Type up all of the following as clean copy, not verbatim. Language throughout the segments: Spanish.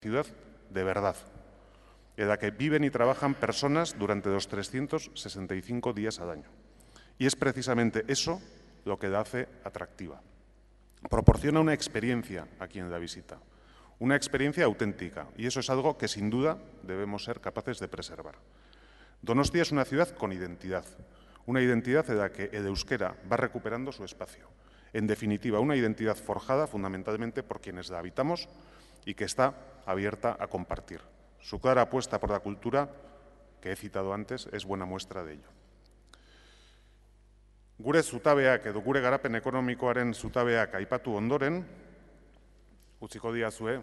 ciudad de verdad, en la que viven y trabajan personas durante los 365 días al año. Y es precisamente eso lo que la hace atractiva. Proporciona una experiencia a quien la visita, una experiencia auténtica, y eso es algo que sin duda debemos ser capaces de preservar. Donostia es una ciudad con identidad, una identidad en la que el euskera va recuperando su espacio. En definitiva, una identidad forjada fundamentalmente por quienes la habitamos y que está abierta a compartir. Su clara apuesta por la cultura, que he citado antes, es buena muestra de ello. Gure zutabeak edo gure garapen ekonomikoaren zutabeak aipatu ondoren, utziko diazue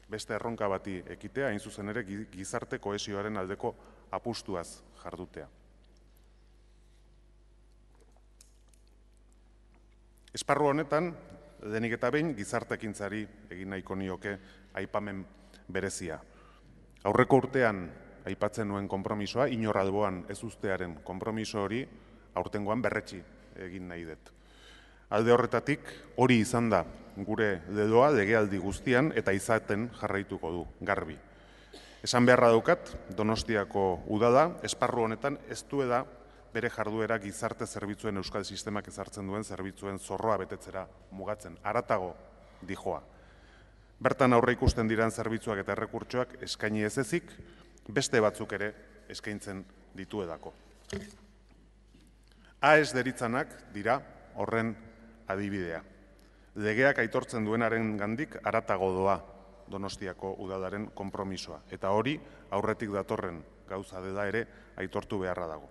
beste erronka bati ekitea, hain zuzen ere gizarte kohesioaren aldeko apustuaz jardutea. Esparru honetan, lehenik eta behin gizarte ekintzari egin nahiko nioke aipamen berezia. Aurreko urtean aipatzen nuen konpromisoa, inor alboan ez uztearen konpromiso hori, aurtengoan berretsi egin nahi dut. Alde horretatik, hori izan da gure leloa legealdi guztian eta izaten jarraituko du, garbi. Esan beharra daukat, Donostiako udala, esparru honetan ez duela bere jarduera gizarte zerbitzuen euskal sistemak ezartzen duen zerbitzuen zorroa betetzera mugatzen, haratago dijoa. Bertan aurre ikusten diran zerbitzuak eta errekurtsoak eskaini ez ezik, beste batzuk ere eskaintzen dituedako. AES deritzanak dira horren adibidea. Legeak aitortzen duenaren gandik haratago doa Donostiako udalaren konpromisoa. Eta hori aurretik datorren gauza dela ere aitortu beharra dago.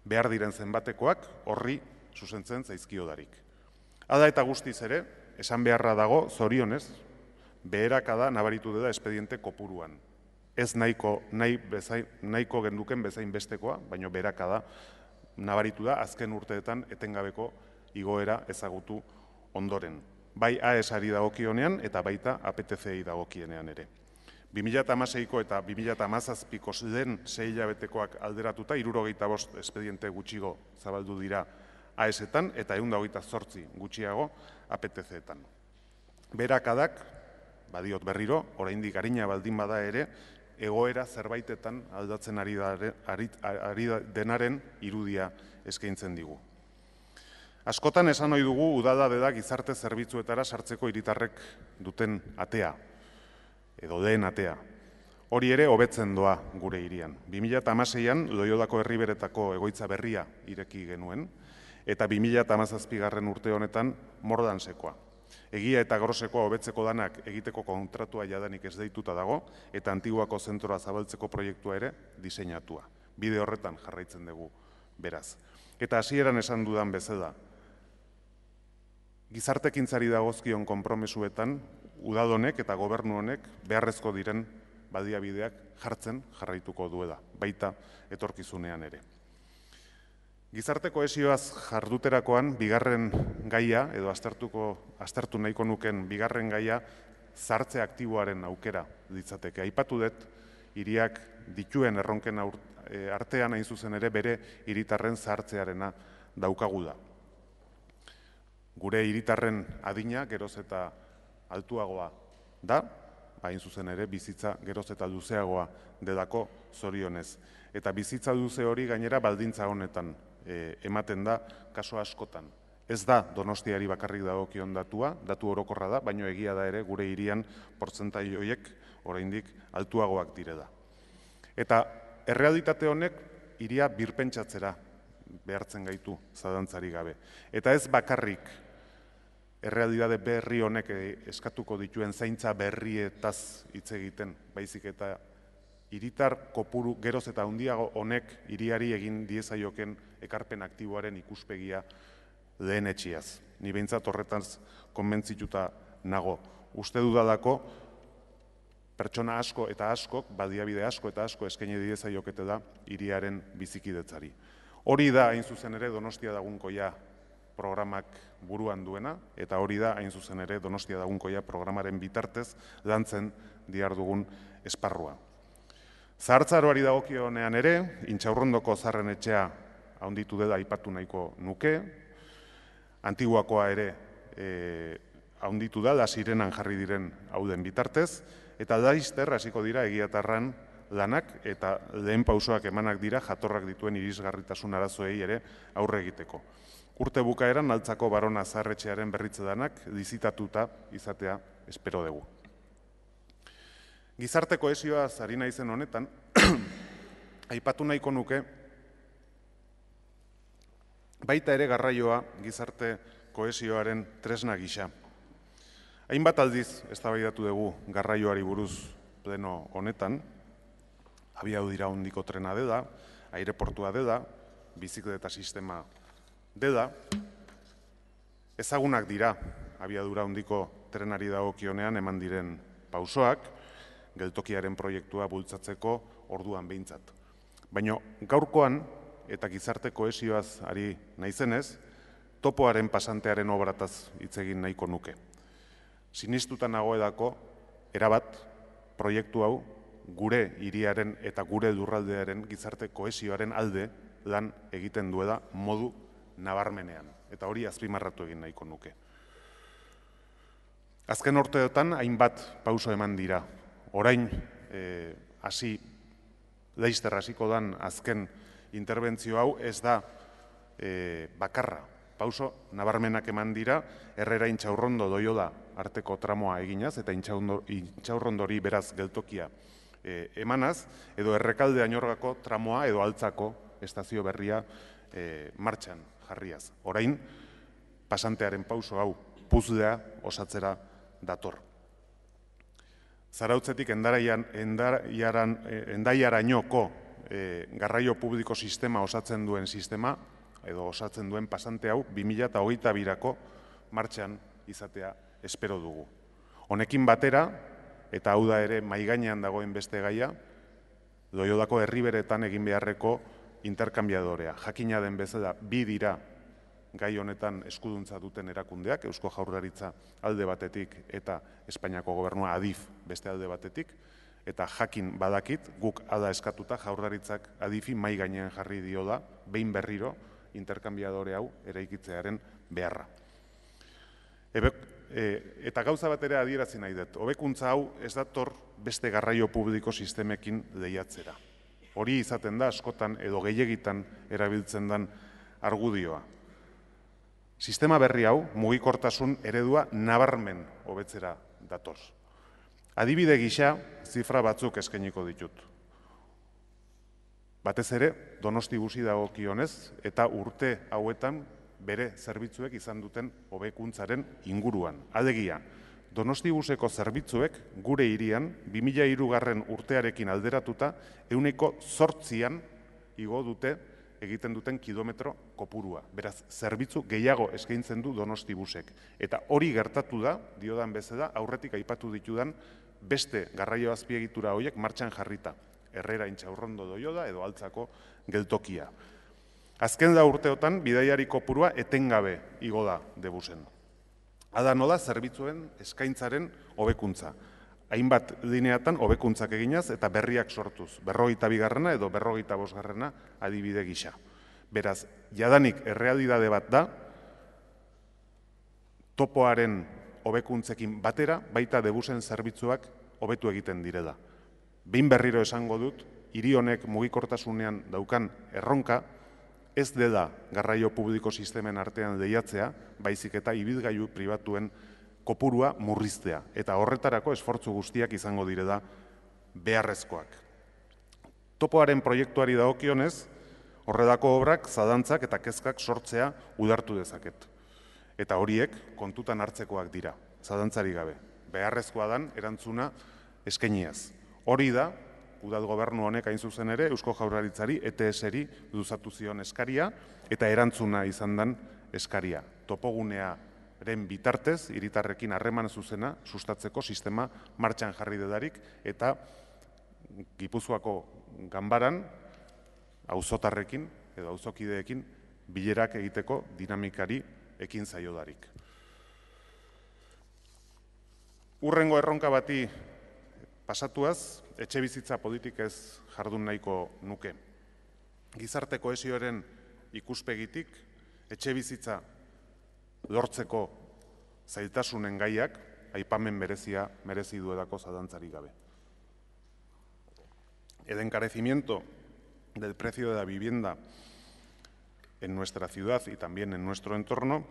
Behar diren zenbatekoak horri zuzentzen zaizkiodarik. Hala eta guztiz ere, esan beharra dago zorionez, beherakada nabaritu dela espediente kopuruan. Ez nahiko genduken bezain bestekoa, baina beherakada nabaritu da azken urteetan etengabeko igoera ezagutu ondoren. Bai AES-ari dagokionean eta baita APTC-i dagokienean ere. 2016ko eta 2017ko lehen 6 hilabetekoak alderatuta 75 espediente gutxigo zabaldu dira AES-etan eta 128 gutxiago APTC-etan. Beherakadak, badiot berriro, oraindik arina baldin bada ere, egoera zerbaitetan aldatzen ari denaren irudia eskaintzen digu. Askotan esan ohi dugu udala dela gizarte zerbitzuetara sartzeko hiritarrek duten atea, edo lehen atea. Hori ere hobetzen doa gure hirian. 2016an Loiolako Herriberetako egoitza berria ireki genuen, eta 2017 urte honetan Mordansekoa. Egia eta Grosekoa hobetzeko danak egiteko kontratua jadanik ez deituta dago, eta Antiguako zentroa zabaltzeko proiektua ere diseinatua. Bide horretan jarraitzen dugu, beraz. Eta hasieran esan dudan bezala, gizartekintzari dagozkion konpromesuetan, udal honek eta gobernu honek beharrezko diren baliabideak jartzen jarraituko duela, baita etorkizunean ere. Gizarte kohesioaz jarduterakoan bigarren gaia, edo aztertu nahiko nuken bigarren gaia, zahartze aktiboaren aukera ditzateke. Aipatu dut, hiriak dituen erronken artean hain zuzen ere bere hiritarren zahartzearena daukagula. Gure hiritarren adina geroz eta altuagoa da, hain zuzen ere bizitza geroz eta luzeagoa delako zorionez. Eta bizitza luze hori gainera baldintza honetan ematen da kaso askotan. Ez da Donostiari bakarrik dagokion datua, datu orokorra da, baina egia da ere gure hirian portzentai horiek oraindik altuagoak direla. Eta errealitate honek hiria birpentsatzera behartzen gaitu zalantzari gabe. Eta ez bakarrik errealitate berri honek eskatuko dituen zaintza berrietaz hitz egiten, baizik eta hiritar kopuru geroz eta handiago honek hiriari egin diezaioken ekarpen aktiboaren ikuspegia lehenetsiaz. Ni behintzat horretaz konbentzituta nago. Uste dudalako pertsona asko eta askok, baliabide asko eta asko eskaini diezaioketela hiriaren bizikidetzari. Hori da hain zuzen ere Donostia Dagunkoia programak buruan duena, eta hori da hain zuzen ere Donostia Dagunkoia programaren bitartez lantzen dihardugun esparrua. Zahartzaroari dagokionean ere, Intxaurrondoko Zaharren Etxea handitu dela aipatu nahiko nuke, Antiguakoa ere handitu da, Sirenan jarri diren hauden bitartez, eta laster hasiko dira egiatarran lanak eta lehen pausoak emanak dira jatorrak dituen irisgarritasun arazoei ere aurre egiteko. Urte bukaeran Altzako Barona Zaharretxearen berritze danak lizitatuta izatea espero dugu. Gizarte kohesioaz ari naizen honetan, aipatu nahiko nuke, baita ere garraioa gizarte kohesioaren tresna gisa. Hainbat aldiz eztabaidatu dugu garraioari buruz pleno honetan, abiadura handiko trena dela, aireportua dela, bizikleta sistema dela, ezagunak dira abiadura handiko trenari dagokionean eman diren pausoak, geltokiaren proiektua bultzatzeko orduan behintzat. Baina gaurkoan eta gizarte kohesioaz ari naizenez, topoaren pasantearen obrataz hitz egin nahiko nuke. Sinistuta nagoelako erabat proiektu hau gure hiriaren eta gure lurraldearen gizarte kohesioaren alde lan egiten duela modu nabarmenean. Eta hori azpimarratu egin nahiko nuke. Azken urteotan hainbat pauso eman dira. Orain laster hasiko dan azken interbentzio hau ez da bakarra. Pauso nabarmenak eman dira, Herrera Intxaurrondo Doiola arteko tramoa eginaz eta Intxaurrondori beraz geltokia emanaz, edo Errekalde Añorgako tramoa edo Altzako estazio berria martxan jarriaz. Orain, pasantearen pauso hau puzzlea osatzera dator. Zarautzetik Hendaiarainoko garraio publiko sistema osatzen duen sistema, edo osatzen duen pasante hau 2022ko martxan izatea espero dugu. Honekin batera, eta hau da ere maigainean dagoen beste gaia, Loiolako herriberetan egin beharreko interkanbiadorea. Jakina den bezala bi dira gai honetan eskuduntza duten erakundeak, Eusko Jaurlaritza alde batetik eta Espainiako Gobernua ADIF beste alde batetik, eta jakin badakit guk hala eskatuta Jaurlaritzak ADIFi mai gainean jarri diola behin berriro interkanbiadore hau eraikitzearen beharra. Eta gauza bat ere adierazi nahi dut, hobekuntza hau ez dator beste garraio publiko sistemekin lehiatzera. Hori izaten da askotan edo gehiegitan erabiltzen den argudioa. Sistema berri hau mugikortasun eredua nabarmen hobetzera dator. Adibide gisa, zifra batzuk eskainiko ditut. Batez ere, Donosti busi dagokionez eta urte hauetan bere zerbitzuek izan duten hobekuntzaren inguruan. Alegia, Donosti buseko zerbitzuek gure hirian 2003 urtearekin alderatuta 8%an igo dute egiten duten kilometro kopurua. Beraz, zerbitzu gehiago eskaintzen du Donosti busek. Eta hori gertatu da, diodan bezala, aurretik aipatu ditudan beste garraio azpiegitura horiek martxan jarrita. Herrera Intxaurrondo Doiola edo Altzako geltokia. Azken da urteotan, bidaiari kopurua etengabe igo da debusen. Ada nola zerbitzuen eskaintzaren hobekuntza. Hainbat lineatan hobekuntzak eginaz eta berriak sortuz. 42. edo 45. adibide gisa. Beraz, jadanik errealidade bat da, topoaren hobekuntzekin batera, baita debusen zerbitzuak hobetu egiten direla. Behin berriro esango dut, hiri honek mugikortasunean daukan erronka, ez dela garraio publiko sistemen artean lehiatzea, baizik eta ibilgailu pribatuen kopurua murriztea, eta horretarako esfortzu guztiak izango direla beharrezkoak. Topoaren proiektuari dagokionez, horrelako obrak, zalantzak eta kezkak sortzea udartu dezaket. Eta horiek kontutan hartzekoak dira, zalantzari gabe. Beharrezkoa dan erantzuna eskainiaz. Hori da, udal gobernu honek hain zuzen ere, Eusko Jaurlaritzari, ETS-eri luzatu zion eskaria, eta erantzuna izan den eskaria. Topogunearen bitartez, hiritarrekin harreman zuzena, sustatzeko sistema martxan jarri dedarik, eta Gipuzkoako ganbaran, auzotarrekin edo auzokideekin bilerak egiteko dinamikari ekin zaiodarik. Hurrengo erronka bati pasatuaz, etxe bizitza politikez jardun nahiko nuke. Gizarte kohesioaren ikuspegitik, etxe bizitza lortzeko zailtasunen gaiak aipamen berezia merezi duelako zalantzarik gabe. El encarecimiento del precio de la vivienda en nuestra ciudad y también en nuestro entorno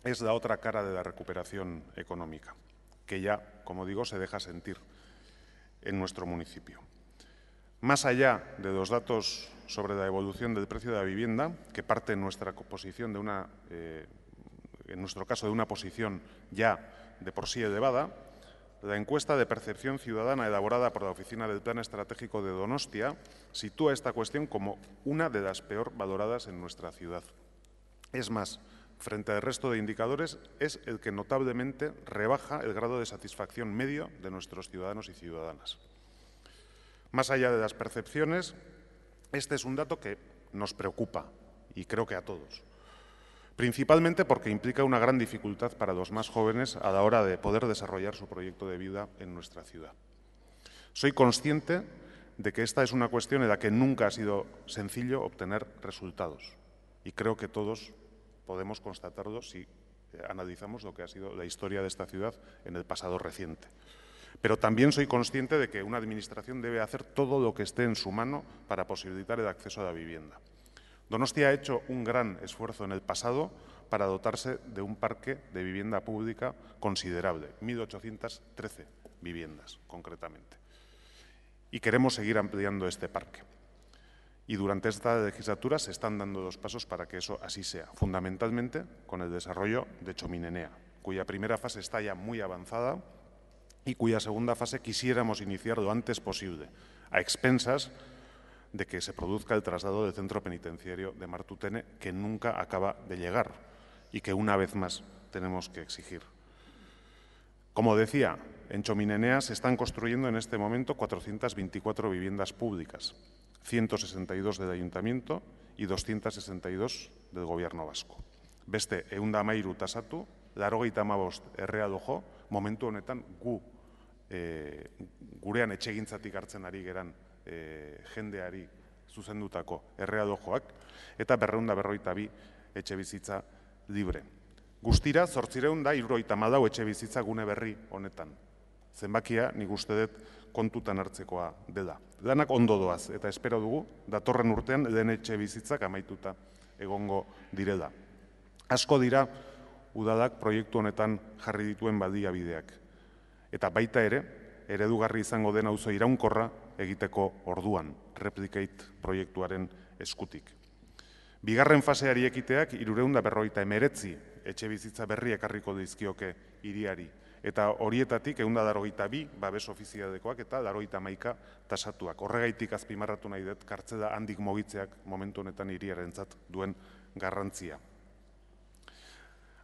es la otra cara de la recuperación económica, que ya, como digo, se deja sentir en nuestro municipio. Más allá de los datos sobre la evolución del precio de la vivienda, que parte en nuestra posición en nuestro caso, de una posición ya de por sí elevada, la encuesta de percepción ciudadana elaborada por la Oficina del Plan Estratégico de Donostia sitúa esta cuestión como una de las peor valoradas en nuestra ciudad. Es más, frente al resto de indicadores, es el que notablemente rebaja el grado de satisfacción medio de nuestros ciudadanos y ciudadanas. Más allá de las percepciones, este es un dato que nos preocupa, y creo que a todos. Principalmente porque implica una gran dificultad para los más jóvenes a la hora de poder desarrollar su proyecto de vida en nuestra ciudad. Soy consciente de que esta es una cuestión en la que nunca ha sido sencillo obtener resultados, y creo que todos podemos constatarlo si analizamos lo que ha sido la historia de esta ciudad en el pasado reciente. Pero también soy consciente de que una administración debe hacer todo lo que esté en su mano para posibilitar el acceso a la vivienda. Donostia ha hecho un gran esfuerzo en el pasado para dotarse de un parque de vivienda pública considerable, 1.813 viviendas concretamente. Y queremos seguir ampliando este parque. Y durante esta legislatura se están dando los pasos para que eso así sea, fundamentalmente con el desarrollo de Txomin Enea, cuya primera fase está ya muy avanzada y cuya segunda fase quisiéramos iniciar lo antes posible, a expensas de que se produzca el traslado del centro penitenciario de Martutene, que nunca acaba de llegar y que una vez más tenemos que exigir. Como decía, en Txomin Enea se están construyendo en este momento 424 viviendas públicas, 162 del Ayuntamiento y 262 del Gobierno vasco. Beste, 113 tasatu, 85 errea dojo, momentu honetan gurean etxegintzatik hartzen ari geran jendeari zuzendutako errea dojoak, eta 252 etxe bizitza libre. Guztira, 874 etxe bizitza gune berri honetan. Zenbakia, nik uste dut, kontutan hartzekoa dela. Lanak ondo doaz, eta espero dugu, datorren urtean lehen etxe bizitzak amaituta egongo direla. Asko dira, udalak proiektu honetan jarri dituen baliabideak. Eta baita ere, eredugarri izango den auzo iraunkorra egiteko orduan, Replicate proiektuaren eskutik. Bigarren faseari ekiteak 359 etxe bizitza berri ekarriko dizkioke hiriari, eta horietatik 182 babes ofizialekoak eta 91 tasatuak. Horregaitik azpimarratu nahi dut kartzela handik mugitzeak momentu honetan hiriarentzat duen garrantzia.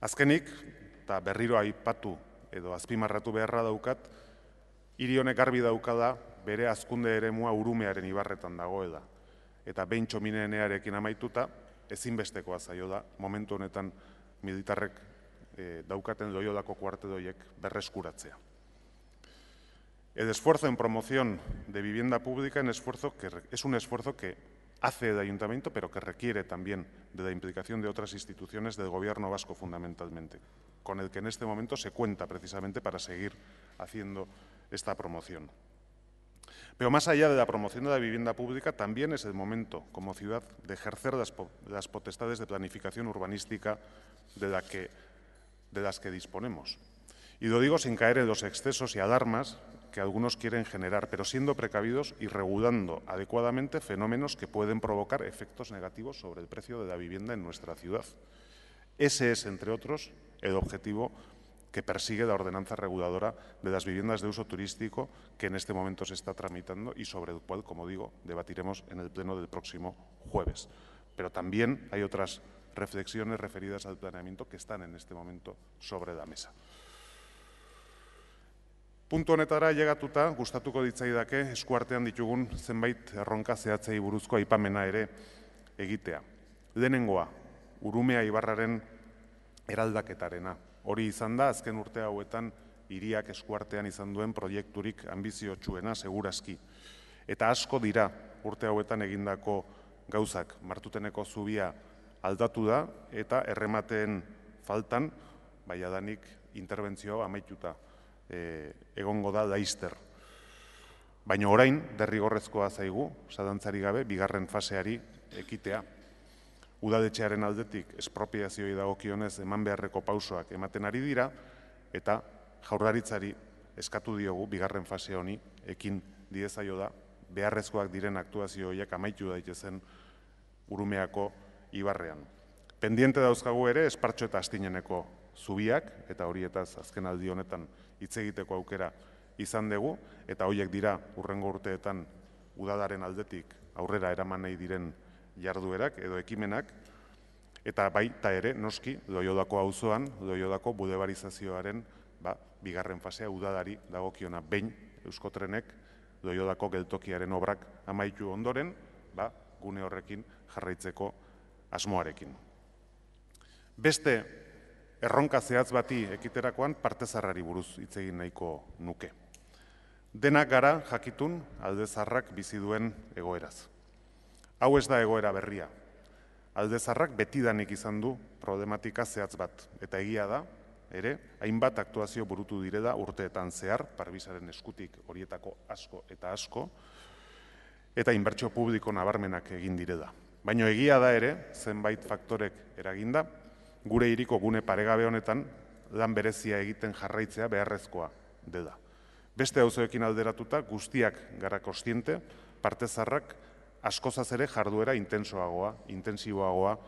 Azkenik, eta berriro aipatu edo azpimarratu beharra daukat, hiri honek garbi daukada bere hazkunde eremua Urumearen ibarretan dagoela. Eta behin Txomin Enearekin amaituta, ezinbestekoa zaiola momentu honetan militarrek daukaten Loiolako kuarteloiek berreskuratzea. El esfuerzo en promoción de vivienda pública es un esfuerzo que hace el Ayuntamiento, pero que requiere también de la implicación de otras instituciones del Gobierno vasco fundamentalmente, con el que en este momento se cuenta precisamente para seguir haciendo esta promoción. Pero más allá de la promoción de la vivienda pública, también es el momento, como ciudad, de ejercer las potestades de planificación urbanística de las que disponemos. Y lo digo sin caer en los excesos y alarmas que algunos quieren generar, pero siendo precavidos y regulando adecuadamente fenómenos que pueden provocar efectos negativos sobre el precio de la vivienda en nuestra ciudad. Ese es, entre otros, el objetivo que persigue la ordenanza reguladora de las viviendas de uso turístico que en este momento se está tramitando y sobre el cual, como digo, debatiremos en el pleno del próximo jueves. Pero también hay otras reflexiones referidas al planeamiento que están en este momento sobre la mesa. Puntu honetara llegatuta, gustatuko ditzaidake eskuartean ditugun zenbait erronka zehatzei buruzko aipamena ere egitea. Lehenengoa, Urumea ibarraren eraldaketarena. Hori izan da, azken urte hauetan hiriak eskuartean izan duen proiekturik anbiziotsuena segurazki. Eta asko dira urte hauetan egindako gauzak. Martuteneko zubia aldatu da eta erremateen faltan, baiadanik interbentzioa amaituta egongo da laizter. Baina orain, derrigorrezkoa zaigu, zalantzari gabe, bigarren faseari ekitea. Udaletxearen aldetik espropiazioei dagokionez eman beharreko pausoak ematen ari dira, eta Jaurlaritzari eskatu diogu bigarren fase honi ekin diezaio da beharrezkoak diren aktuazio horiek amaitu daitezen Urumeako ibarrean. Pendiente dauzkagu ere Espartxo eta Astineneko zubiak, eta horietaz azken aldi honetan hitz egiteko aukera izan dugu, eta horiek dira hurrengo urteetan udalaren aldetik aurrera eraman nahi diren jarduerak edo ekimenak, eta baita ere, noski, Loiodako auzoan, Loiodako bulebarizazioaren bigarren fasea udalari dagokiona behin Euskotrenek Loiodako geltokiaren obrak amaitu ondoren, gune horrekin jarraitzeko asmoarekin. Beste erronka zehatz bati ekiterakoan Partezarrari buruz hitz egin nahiko nuke. Denak gara jakitun Alde Zaharrak bizi duen egoeraz. Hau ez da egoera berria. Alde Zaharrak betidanik izan du problematika zehatz bat, eta egia da, ere, hainbat aktuazio burutu direla urteetan zehar, Parvizaren eskutik horietako asko eta asko, eta inbertsio publiko nabarmenak egin direla. Baina egia da ere, zenbait faktorek eraginda, gure hiriko gune paregabe honetan lan berezia egiten jarraitzea beharrezkoa dela. Beste auzoekin alderatuta guztiak gara kontziente, Partezarrak askozaz ere jarduera intensiboagoa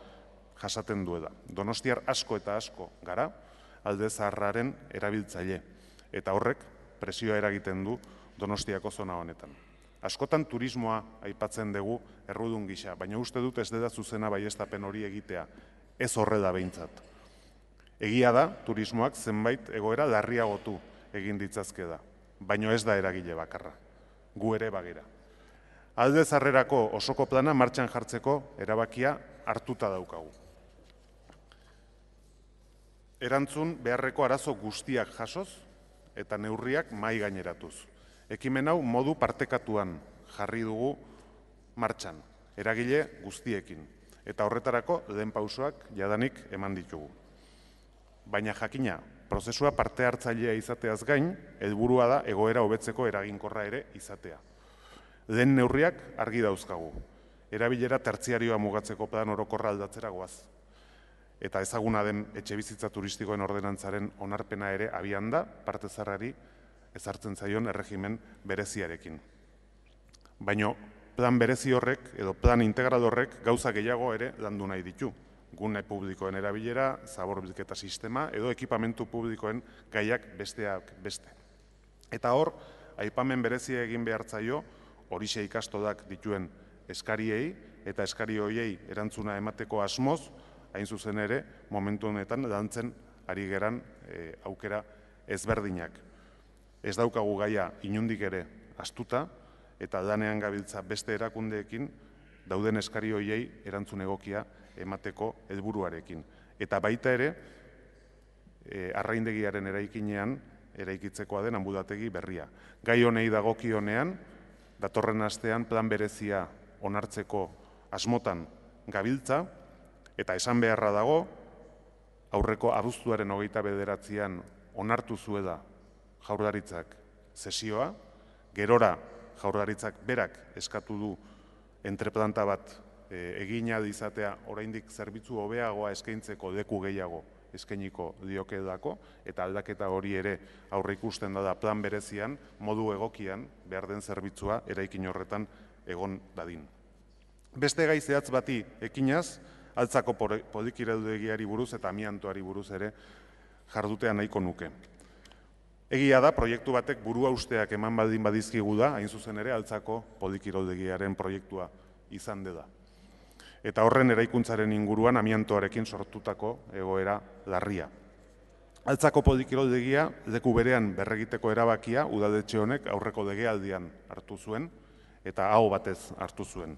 jasaten duela. Donostiar asko eta asko gara Alde Zaharraren erabiltzaile, eta horrek presioa eragiten du Donostiako zona honetan. Askotan turismoa aipatzen dugu errudun gisa, baina uste dut ez dela zuzena baieztapen hori egitea, ez horrela behintzat. Egia da, turismoak zenbait egoera larriagotu egin ditzazke da, baina ez da eragile bakarra, gu ere bagera. Alde Zaharrerako osoko plana martxan jartzeko erabakia hartuta daukagu. Erantzun beharreko arazo guztiak jasoz eta neurriak mahai gaineratuz. Ekimen hau modu partekatuan jarri dugu martxan, eragile guztiekin, eta horretarako lehen pausoak jadanik eman ditugu. Baina jakina, prozesua parte hartzailea izateaz gain, helburua da egoera hobetzeko eraginkorra ere izatea. Lehen neurriak argi dauzkagu. Erabilera tertziarioa mugatzeko plan orokorra aldatzera goaz. Eta ezaguna den etxebizitza turistikoen ordenantzaren onarpena ere abian da, Partezarrari ezartzen zaion erregimen bereziarekin. Baina plan berezi horrek edo plan integral horrek gauza gehiago ere landu nahi ditu. Gune publikoen erabilera, zabor bilketa sistema edo ekipamentu publikoen gaiak besteak beste. Eta hor, aipamen berezia egin behartzaio, horixe ikastodak dituen eskariei eta eskari horiei erantzuna emateko asmoz, hain zuzen ere, momentu honetan lantzen ari geran aukera ezberdinak. Ez daukagu gaia inundik ere astuta, eta lanean gabiltza beste erakundeekin dauden eskari horiei erantzun egokia emateko helburuarekin. Eta baita ere, arraindegiaren eraikinean eraikitzekoa den anbulategi berria. Gai honei dagokionean, datorren astean plan berezia onartzeko asmotan gabiltza, eta esan beharra dago, aurreko abuztuaren 29an onartu zuela Jaurlaritzak sesioa, gerora Jaurlaritzak berak eskatu du entreplanta bat egina izatea oraindik zerbitzu hobeagoa eskaintzeko leku gehiago eskainiko diokelako, eta aldaketa hori ere aurreikusten da plan berezian, modu egokian behar den zerbitzua eraikin horretan egon dadin. Beste gai zehatz bati ekinaz, Altzako polikiroldegiari buruz eta amiantoari buruz ere jardutea nahiko nuke. Egia da, proiektu batek burua usteak eman baldin badizkigu da, hain zuzen ere Altzako polikiroldegiaren proiektua izan dela. Eta horren eraikuntzaren inguruan amiantoarekin sortutako egoera larria. Altzako polikiroldegia leku berean berregiteko erabakia udaletxe honek aurreko legealdian hartu zuen eta aho batez hartu zuen.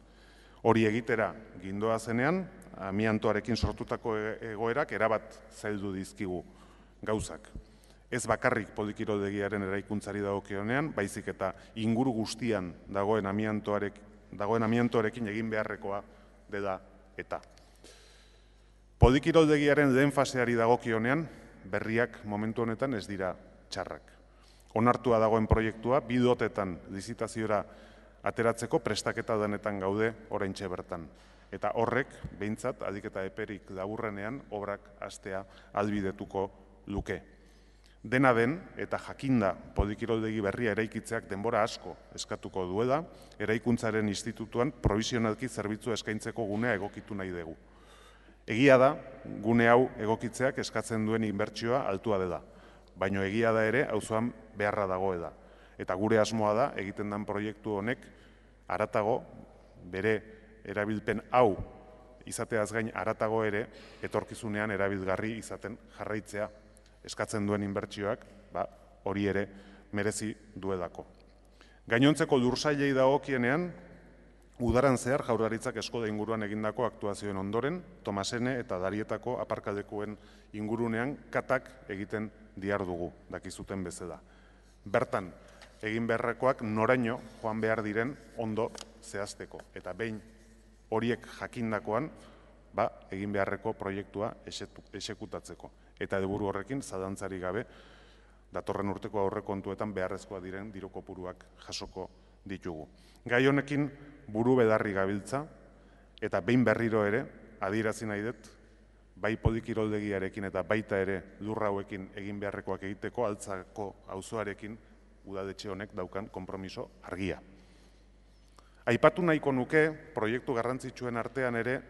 Hori egitera gindoa zenean, amiantoarekin sortutako egoerak erabat zaildu dizkigu gauzak. Ez bakarrik polikiroldegiaren eraikuntzari dagokionean, baizik eta inguru guztian dagoen amiantoarekin egin beharrekoa dela eta. Polikiroldegiaren lehen faseari dagokionean, berriak momentu honetan ez dira txarrak. Onartua dagoen proiektua, bi dotetan lizitaziora ateratzeko prestaketa denetan gaude oraintxe bertan. Eta horrek, behintzat, ahalik eta eperik laburrenean obrak hastea ahalbidetuko luke. Dena den, eta jakinda podikiroldegi berria eraikitzeak denbora asko eskatuko duela, eraikuntzaren institutuan provisionalki zerbitzu eskaintzeko gunea egokitu nahi dugu. Egia da, gune hau egokitzeak eskatzen duen inbertsioa altua dela, baino egia da ere auzoan beharra dagoela. Eta gure asmoa da, egiten den proiektu honek, haratago, bere erabilpen hau izateaz gain haratago ere, etorkizunean erabilgarri izaten jarraitzea eskatzen duen inbertsioak, hori ere merezi duelako. Gainontzeko lursailei dagokienean, udaran zehar Jaurlaritzak Eskola inguruan egindako aktuazioen ondoren, Tomasene eta Darietako aparkalekuen ingurunean katak egiten dihardugu, dakizuten bezala. Bertan, egin beharrekoak noraino joan behar diren ondo zehazteko. Eta behin horiek jakindakoan, egin beharreko proiektua exekutatzeko. Eta helburu horrekin, zalantzarik gabe, datorren urteko aurrekontuetan beharrezkoa diren diru kopuruak jasoko ditugu. Gai honekin buru bedarri gabiltza, eta behin berriro ere, adierazi nahi dut, bai podikiroldegiarekin eta baita ere lurra hauekin egin beharrekoak egiteko, Altzako auzoarekin udaletxe honek daukan konpromiso argia. Aipatu nahiko nuke, proiektu garrantzitsuen artean ere,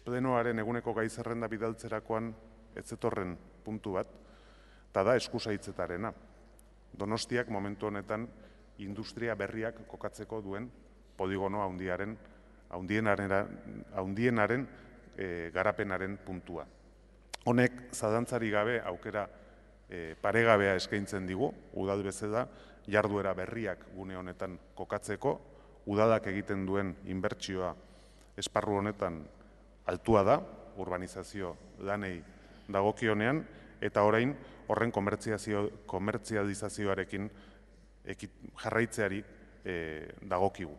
plenoaren eguneko gai zerrenda bidaltzerakoan ez zetorren puntu bat, eta da eskusaitzetarena. Donostiak momentu honetan industria berriak kokatzeko duen poligono handienaren garapenaren puntua. Honek zalantzari gabe aukera paregabea eskaintzen digu, udal bezala jarduera berriak gune honetan kokatzeko, udalak egiten duen inbertsioa esparru honetan altua da, urbanizazio lanei dagokionean, eta orain horren komertzializazioarekin jarraitzeari dagokigu.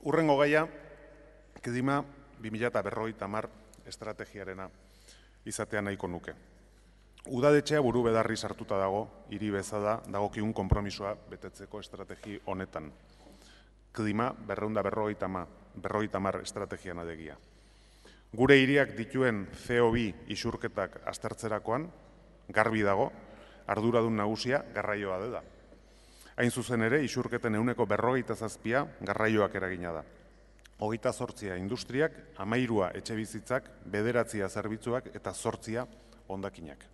Hurrengo gaia, klima 2050 estrategiarena izatea nahiko nuke. Udaletxea buru bedarri sartuta dago, hiri bezala dagokigun konpromisoa betetzeko estrategi honetan. Klima 2050 estrategian alegia. Gure hiriak dituen CO2 isurketak aztertzerakoan, garbi dago, arduradun nagusia garraioa dela. Hain zuzen ere, isurketen 47% garraioak eragina da. 28 industriak, 13 etxebizitzak, 9 zerbitzuak eta 8 hondakinak.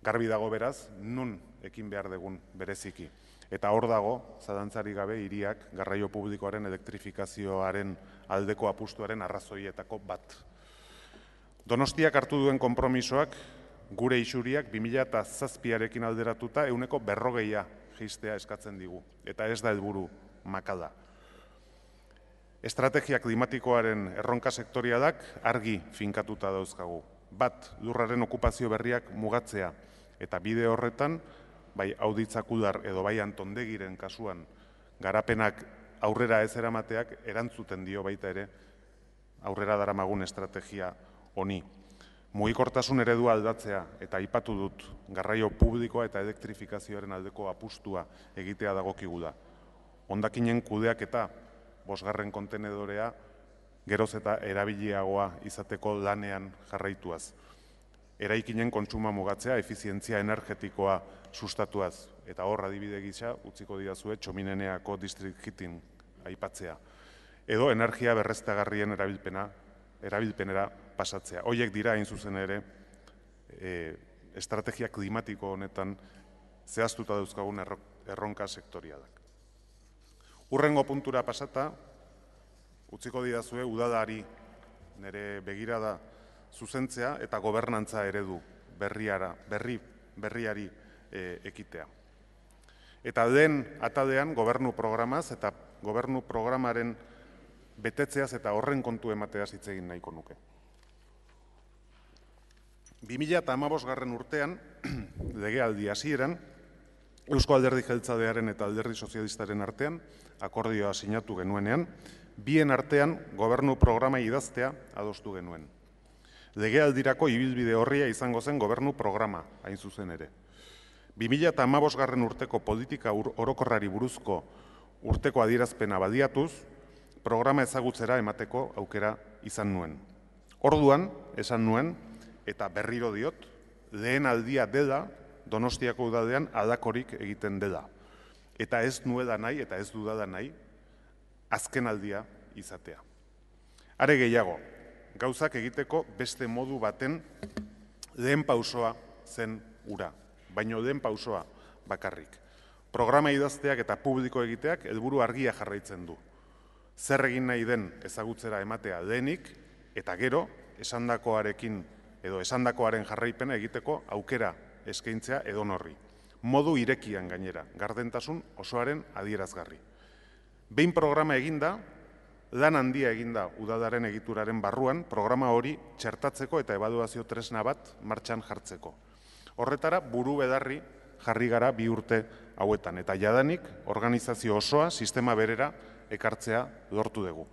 Garbi dago beraz, nun ekin behar dugun bereziki. Eta hor dago, zalantzari gabe, hiriak garraio publikoaren elektrifikazioaren aldeko apustuaren arrazoietako bat. Donostiak hartu duen konpromisoak, gure isuriak 2007arekin alderatuta 40% jaistea eskatzen digu. Eta ez da helburu makala. Estrategia klimatikoaren erronka sektorialak argi finkatuta dauzkagu. Bat, lurraren okupazio berriak mugatzea. Eta bide horretan, bai Auditzakudar edo bai Antondegiren kasuan, garapenak aurrera ez eramateak erantzuten dio baita ere aurrera daramagun estrategia honi. Mugikortasun eredua aldatzea eta aipatu dut garraio publikoa eta elektrifikazioaren aldeko apustua egitea dagokigula. Hondakinen kudeaketa 5. kontenedorea geroz eta erabiliagoa izateko lanean jarraituaz. Eraikinen kontsuma mugatzea, efizientzia energetikoa sustatuaz. Eta hor adibide gisa utziko didazue Txomineneako district heating aipatzea. Edo energia berreztagarrien erabilpenera pasatzea. Horiek dira hain zuzen ere estrategia klimatiko honetan zehaztuta dauzkagun erronka sektorialak. Hurrengo puntura pasata, utziko didazue udalari nire begirada zuzentzea eta gobernantza eredu berriari ekitea. Eta lehen atalean gobernu programaz eta gobernu programaren betetzeaz eta horren kontu emateaz hitz egin nahiko nuke. 2015 urtean, legealdi hasieran, Eusko Alderdi Jeltzalearen eta Alderdi Sozialistaren artean, akordioa sinatu genuenean, bien artean gobernu programa idaztea adostu genuen. Legealdirako ibilbide horria izango zen gobernu programa, hain zuzen ere. 2015 urteko politika orokorrari buruzko urteko adierazpena badiatuz, programa ezagutzera emateko aukera izan nuen. Orduan, esan nuen, eta berriro diot, lehen aldia dela, Donostiako udadean aldakorik egiten dela. Eta ez nuela nahi, eta ez dudala nahi, azken aldia izatea. Are gehiago, gauzak egiteko beste modu baten lehen pausoa zen ura, baino lehen pausoa bakarrik. Programa idazteak eta publiko egiteak helburu argia jarraitzen du. Zer egin nahi den ezagutzera ematea lehenik, eta gero, esandakoarekin edo esandakoaren jarraipena egiteko aukera eskaintzea edonorri. Modu irekian gainera, gardentasun osoaren adierazgarri. Behin programa eginda, lan handia eginda udadaren egituraren barruan, programa hori txertatzeko eta ebaluazio tresna bat martxan jartzeko. Horretara, buru bedarri jarri gara 2 urte hauetan, eta jadanik organizazio osoa sistema berera ekartzea lortu dugu.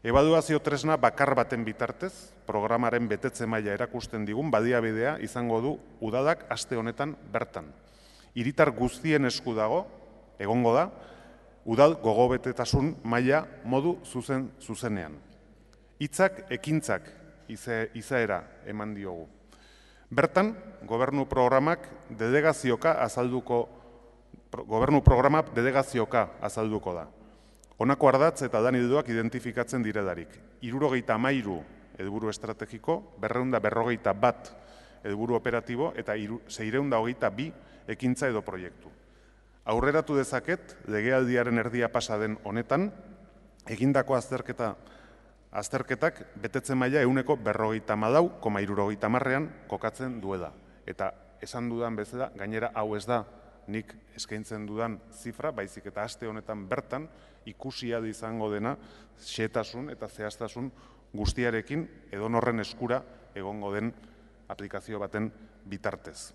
Ebaluazio tresna bakar baten bitartez, programaren betetze maila erakusten digun baliabidea izango du udadak aste honetan bertan. Hiritar guztien esku dago, egongo da, udal gogobetetasun maila modu zuzenean. Hitzak ekintzak izaera eman diogu. Bertan, gobernu programak delegazioka azalduko da. Honako ardatz eta lan ildoak identifikatzen direlarik. 73 helburu estrategiko, 241 helburu operatibo eta 622 ekintza edo proiektu. Aurreratu dezaket, legealdiaren erdia pasa den honetan, egindako azterketak betetze maila 54,70%an kokatzen duela. Eta esan dudan bezala, gainera hau ez da nik eskaintzen dudan zifra, baizik eta aste honetan bertan ikusia izango dena xehetasun eta zehaztasun guztiarekin edonorren eskura egongo den aplikazio baten bitartez.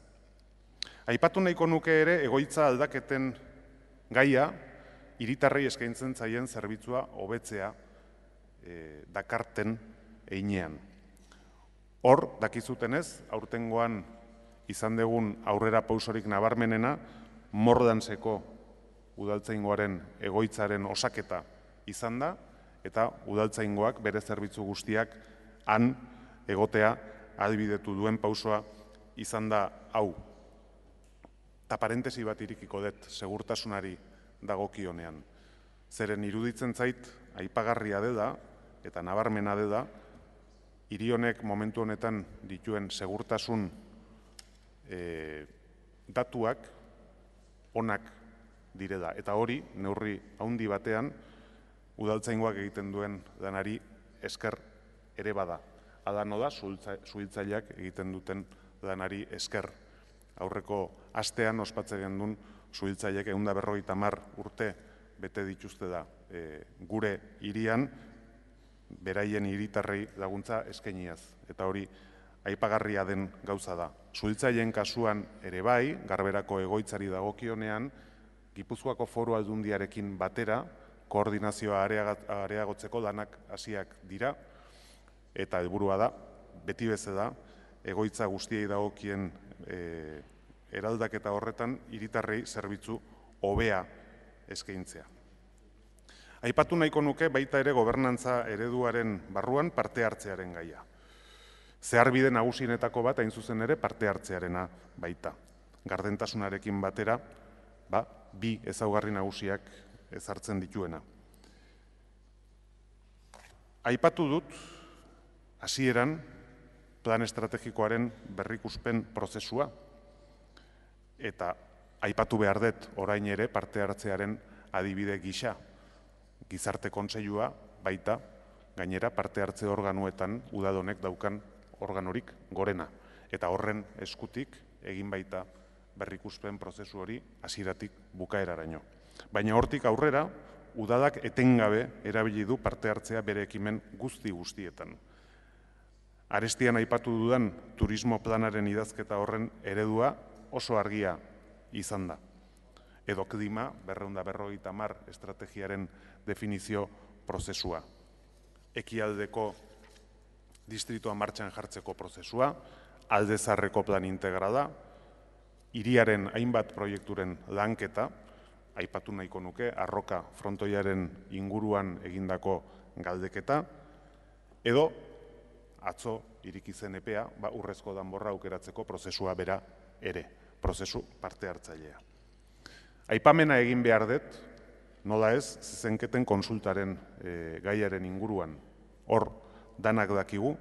Aipatu nahiko nuke ere egoitza aldaketen gaia hiritarrei eskaintzen zaien zerbitzua hobetzea dakarten heinean. Hor, dakizutenez, aurtengoan izan dugun aurrera pausorik nabarmenena, Mordanseko udaltzaingoaren egoitzaren osaketa izan da, eta udaltzaingoak bere zerbitzu guztiak han egotea ahalbidetu duen pausoa izan da hau. Eta parentesi bat irikiko dut, segurtasunari dagokionean. Zeren iruditzen zait, aipagarria dela, eta nabarmena dela, hiri honek momentu honetan dituen segurtasun datuak onak direla. Eta hori, neurri handi batean, udaltzaingoak egiten duen lanari esker ere bada. Hala nola, suhiltzaileak egiten duten lanari esker. Aurreko astean ospatzen gendun suhiltzaileek 150 urte bete dituzte da gure hirian, beraien hiritarrei laguntza eskainiaz. Eta hori aipagarria den gauza da. Suhiltzaileen kasuan ere bai, Garberako egoitzari dagokionean, Gipuzkoako Foru Aldundiarekin batera, koordinazioa areagotzeko lanak hasiak dira, eta helburua da, beti bezala, egoitza guztiei dagokien eraldaketa horretan, hiritarrei zerbitzu hobea eskaintzea. Aipatu nahiko nuke baita ere gobernantza ereduaren barruan parte hartzearen gaia. Zeharbide nagusienetako bat hain zuzen ere parte hartzearena baita. Gardentasunarekin batera, bi ezaugarri nagusiak ezartzen dituena. Aipatu dut, hasieran, plan estrategikoaren berrikuspen prozesua, eta aipatu behar dut orain ere parte hartzearen adibide gisa. Gizarte kontseilua baita, gainera parte hartze organuetan udadonek daukan organorik gorena. Eta horren eskutik egin baita berrikuspen prozesu hori hasieratik bukaeraraino. Baina hortik aurrera, udadak etengabe erabili du parte hartzea bere ekimen guztietan. Arestian aipatu dudan turismo planaren idazketa horren eredua oso argia izan da. Edo klima 250 estrategiaren definizio prozesua. Ekialdeko distritua martxan jartzeko prozesua, aldezarreko plan integrala, hiriaren hainbat proiekturen lanketa, aipatu nahiko nuke, Arroka frontoiaren inguruan egindako galdeketa, edo atzo ireki zen epea, urrezko danborra aukeratzeko prozesua bera ere, prozesu parte hartzailea. Aipamena egin behar dut, nola ez, zezenketen konsultaren gaiaren inguruan, hor danak dakigu,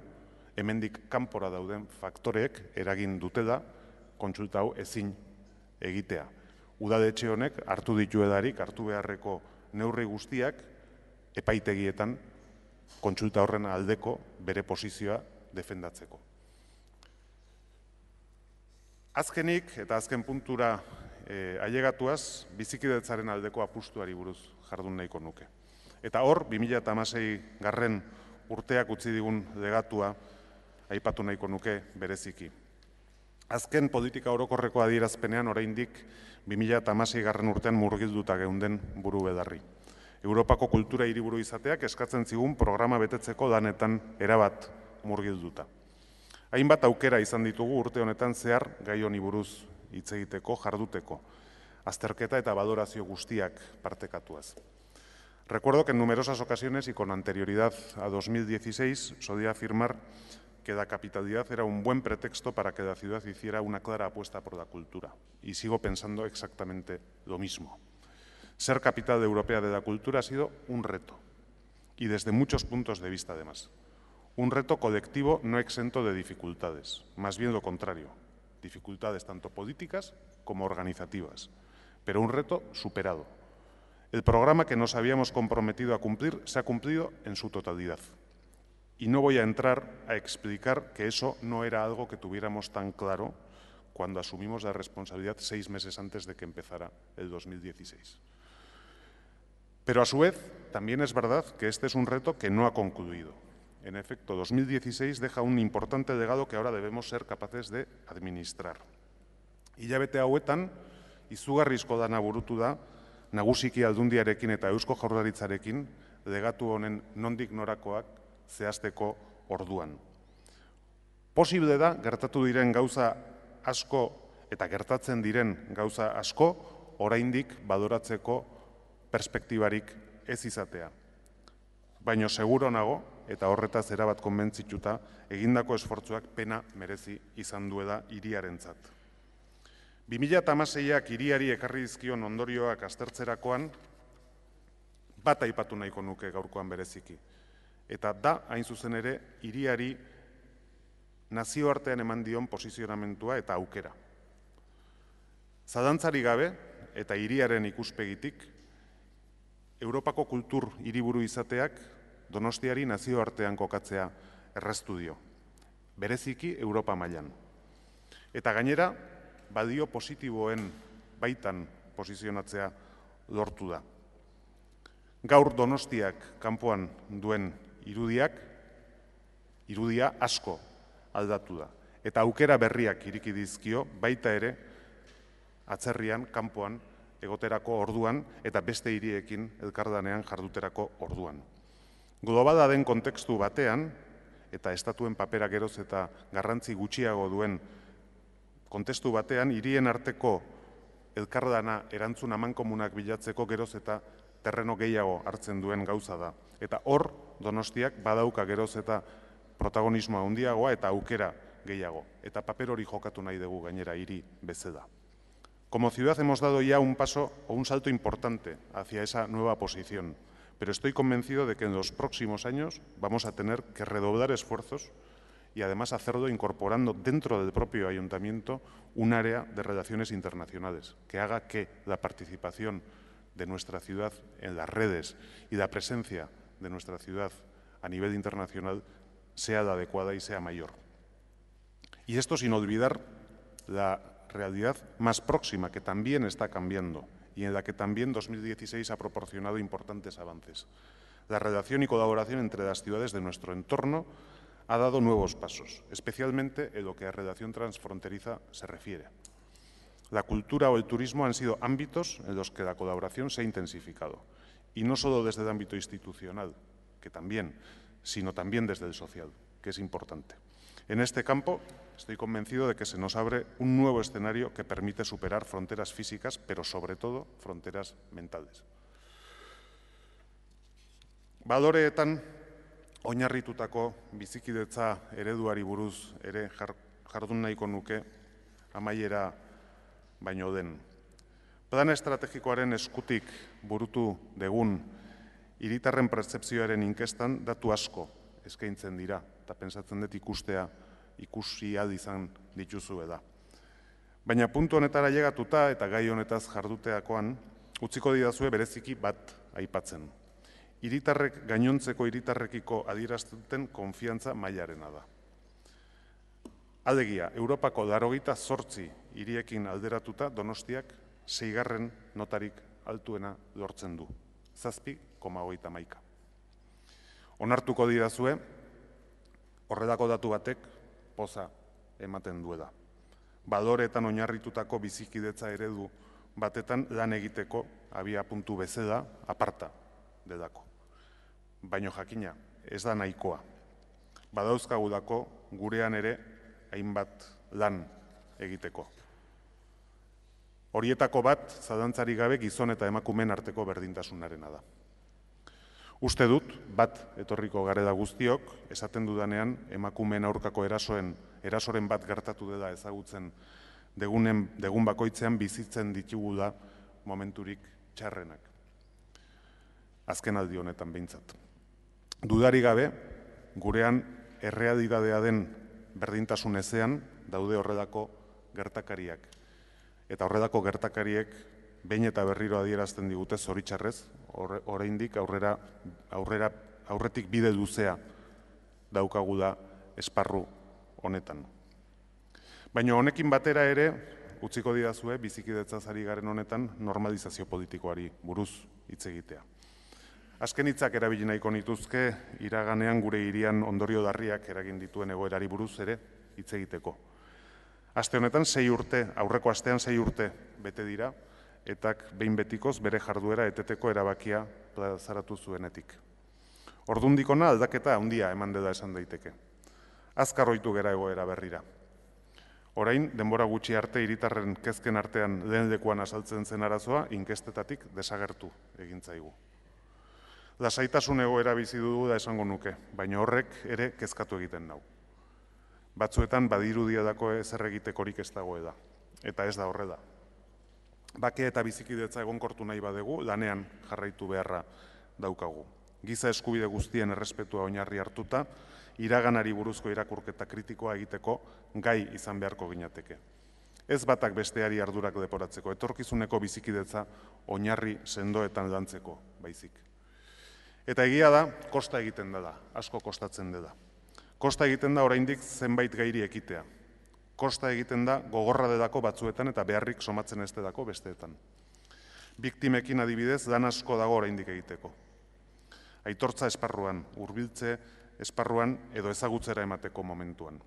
hemendik kanpora dauden faktoreek eragin dutela kontsulta hau ezin egitea. Udaletxe honek hartu dituedarik, hartu beharreko neurri guztiak epaitegietan kontsulta horren aldeko bere posizioa defendatzeko. Azkenik eta azken puntura ailegatuaz, bizikidetzaren aldeko apustuari buruz jardun nahiko nuke. Eta hor, 2016 garren urteak utzi digun legatua aipatu nahiko nuke bereziki. Azken politika orokorreko adierazpenean oraindik 2016 garren urtean murgilduta geunden buru bedarri. Europako kultura hiriburu izateak eskatzen zigun programa betetzeko lanetan erabat murgilduta. Hainbat aukera izan ditugu urte honetan zehar gai honi buruz hitz egiteko, jarduteko, azterketa eta valorazio guztiak partekatuaz. Recuerdo que en numerosas ocasiones y con anterioridad a 2016 solía afirmar que la capitalidad era un buen pretexto para que la ciudad hiciera una clara apuesta por la cultura. Y sigo pensando exactamente lo mismo. Ser capital europea de la cultura ha sido un reto, y desde muchos puntos de vista además. Un reto colectivo no exento de dificultades, más bien lo contrario, dificultades tanto políticas como organizativas, pero un reto superado. El programa que nos habíamos comprometido a cumplir se ha cumplido en su totalidad. Y no voy a entrar a explicar que eso no era algo que tuviéramos tan claro cuando asumimos la responsabilidad 6 meses antes de que empezara el 2016. Pero a su vez, también es verdad que este es un reto que no ha concluido. En efecto, 2016 deja un importante legado que ahora debemos ser capaces de administrar. Hilabete hauetan, izugarrizko dana burutu da, nagusiki Aldundiarekin eta Eusko Jaurlaritzarekin legatu honen nondik norakoak zehazteko orduan. Posible da, gertatu diren gauza asko eta gertatzen diren gauza asko, oraindik baloratzeko perspektibarik ez izatea. Baina seguro nago, eta horretaz erabat konbentzituta, egindako esfortzuak pena merezi izan duela hiriarentzat. 2016ak hiriari ekarri dizkion ondorioak aztertzerakoan, bat aipatu nahiko nuke gaurkoan bereziki. Eta da, hain zuzen ere, hiriari nazioartean eman dion posizionamentua eta aukera. Zalantzari gabe eta hiriaren ikuspegitik, Europako kultur hiriburu izateak Donostiari nazioartean kokatzea erraztu dio, bereziki Europa mailan. Eta gainera, badio positiboen baitan posizionatzea lortu da. Gaur Donostiak kanpoan duen irudia asko aldatu da. Eta aukera berriak ireki dizkio baita ere atzerrian, kanpoan, egoterako orduan eta beste hiriekin elkardanean jarduterako orduan. Globala den kontekstu batean, eta estatuen papera geroz eta garrantzi gutxiago duen kontestu batean, hirien arteko elkardana erantzun amankomunak bilatzeko geroz eta terreno gehiago hartzen duen gauza da. Eta hor, Donostiak badauka geroz eta protagonismoa handiagoa eta aukera gehiago. Eta paper hori jokatu nahi dugu gainera hiri bezala. Como ciudad hemos dado ya un paso o un salto importante hacia esa nueva posición, pero estoy convencido de que en los próximos años vamos a tener que redoblar esfuerzos y además hacerlo incorporando dentro del propio ayuntamiento un área de relaciones internacionales que haga que la participación de nuestra ciudad en las redes y la presencia de nuestra ciudad a nivel internacional sea la adecuada y sea mayor. Y esto sin olvidar la realidad más próxima que también está cambiando y en la que también 2016 ha proporcionado importantes avances. La relación y colaboración entre las ciudades de nuestro entorno ha dado nuevos pasos, especialmente en lo que a relación transfronteriza se refiere. La cultura o el turismo han sido ámbitos en los que la colaboración se ha intensificado, y no solo desde el ámbito institucional, que también, sino también desde el social, que es importante. En este campo estoy convencido de que se nos abre un nuevo escenario que permite superar fronteras físicas, pero sobre todo fronteras mentales. Baloreetan oinarritutako bizikidetza ereduari buruz ere jardun nahiko nuke amaiera baino den. Plan estrategikoaren eskutik burutu dugun hiritarren pertzepzioaren inkestan datu asko eskaintzen dira, eta pentsatzen dut ikusi ahal izan dituzue da. Baina puntu honetara llegatuta eta gai honetaz jarduteakoan, utziko didazue bereziki bat aipatzen. Hiritarrek gainontzeko hiritarrekiko adierazten konfiantza mailarena da. Alegia, Europako 88 hiriekin alderatuta Donostiak 6. notarik altuena lortzen du, 7,31. Onartuko didazue, horrelako datu batek poza ematen duela. Baloreetan oinarritutako bizikidetza eredu batetan lan egiteko abia puntu bezala aparta delako. Baino jakina, ez da nahikoa. Badauzkagulako gurean ere hainbat lan egiteko. Horietako bat, zalantzarik gabe, gizon eta emakumeen arteko berdintasunarena da. Uste dut, bat etorriko garela guztiok, esaten dudanean emakumeen aurkako erasoren bat gertatu dela ezagutzen degun bakoitzean bizitzen ditugula momenturik txarrenak. Azken aldi honetan behintzat. Dudarik gabe, gurean errealitatea den berdintasun ezean daude horrelako gertakariak. Eta horrelako gertakariek behin eta berriro adierazten digute zoritxarrez, oraindik aurretik bide luzea daukagula esparru honetan. Baina honekin batera ere, utziko didazue, bizikidetzaz ari garen honetan normalizazio politikoari buruz hitz egitea. Azken hitzak erabili nahiko nituzke, iraganean gure hirian ondorio larriak eragin dituen egoerari buruz ere hitz egiteko. Aste honetan 6 urte, aurreko astean 6 urte bete dira, etak behin betikoz bere jarduera eteteko erabakia plazaratu zuenetik. Ordundik hona aldaketa handia eman dela esan daiteke. Azkar ohitu gera egoera berrira. Orain, denbora gutxi arte hiritarren kezken artean lehen lekuan azaltzen zen arazoa inkestetatik desagertu egin zaigu. Lasaitasun egoera bizi dugu da esango nuke, baina horrek ere kezkatu egiten nau. Batzuetan badirudia dako ezer egitekorik ez dagoela, eta ez da horrela. Bake eta bizikidetza egonkortu nahi badegu, lanean jarraitu beharra daukagu. Giza eskubide guztien errespetua oinarri hartuta, iraganari buruzko irakurketa kritikoa egiteko gai izan beharko ginateke. Ez batak besteari ardurak leporatzeko, etorkizuneko bizikidetza oinarri sendoetan lantzeko baizik. Eta egia da, kosta egiten dela, asko kostatzen dela. Kosta egiten da oraindik zenbait gairi ekitea. Kosta egiten da gogorra delako batzuetan eta beharrik somatzen ez delako besteetan. Biktimekin adibidez lan asko dago oraindik egiteko. Aitortza esparruan, hurbiltze esparruan edo ezagutzera emateko momentuan.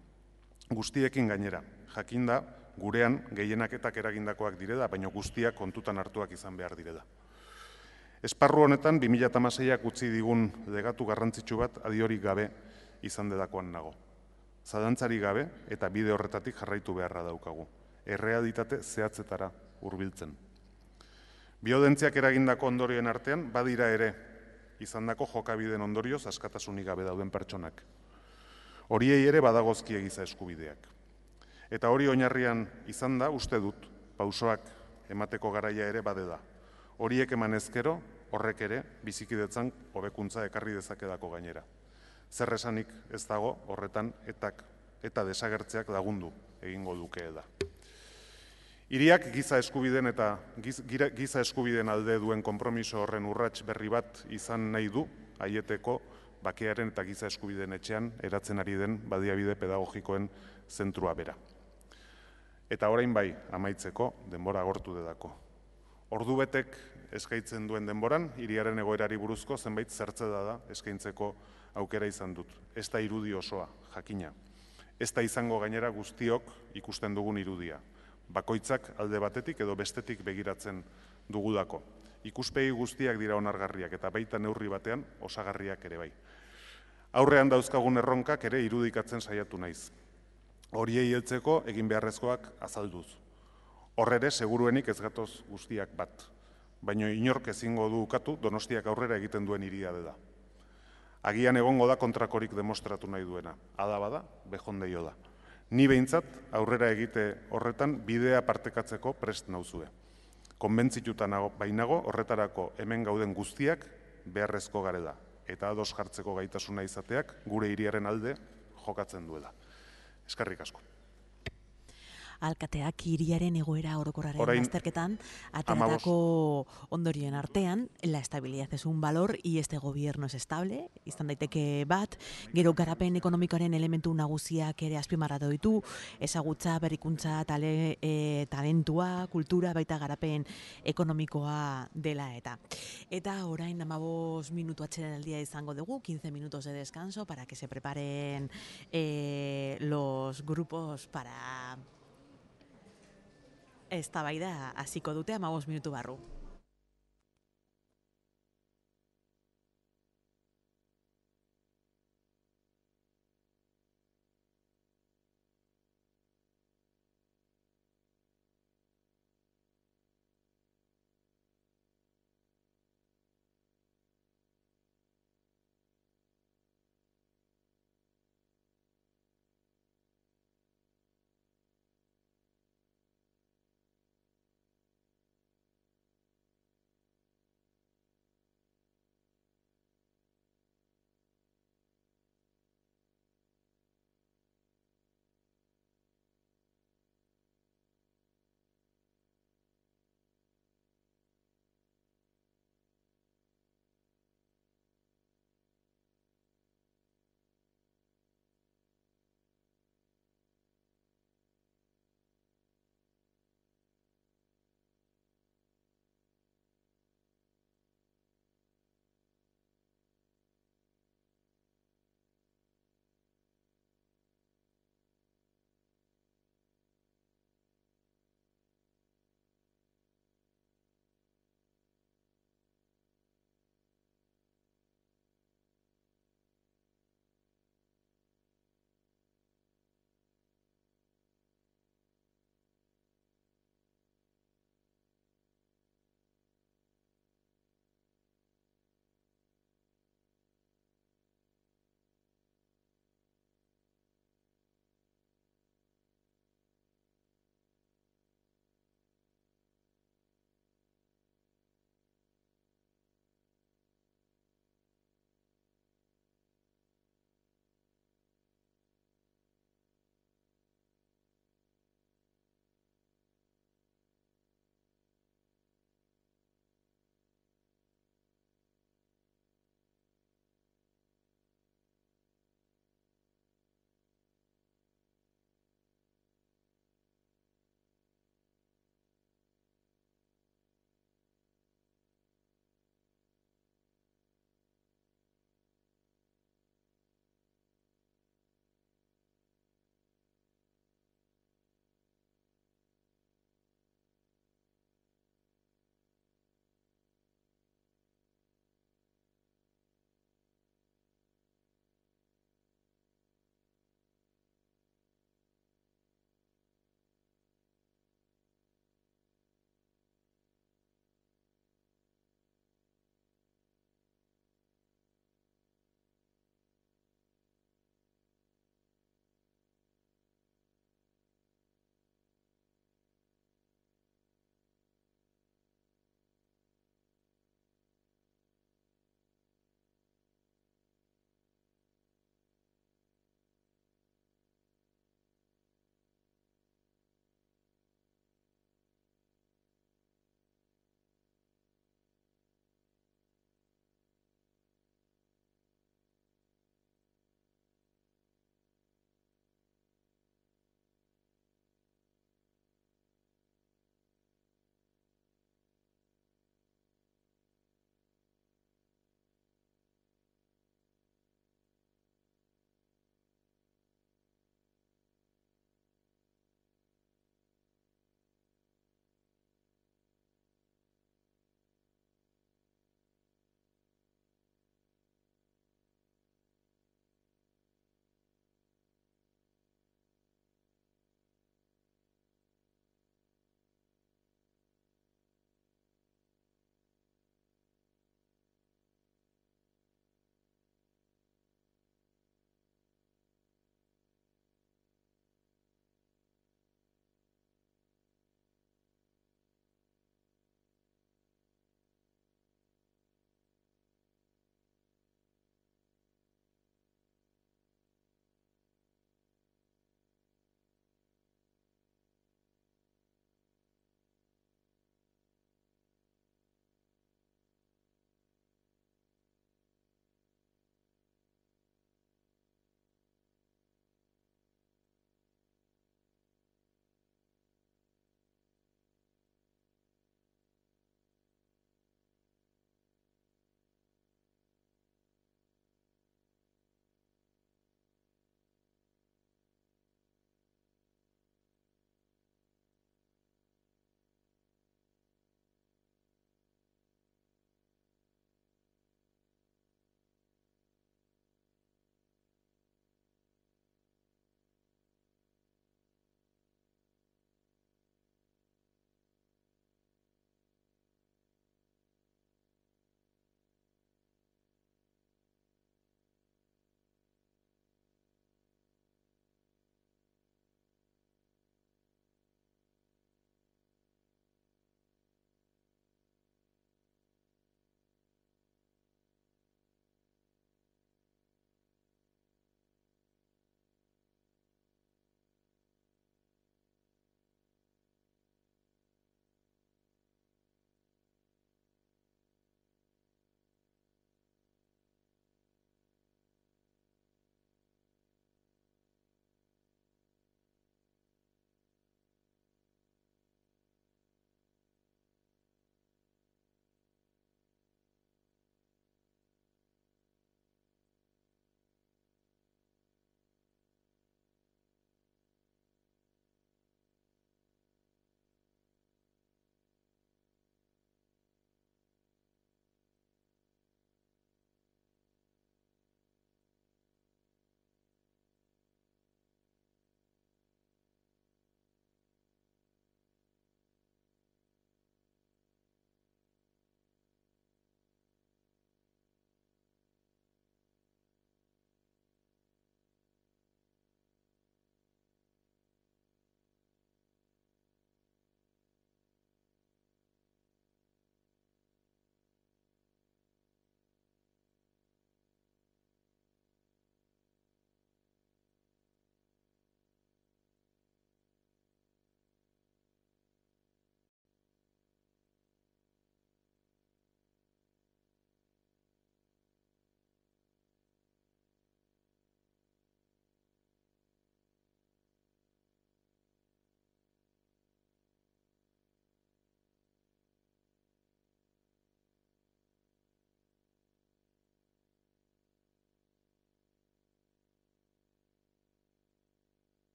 Guztiekin gainera, jakinda gurean gehienaketak eragindakoak direla, baina guztiak kontutan hartuak izan behar direla. Esparru honetan 2016ak utzi digun legatu garrantzitsu bat adiorik gabe izan delakoan nago. Zalantzari gabe eta bide horretatik jarraitu beharra daukagu. Errealitate zehatzetara hurbiltzen. Biolentziak eragindako ondorioen artean badira ere izandako jokabideen ondorioz askatasunik gabe dauden pertsonak. Horiei ere badagozkie giza eskubideak. Eta hori oinarrian izan da, uste dut, pausoak emateko garaia ere badela. Horiek eman ezkero, horrek ere bizikidetzan hobekuntza ekarri dezakedako gainera. Zer esanik ez dago horretan eta desagertzeak lagundu egingo dukeela. Hiriak giza eskubideen alde duen konpromiso horren urrats berri bat izan nahi du, aieteko bakearen eta giza eskubideen etxean eratzen ari den baliabide pedagogikoen zentrua bera. Eta orain bai, amaitzeko, denbora agortu delako. Ordubetek eskaintzen duen denboran, hiriaren egoerari buruzko zenbait zertzela da eskaintzeko aukera izan dut. Ez da irudi osoa, jakina. Ez da izango gainera guztiok ikusten dugun irudia. Bakoitzak alde batetik edo bestetik begiratzen dugulako. Ikuspegi guztiak dira onargarriak eta baita neurri batean osagarriak ere bai. Aurrean dauzkagun erronkak ere irudikatzen saiatu naiz. Horiei heltzeko egin beharrezkoak azalduz. Horrere, seguruenik ez gatoz guztiak bat. Baina inork ezingo du ukatu Donostiak aurrera egiten duen hiria dela. Agian egongo da kontrakorik demostratu nahi duena. Ada bada, bejondeio da. Ni behintzat aurrera egite horretan bidea partekatzeko prest nauzue. Konbentzituta bainago horretarako hemen gauden guztiak beharrezko garela eta ados jartzeko gaitasuna izateak gure hiriaren alde jokatzen duela. Eskerrik asko. Alkateak hiriaren egoera orokorraren azterketan ateratako ondorien artean, la estabilidad es un valor y este gobierno es estable, izan daiteke bat, gero garapen ekonomikoaren elementu nagusiak ere azpimarratu ditu, ezagutza, berrikuntza, talentua, kultura, baita garapen ekonomikoa dela eta. Eta orain 15 minutu atsedenaldia izango dugu, 15 minutos de descanso para que se preparen los grupos para eztabaida hasiko dute 15 minutu barru.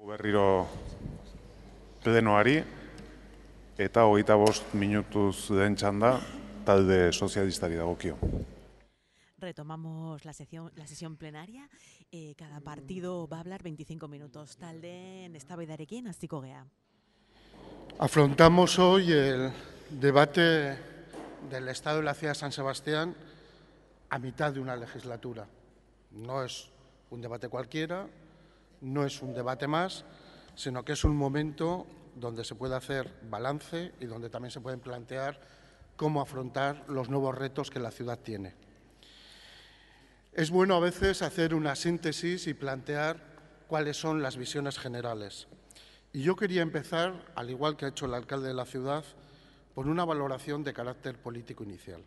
Berriro plenoari eta 25 minutuz den txanda talde sozialistari dagokio. Retomamos la sesión plenaria. Cada partido va a hablar 25 minutos. Taldeen eztabaidarekin hasiko gea. Afrontamos hoy el debate del Estado de la ciudad de San Sebastián a mitad de una legislatura. No es un debate cualquiera, no es un debate más, sino que es un momento donde se puede hacer balance y donde también se pueden plantear cómo afrontar los nuevos retos que la ciudad tiene. Es bueno a veces hacer una síntesis y plantear cuáles son las visiones generales. Y yo quería empezar, al igual que ha hecho el alcalde de la ciudad, por una valoración de carácter político inicial.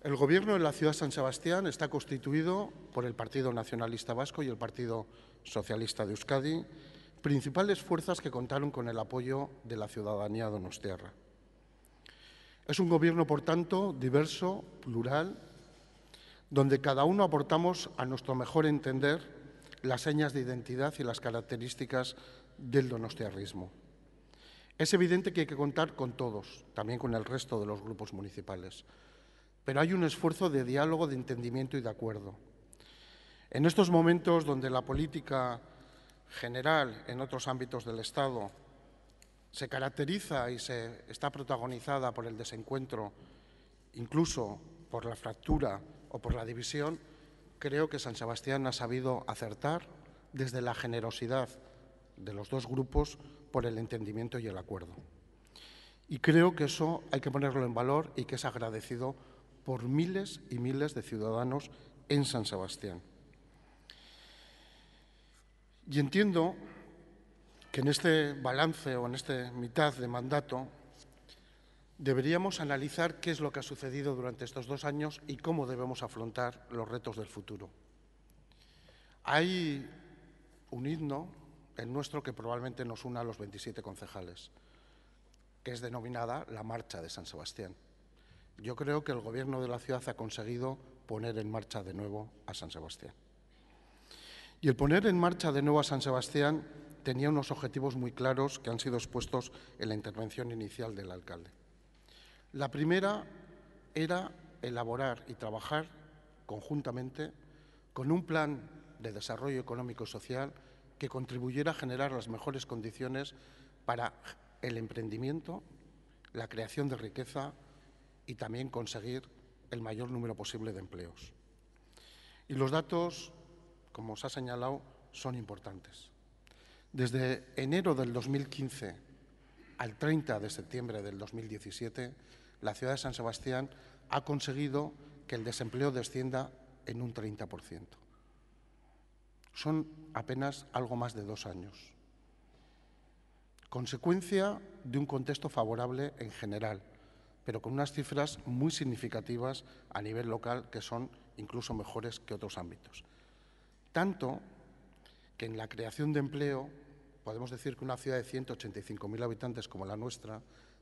El Gobierno de la ciudad de San Sebastián está constituido por el Partido Nacionalista Vasco y el Partido Socialista de Euskadi, principales fuerzas que contaron con el apoyo de la ciudadanía donostiarra. Es un Gobierno, por tanto, diverso, plural, donde cada uno aportamos a nuestro mejor entender las señas de identidad y las características del donostiarrismo. Es evidente que hay que contar con todos, también con el resto de los grupos municipales, pero hay un esfuerzo de diálogo, de entendimiento y de acuerdo. En estos momentos donde la política general en otros ámbitos del Estado se caracteriza y está protagonizada por el desencuentro, incluso por la fractura o por la división, creo que San Sebastián ha sabido acertar desde la generosidad de los dos grupos por el entendimiento y el acuerdo. Y creo que eso hay que ponerlo en valor y que es agradecido por miles y miles de ciudadanos en San Sebastián. Y entiendo que en este balance o en esta mitad de mandato deberíamos analizar qué es lo que ha sucedido durante estos 2 años y cómo debemos afrontar los retos del futuro. Hay un himno, el nuestro, que probablemente nos una a los 27 concejales, que es denominada la Marcha de San Sebastián. Yo creo que el Gobierno de la ciudad ha conseguido poner en marcha de nuevo a San Sebastián. Y el poner en marcha de nuevo a San Sebastián tenía unos objetivos muy claros que han sido expuestos en la intervención inicial del alcalde. La primera era elaborar y trabajar conjuntamente con un plan de desarrollo económico y social que contribuyera a generar las mejores condiciones para el emprendimiento, la creación de riqueza y también conseguir el mayor número posible de empleos. Y los datos, como os ha señalado, son importantes. Desde enero del 2015 al 30 de septiembre del 2017, la ciudad de San Sebastián ha conseguido que el desempleo descienda en un 30%. Son apenas algo más de 2 años. Consecuencia de un contexto favorable en general, pero con unas cifras muy significativas a nivel local que son incluso mejores que otros ámbitos. Tanto que en la creación de empleo podemos decir que una ciudad de 185.000 habitantes como la nuestra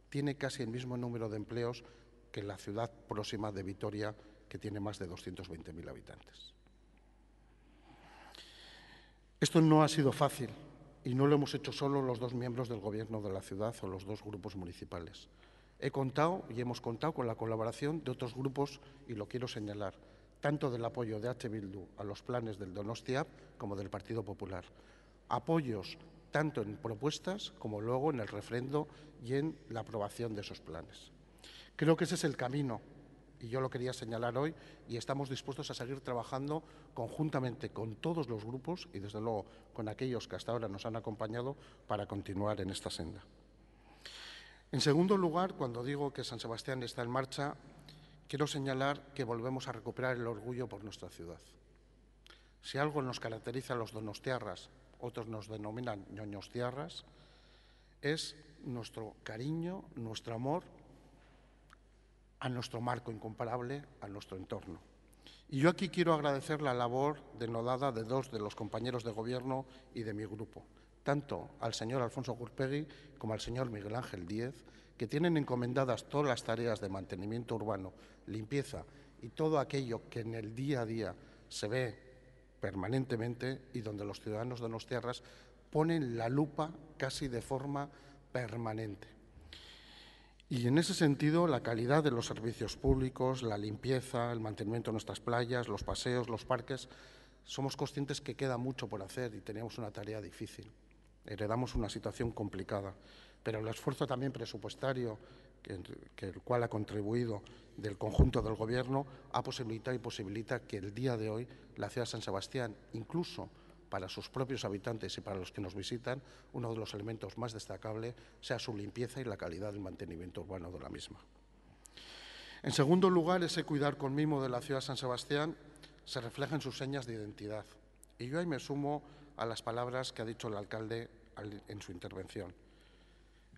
tiene casi el mismo número de empleos que la ciudad próxima de Vitoria, que tiene más de 220.000 habitantes. Esto no ha sido fácil y no lo hemos hecho solo los 2 miembros del Gobierno de la ciudad o los 2 grupos municipales. He contado y hemos contado con la colaboración de otros grupos, y lo quiero señalar, tanto del apoyo de H. Bildu a los planes del Donostia como del Partido Popular. Apoyos tanto en propuestas como luego en el refrendo y en la aprobación de esos planes. Creo que ese es el camino y yo lo quería señalar hoy, y estamos dispuestos a seguir trabajando conjuntamente con todos los grupos y desde luego con aquellos que hasta ahora nos han acompañado para continuar en esta senda. En segundo lugar, cuando digo que San Sebastián está en marcha, quiero señalar que volvemos a recuperar el orgullo por nuestra ciudad. Si algo nos caracteriza a los donostiarras, otros nos denominan ñoñostiarras, es nuestro cariño, nuestro amor a nuestro marco incomparable, a nuestro entorno. Y yo aquí quiero agradecer la labor denodada de 2 de los compañeros de Gobierno y de mi grupo, tanto al señor Alfonso Gurpegui como al señor Miguel Ángel Díez, que tienen encomendadas todas las tareas de mantenimiento urbano, limpieza y todo aquello que en el día a día se ve permanentemente y donde los ciudadanos donostiarras ponen la lupa casi de forma permanente. Y en ese sentido, la calidad de los servicios públicos, la limpieza, el mantenimiento de nuestras playas, los paseos, los parques, somos conscientes que queda mucho por hacer y teníamos una tarea difícil. Heredamos una situación complicada, pero el esfuerzo también presupuestario, el cual ha contribuido del conjunto del Gobierno, ha posibilitado y posibilita que el día de hoy la ciudad de San Sebastián, incluso para sus propios habitantes y para los que nos visitan, uno de los elementos más destacables sea su limpieza y la calidad del mantenimiento urbano de la misma. En segundo lugar, ese cuidar con mimo de la ciudad de San Sebastián se refleja en sus señas de identidad. Y yo ahí me sumo a las palabras que ha dicho el alcalde en su intervención.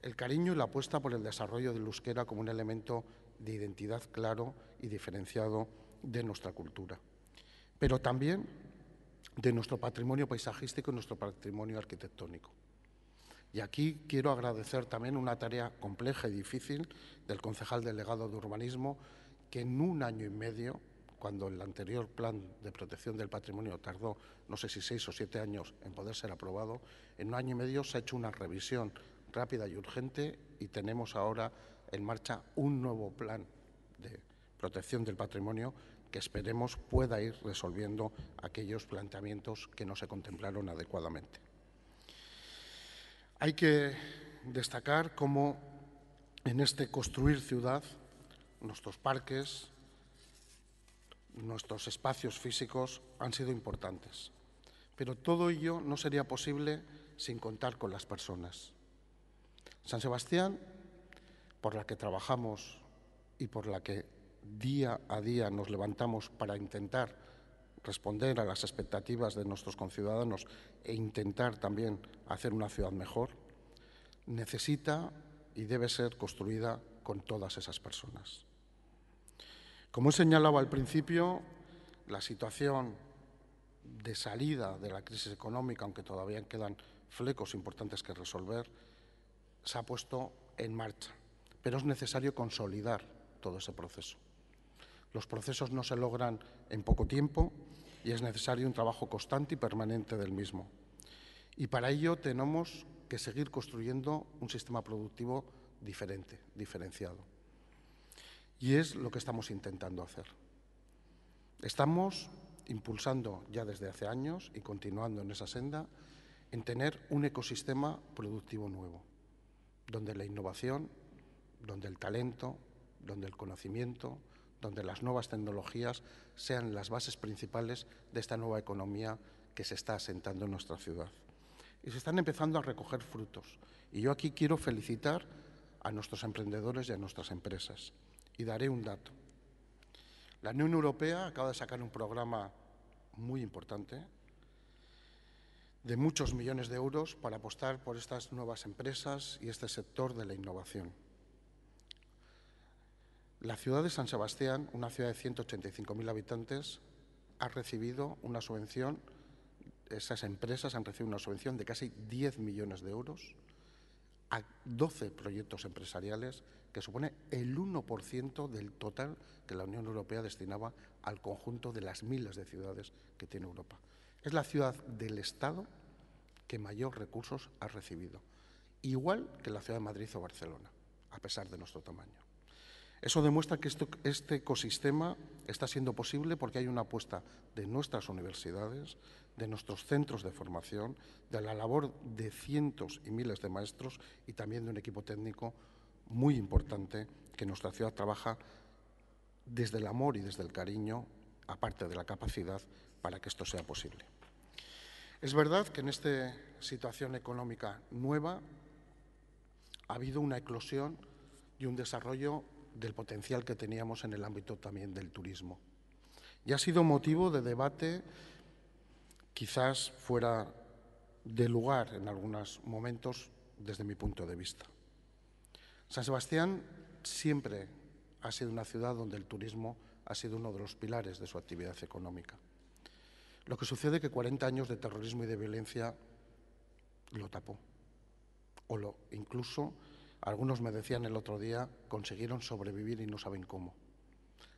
El cariño y la apuesta por el desarrollo del euskera como un elemento de identidad claro y diferenciado de nuestra cultura, pero también de nuestro patrimonio paisajístico y nuestro patrimonio arquitectónico. Y aquí quiero agradecer también una tarea compleja y difícil del concejal delegado de urbanismo, que en 1 año y medio, cuando el anterior plan de protección del patrimonio tardó, no sé si 6 o 7 años en poder ser aprobado, en 1 año y medio se ha hecho una revisión rápida y urgente y tenemos ahora en marcha un nuevo plan de protección del patrimonio que esperemos pueda ir resolviendo aquellos planteamientos que no se contemplaron adecuadamente. Hay que destacar cómo en este construir ciudad, nuestros parques, nuestros espacios físicos han sido importantes, pero todo ello no sería posible sin contar con las personas. San Sebastián, por la que trabajamos y por la que día a día nos levantamos para intentar responder a las expectativas de nuestros conciudadanos e intentar también hacer una ciudad mejor, necesita y debe ser construida con todas esas personas. Como he señalado al principio, la situación de salida de la crisis económica, aunque todavía quedan flecos importantes que resolver, se ha puesto en marcha, pero es necesario consolidar todo ese proceso. Los procesos no se logran en poco tiempo y es necesario un trabajo constante y permanente del mismo. Y para ello tenemos que seguir construyendo un sistema productivo diferente, diferenciado. Y es lo que estamos intentando hacer. Estamos impulsando ya desde hace años y continuando en esa senda en tener un ecosistema productivo nuevo, donde la innovación, donde el talento, donde el conocimiento, donde las nuevas tecnologías sean las bases principales de esta nueva economía que se está asentando en nuestra ciudad. Y se están empezando a recoger frutos. Y yo aquí quiero felicitar a nuestros emprendedores y a nuestras empresas. Y daré un dato. La Unión Europea acaba de sacar un programa muy importante de muchos millones de euros para apostar por estas nuevas empresas y este sector de la innovación. La ciudad de San Sebastián, una ciudad de 185.000 habitantes, ha recibido una subvención, esas empresas han recibido una subvención de casi 10 millones de euros a 12 proyectos empresariales, que supone el 1% del total que la Unión Europea destinaba al conjunto de las miles de ciudades que tiene Europa. Es la ciudad del Estado que mayor recursos ha recibido, igual que la ciudad de Madrid o Barcelona, a pesar de nuestro tamaño. Eso demuestra que este ecosistema está siendo posible porque hay una apuesta de nuestras universidades, de nuestros centros de formación, de la labor de cientos y miles de maestros y también de un equipo técnico muy importante que nuestra ciudad trabaja desde el amor y desde el cariño, aparte de la capacidad, para que esto sea posible. Es verdad que en esta situación económica nueva ha habido una eclosión y un desarrollo del potencial que teníamos en el ámbito también del turismo. Y ha sido motivo de debate, quizás fuera de lugar en algunos momentos desde mi punto de vista. San Sebastián siempre ha sido una ciudad donde el turismo ha sido uno de los pilares de su actividad económica. Lo que sucede es que 40 años de terrorismo y de violencia lo tapó. Incluso, algunos me decían el otro día, consiguieron sobrevivir y no saben cómo.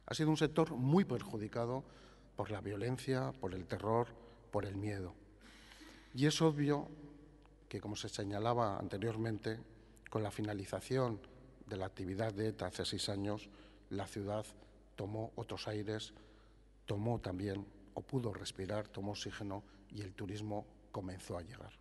Ha sido un sector muy perjudicado por la violencia, por el terror, por el miedo. Y es obvio que, como se señalaba anteriormente, con la finalización de la actividad de ETA hace 6 años, la ciudad tomó otros aires, tomó también, o pudo respirar, tomó oxígeno y el turismo comenzó a llegar.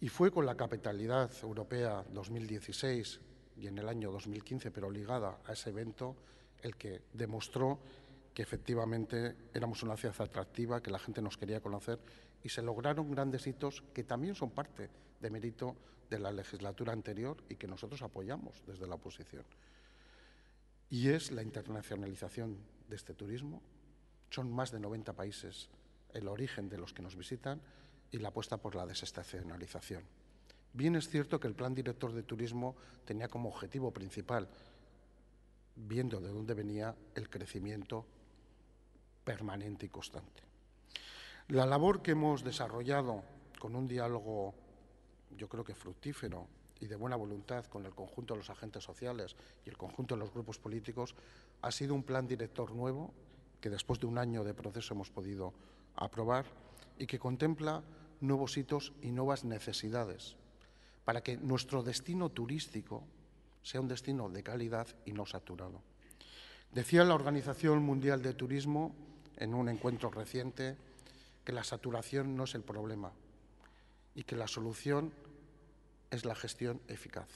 Y fue con la Capitalidad Europea 2016 y en el año 2015, pero ligada a ese evento, el que demostró que efectivamente éramos una ciudad atractiva, que la gente nos quería conocer y se lograron grandes hitos que también son parte de mérito de la legislatura anterior y que nosotros apoyamos desde la oposición. Y es la internacionalización de este turismo. Son más de 90 países el origen de los que nos visitan y la apuesta por la desestacionalización. Bien es cierto que el Plan Director de Turismo tenía como objetivo principal, viendo de dónde venía, el crecimiento permanente y constante. La labor que hemos desarrollado con un diálogo, yo creo que fructífero y de buena voluntad con el conjunto de los agentes sociales y el conjunto de los grupos políticos, ha sido un plan director nuevo que después de un año de proceso hemos podido aprobar y que contempla nuevos hitos y nuevas necesidades para que nuestro destino turístico sea un destino de calidad y no saturado. Decía la Organización Mundial de Turismo en un encuentro reciente que la saturación no es el problema y que la solución es la gestión eficaz.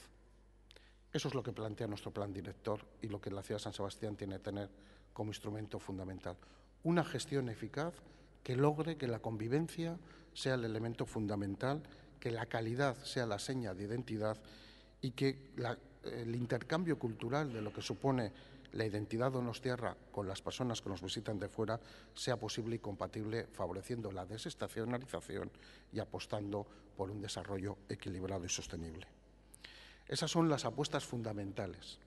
Eso es lo que plantea nuestro plan director y lo que la ciudad de San Sebastián tiene que tener como instrumento fundamental. Una gestión eficaz que logre que la convivencia sea el elemento fundamental, que la calidad sea la seña de identidad y que el intercambio cultural de lo que supone la identidad donostiarra con las personas que nos visitan de fuera sea posible y compatible, favoreciendo la desestacionalización y apostando por un desarrollo equilibrado y sostenible. Esas son las apuestas fundamentales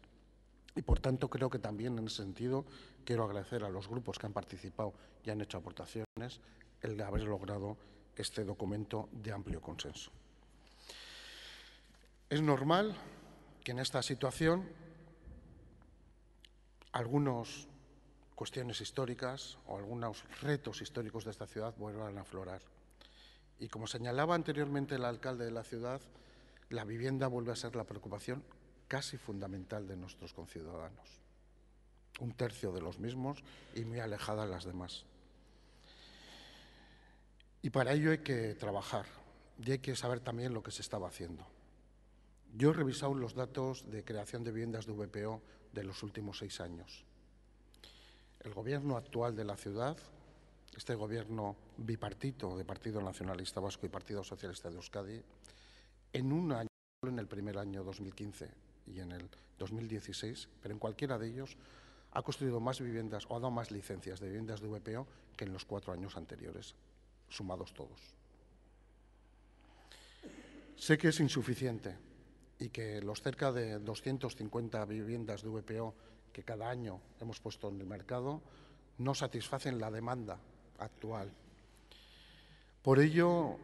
y, por tanto, creo que también en ese sentido quiero agradecer a los grupos que han participado y han hecho aportaciones el de haber logrado este documento de amplio consenso. Es normal que en esta situación algunas cuestiones históricas o algunos retos históricos de esta ciudad vuelvan a aflorar. Y como señalaba anteriormente el alcalde de la ciudad, la vivienda vuelve a ser la preocupación casi fundamental de nuestros conciudadanos. 1/3 de los mismos y muy alejada de las demás. Y para ello hay que trabajar y hay que saber también lo que se estaba haciendo. Yo he revisado los datos de creación de viviendas de VPO de los últimos 6 años. El gobierno actual de la ciudad, este gobierno bipartito de Partido Nacionalista Vasco y Partido Socialista de Euskadi, en un año, en el primer año 2015 y en el 2016, pero en cualquiera de ellos, ha construido más viviendas o ha dado más licencias de viviendas de VPO que en los 4 años anteriores, sumados todos. Sé que es insuficiente y que los cerca de 250 viviendas de VPO que cada año hemos puesto en el mercado no satisfacen la demanda actual. Por ello,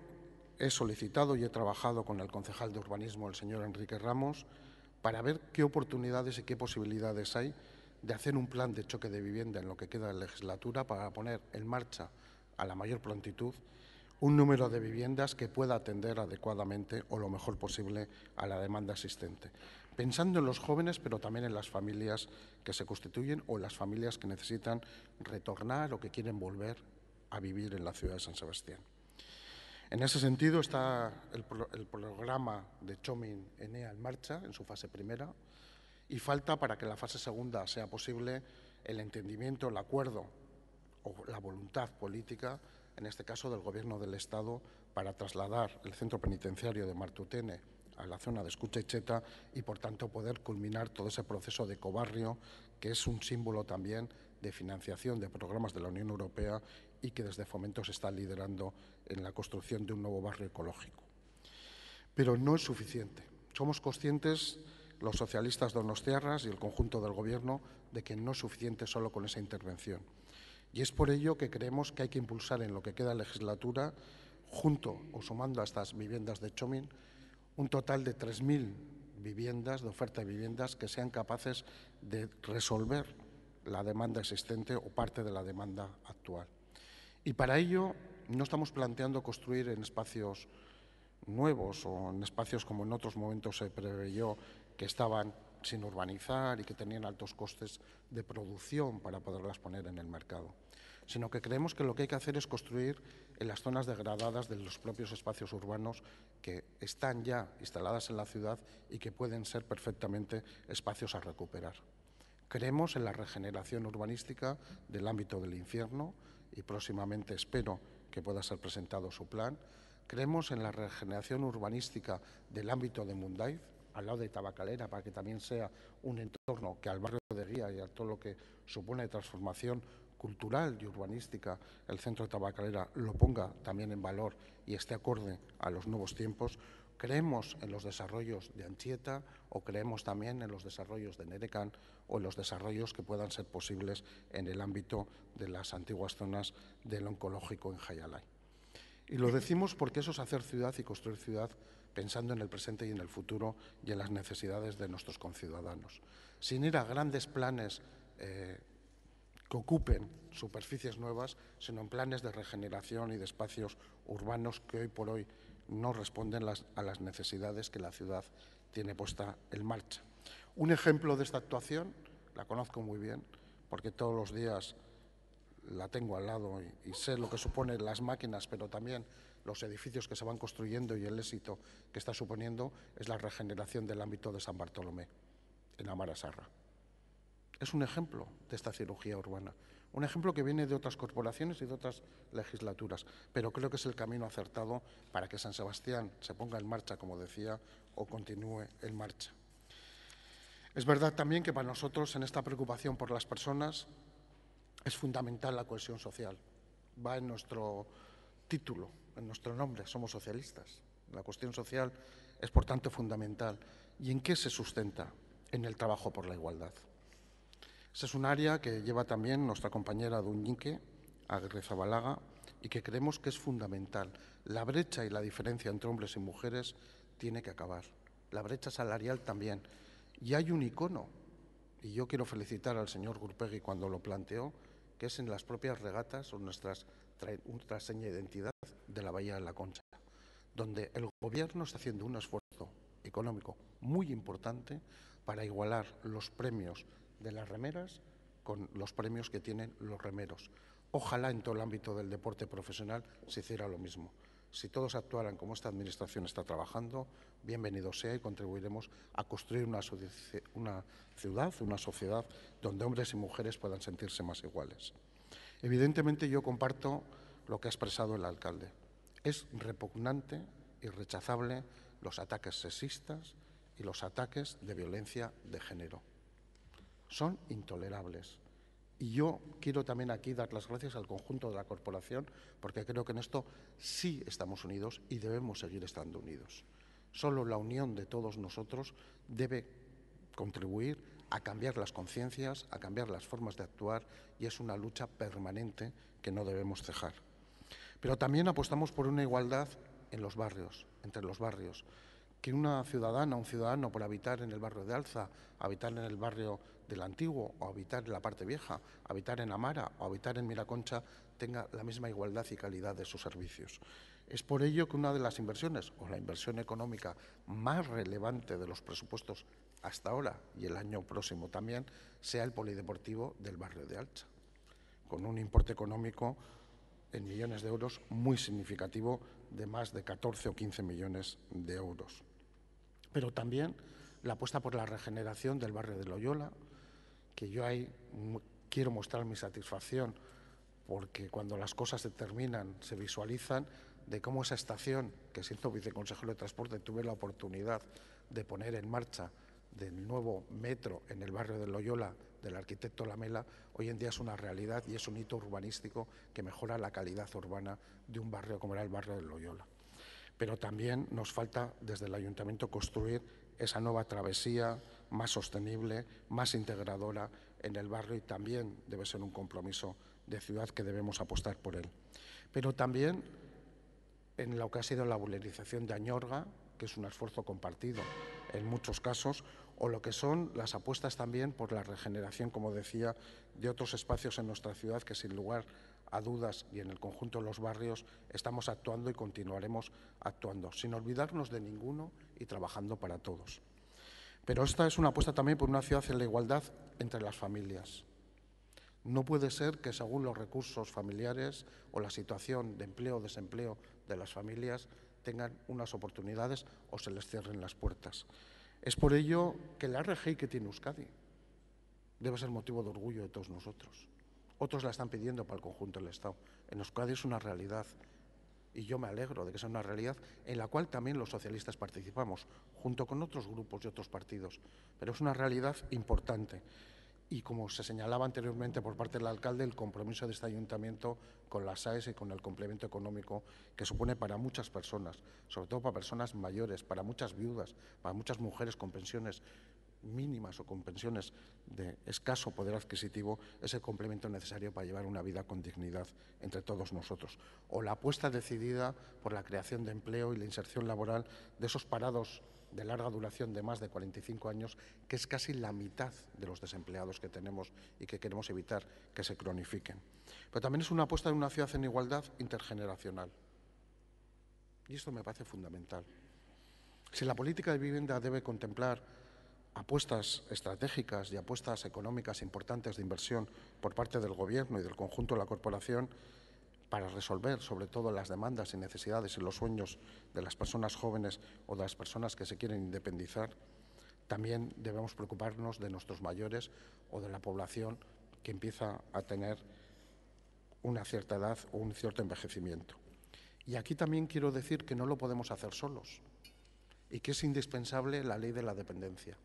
he solicitado y he trabajado con el concejal de urbanismo, el señor Enrique Ramos, para ver qué oportunidades y qué posibilidades hay de hacer un plan de choque de vivienda en lo que queda de legislatura para poner en marcha a la mayor prontitud un número de viviendas que pueda atender adecuadamente o lo mejor posible a la demanda existente, pensando en los jóvenes, pero también en las familias que se constituyen o las familias que necesitan retornar o que quieren volver a vivir en la ciudad de San Sebastián. En ese sentido está el programa de Txomin Enea en marcha en su fase primera y falta, para que la fase segunda sea posible, el entendimiento, el acuerdo o la voluntad política, en este caso del Gobierno del Estado, para trasladar el centro penitenciario de Martutene a la zona de Escucha-Etxeta y, por tanto, poder culminar todo ese proceso de ecobarrio, que es un símbolo también de financiación de programas de la Unión Europea y que desde Fomento se está liderando en la construcción de un nuevo barrio ecológico. Pero no es suficiente. Somos conscientes, los socialistas donostiarras y el conjunto del Gobierno, de que no es suficiente solo con esa intervención. Y es por ello que creemos que hay que impulsar en lo que queda de legislatura, junto o sumando a estas viviendas de Txomin, un total de 3.000 viviendas, de oferta de viviendas, que sean capaces de resolver la demanda existente o parte de la demanda actual. Y para ello no estamos planteando construir en espacios nuevos o en espacios como en otros momentos se preveyó que estaban sin urbanizar y que tenían altos costes de producción para poderlas poner en el mercado, sino que creemos que lo que hay que hacer es construir en las zonas degradadas de los propios espacios urbanos que están ya instaladas en la ciudad y que pueden ser perfectamente espacios a recuperar. Creemos en la regeneración urbanística del ámbito del infierno y próximamente espero que pueda ser presentado su plan. Creemos en la regeneración urbanística del ámbito de Mundaid, al lado de Tabacalera, para que también sea un entorno que al barrio de Guía y a todo lo que supone de transformación cultural y urbanística, el centro de Tabacalera lo ponga también en valor y esté acorde a los nuevos tiempos. Creemos en los desarrollos de Anchieta o creemos también en los desarrollos de Nerecan o en los desarrollos que puedan ser posibles en el ámbito de las antiguas zonas del oncológico en Jayalay. Y lo decimos porque eso es hacer ciudad y construir ciudad pensando en el presente y en el futuro y en las necesidades de nuestros conciudadanos. Sin ir a grandes planes que ocupen superficies nuevas, sino en planes de regeneración y de espacios urbanos que hoy por hoy no responden a las necesidades que la ciudad tiene puesta en marcha. Un ejemplo de esta actuación, la conozco muy bien, porque todos los días la tengo al lado y sé lo que suponen las máquinas, pero también los edificios que se van construyendo y el éxito que está suponiendo, es la regeneración del ámbito de San Bartolomé, en Amara Sarra. Es un ejemplo de esta cirugía urbana, un ejemplo que viene de otras corporaciones y de otras legislaturas, pero creo que es el camino acertado para que San Sebastián se ponga en marcha, como decía, o continúe en marcha. Es verdad también que para nosotros, en esta preocupación por las personas, es fundamental la cohesión social. Va en nuestro título, en nuestro nombre, somos socialistas. La cuestión social es, por tanto, fundamental. ¿Y en qué se sustenta? En el trabajo por la igualdad. Ese es un área que lleva también nuestra compañera Duñique, Agirrezabalaga, y que creemos que es fundamental. La brecha y la diferencia entre hombres y mujeres tiene que acabar. La brecha salarial también. Y hay un icono, y yo quiero felicitar al señor Gurpegui cuando lo planteó, que es en las propias regatas o nuestra seña de identidad de la Bahía de la Concha, donde el Gobierno está haciendo un esfuerzo económico muy importante para igualar los premios de las remeras con los premios que tienen los remeros. Ojalá en todo el ámbito del deporte profesional se hiciera lo mismo. Si todos actuaran como esta Administración está trabajando, bienvenido sea y contribuiremos a construir una ciudad, una sociedad donde hombres y mujeres puedan sentirse más iguales. Evidentemente yo comparto lo que ha expresado el alcalde. Es repugnante y rechazable los ataques sexistas y los ataques de violencia de género. Son intolerables. Y yo quiero también aquí dar las gracias al conjunto de la corporación, porque creo que en esto sí estamos unidos y debemos seguir estando unidos. Solo la unión de todos nosotros debe contribuir a cambiar las conciencias, a cambiar las formas de actuar, y es una lucha permanente que no debemos cejar. Pero también apostamos por una igualdad en los barrios, entre los barrios. Que una ciudadana, un ciudadano, por habitar en el barrio de Alza, habitar en el barrio del Antiguo, o habitar en la parte vieja, habitar en Amara o habitar en Miraconcha, tenga la misma igualdad y calidad de sus servicios. Es por ello que una de las inversiones, o la inversión económica más relevante de los presupuestos hasta ahora, y el año próximo también, sea el polideportivo del barrio de Alza, con un importe económico en millones de euros muy significativo, de más de 14 o 15 millones de euros. Pero también la apuesta por la regeneración del barrio de Loyola, que yo ahí quiero mostrar mi satisfacción, porque cuando las cosas se terminan, se visualizan, de cómo esa estación, que siendo viceconsejero de Transporte tuve la oportunidad de poner en marcha del nuevo metro en el barrio de Loyola, del arquitecto Lamela, hoy en día es una realidad y es un hito urbanístico que mejora la calidad urbana de un barrio como era el barrio de Loyola. Pero también nos falta desde el Ayuntamiento construir esa nueva travesía más sostenible, más integradora en el barrio, y también debe ser un compromiso de ciudad que debemos apostar por él. Pero también en lo que ha sido la vulnerización de Añorga, que es un esfuerzo compartido en muchos casos, o lo que son las apuestas también por la regeneración, como decía, de otros espacios en nuestra ciudad que sin lugar a dudas y en el conjunto de los barrios estamos actuando y continuaremos actuando, sin olvidarnos de ninguno y trabajando para todos. Pero esta es una apuesta también por una ciudad en la igualdad entre las familias. No puede ser que según los recursos familiares o la situación de empleo o desempleo de las familias tengan unas oportunidades o se les cierren las puertas. Es por ello que la RGI que tiene Euskadi debe ser motivo de orgullo de todos nosotros. Otros la están pidiendo para el conjunto del Estado. En Euskadi es una realidad y yo me alegro de que sea una realidad en la cual también los socialistas participamos, junto con otros grupos y otros partidos. Pero es una realidad importante. Y como se señalaba anteriormente por parte del alcalde, el compromiso de este ayuntamiento con las AES y con el complemento económico que supone para muchas personas, sobre todo para personas mayores, para muchas viudas, para muchas mujeres con pensiones mínimas o con pensiones de escaso poder adquisitivo, es el complemento necesario para llevar una vida con dignidad entre todos nosotros. O la apuesta decidida por la creación de empleo y la inserción laboral de esos parados de larga duración de más de 45 años, que es casi la mitad de los desempleados que tenemos y que queremos evitar que se cronifiquen. Pero también es una apuesta de una ciudad en igualdad intergeneracional. Y esto me parece fundamental. Si la política de vivienda debe contemplar apuestas estratégicas y apuestas económicas importantes de inversión por parte del Gobierno y del conjunto de la corporación para resolver sobre todo las demandas y necesidades y los sueños de las personas jóvenes o de las personas que se quieren independizar, también debemos preocuparnos de nuestros mayores o de la población que empieza a tener una cierta edad o un cierto envejecimiento. Y aquí también quiero decir que no lo podemos hacer solos y que es indispensable la ley de la dependencia.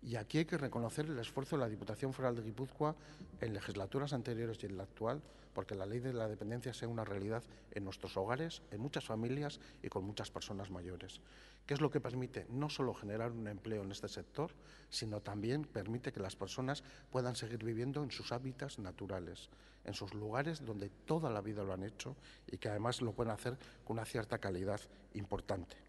Y aquí hay que reconocer el esfuerzo de la Diputación Foral de Guipúzcoa en legislaturas anteriores y en la actual, porque la ley de la dependencia sea una realidad en nuestros hogares, en muchas familias y con muchas personas mayores. ¿Qué es lo que permite? No solo generar un empleo en este sector, sino también permite que las personas puedan seguir viviendo en sus hábitats naturales, en sus lugares donde toda la vida lo han hecho y que además lo pueden hacer con una cierta calidad importante.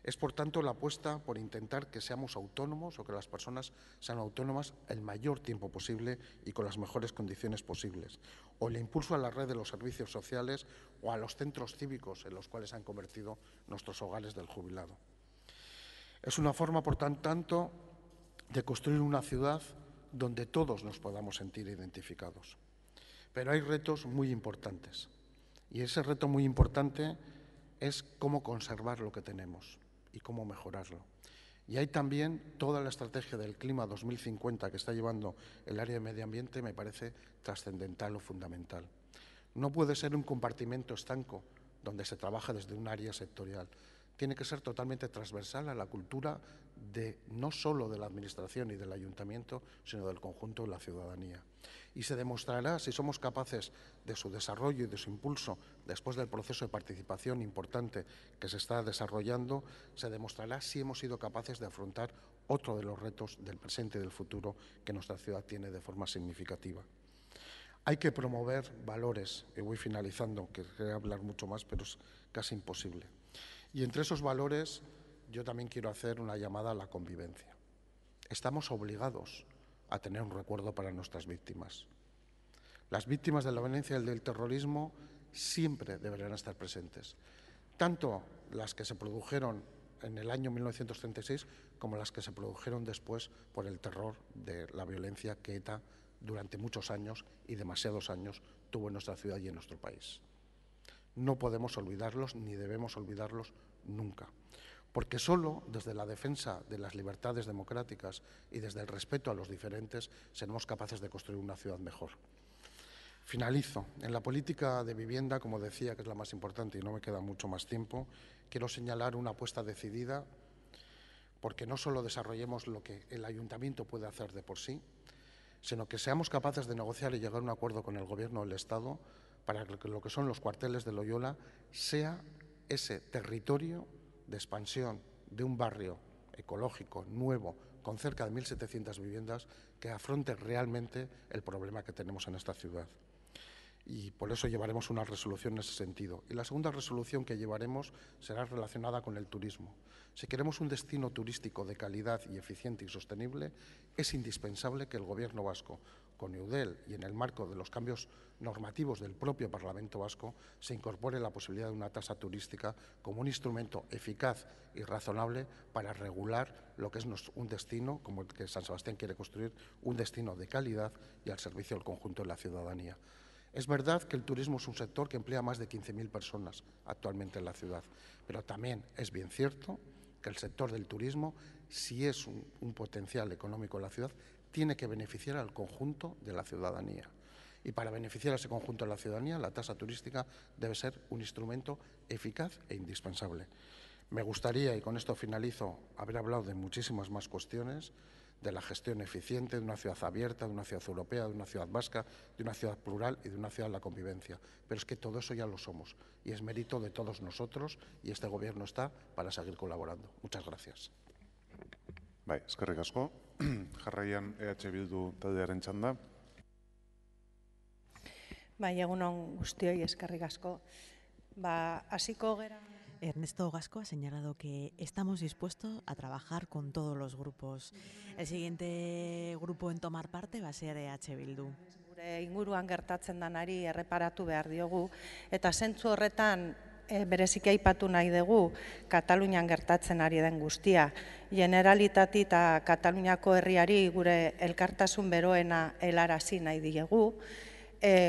Es, por tanto, la apuesta por intentar que seamos autónomos o que las personas sean autónomas el mayor tiempo posible y con las mejores condiciones posibles. O el impulso a la red de los servicios sociales o a los centros cívicos en los cuales se han convertido nuestros hogares del jubilado. Es una forma, por tanto, de construir una ciudad donde todos nos podamos sentir identificados. Pero hay retos muy importantes. Y ese reto muy importante es cómo conservar lo que tenemos y cómo mejorarlo. Y hay también toda la estrategia del Clima 2050 que está llevando el área de medio ambiente, me parece trascendental o fundamental. No puede ser un compartimento estanco donde se trabaja desde un área sectorial. Tiene que ser totalmente transversal a la cultura de no solo de la Administración y del Ayuntamiento, sino del conjunto de la ciudadanía. Y se demostrará si somos capaces de su desarrollo y de su impulso después del proceso de participación importante que se está desarrollando, se demostrará si hemos sido capaces de afrontar otro de los retos del presente y del futuro que nuestra ciudad tiene de forma significativa. Hay que promover valores, y voy finalizando, que quería hablar mucho más, pero es casi imposible. Y entre esos valores yo también quiero hacer una llamada a la convivencia. Estamos obligados a tener un recuerdo para nuestras víctimas. Las víctimas de la violencia y del terrorismo siempre deberán estar presentes, tanto las que se produjeron en el año 1936 como las que se produjeron después por el terror de la violencia que ETA durante muchos años y demasiados años tuvo en nuestra ciudad y en nuestro país. No podemos olvidarlos ni debemos olvidarlos nunca, porque solo desde la defensa de las libertades democráticas y desde el respeto a los diferentes seremos capaces de construir una ciudad mejor. Finalizo. En la política de vivienda, como decía, que es la más importante y no me queda mucho más tiempo, quiero señalar una apuesta decidida porque no solo desarrollemos lo que el Ayuntamiento puede hacer de por sí, sino que seamos capaces de negociar y llegar a un acuerdo con el Gobierno del Estado para que lo que son los cuarteles de Loyola sea ese territorio de expansión de un barrio ecológico, nuevo, con cerca de 1.700 viviendas, que afronte realmente el problema que tenemos en esta ciudad. y por eso llevaremos una resolución en ese sentido. Y la segunda resolución que llevaremos será relacionada con el turismo. Si queremos un destino turístico de calidad y eficiente y sostenible, es indispensable que el Gobierno vasco, con Eudel y en el marco de los cambios normativos del propio Parlamento vasco, se incorpore la posibilidad de una tasa turística como un instrumento eficaz y razonable para regular lo que es un destino, como el que San Sebastián quiere construir, un destino de calidad y al servicio del conjunto de la ciudadanía. Es verdad que el turismo es un sector que emplea más de 15.000 personas actualmente en la ciudad, pero también es bien cierto que el sector del turismo, si es un potencial económico en la ciudad, tiene que beneficiar al conjunto de la ciudadanía. Y para beneficiar a ese conjunto de la ciudadanía, la tasa turística debe ser un instrumento eficaz e indispensable. Me gustaría, y con esto finalizo, haber hablado de muchísimas más cuestiones, de la gestión eficiente de una ciudad abierta, de una ciudad europea, de una ciudad vasca, de una ciudad plural y de una ciudad de la convivencia. Pero es que todo eso ya lo somos y es mérito de todos nosotros y este Gobierno está para seguir colaborando. Muchas gracias. Bai, eskerrik asko. Jarraian EH Bildu taldearen txanda. Bai, egunon guztioi eskerrik asko. Hasiko gera... Ernesto Gasco ha señalado que estamos dispuestos a trabajar con todos los grupos. El siguiente grupo en tomar parte va a ser EH Bildu. Gure inguruan gertatzen danari erreparatu behar diogu, eta zentzu horretan bereziki aipatu nahi dugu Katalunian gertatzen ari den guztia. Generalitati eta Kataluniako herriari gure elkartasun beroena helarazi nahi diegu,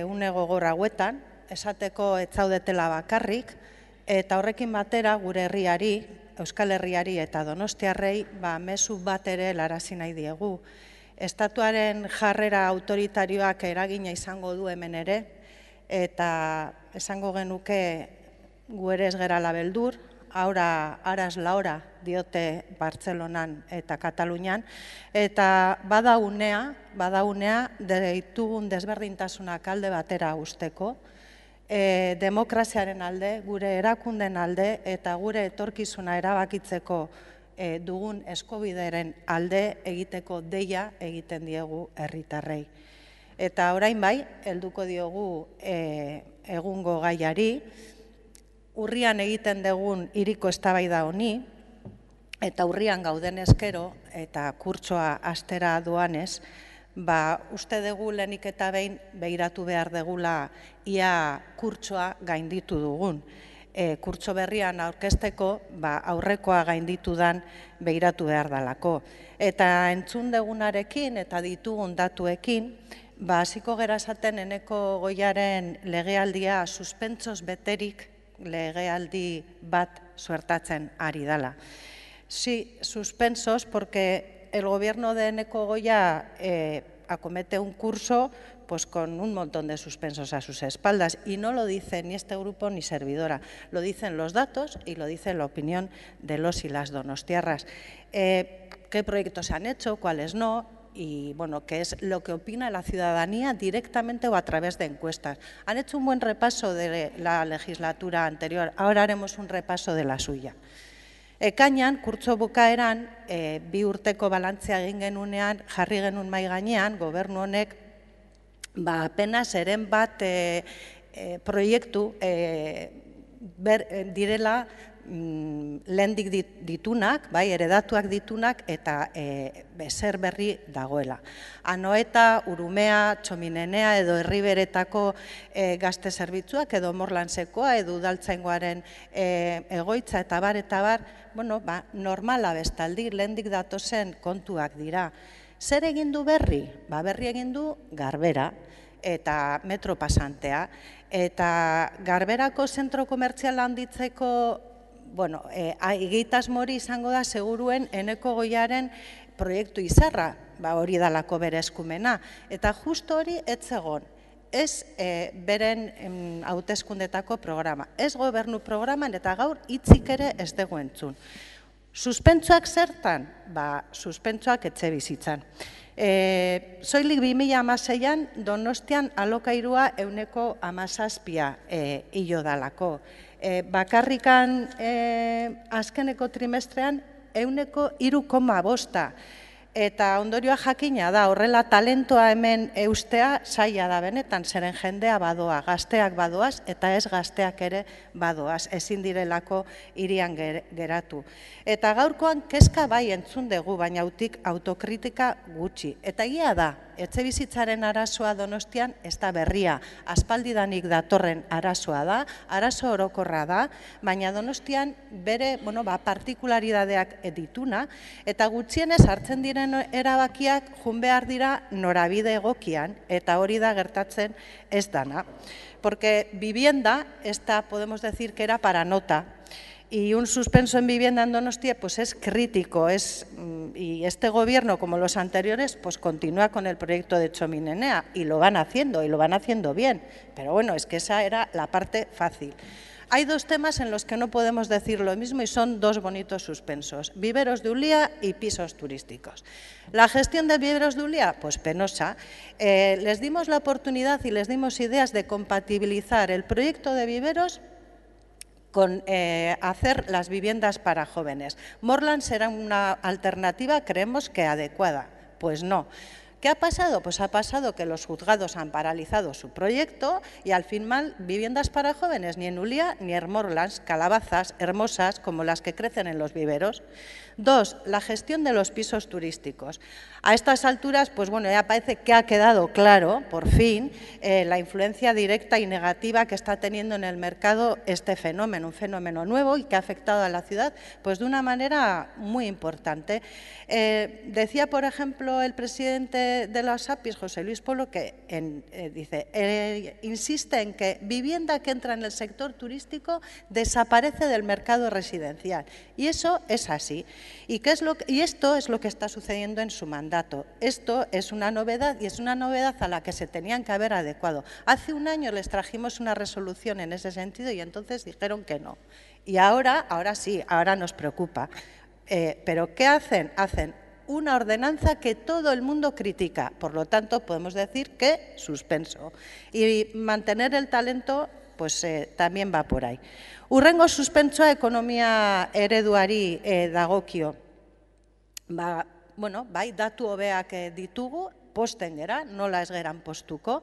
une gogor hauetan, esateko ez zaudetela bakarrik, eta horrekin batera gure herriari, Euskal Herriari eta Donostiarrei mezu bat ere helarazi nahi diegu. Estatuaren jarrera autoritarioak eragina izango du hemen ere, eta esango genuke gu ere ez gerala beldur, ahora aras la hora diote Bartzelonan eta Katalunian, eta bada unea ditugun desberdintasunak alde batera usteko, demokraziaren alde, gure erakunden alde eta gure etorkizuna erabakitzeko dugun eskubideren alde egiteko deia egiten diegu herritarrei. Eta orain bai, helduko diogu egungo gaiari, urrian egiten dugun hiriko eztabaida honi, eta urrian gauden ezkero eta kurtsoa hastera doanez, uste dugu lehenik eta behin behiratu behar degula ia kurtsoa gainditu dugun. Kurtso berrian aurkezteko aurrekoa gainditu dan behiratu behar dalako. Eta entzun degunarekin eta ditugun datuekin, hasiko gera esaten Eneko Goiaren legealdia suspentsoz beterik legealdi bat suertatzen ari dela. Sí, suspensos porque el gobierno de Eneko Goia acomete un curso con un montón de suspensos a sus espaldas y no lo dice ni este grupo ni servidora, lo dicen los datos y lo dice la opinión de los y las donostiarras. ¿Qué proyectos se han hecho, cuáles no? Y bueno, qué es lo que opina la ciudadanía directamente o a través de encuestas. Han hecho un buen repaso de la legislatura anterior, ahora haremos un repaso de la suya. Ekainan, kurtso bukaeran, 2 urteko balantzea egin genunean, jarri genuen mahai gainean, gobernu honek, apenas eren bat proiektu direla lehendik ditunak, heredatuak ditunak eta bezer berri dagoela. Anoeta, Urumea, Txominenea edo Herriberetako gazte zerbitzuak edo Morlansekoa edo Udaltzaingoaren egoitza eta bar, normala bestaldi, lehendik datozen kontuak dira. Zer egin du berri? Berri egin du Garbera eta metro pasantea. Eta Garberako zentro komertziala handitzeko egitasmori izango da seguruen Eneko Goiaren proiektu izarra, hori dalako bere eskumena. Eta justo hori ez zegon, ez beren hauteskundetako programa, ez gobernu programan eta gaur hitzik ere ez dugu entzun. Suspentsoak zertan? Suspentsoak etxe bizitzan. Soilik 2016an Donostian alokairua 17% hilo dalako. Bakarrikan azkeneko trimestrean 3,5%. Eta ondorioa jakina da, horrela talentoa hemen eustea zaila da benetan, zeren jendea badoa, gazteak badoaz, eta ez gazteak ere badoaz, ezin direlako hirian geratu. Eta gaurkoan kezka bai entzun dugu, baina autokritika gutxi. Eta egia da, etxebizitzaren arazoa Donostian ez da berria, aspaldidanik datorren arazoa da, arazo orokorra da, baina Donostian bere partikularidadeak dituna, eta gutxienez hartzen diren erabakiak jun behar dira norabide egokian, eta hori da gertatzen ez dana. Porque vivienda, esta podemos decir que era para nota, y un suspenso en vivienda en Donostia pues es crítico, y este gobierno, como los anteriores, pues continúa con el proyecto de Txomin Enea, y lo van haciendo bien, pero bueno, es que esa era la parte fácil. Hay dos temas en los que no podemos decir lo mismo y son dos bonitos suspensos, viveros de Ulia y pisos turísticos. La gestión de viveros de Ulia, pues penosa. Les dimos la oportunidad y les dimos ideas de compatibilizar el proyecto de viveros con hacer las viviendas para jóvenes. Morland será una alternativa, creemos que adecuada. Pues no. ¿Qué ha pasado? Pues ha pasado que los juzgados han paralizado su proyecto y al final viviendas para jóvenes ni en Ulia ni en Morlands, calabazas hermosas como las que crecen en los viveros. Dos, la gestión de los pisos turísticos. A estas alturas, pues bueno, ya parece que ha quedado claro, por fin, la influencia directa y negativa que está teniendo en el mercado este fenómeno, un fenómeno nuevo y que ha afectado a la ciudad pues de una manera muy importante. Decía, por ejemplo, el presidente de las APIs, José Luis Polo, que insiste en que vivienda que entra en el sector turístico desaparece del mercado residencial. Y eso es así. Y esto es lo que está sucediendo en su mandato. Esto es una novedad y es una novedad a la que se tenían que haber adecuado. Hace un año les trajimos una resolución en ese sentido y entonces dijeron que no. Y ahora sí, ahora nos preocupa. ¿Pero qué hacen? Hacen una ordenanza que todo el mundo critica. Por lo tanto, podemos decir que suspenso. Y mantener el talento pues también va por ahí. Hurrengo suspentsoa ekonomia ereduari dagokio. Bai, datu hobeak ditugu, posten gera, nola ez geran postuko.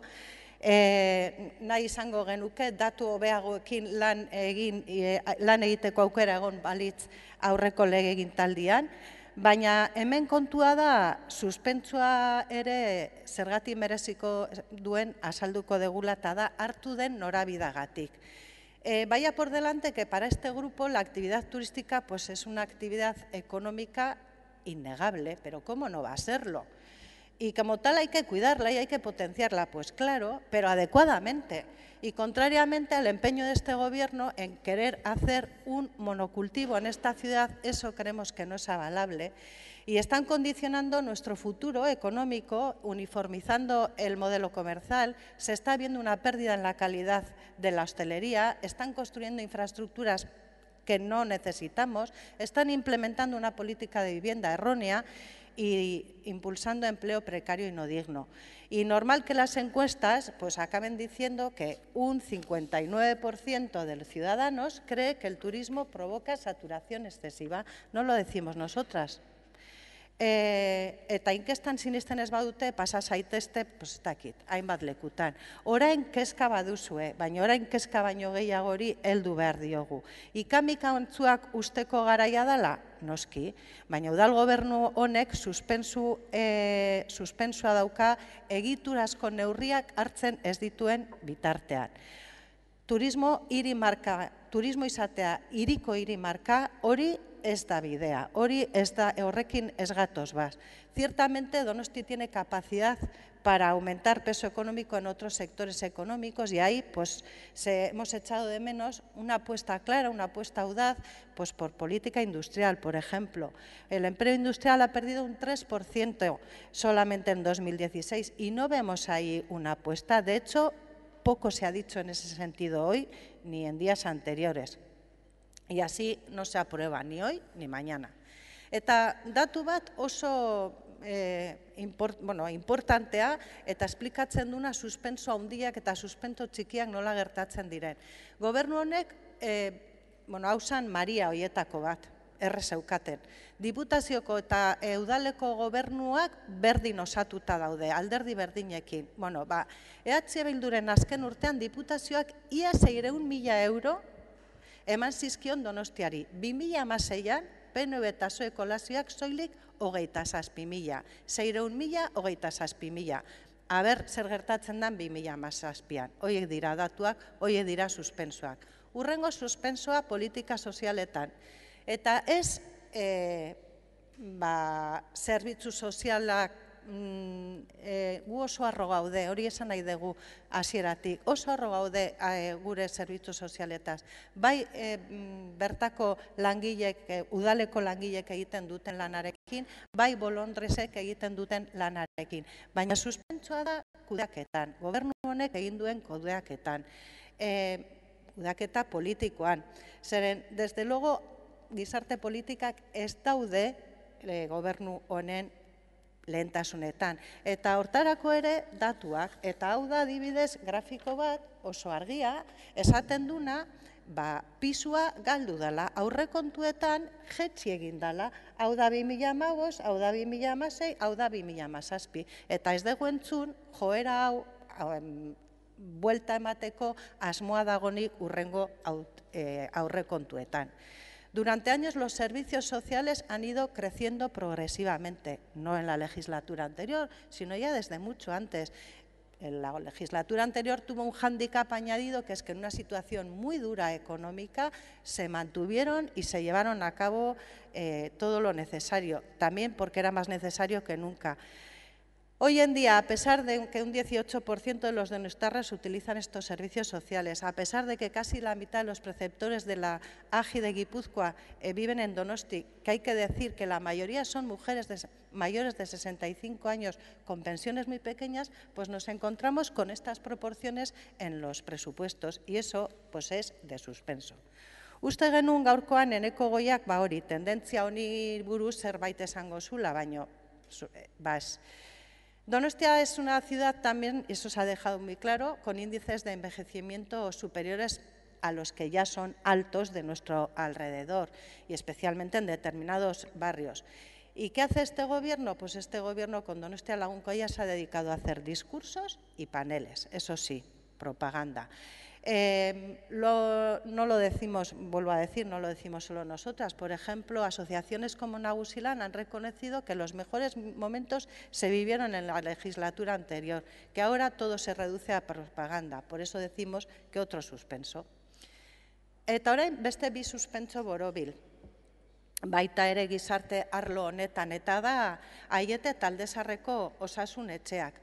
Nahi izango genuke, datu hobeagoekin lan egiteko aukera egon balitz aurreko legegintzaldian, baina hemen kontua da, suspentsua ere zergatik mereziko duen azalduko degula eta da hartu den norabidagatik. Vaya por delante que para este grupo la actividad turística pues es una actividad económica innegable, pero ¿cómo no va a serlo? Y como tal hay que cuidarla y hay que potenciarla, pues claro, pero adecuadamente. Y contrariamente al empeño de este gobierno en querer hacer un monocultivo en esta ciudad, eso creemos que no es avalable. Y están condicionando nuestro futuro económico, uniformizando el modelo comercial, se está viendo una pérdida en la calidad de la hostelería, están construyendo infraestructuras que no necesitamos, están implementando una política de vivienda errónea y impulsando empleo precario y no digno. Y normal que las encuestas pues acaben diciendo que un 59% de los ciudadanos cree que el turismo provoca saturación excesiva. No lo decimos nosotras. Eta inkestan sinisten ez badute, pasa zaitezte, pues ez dakit, hainbat lekutan. Orain kezka baduzue, baina orain kezka baino gehiagori heldu behar diogu. Ikamika ontzuak usteko garaia dela, noski, baina udal gobernu honek suspensua dauka egiturazko neurriak hartzen ez dituen bitartean. Turismo izatea hiriko hiri marka, hori ez da bidea, horrekin ez gatoz bat. Ciertamente Donosti tiene capacidad para aumentar peso económico en otros sectores económicos y ahí pues hemos echado de menos una apuesta clara, una apuesta audaz pues por política industrial, por ejemplo. El empleo industrial ha perdido un 3% solamente en 2016 y no vemos ahí una apuesta. De hecho, poco se ha dicho en ese sentido hoy ni en días anteriores. Y así no se aprueba ni hoy ni mañana. Eta datu bat oso importantea eta esplikatzen duna suspenso handiak eta suspenso txikiak nola gertatzen diren. Gobernu honek, hau zan Maria hoietako bat. errezeukaten. Diputazioko eta udaleko gobernuak berdin osatuta daude, alderdi berdinekin. Bueno, EH Bilduren azken urtean diputazioak ia 600.000 euro eman zizkion Donostiari. 2016an, PNV eta PSOE koalizioak soilik 27.000. 600.000, 27.000. Aber, zer gertatzen den 2017an. Hoiek dira datuak, hoiek dira suspensoak. Urrengo suspensoa politika sozialetan. Eta ez zerbitzu sozialak gu oso harro gaude, hori esan nahi dugu hasieratik, oso harro gaude gure zerbitzu sozialetaz. Bai bertako langilek, udaleko langilek egiten duten lanarekin, bai bolondresek egiten duten lanarekin. Baina suspentsoa da kudeaketan, gobernu honek egin duen kudeaketan, kudeaketa politikoan. Zeren, desde luego, gizarte politikak ez daude gobernu honen lehentasunetan. Eta hortarako ere datuak, eta hau da adibidez grafiko bat oso argia, esaten duna, pisua galdu dela, aurrekontuetan jetzi egin dela, hau da 2015, hau da 2016, hau da 2017. Eta ez dugu entzun, joera hau buelta emateko asmoa dagonik urrengo aurrekontuetan. Durante años los servicios sociales han ido creciendo progresivamente, no en la legislatura anterior, sino ya desde mucho antes. En la legislatura anterior tuvo un hándicap añadido, que es que en una situación muy dura económica se mantuvieron y se llevaron a cabo todo lo necesario, también porque era más necesario que nunca. Hoy en día, a pesar de que un 18% de los donostiarras utilizan estos servicios sociales, a pesar de que casi la mitad de los preceptores de la AGI de Guipúzcoa viven en Donosti, que hay que decir que la mayoría son mujeres mayores de 65 años con pensiones muy pequeñas, pues nos encontramos con estas proporciones en los presupuestos y eso pues es de suspenso. Uste genuen gaurkoan Eneko Goiak hori, tendentzia honi buruz zerbait esango zula, baino Donostia es una ciudad también, y eso se ha dejado muy claro, con índices de envejecimiento superiores a los que ya son altos de nuestro alrededor y especialmente en determinados barrios. ¿Y qué hace este gobierno? Pues este gobierno con Donostia Lagunkoia se ha dedicado a hacer discursos y paneles, eso sí, propaganda. No lo decimos, vuelvo a decir, no lo decimos solo nosotras. Por ejemplo, asociaciones como Nagusilan han reconocido que los mejores momentos se vivieron en la legislatura anterior, que ahora todo se reduce a propaganda. Por eso decimos que otro suspenso. Eta orain beste bi suspenso borobil. Baita ere gizarte arlo honetan, eta da Aiete Taldesarreko osasun etxeak.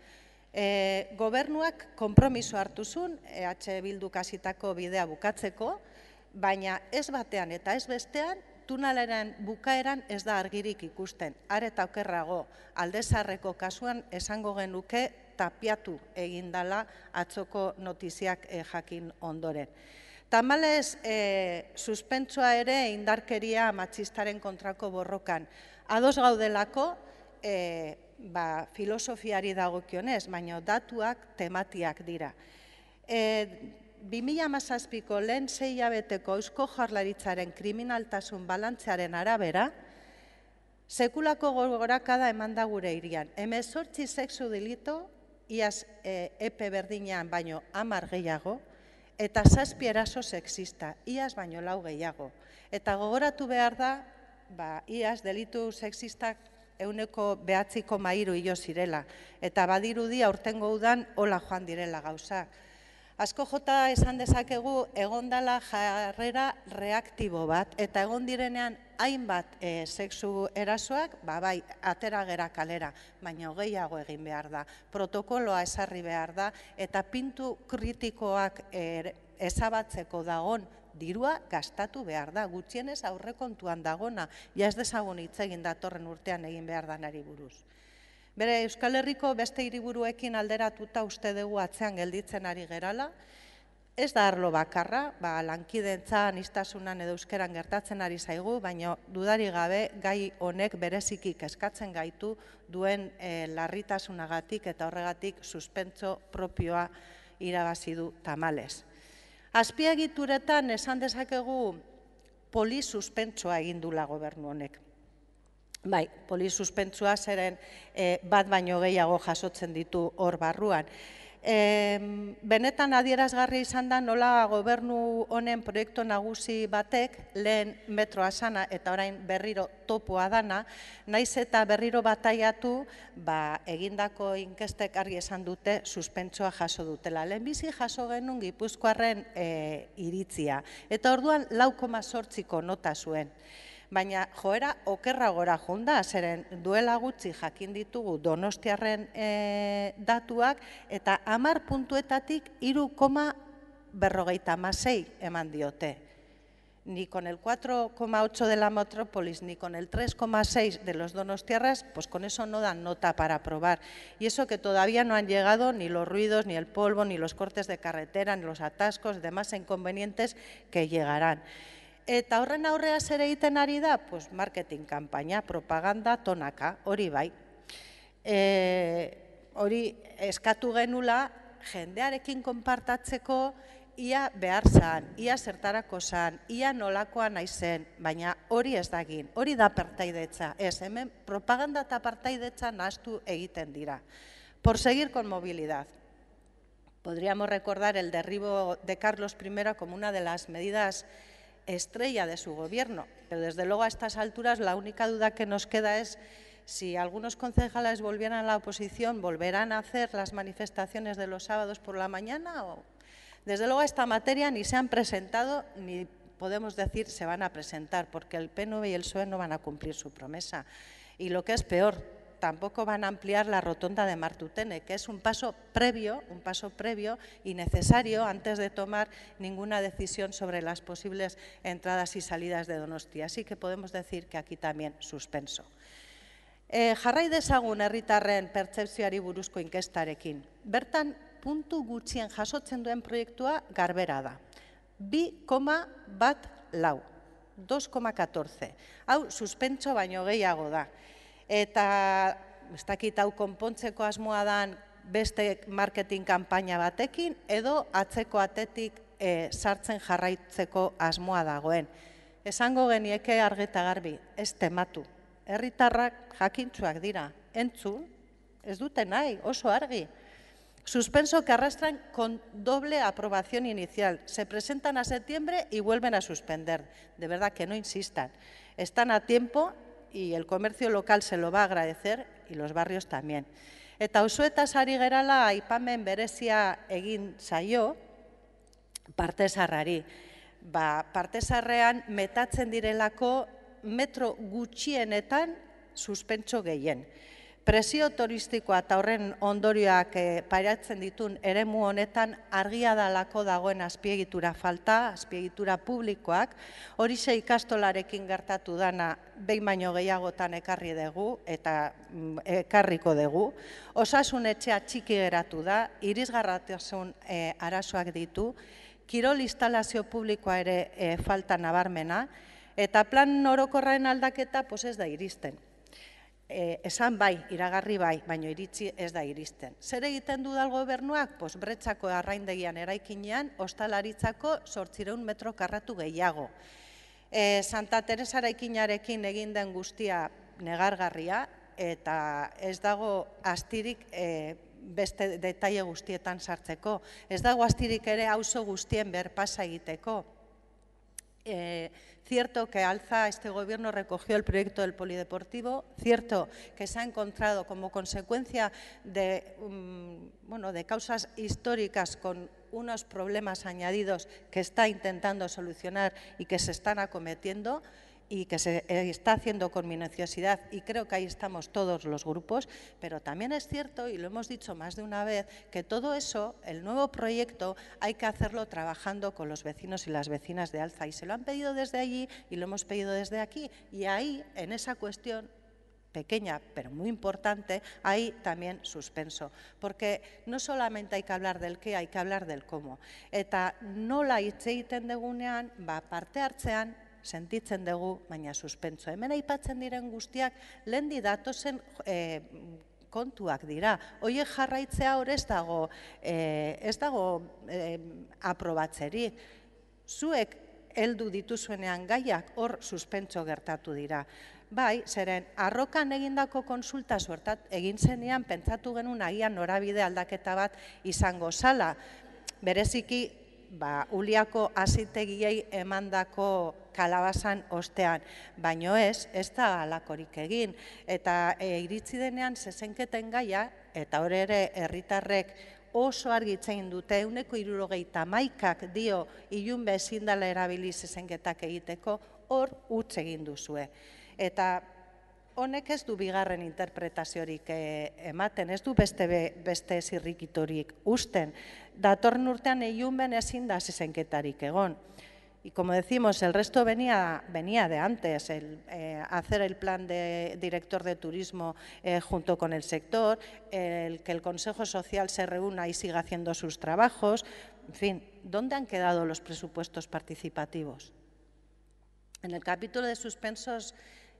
Gobernuak konpromiso hartu zuen, EH Bilduk hasitako bidea bukatzeko, baina ez batean eta ez bestean, tunelaren bukaeran ez da argirik ikusten. Are eta okerrago, Aldesarreko kasuan esango genuke tapiatu egin dela atzoko notiziak jakin ondoren. Tamalez, suspentsoa ere indarkeria matxistaren kontrako borrokan. Ados gaudelako, filosofiari dagokionez, baina datuak tematiak dira. 2017ko lehen 6 hilabeteko Eusko Jaurlaritzaren kriminaltasun balantzearen arabera, sekulako gorakada eman da gure hirian. 18 sexu delito, iaz epe berdinean baino 10 gehiago, eta 7 eraso sexista, iaz baino 4 gehiago. Eta gogoratu behar da, iaz delitu sexistak 9,3 hilo zirela, eta badirudi aurtengo udan hola joan direla gauza. Asko jota esan dezakegu egondala jarrera reaktibo bat, eta egon direnean hainbat sexu erasoak, bai, atera gera kalera, baina gehiago egin behar da, protokoloa esarri behar da, eta pintu kritikoak ezabatzeko dagon dirua gastatu behar da, gutxienez aurrekontuan dagona, ja ez dezagun hitz egin datorren urtean egin behar danari buruz. Bere, Euskal Herriko beste hiriburuekin alderatuta uste dugu atzean gelditzen ari gerala, ez da arlo bakarra, lankidentza, aniztasunan edo euskeran gertatzen ari zaigu, baina dudari gabe gai honek bereziki kezkatzen gaitu duen larritasunagatik eta horregatik suspentso propioa irabazi du tamalez. Azpiegituretan esan dezakegu polisuspentsua egin dula gobernu honek. Bai, polisuspentsua zeren bat baino gehiago jasotzen ditu hor barruan. Benetan adierazgarri izan da nola gobernu honen proiektu nagusi batek lehen metroa sana eta orain berriro topoa dana, naiz eta berriro bataiatu egindako inkestek argi esan dute suspentsoa jaso dutela. Lehenbizi jaso genuen Gipuzkoarren iritzia eta orduan 4,8ko nota zuen. Baina joera okerragora joan da, zeren duela gutxi jakin ditugu Donostiarren datuak eta 10 puntuetatik 3,56 eman diote. Ni con el 4,8 de la metrópolis, ni con el 3,6 de los donostiarras, pues con eso no dan nota para aprobar. Y eso que todavía no han llegado ni los ruidos, ni el polvo, ni los cortes de carretera, ni los atascos, demás inconvenientes que llegarán. Eta horren aurrea zer egiten ari da? Pues marketing kanpaina, propaganda, tonaka, hori bai. Hori eskatu genula jendearekin konpartatzeko ia behar zan, ia zertarako zan, ia nolakoa nahi zen, baina hori ez da egin, hori da partaidetza. Ez, hemen propaganda eta partaidetza nahaztu egiten dira. Por seguir con movilidad. Podríamos recordar el derribo de Carlos I como una de las medidas estrella de su gobierno, pero desde luego a estas alturas la única duda que nos queda es si algunos concejales volvieran a la oposición, ¿volverán a hacer las manifestaciones de los sábados por la mañana? Desde luego a esta materia ni se han presentado ni podemos decir se van a presentar, porque el PNV y el PSOE no van a cumplir su promesa. Y lo que es peor, tampoco van a ampliar la rotonda de Martutene, que es un paso previo y necesario antes de tomar ninguna decisión sobre las posibles entradas y salidas de Donostia. Así que podemos decir que aquí también suspenso. Jarrai dezagun herritarren pertzepzioari buruzko inkestarekin. Bertan puntu gutxien jasotzen duen proiektua garbera da. 2,14. 2,14. Hau suspentso baino gehiago da. Eta ez dakit hau konpontzeko asmoa dan beste marketing kanpaina batekin edo atzeko atetik sartzen jarraitzeko asmoa dagoen. Esango genieke argi eta garbi, ez tematu. Herritarrak jakintsuak dira, entzun, ez dute nahi, oso argi. Suspenso que arrastran con doble aprobación inicial. Se presentan a septiembre y vuelven a suspender. De verdad que no insistan. Están a tiempo y el comercio local se lo va a agradecer y los barrios también. Eta auzoetaz ari gerala aipamen berezia egin zaio partesarrari. Partesarrean metatzen direlako metro gutxienetan suspentso gehien. Presio turistikoa eta horren ondorioak pairatzen ditun eremu honetan argia dalako dagoen azpiegitura falta, azpiegitura publikoak, horixe ikastolarekin gertatu dana behin baino gehiagotan ekarri dugu eta ekarriko dugu. Osasun etxea txiki geratu da, irisgarritasun arazoak ditu, kirol instalazio publikoa ere falta nabarmena, eta plan orokorraren aldaketa ez da iristen. Esan bai, iragarri bai, baina iritsi ez da iristen. Zer egiten du da gobernuak? Bretxako arraindegian eraikinean, ostalaritzako 800 metro karratu gehiago. Santa Teresa eraikinarekin egin den guztia negargarria, eta ez dago astirik beste detaile guztietan sartzeko. Ez dago astirik ere auzo guztien berpasa egiteko. Cierto que Alza, este gobierno recogió el proyecto del polideportivo, cierto que se ha encontrado como consecuencia de causas históricas con unos problemas añadidos que está intentando solucionar y que se están acometiendo y que se está haciendo con minuciosidad, y creo que ahí estamos todos los grupos, pero también es cierto, y lo hemos dicho más de una vez, que todo eso, el nuevo proyecto, hay que hacerlo trabajando con los vecinos y las vecinas de Alza, y se lo han pedido desde allí y lo hemos pedido desde aquí, y ahí, en esa cuestión pequeña, pero muy importante, hay también suspenso, porque no solamente hay que hablar del qué, hay que hablar del cómo. Eta nola hitz egiten dugunean, parte hartzean, sentitzen dugu, baina suspentso. Hemen aipatzen diren guztiak lehendi datozen kontuak dira. Hoiek jarraitzea hor ez dago aprobatzerik. Zuek heldu dituzuenean gaiak hor suspentso gertatu dira. Bai, zeren arrokan egindako konsulta egin zenean pentsatu genuen agian norabide aldaketa bat izango zala. Bereziki, Uliako azitegiei emandako kalabazan ostean, baino ez da alakorik egin. Eta iritsi denean zezenketen gaia, eta hor ere herritarrek oso argitzein dute, 71%ak dio ilunbe ezin dela erabili zezenketak egiteko, hor utz egin duzue. Eta honek ez du bigarren interpretaziorik ematen, ez du beste zirrikitorik usten. Datorren urtean ilunben ezin da zezenketarik egon. Y como decimos, el resto venía de antes, hacer el plan de director de turismo junto con el sector, que el Consejo Social se reúna y siga haciendo sus trabajos. En fin, ¿dónde han quedado los presupuestos participativos? En el capítulo de suspensos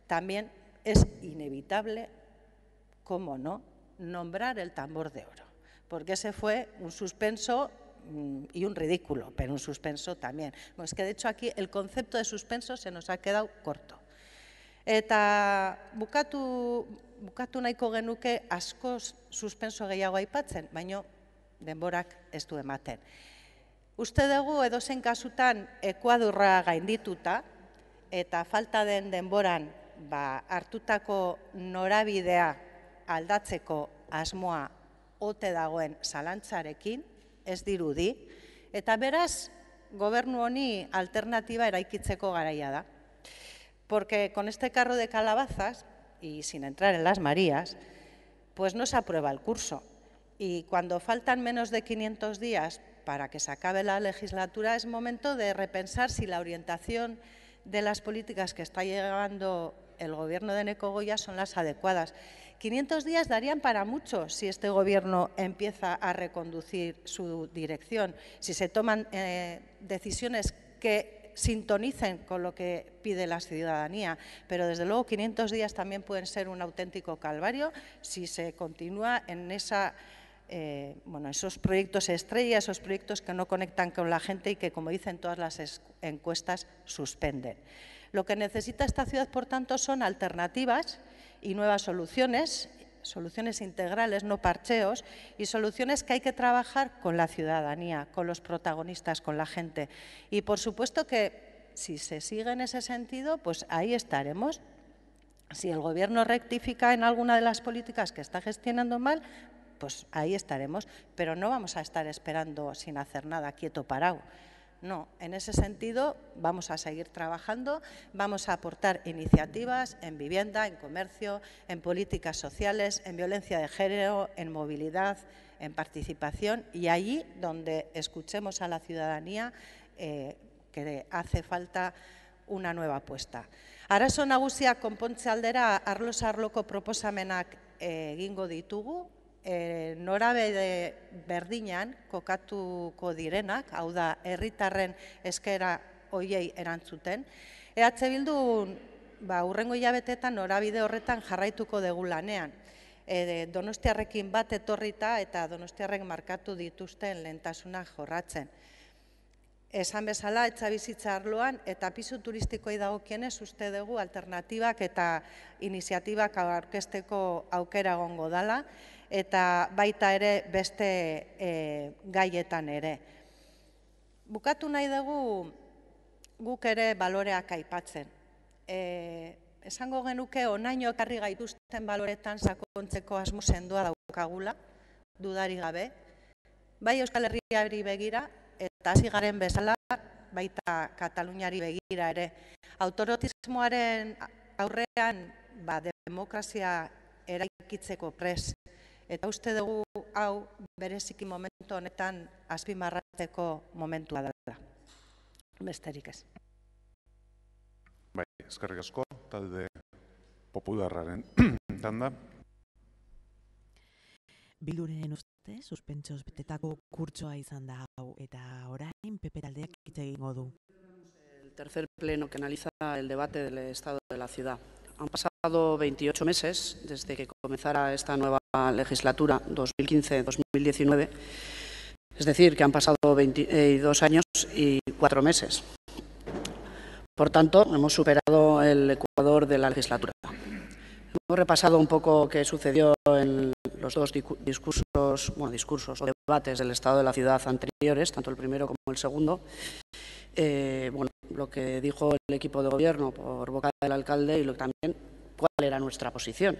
también es inevitable, cómo no, nombrar el tambor de oro, porque ese fue un suspenso y un ridículo, pero un suspenso también. Es que de hecho aquí el concepto de suspenso se nos ha quedado corto. Eta bukatu nahiko genuke asko suspenso gehiago aipatzen, baino denborak ez du ematen. Uste dugu edozein kasutan Ekuadorra gaindituta eta falta den denboran hartutako norabidea aldatzeko asmoa ote dagoen zalantzarekin, ez dirudi, eta beraz gobernu honi alternatiba eraikitzeko garaia da. Porque con este carro de calabazas, y sin entrar en las Marías, pues no se aprueba el curso. Y cuando faltan menos de 500 días para que se acabe la legislatura, es momento de repensar si la orientación de las políticas que está llevando el gobierno de Eneko Goya son las adecuadas. 500 días darían para mucho si este gobierno empieza a reconducir su dirección, si se toman decisiones que sintonicen con lo que pide la ciudadanía, pero desde luego 500 días también pueden ser un auténtico calvario si se continúa en esos proyectos estrella, esos proyectos que no conectan con la gente y que, como dicen todas las encuestas, suspenden. Lo que necesita esta ciudad, por tanto, son alternativas y nuevas soluciones, soluciones integrales, no parcheos, y soluciones que hay que trabajar con la ciudadanía, con los protagonistas, con la gente. Y por supuesto que si se sigue en ese sentido, pues ahí estaremos. Si el Gobierno rectifica en alguna de las políticas que está gestionando mal, pues ahí estaremos, pero no vamos a estar esperando sin hacer nada, quieto parado. No, en ese sentido vamos a seguir trabajando, vamos a aportar iniciativas en vivienda, en comercio, en políticas sociales, en violencia de género, en movilidad, en participación, y allí donde escuchemos a la ciudadanía que hace falta una nueva apuesta. Arazo nagusiak konpontze aldera arloz arloko proposamenak egingo ditugu, norabide berdinan kokatuko direnak, hau da, herritarren eskera hoiei erantzuten. EH Bildu hurrengo hilabetetan norabide horretan jarraituko dugu lanean. Donostiarrekin bat etorrita eta donostiarrek markatu dituzten lehentasunak jorratzen. Esan bezala, etxabizitza arloan eta pisu turistikoei dagokienez uste dugu alternatibak eta iniziatibak aurkezteko aukera egongo dela, eta baita ere beste gaietan ere. Bukatu nahi dugu guk ere baloreak aipatzen. Esango genuke onaino ekarri gaituzten baloretan sakontzeko asmo sendoa daukagula, dudari gabe, bai Euskal Herriari begira, eta hasi garen bezala baita Kataluniari begira ere. Autorotismoaren aurrean demokrazia eraikitzeko prest. Eta uste dugu hau bereziki momentu honetan azpimarratzeko momentua dela. Besterik ez. Bai, eskerrik asko, talde popularraren tanda. Bilduren uste, suspentsoz betetako kurtsoa izan da hau, eta orain PP taldeak hitz egingo du. El tercer pleno que analiza el debate del estado de la ciudad. Han pasado 28 meses desde que comenzara esta nueva legislatura 2015-2019, es decir, que han pasado 22 años y 4 meses. Por tanto, hemos superado el ecuador de la legislatura. Hemos repasado un poco qué sucedió en los dos discursos o debates del Estado de la Ciudad anteriores, tanto el primero como el segundo. Lo que dijo el equipo de gobierno por boca del alcalde y también cuál era nuestra posición.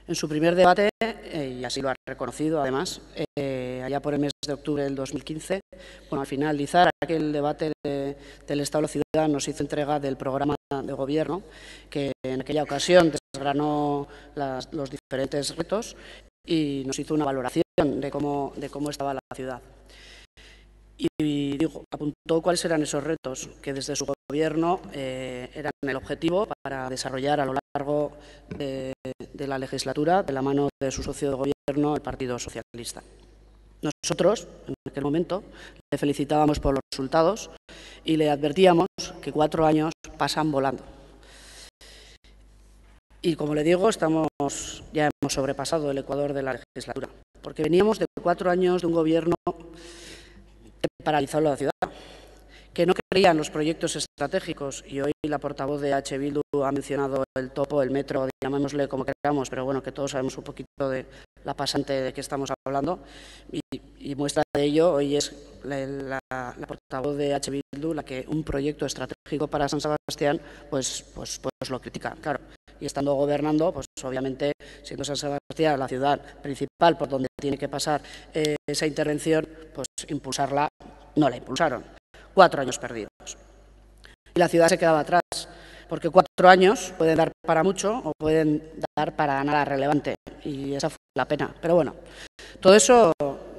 En su primer debate, y así lo ha reconocido además, allá por el mes de octubre del 2015, al finalizar aquel debate del Estado de la Ciudad nos hizo entrega del programa de gobierno, que en aquella ocasión desgranó los diferentes retos y nos hizo una valoración de cómo estaba la ciudad. Y apuntó cuáles eran esos retos que desde su gobierno eran el objetivo para desarrollar a lo largo de la legislatura de la mano de su socio de gobierno, el Partido Socialista. Nosotros, en aquel momento, le felicitábamos por los resultados y le advertíamos que 4 años pasan volando. Y como le digo, ya hemos sobrepasado el ecuador de la legislatura, porque veníamos de 4 años de un gobierno que paralizó la ciudad, que no creía en los proyectos estratégicos, y hoy la portavoz de H. Bildu ha mencionado el topo, el metro, llamémosle como queramos, pero bueno, que todos sabemos un poquito de la pasante de qué estamos hablando, y muestra de ello hoy es la portavoz de H. Bildu la que un proyecto estratégico para San Sebastián pues lo critica, claro. Y estando gobernando, pues obviamente, siendo San Sebastián la ciudad principal por donde tiene que pasar esa intervención, pues impulsarla, no la impulsaron. 4 años perdidos. Y la ciudad se quedaba atrás, porque 4 años pueden dar para mucho o pueden dar para nada relevante, y esa fue la pena. Pero bueno, todo eso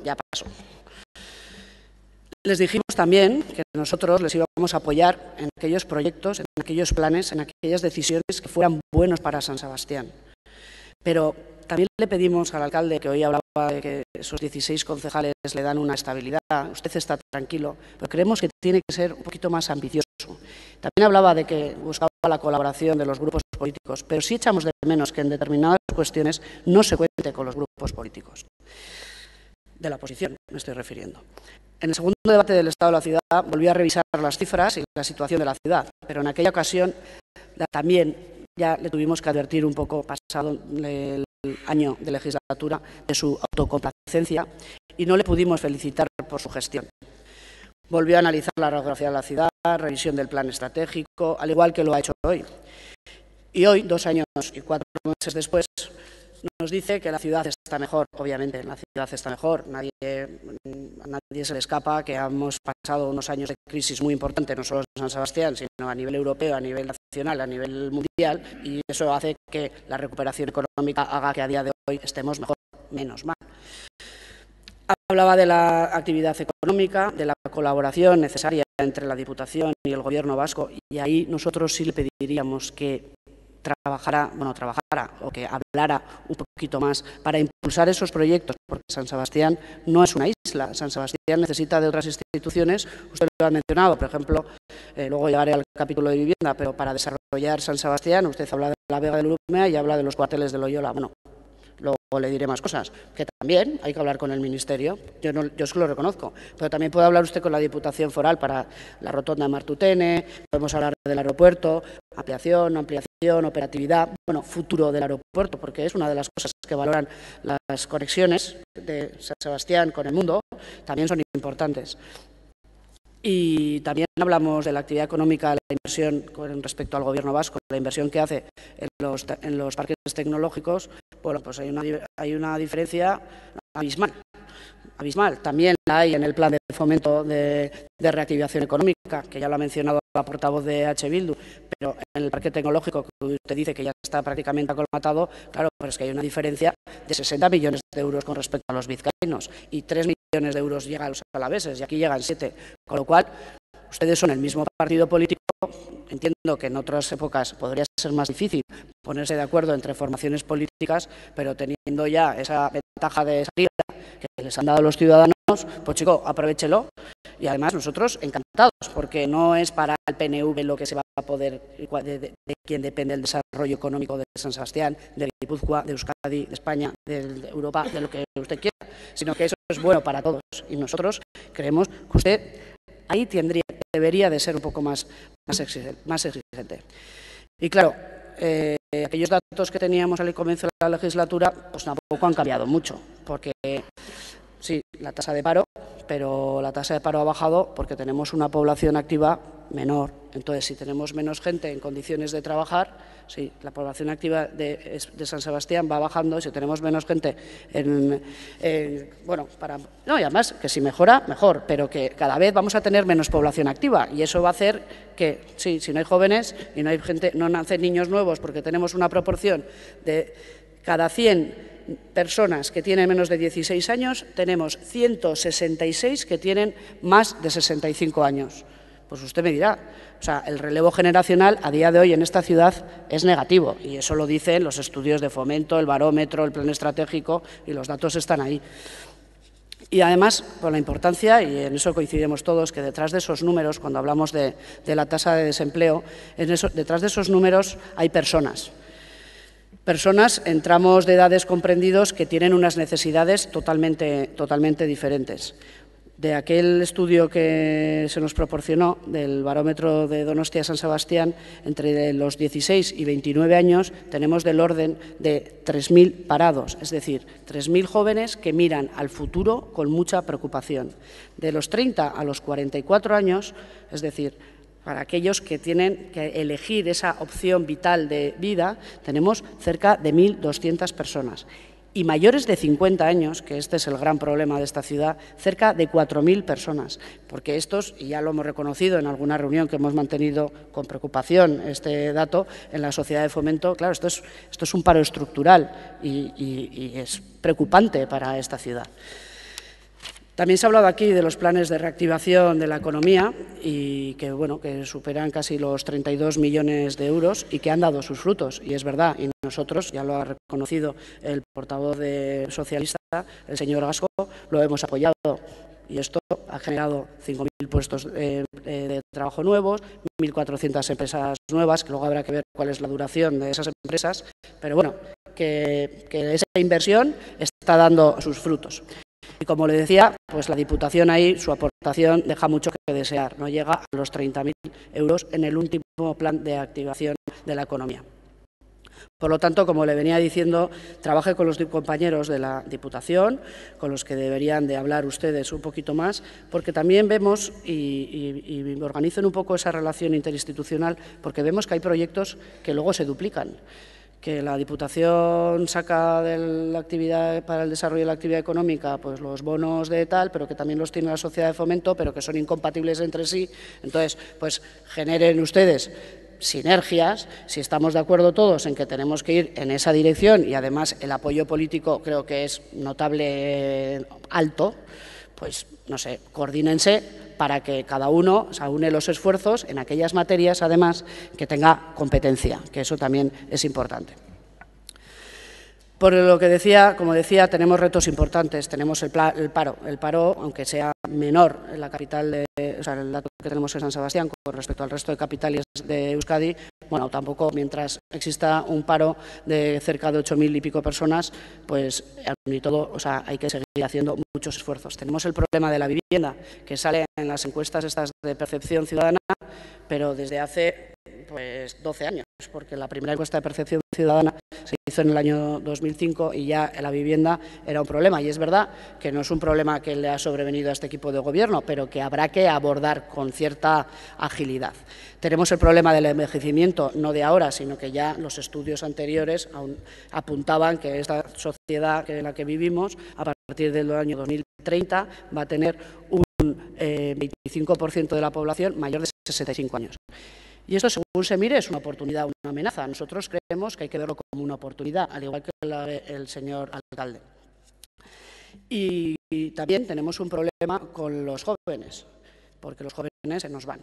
ya pasó. Les dijimos también que nosotros les íbamos a apoyar en aquellos proyectos, en aquellos planes, en aquellas decisiones que fueran buenos para San Sebastián. Pero también le pedimos al alcalde, que hoy hablaba de que esos 16 concejales le dan una estabilidad, usted está tranquilo, pero creemos que tiene que ser un poquito más ambicioso. También hablaba de que buscaba la colaboración de los grupos políticos, pero sí echamos de menos que en determinadas cuestiones no se cuente con los grupos políticos. De la oposición me estoy refiriendo. En el segundo debate del Estado de la Ciudad volví a revisar las cifras y la situación de la ciudad, pero en aquella ocasión también ya le tuvimos que advertir un poco, pasado el año de legislatura, de su autocomplacencia y no le pudimos felicitar por su gestión. Volvió a analizar la radiografía de la ciudad, revisión del plan estratégico, al igual que lo ha hecho hoy. Y hoy, 2 años y 4 meses después, nos dice que la ciudad está mejor. Obviamente, la ciudad está mejor. A nadie se le escapa que hemos pasado unos años de crisis muy importante, no solo en San Sebastián, sino a nivel europeo, a nivel nacional, a nivel mundial, y eso hace que la recuperación económica haga que a día de hoy estemos mejor, menos mal. Hablaba de la actividad económica, de la colaboración necesaria entre la Diputación y el Gobierno vasco, y ahí nosotros sí le pediríamos que trabajara o que hablara un poquito más para impulsar esos proyectos, porque San Sebastián no es una isla. San Sebastián necesita de otras instituciones, usted lo ha mencionado, por ejemplo, luego llegaré al capítulo de vivienda, pero para desarrollar San Sebastián usted habla de la Vega del Urumea y habla de los cuarteles de Loyola. Bueno, luego le diré más cosas, que también hay que hablar con el Ministerio, yo se lo reconozco, pero también puede hablar usted con la Diputación Foral para la rotonda de Martutene, podemos hablar del aeropuerto, ampliación, operatividad, bueno, futuro del aeropuerto, porque es una de las cosas que valoran las conexiones de San Sebastián con el mundo, también son importantes. Y también hablamos de la actividad económica, la inversión con respecto al Gobierno vasco, la inversión que hace en los parques tecnológicos. Bueno, pues hay una diferencia abismal. También la hay en el plan de fomento de reactivación económica, que ya lo ha mencionado la portavoz de H. Bildu, pero en el parque tecnológico, que usted dice que ya está prácticamente colmatado, claro, pero es que hay una diferencia de 60 millones de euros con respecto a los vizcaínos y 3 millones de euros llega a los alaveses y aquí llegan 7, con lo cual ustedes son el mismo partido político. Entiendo que en otras épocas podría ser más difícil ponerse de acuerdo entre formaciones políticas, pero teniendo ya esa ventaja de salida que les han dado los ciudadanos, pues chico, aprovéchelo. Y además nosotros encantados, porque no es para el PNV lo que se va a poder, de quien depende el desarrollo económico de San Sebastián, de Guipúzcoa, de Euskadi, de España, de Europa, de lo que usted quiera, sino que eso es bueno para todos. Y nosotros creemos que usted ahí tendría que debería de ser un poco más exigente. Y claro, aquellos datos que teníamos al comienzo de la legislatura pues tampoco han cambiado mucho, porque sí, la tasa de paro, pero la tasa de paro ha bajado porque tenemos una población activa menor. Entonces, si tenemos menos gente en condiciones de trabajar, sí, la población activa de San Sebastián va bajando, y si tenemos menos gente y además que si mejora, mejor, pero que cada vez vamos a tener menos población activa, y eso va a hacer que, sí, si no hay jóvenes y no hay gente, no nacen niños nuevos, porque tenemos una proporción de cada 100 personas que tienen menos de 16 años, tenemos 166 que tienen más de 65 años. Pues usted me dirá, o sea, el relevo generacional a día de hoy en esta ciudad es negativo, y eso lo dicen los estudios de Fomento, el barómetro, el plan estratégico, y los datos están ahí. Y además, por la importancia, y en eso coincidimos todos, que detrás de esos números, cuando hablamos de la tasa de desempleo, detrás de esos números hay personas en tramos de edades comprendidos que tienen unas necesidades totalmente diferentes. De aquel estudio que se nos proporcionó del barómetro de Donostia-San Sebastián, entre los 16 y 29 años tenemos del orden de 3.000 parados, es decir, 3.000 jóvenes que miran al futuro con mucha preocupación. De los 30 a los 44 años, es decir, para aquellos que tienen que elegir esa opción vital de vida, tenemos cerca de 1.200 personas. Y mayores de 50 años, que este es el gran problema de esta ciudad, cerca de 4.000 personas, porque estos, y ya lo hemos reconocido en alguna reunión que hemos mantenido con preocupación este dato en la Sociedad de Fomento, claro, esto es un paro estructural y es preocupante para esta ciudad. También se ha hablado aquí de los planes de reactivación de la economía y que, bueno, que superan casi los 32 millones de euros y que han dado sus frutos, y es verdad, y nosotros, ya lo ha reconocido el portavoz socialista, el señor Gasco, lo hemos apoyado, y esto ha generado 5.000 puestos de trabajo nuevos, 1.400 empresas nuevas, que luego habrá que ver cuál es la duración de esas empresas, pero bueno, que esa inversión está dando sus frutos. Y como le decía, pues la Diputación ahí, su aportación deja mucho que desear, no llega a los 30.000 euros en el último plan de activación de la economía. Por lo tanto, como le venía diciendo, trabaje con los compañeros de la Diputación, con los que deberían de hablar ustedes un poquito más, porque también vemos, y organicen un poco esa relación interinstitucional, porque vemos que hay proyectos que luego se duplican, que la Diputación saca de la actividad para el desarrollo de la actividad económica pues los bonos de tal, pero que también los tiene la Sociedad de Fomento, pero que son incompatibles entre sí. Entonces, pues generen ustedes sinergias, si estamos de acuerdo todos en que tenemos que ir en esa dirección, y además el apoyo político creo que es notable alto, pues no sé, coordínense para que cada uno une los esfuerzos en aquellas materias, además, que tenga competencia, que eso también es importante. Por lo que decía, como decía, tenemos retos importantes. Tenemos el paro, aunque sea menor en la capital, o sea, el dato que tenemos en San Sebastián con respecto al resto de capitales de Euskadi, bueno, tampoco mientras exista un paro de cerca de 8.000 y pico personas, pues ni todo, o sea, hay que seguir haciendo muchos esfuerzos. Tenemos el problema de la vivienda, que sale en las encuestas estas de percepción ciudadana, pero desde hace pues 12 años, porque la primera encuesta de percepción ciudadana se hizo en el año 2005 y ya la vivienda era un problema. Y es verdad que no es un problema que le ha sobrevenido a este equipo de gobierno, pero que habrá que abordar con cierta agilidad. Tenemos el problema del envejecimiento, no de ahora, sino que ya los estudios anteriores apuntaban que esta sociedad en la que vivimos, a partir del año 2030, va a tener un 25% de la población mayor de 65 años. Y esto, según se mire, es una oportunidad o una amenaza. Nosotros creemos que hay que verlo como una oportunidad, al igual que el señor alcalde. Y también tenemos un problema con los jóvenes, porque los jóvenes se nos van.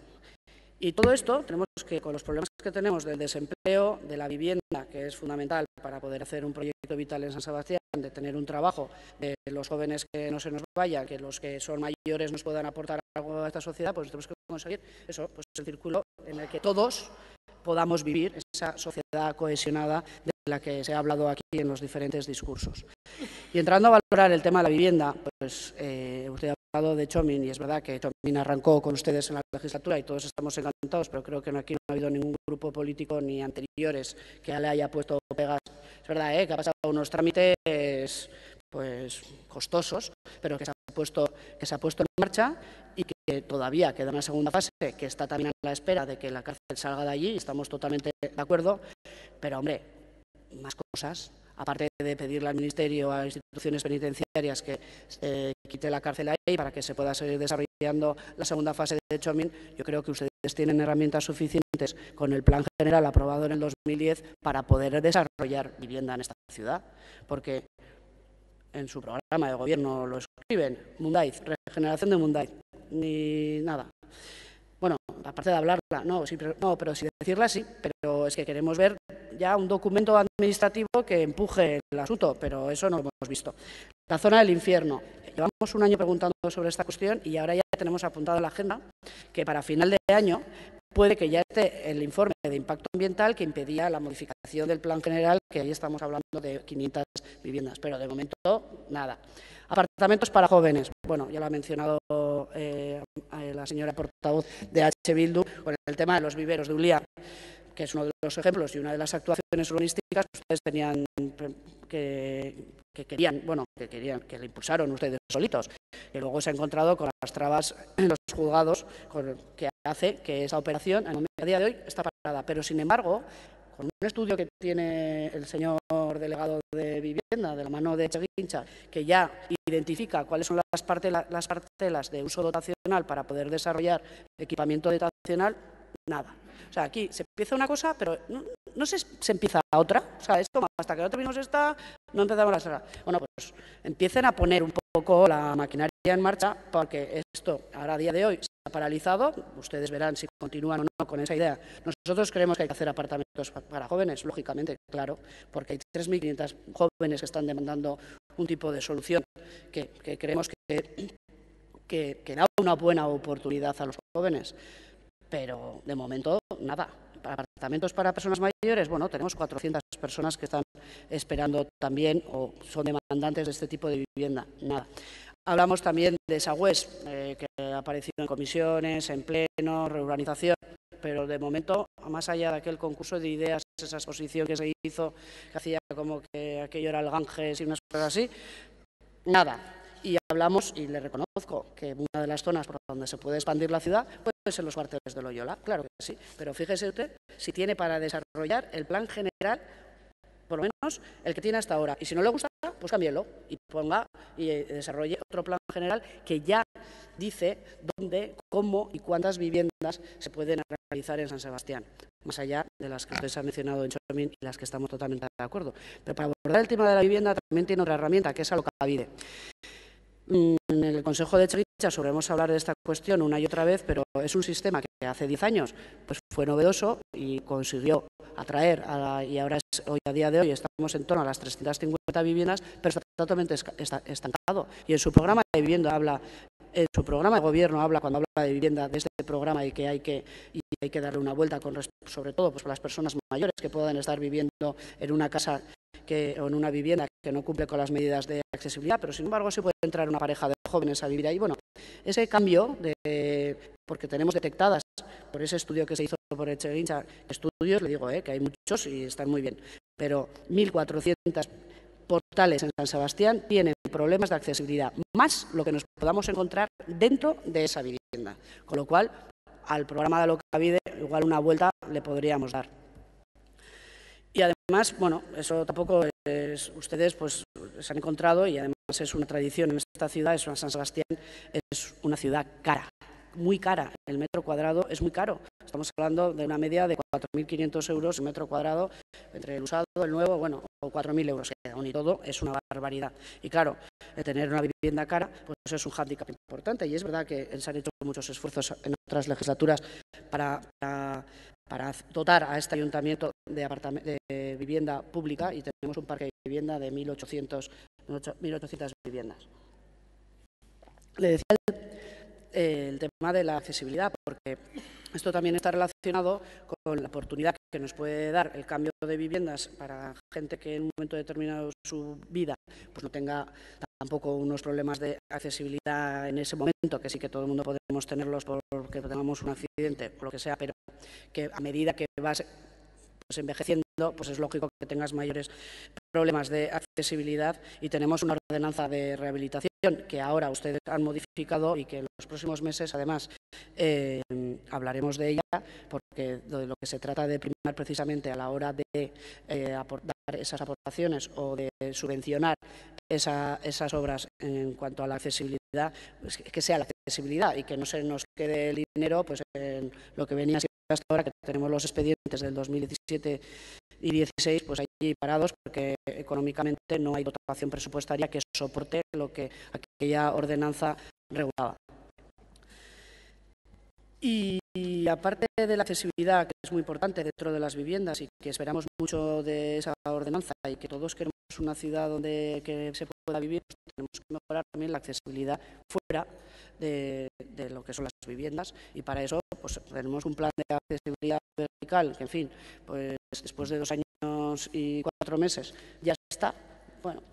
Y todo esto, tenemos que, con los problemas que tenemos del desempleo, de la vivienda, que es fundamental para poder hacer un proyecto vital en San Sebastián, de tener un trabajo, de los jóvenes que no se nos vayan, que los que son mayores nos puedan aportar algo a esta sociedad, pues tenemos que conseguir eso, pues el círculo en el que todos podamos vivir esa sociedad cohesionada de la que se ha hablado aquí en los diferentes discursos. Y entrando a valorar el tema de la vivienda, pues usted ha hablado de Txomin, y es verdad que Txomin arrancó con ustedes en la legislatura y todos estamos encantados, pero creo que aquí no ha habido ningún grupo político ni anteriores que le haya puesto pegas. Es verdad que ha pasado unos trámites pues costosos, pero que se ha puesto en marcha y que todavía queda una segunda fase que está también a la espera de que la cárcel salga de allí, y estamos totalmente de acuerdo, pero hombre, más cosas. Aparte de pedirle al Ministerio, a instituciones penitenciarias que quite la cárcel ahí para que se pueda seguir desarrollando la segunda fase de Txomin, yo creo que ustedes tienen herramientas suficientes con el plan general aprobado en el 2010 para poder desarrollar vivienda en esta ciudad, porque en su programa de gobierno lo escriben, Mundaiz, regeneración de Mundaiz, ni nada. Bueno, aparte de hablarla, pero sin decirla sí, pero es que queremos ver ya un documento administrativo que empuje el asunto, pero eso no lo hemos visto. La zona del infierno. Llevamos un año preguntando sobre esta cuestión y ahora ya tenemos apuntado en la agenda que para final de año puede que ya esté el informe de impacto ambiental que impedía la modificación del plan general, que ahí estamos hablando de 500 viviendas, pero de momento nada. Apartamentos para jóvenes. Bueno, ya lo ha mencionado la señora portavoz de H. Bildu con el tema de los viveros de Ulia, que es uno de los ejemplos y una de las actuaciones urbanísticas que ustedes tenían que le impulsaron ustedes solitos, que luego se ha encontrado con las trabas en los juzgados que hace que esa operación a día de hoy está parada. Pero sin embargo, con un estudio que tiene el señor delegado de vivienda de la mano de Etxegintza, que ya identifica cuáles son las parcelas de uso dotacional para poder desarrollar equipamiento dotacional, nada. O sea, aquí se empieza una cosa, pero no se empieza otra. O sea, es como hasta que no terminemos esta, no empezamos la otra. Bueno, pues empiecen a poner un poco la maquinaria en marcha, porque esto ahora a día de hoy se ha paralizado. Ustedes verán si continúan o no con esa idea. Nosotros creemos que hay que hacer apartamentos para jóvenes, lógicamente, claro, porque hay 3.500 jóvenes que están demandando un tipo de solución que creemos que da una buena oportunidad a los jóvenes. Pero de momento nada. Para apartamentos para personas mayores, bueno, tenemos 400 personas que están esperando también o son demandantes de este tipo de vivienda, nada. Hablamos también de Sagüés, que ha aparecido en comisiones, en pleno, reurbanización, pero de momento, más allá de aquel concurso de ideas, esa exposición que se hizo, que hacía como que aquello era el Ganges y unas cosas así, nada. Y hablamos, y le reconozco, que una de las zonas por donde se puede expandir la ciudad puede ser los cuarteles de Loyola, claro que sí, pero fíjese usted si tiene para desarrollar el plan general, por lo menos el que tiene hasta ahora, y si no le gusta, pues cámbielo y ponga y desarrolle otro plan general que ya dice dónde, cómo y cuántas viviendas se pueden realizar en San Sebastián, más allá de las que ustedes han mencionado en Txomin y las que estamos totalmente de acuerdo. Pero para abordar el tema de la vivienda también tiene otra herramienta, que es Alokabide. En el Consejo de Etxegintza solemos hablar de esta cuestión una y otra vez, pero es un sistema que hace 10 años pues fue novedoso y consiguió atraer, y ahora hoy a día de hoy estamos en torno a las 350 viviendas, pero está totalmente estancado. Y en su programa de vivienda en su programa de gobierno habla, cuando habla de vivienda, de este programa y que hay que darle una vuelta, sobre todo pues, para las personas mayores que puedan estar viviendo en una casa o en una vivienda que no cumple con las medidas de accesibilidad, pero sin embargo sí puede entrar una pareja de jóvenes a vivir ahí. Bueno, ese cambio, porque tenemos detectadas por ese estudio que se hizo por Etxegintza, estudios, le digo, que hay muchos y están muy bien, pero 1.400 portales en San Sebastián tienen problemas de accesibilidad, más lo que nos podamos encontrar dentro de esa vivienda, con lo cual al programa de Alokabide igual una vuelta le podríamos dar. Y además, bueno, eso tampoco es, ustedes pues se han encontrado, y además es una tradición en esta ciudad, San Sebastián es una ciudad cara, muy cara, el metro cuadrado es muy caro. Estamos hablando de una media de 4.500 euros el metro cuadrado, entre el usado, el nuevo, bueno, o 4.000 euros, que aún y todo es una barbaridad. Y claro, tener una vivienda cara, pues es un hándicap importante, y es verdad que se han hecho muchos esfuerzos en otras legislaturas para dotar a este ayuntamiento de vivienda pública, y tenemos un parque de vivienda de 1.800 viviendas. Le decía el tema de la accesibilidad, porque Esto también está relacionado con la oportunidad que nos puede dar el cambio de viviendas para gente que en un momento determinado de su vida pues no tenga tampoco unos problemas de accesibilidad en ese momento, que sí que todo el mundo podemos tenerlos porque tengamos un accidente o lo que sea, pero que a medida que vas pues envejeciendo, pues es lógico que tengas mayores problemas de accesibilidad, y tenemos una ordenanza de rehabilitación que ahora ustedes han modificado y que en los próximos meses, además, hablaremos de ella, porque de lo que se trata de primar precisamente a la hora de dar esas aportaciones o de subvencionar esas obras en cuanto a la accesibilidad, pues que sea la accesibilidad y que no se nos quede el dinero pues en lo que venía siendo hasta ahora, que tenemos los expedientes del 2017 y 2016 pues allí parados, porque económicamente no hay dotación presupuestaria que soporte lo que aquella ordenanza regulaba. Y aparte de la accesibilidad, que es muy importante dentro de las viviendas y que esperamos mucho de esa ordenanza y que todos queremos una ciudad donde que se pueda vivir, pues tenemos que mejorar también la accesibilidad fuera de lo que son las viviendas, y para eso pues tenemos un plan de accesibilidad vertical que, en fin, pues después de 2 años y 4 meses ya está. Bueno,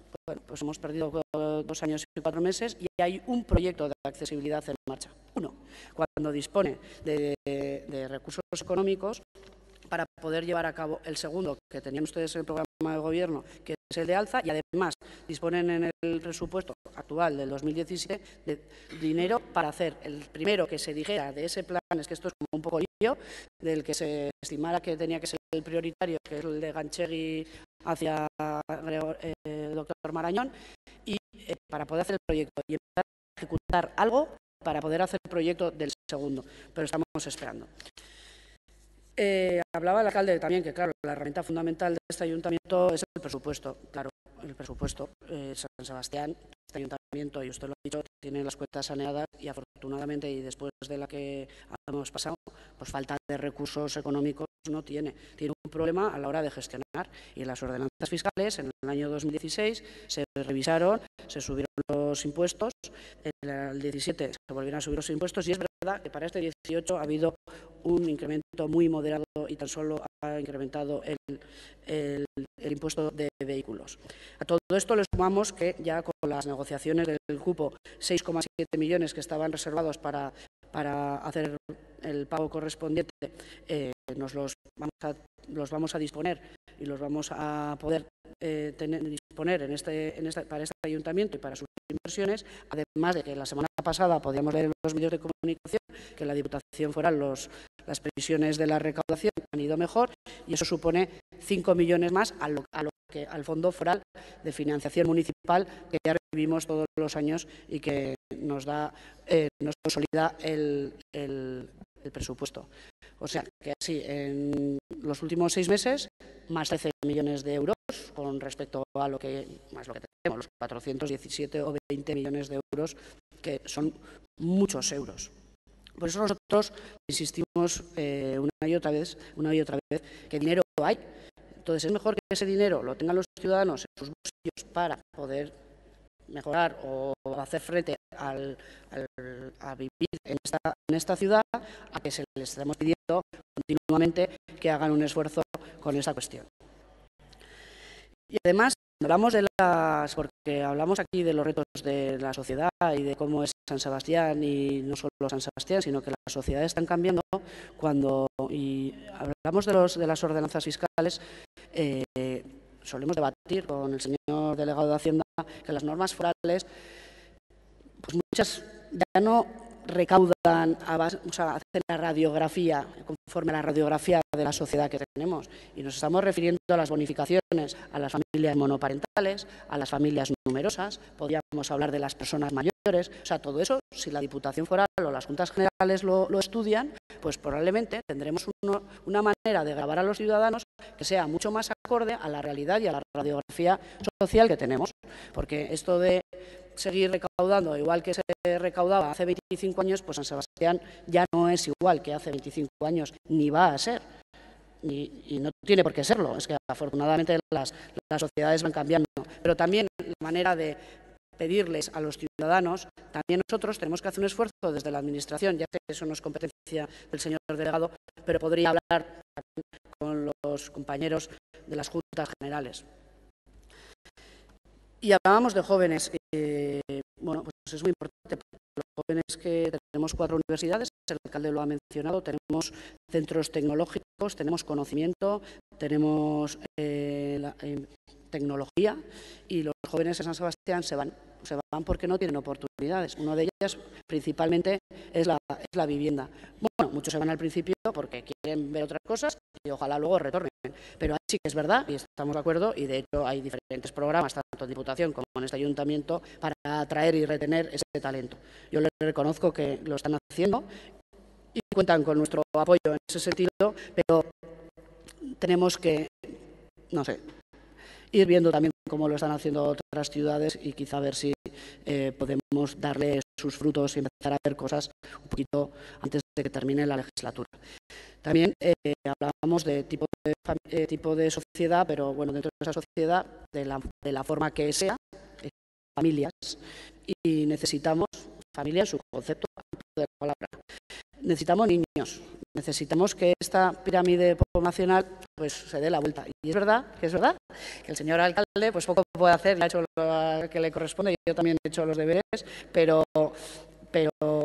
pues hemos perdido 2 años y 4 meses y hay un proyecto de accesibilidad en marcha. Uno, cuando dispone de recursos económicos para poder llevar a cabo el segundo, que tenían ustedes en el programa de gobierno, que es el de alza, y además disponen en el presupuesto actual del 2017 de dinero para hacer el primero que se dijera de ese plan, es que esto es como un poco lío, del que se estimara que tenía que ser el prioritario, que es el de Ganchegui hacia el doctor Marañón, y para poder hacer el proyecto y empezar a ejecutar algo para poder hacer el proyecto del segundo, pero estamos esperando. Hablaba el alcalde también que, claro, la herramienta fundamental de este ayuntamiento es el presupuesto. Claro, el presupuesto. San Sebastián, este ayuntamiento, y usted lo ha dicho, tiene las cuentas saneadas y afortunadamente, y después de la que hemos pasado, pues falta de recursos económicos no tiene. Tiene un problema a la hora de gestionar, y en las ordenanzas fiscales en el año 2016 se revisaron, se subieron los impuestos, en el 17 se volvieron a subir los impuestos, y es verdad que para este 18 ha habido un incremento muy moderado y tan solo ha incrementado el impuesto de vehículos. A todo esto le sumamos que ya con las negociaciones del cupo, 6,7 millones que estaban reservados para hacer el pago correspondiente, los vamos a disponer y los vamos a poder disponer para este ayuntamiento y para sus inversiones, además de que la semana pasada podíamos ver en los medios de comunicación que la Diputación Foral las previsiones de la recaudación han ido mejor, y eso supone 5 millones más al Fondo Foral de Financiación Municipal, que ya recibimos todos los años y que nos consolida el presupuesto. O sea que así, en los últimos 6 meses, más 13 millones de euros con respecto a lo que tenemos, los 417 o 20 millones de euros, que son muchos euros. Por eso nosotros insistimos una y otra vez que dinero hay. Entonces es mejor que ese dinero lo tengan los ciudadanos en sus bolsillos para poder mejorar o hacer frente a vivir en esta ciudad, a que se les estemos pidiendo continuamente que hagan un esfuerzo con esta cuestión. Y además, porque hablamos aquí de los retos de la sociedad y de cómo es San Sebastián, y no solo San Sebastián, sino que las sociedades están cambiando, y hablamos de las ordenanzas fiscales, solemos debatir con el señor delegado de Hacienda que las normas forales, pues muchas ya no recaudan, hacen la radiografía, conforme a la radiografía de la sociedad que tenemos. Y nos estamos refiriendo a las bonificaciones a las familias monoparentales, a las familias numerosas, podríamos hablar de las personas mayores. O sea, todo eso, si la Diputación Foral o las Juntas Generales lo estudian, pues probablemente tendremos una manera de gravar a los ciudadanos que sea mucho más acorde a la realidad y a la radiografía social que tenemos. Porque esto de seguir recaudando igual que se recaudaba hace 25 años, pues San Sebastián ya no es igual que hace 25 años, ni va a ser, y no tiene por qué serlo. Es que afortunadamente las sociedades van cambiando, pero también la manera de pedirles a los ciudadanos, también nosotros tenemos que hacer un esfuerzo desde la Administración, ya sé que eso no es competencia del señor delegado, pero podría hablar con los compañeros de las Juntas Generales. Y hablábamos de jóvenes. Bueno, pues es muy importante. Los jóvenes que tenemos 4 universidades, el alcalde lo ha mencionado, tenemos centros tecnológicos, tenemos conocimiento, tenemos tecnología y los jóvenes en San Sebastián se van porque no tienen oportunidades. Una de ellas principalmente es la vivienda. Bueno, muchos se van al principio porque quieren ver otras cosas y ojalá luego retornen. Pero sí que es verdad y estamos de acuerdo y de hecho hay diferentes programas, tanto en Diputación como en este Ayuntamiento, para atraer y retener ese talento. Yo les reconozco que lo están haciendo y cuentan con nuestro apoyo en ese sentido, pero tenemos que, no sé, ir viendo también cómo lo están haciendo otras ciudades y quizá ver si podemos darle sus frutos y empezar a ver cosas un poquito antes de que termine la legislatura. También hablábamos de tipo de sociedad, pero bueno, dentro de esa sociedad, de la forma que sea, familias, y necesitamos familia en su concepto de la palabra. Necesitamos niños, necesitamos que esta pirámide poblacional pues se dé la vuelta. Y es verdad que el señor alcalde pues poco puede hacer, ha hecho lo que le corresponde, y yo también he hecho los deberes, pero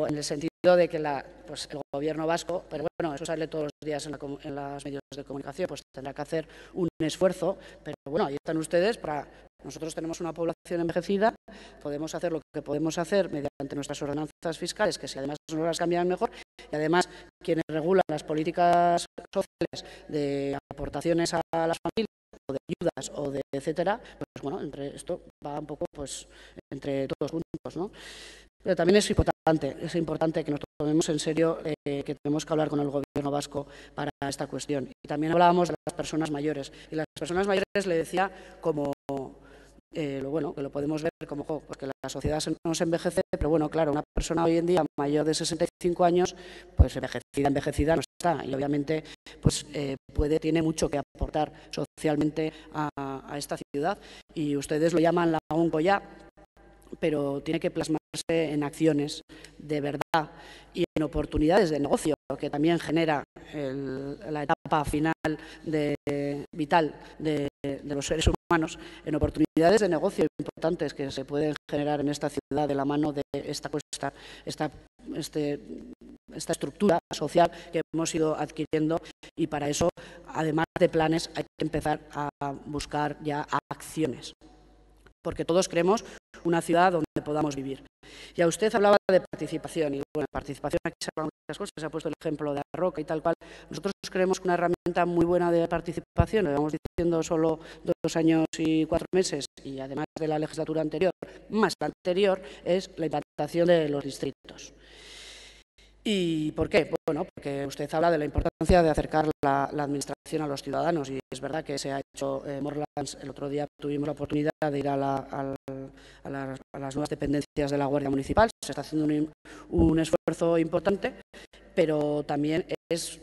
en el sentido de que pues el gobierno vasco, pero bueno, eso sale todos los días en los medios de comunicación, pues tendrá que hacer un esfuerzo, pero bueno, ahí están ustedes para... Nosotros tenemos una población envejecida, podemos hacer lo que podemos hacer mediante nuestras ordenanzas fiscales, que si además nos las cambian mejor, y además quienes regulan las políticas sociales de aportaciones a las familias, o de ayudas, o de etcétera, pues bueno, entre esto va un poco pues entre todos juntos, ¿no? Pero también es importante que nos tomemos en serio que tenemos que hablar con el gobierno vasco para esta cuestión. Y también hablábamos de las personas mayores. Y las personas mayores le decía como... lo bueno, que lo podemos ver como, porque la sociedad no se envejece, pero bueno, claro, una persona hoy en día mayor de 65 años, pues envejecida no está, y obviamente pues tiene mucho que aportar socialmente a esta ciudad, y ustedes lo llaman la UNCO ya, pero tiene que plasmarse en acciones de verdad y en oportunidades de negocio, que también genera la etapa final vital de los seres humanos, en oportunidades de negocio importantes que se pueden generar en esta ciudad de la mano de esta estructura social que hemos ido adquiriendo, y para eso, además de planes, hay que empezar a buscar ya acciones, porque todos queremos una ciudad donde podamos vivir. Ya usted hablaba de participación, y bueno, participación, aquí se hablan muchas cosas, se ha puesto el ejemplo de Arroca y tal cual. Nosotros creemos que una herramienta muy buena de participación, lo llevamos diciendo solo 2 años y 4 meses, y además de la legislatura anterior, más la anterior, es la implantación de los distritos. ¿Y por qué? Bueno, porque usted habla de la importancia de acercar la administración a los ciudadanos, y es verdad que se ha hecho Morlands. El otro día tuvimos la oportunidad de ir a las nuevas dependencias de la Guardia Municipal. Se está haciendo un esfuerzo importante, pero también es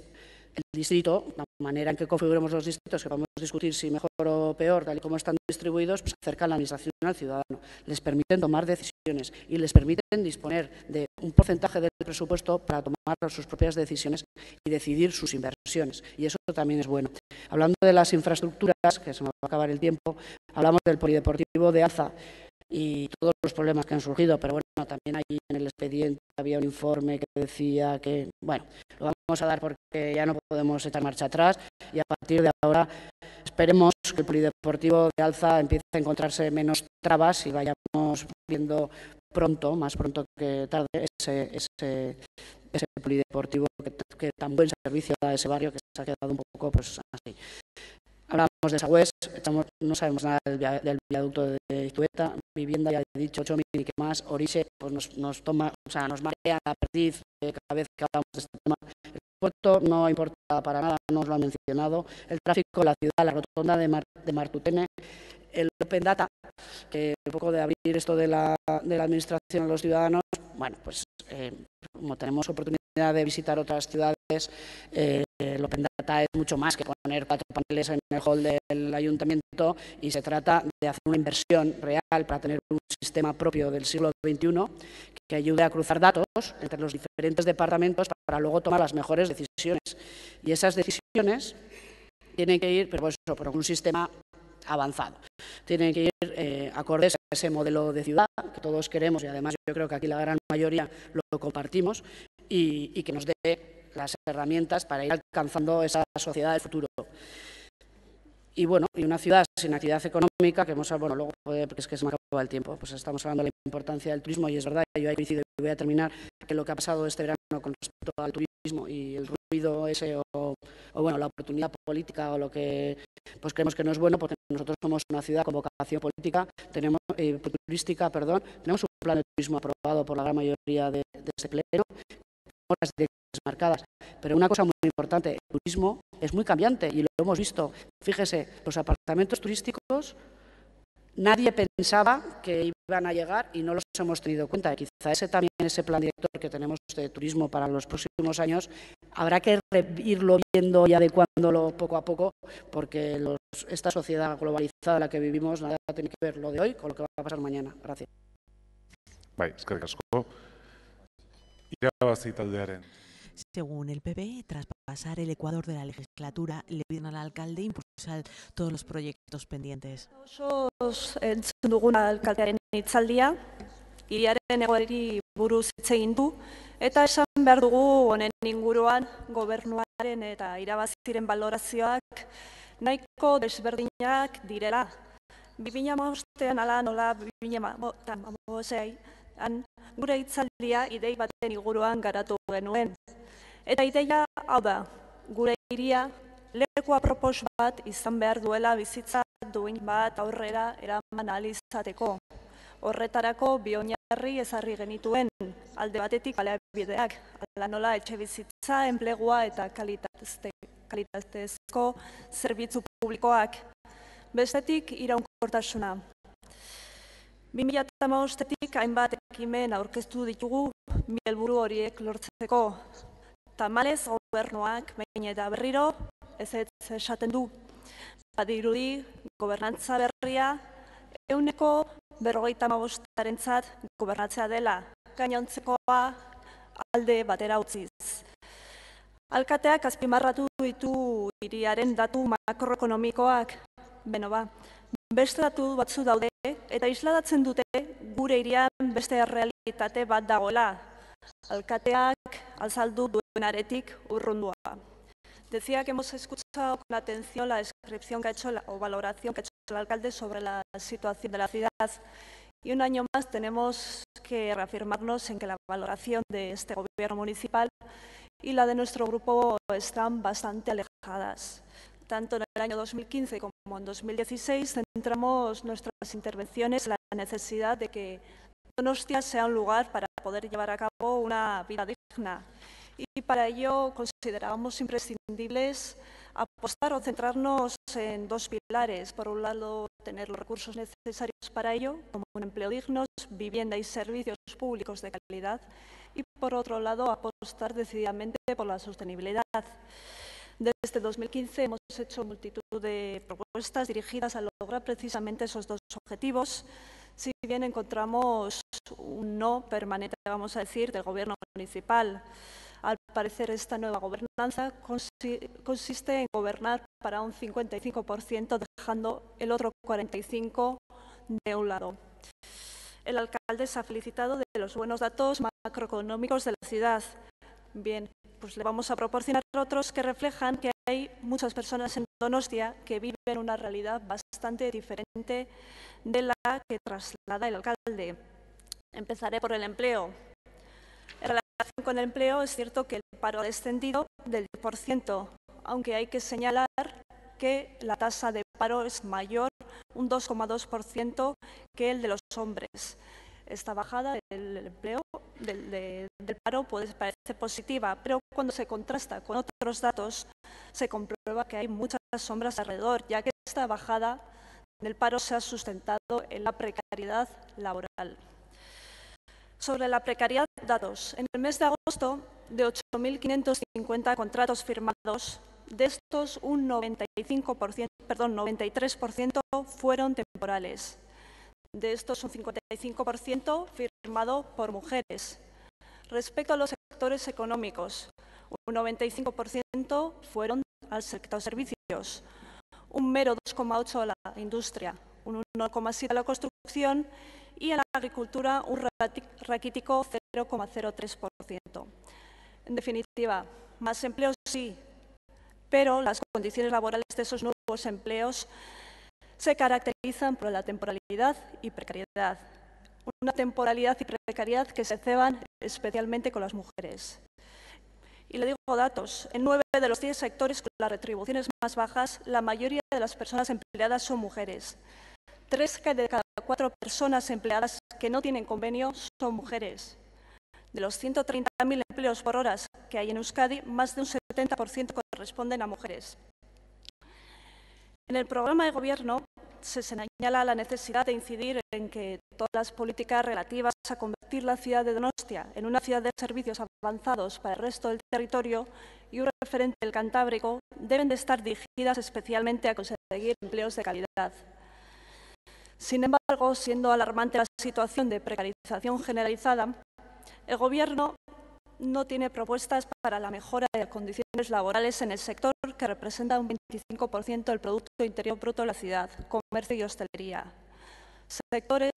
el distrito, la manera en que configuremos los distritos, que podemos discutir si mejor o peor, tal y como están distribuidos, pues acercan la administración al ciudadano, les permiten tomar decisiones y les permiten disponer de un porcentaje del presupuesto para tomar sus propias decisiones y decidir sus inversiones, y eso también es bueno. Hablando de las infraestructuras, que se nos va a acabar el tiempo, hablamos del polideportivo de Alza y todos los problemas que han surgido, pero bueno, también ahí en el expediente había un informe que decía que, bueno, lo vamos a dar porque ya no podemos echar marcha atrás, y a partir de ahora esperemos que el polideportivo de Alza empiece a encontrarse menos trabas y vayamos viendo pronto, más pronto que tarde, ese polideportivo que tan buen servicio da a ese barrio, que se ha quedado un poco pues así. Hablamos de Sagüés, no sabemos nada del viaducto de Iztueta, vivienda, ya he dicho, 8.000 y que más, Orixe, pues nos marea la perdiz cada vez que hablamos de este tema. El puerto no importa para nada, no os lo han mencionado. El tráfico, la ciudad, la rotonda de Martutene, el Open Data, que un poco de abrir esto de la administración a los ciudadanos, bueno, pues como tenemos oportunidad oportunidad de visitar otras ciudades, el Open Data es mucho más que poner 4 paneles en el hall del ayuntamiento, y se trata de hacer una inversión real para tener un sistema propio del siglo XXI que ayude a cruzar datos entre los diferentes departamentos para luego tomar las mejores decisiones. Y esas decisiones tienen que ir por un sistema avanzado. Tienen que ir acordes a ese modelo de ciudad que todos queremos, y además yo creo que aquí la gran mayoría lo compartimos, y que nos dé las herramientas para ir alcanzando esa sociedad del futuro. Y bueno, y una ciudad sin actividad económica, que hemos, bueno, luego, porque es que se me acaba el tiempo, pues estamos hablando de la importancia del turismo, y es verdad, yo ahí coincido, y voy a terminar, que lo que ha pasado este verano con respecto al turismo y el ruido ese, o bueno, la oportunidad política, o lo que pues creemos que no es bueno, porque nosotros somos una ciudad con vocación política, turística, tenemos un plan de turismo aprobado por la gran mayoría de este pleno, con las directrices marcadas. Pero una cosa muy importante, el turismo es muy cambiante, y lo hemos visto. Fíjese, los apartamentos turísticos, nadie pensaba que iban a llegar, y no los hemos tenido en cuenta. Quizá ese plan director que tenemos de turismo para los próximos años, habrá que irlo viendo y adecuándolo poco a poco, porque esta sociedad globalizada en la que vivimos, nada tiene que ver lo de hoy con lo que va a pasar mañana. Gracias. Bai, eskerrik asko. Irabazi taldearen. Según el PP, tras pasar el Ecuador de la legislatura, le piden al alcalde impulsar todos los proyectos pendientes. Osoz entzun dugun alkaldearen hitzaldia, hiriaren egoerari buruz hitz egin du, eta esan behar dugu honen inguruan gobernuaren eta irabaziren balorazioak nahiko desberdinak direla. 2015 ala nola 2015 gure hitzaldia idei baten inguruan garatu genuen. Eta ideia hau da, gure hiria leku apropos bat izan behar duela bizitza duin bat aurrera eraman ahal izateko. Horretarako bi oinarri ezarri genituen, alde batetik baliabideak, hala nola etxebizitza, enplegua eta kalitatezko zerbitzu publikoak. Bestetik iraunkortasuna. 2015-tik hainbat ekimen aurkeztu ditugu bi helburu horiek lortzeko. Tamalez gobernuak behin eta berriro ezetz esaten du. Badirudi gobernantza berria 50%-arentzat gobernatzea dela, gainontzekoa alde batera utziz. Alkateak azpimarratu ditu hiriaren datu makroekonomikoak, beste datu batzu daude, eta isladatzen dute gure hirian beste errealitate bat dagoela. Alkateak azaldu duenaretik urrundua. Decía que hemos escuchado con atención la descripción que ha hecho o valoración que ha hecho el alcalde sobre la situación de la ciudad, y un año más tenemos que reafirmarnos en que la valoración de este gobierno municipal y la de nuestro grupo están bastante alejadas. Tanto en el año 2015 como en 2016 centramos nuestras intervenciones en la necesidad de que Donostia sea un lugar para poder llevar a cabo una vida digna. Y para ello considerábamos imprescindibles apostar o centrarnos en dos pilares. Por un lado, tener los recursos necesarios para ello, como un empleo digno, vivienda y servicios públicos de calidad. Y por otro lado, apostar decididamente por la sostenibilidad. Desde 2015 hemos hecho multitud de propuestas dirigidas a lograr precisamente esos dos objetivos. Si bien encontramos un no permanente, vamos a decir, del gobierno municipal. Al parecer, esta nueva gobernanza consiste en gobernar para un 55%, dejando el otro 45% de un lado. El alcalde se ha felicitado de los buenos datos macroeconómicos de la ciudad. Bien, pues le vamos a proporcionar otros que reflejan que hay muchas personas en Donostia que viven una realidad bastante diferente de la que traslada el alcalde. Empezaré por el empleo. En relación con el empleo, es cierto que el paro ha descendido del 10%, aunque hay que señalar que la tasa de paro es mayor, un 2,2%, que el de los hombres. Esta bajada del empleo, del paro, parece positiva, pero cuando se contrasta con otros datos, se comprueba que hay muchas sombras alrededor, ya que esta bajada del paro se ha sustentado en la precariedad laboral. Sobre la precariedad, datos. En el mes de agosto de 8.550 contratos firmados, de estos un 93% fueron temporales. De estos un 55% firmado por mujeres. Respecto a los sectores económicos, un 95% fueron al sector servicios, un mero 2,8% a la industria, un 1,7% a la construcción y a la agricultura un raquítico 0,03%. En definitiva, más empleos sí, pero las condiciones laborales de esos nuevos empleos se caracterizan por la temporalidad y precariedad. Una temporalidad y precariedad que se ceban especialmente con las mujeres. Y le digo datos, en 9 de los 10 sectores con las retribuciones más bajas, la mayoría de las personas empleadas son mujeres. 3 de cada 4 personas empleadas que no tienen convenio son mujeres. De los 130.000 empleos por horas que hay en Euskadi, más de un 70% corresponden a mujeres. En el programa de Gobierno se señala la necesidad de incidir en que todas las políticas relativas a convertir la ciudad de Donostia en una ciudad de servicios avanzados para el resto del territorio y un referente del Cantábrico deben de estar dirigidas especialmente a conseguir empleos de calidad. Sin embargo, siendo alarmante la situación de precarización generalizada, el Gobierno no tiene propuestas para la mejora de las condiciones laborales en el sector que representa un 25% del Producto Interior Bruto de la ciudad, comercio y hostelería. Sectores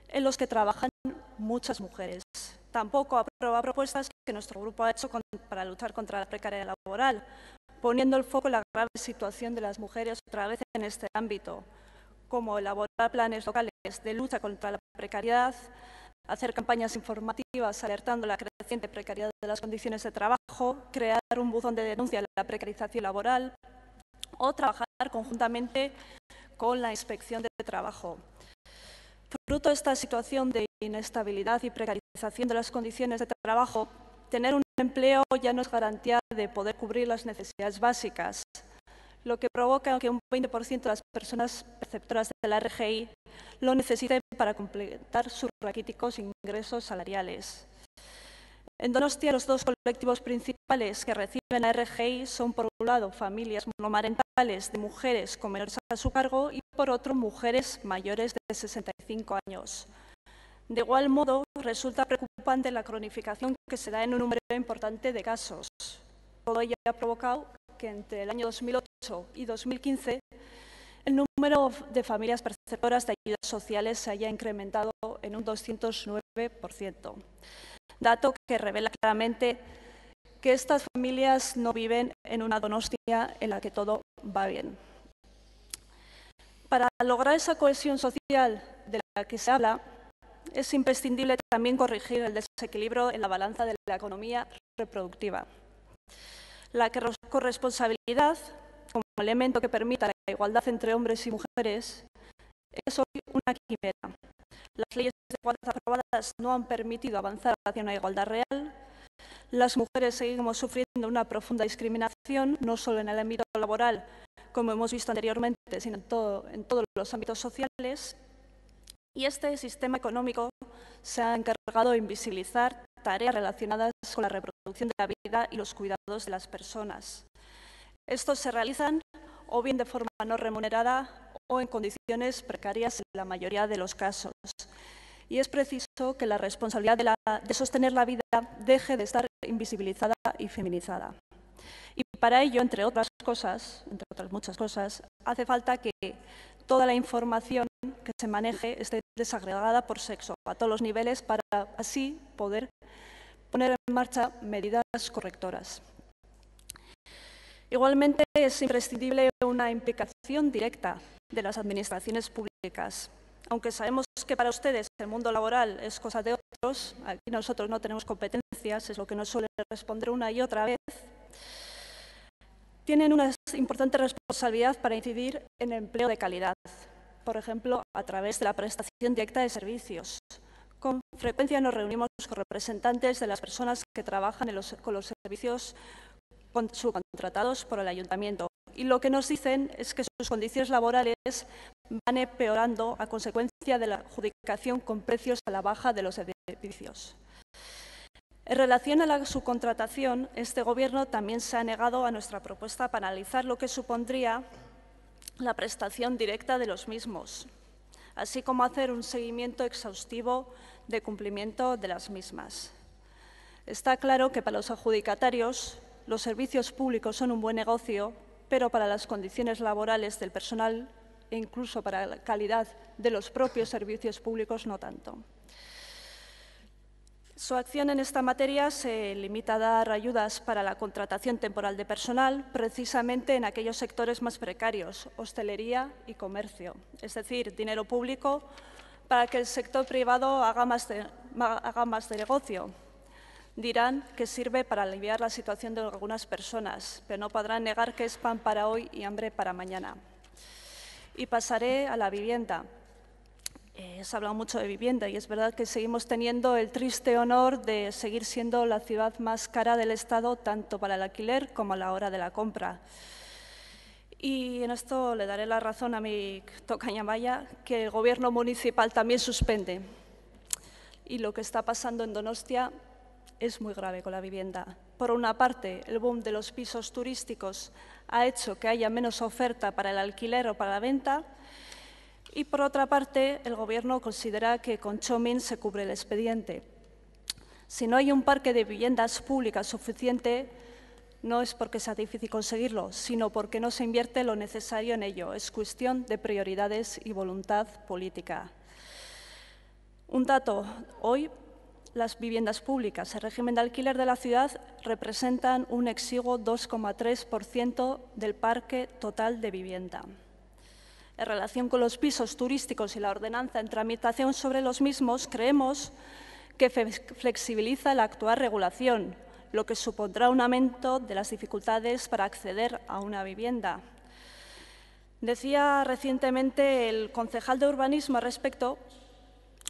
en los que trabajan muchas mujeres. Tampoco aprueba propuestas que nuestro grupo ha hecho para luchar contra la precariedad laboral, poniendo el foco en la grave situación de las mujeres otra vez en este ámbito, como elaborar planes locales de lucha contra la precariedad, hacer campañas informativas alertando la creciente precariedad de las condiciones de trabajo, crear un buzón de denuncia de la precarización laboral o trabajar conjuntamente con la Inspección de Trabajo. Fruto de esta situación de inestabilidad y precarización de las condiciones de trabajo, tener un empleo ya no es garantía de poder cubrir las necesidades básicas, lo que provoca que un 20% de las personas perceptoras de la RGI lo necesiten para completar sus raquíticos ingresos salariales. En Donostia, los dos colectivos principales que reciben la RGI son, por un lado, familias monomarentales de mujeres con menores a su cargo y, por otro, mujeres mayores de 65 años. De igual modo, resulta preocupante la cronificación que se da en un número importante de casos. Todo ello ha provocado que entre el año 2008 y 2015 el número de familias perceptoras de ayudas sociales se haya incrementado en un 209%, dato que revela claramente que estas familias no viven en una Donostia en la que todo va bien. Para lograr esa cohesión social de la que se habla, es imprescindible también corregir el desequilibrio en la balanza de la economía reproductiva. La corresponsabilidad, como elemento que permita la igualdad entre hombres y mujeres, es hoy una quimera. Las leyes de igualdad aprobadas no han permitido avanzar hacia una igualdad real. Las mujeres seguimos sufriendo una profunda discriminación, no solo en el ámbito laboral, como hemos visto anteriormente, sino en todos los ámbitos sociales. Y este sistema económico se ha encargado de invisibilizar tareas relacionadas con la reproducción de la vida y los cuidados de las personas. Estos se realizan o bien de forma no remunerada o en condiciones precarias en la mayoría de los casos. Y es preciso que la responsabilidad de sostener la vida deje de estar invisibilizada y feminizada. Y para ello, entre otras muchas cosas, hace falta que toda la información que se maneje esté desagregada por sexo a todos los niveles para así poder poner en marcha medidas correctoras. Igualmente, es imprescindible una implicación directa de las administraciones públicas. Aunque sabemos que para ustedes el mundo laboral es cosa de otros, aquí nosotros no tenemos competencias, es lo que nos suelen responder una y otra vez, tienen una importante responsabilidad para incidir en el empleo de calidad, por ejemplo, a través de la prestación directa de servicios. Con frecuencia nos reunimos con representantes de las personas que trabajan con los servicios subcontratados por el ayuntamiento y lo que nos dicen es que sus condiciones laborales van empeorando a consecuencia de la adjudicación con precios a la baja de los edificios. En relación a la subcontratación, este Gobierno también se ha negado a nuestra propuesta para analizar lo que supondría la prestación directa de los mismos, así como hacer un seguimiento exhaustivo de cumplimiento de las mismas. Está claro que para los adjudicatarios los servicios públicos son un buen negocio, pero para las condiciones laborales del personal e incluso para la calidad de los propios servicios públicos no tanto. Su acción en esta materia se limita a dar ayudas para la contratación temporal de personal, precisamente en aquellos sectores más precarios, hostelería y comercio, es decir, dinero público para que el sector privado haga más de negocio. Dirán que sirve para aliviar la situación de algunas personas, pero no podrán negar que es pan para hoy y hambre para mañana. Y pasaré a la vivienda. Se ha hablado mucho de vivienda y es verdad que seguimos teniendo el triste honor de seguir siendo la ciudad más cara del Estado, tanto para el alquiler como a la hora de la compra. Y en esto le daré la razón a mi tocaña Maya, que el Gobierno municipal también suspende. Y lo que está pasando en Donostia es muy grave con la vivienda. Por una parte, el boom de los pisos turísticos ha hecho que haya menos oferta para el alquiler o para la venta, y por otra parte, el Gobierno considera que con Chomin se cubre el expediente. Si no hay un parque de viviendas públicas suficiente, no es porque sea difícil conseguirlo, sino porque no se invierte lo necesario en ello. Es cuestión de prioridades y voluntad política. Un dato, hoy las viviendas públicas en régimen de alquiler de la ciudad representan un exiguo 2,3% del parque total de vivienda. En relación con los pisos turísticos y la ordenanza en tramitación sobre los mismos, creemos que flexibiliza la actual regulación, lo que supondrá un aumento de las dificultades para acceder a una vivienda. Decía recientemente el concejal de urbanismo al respecto,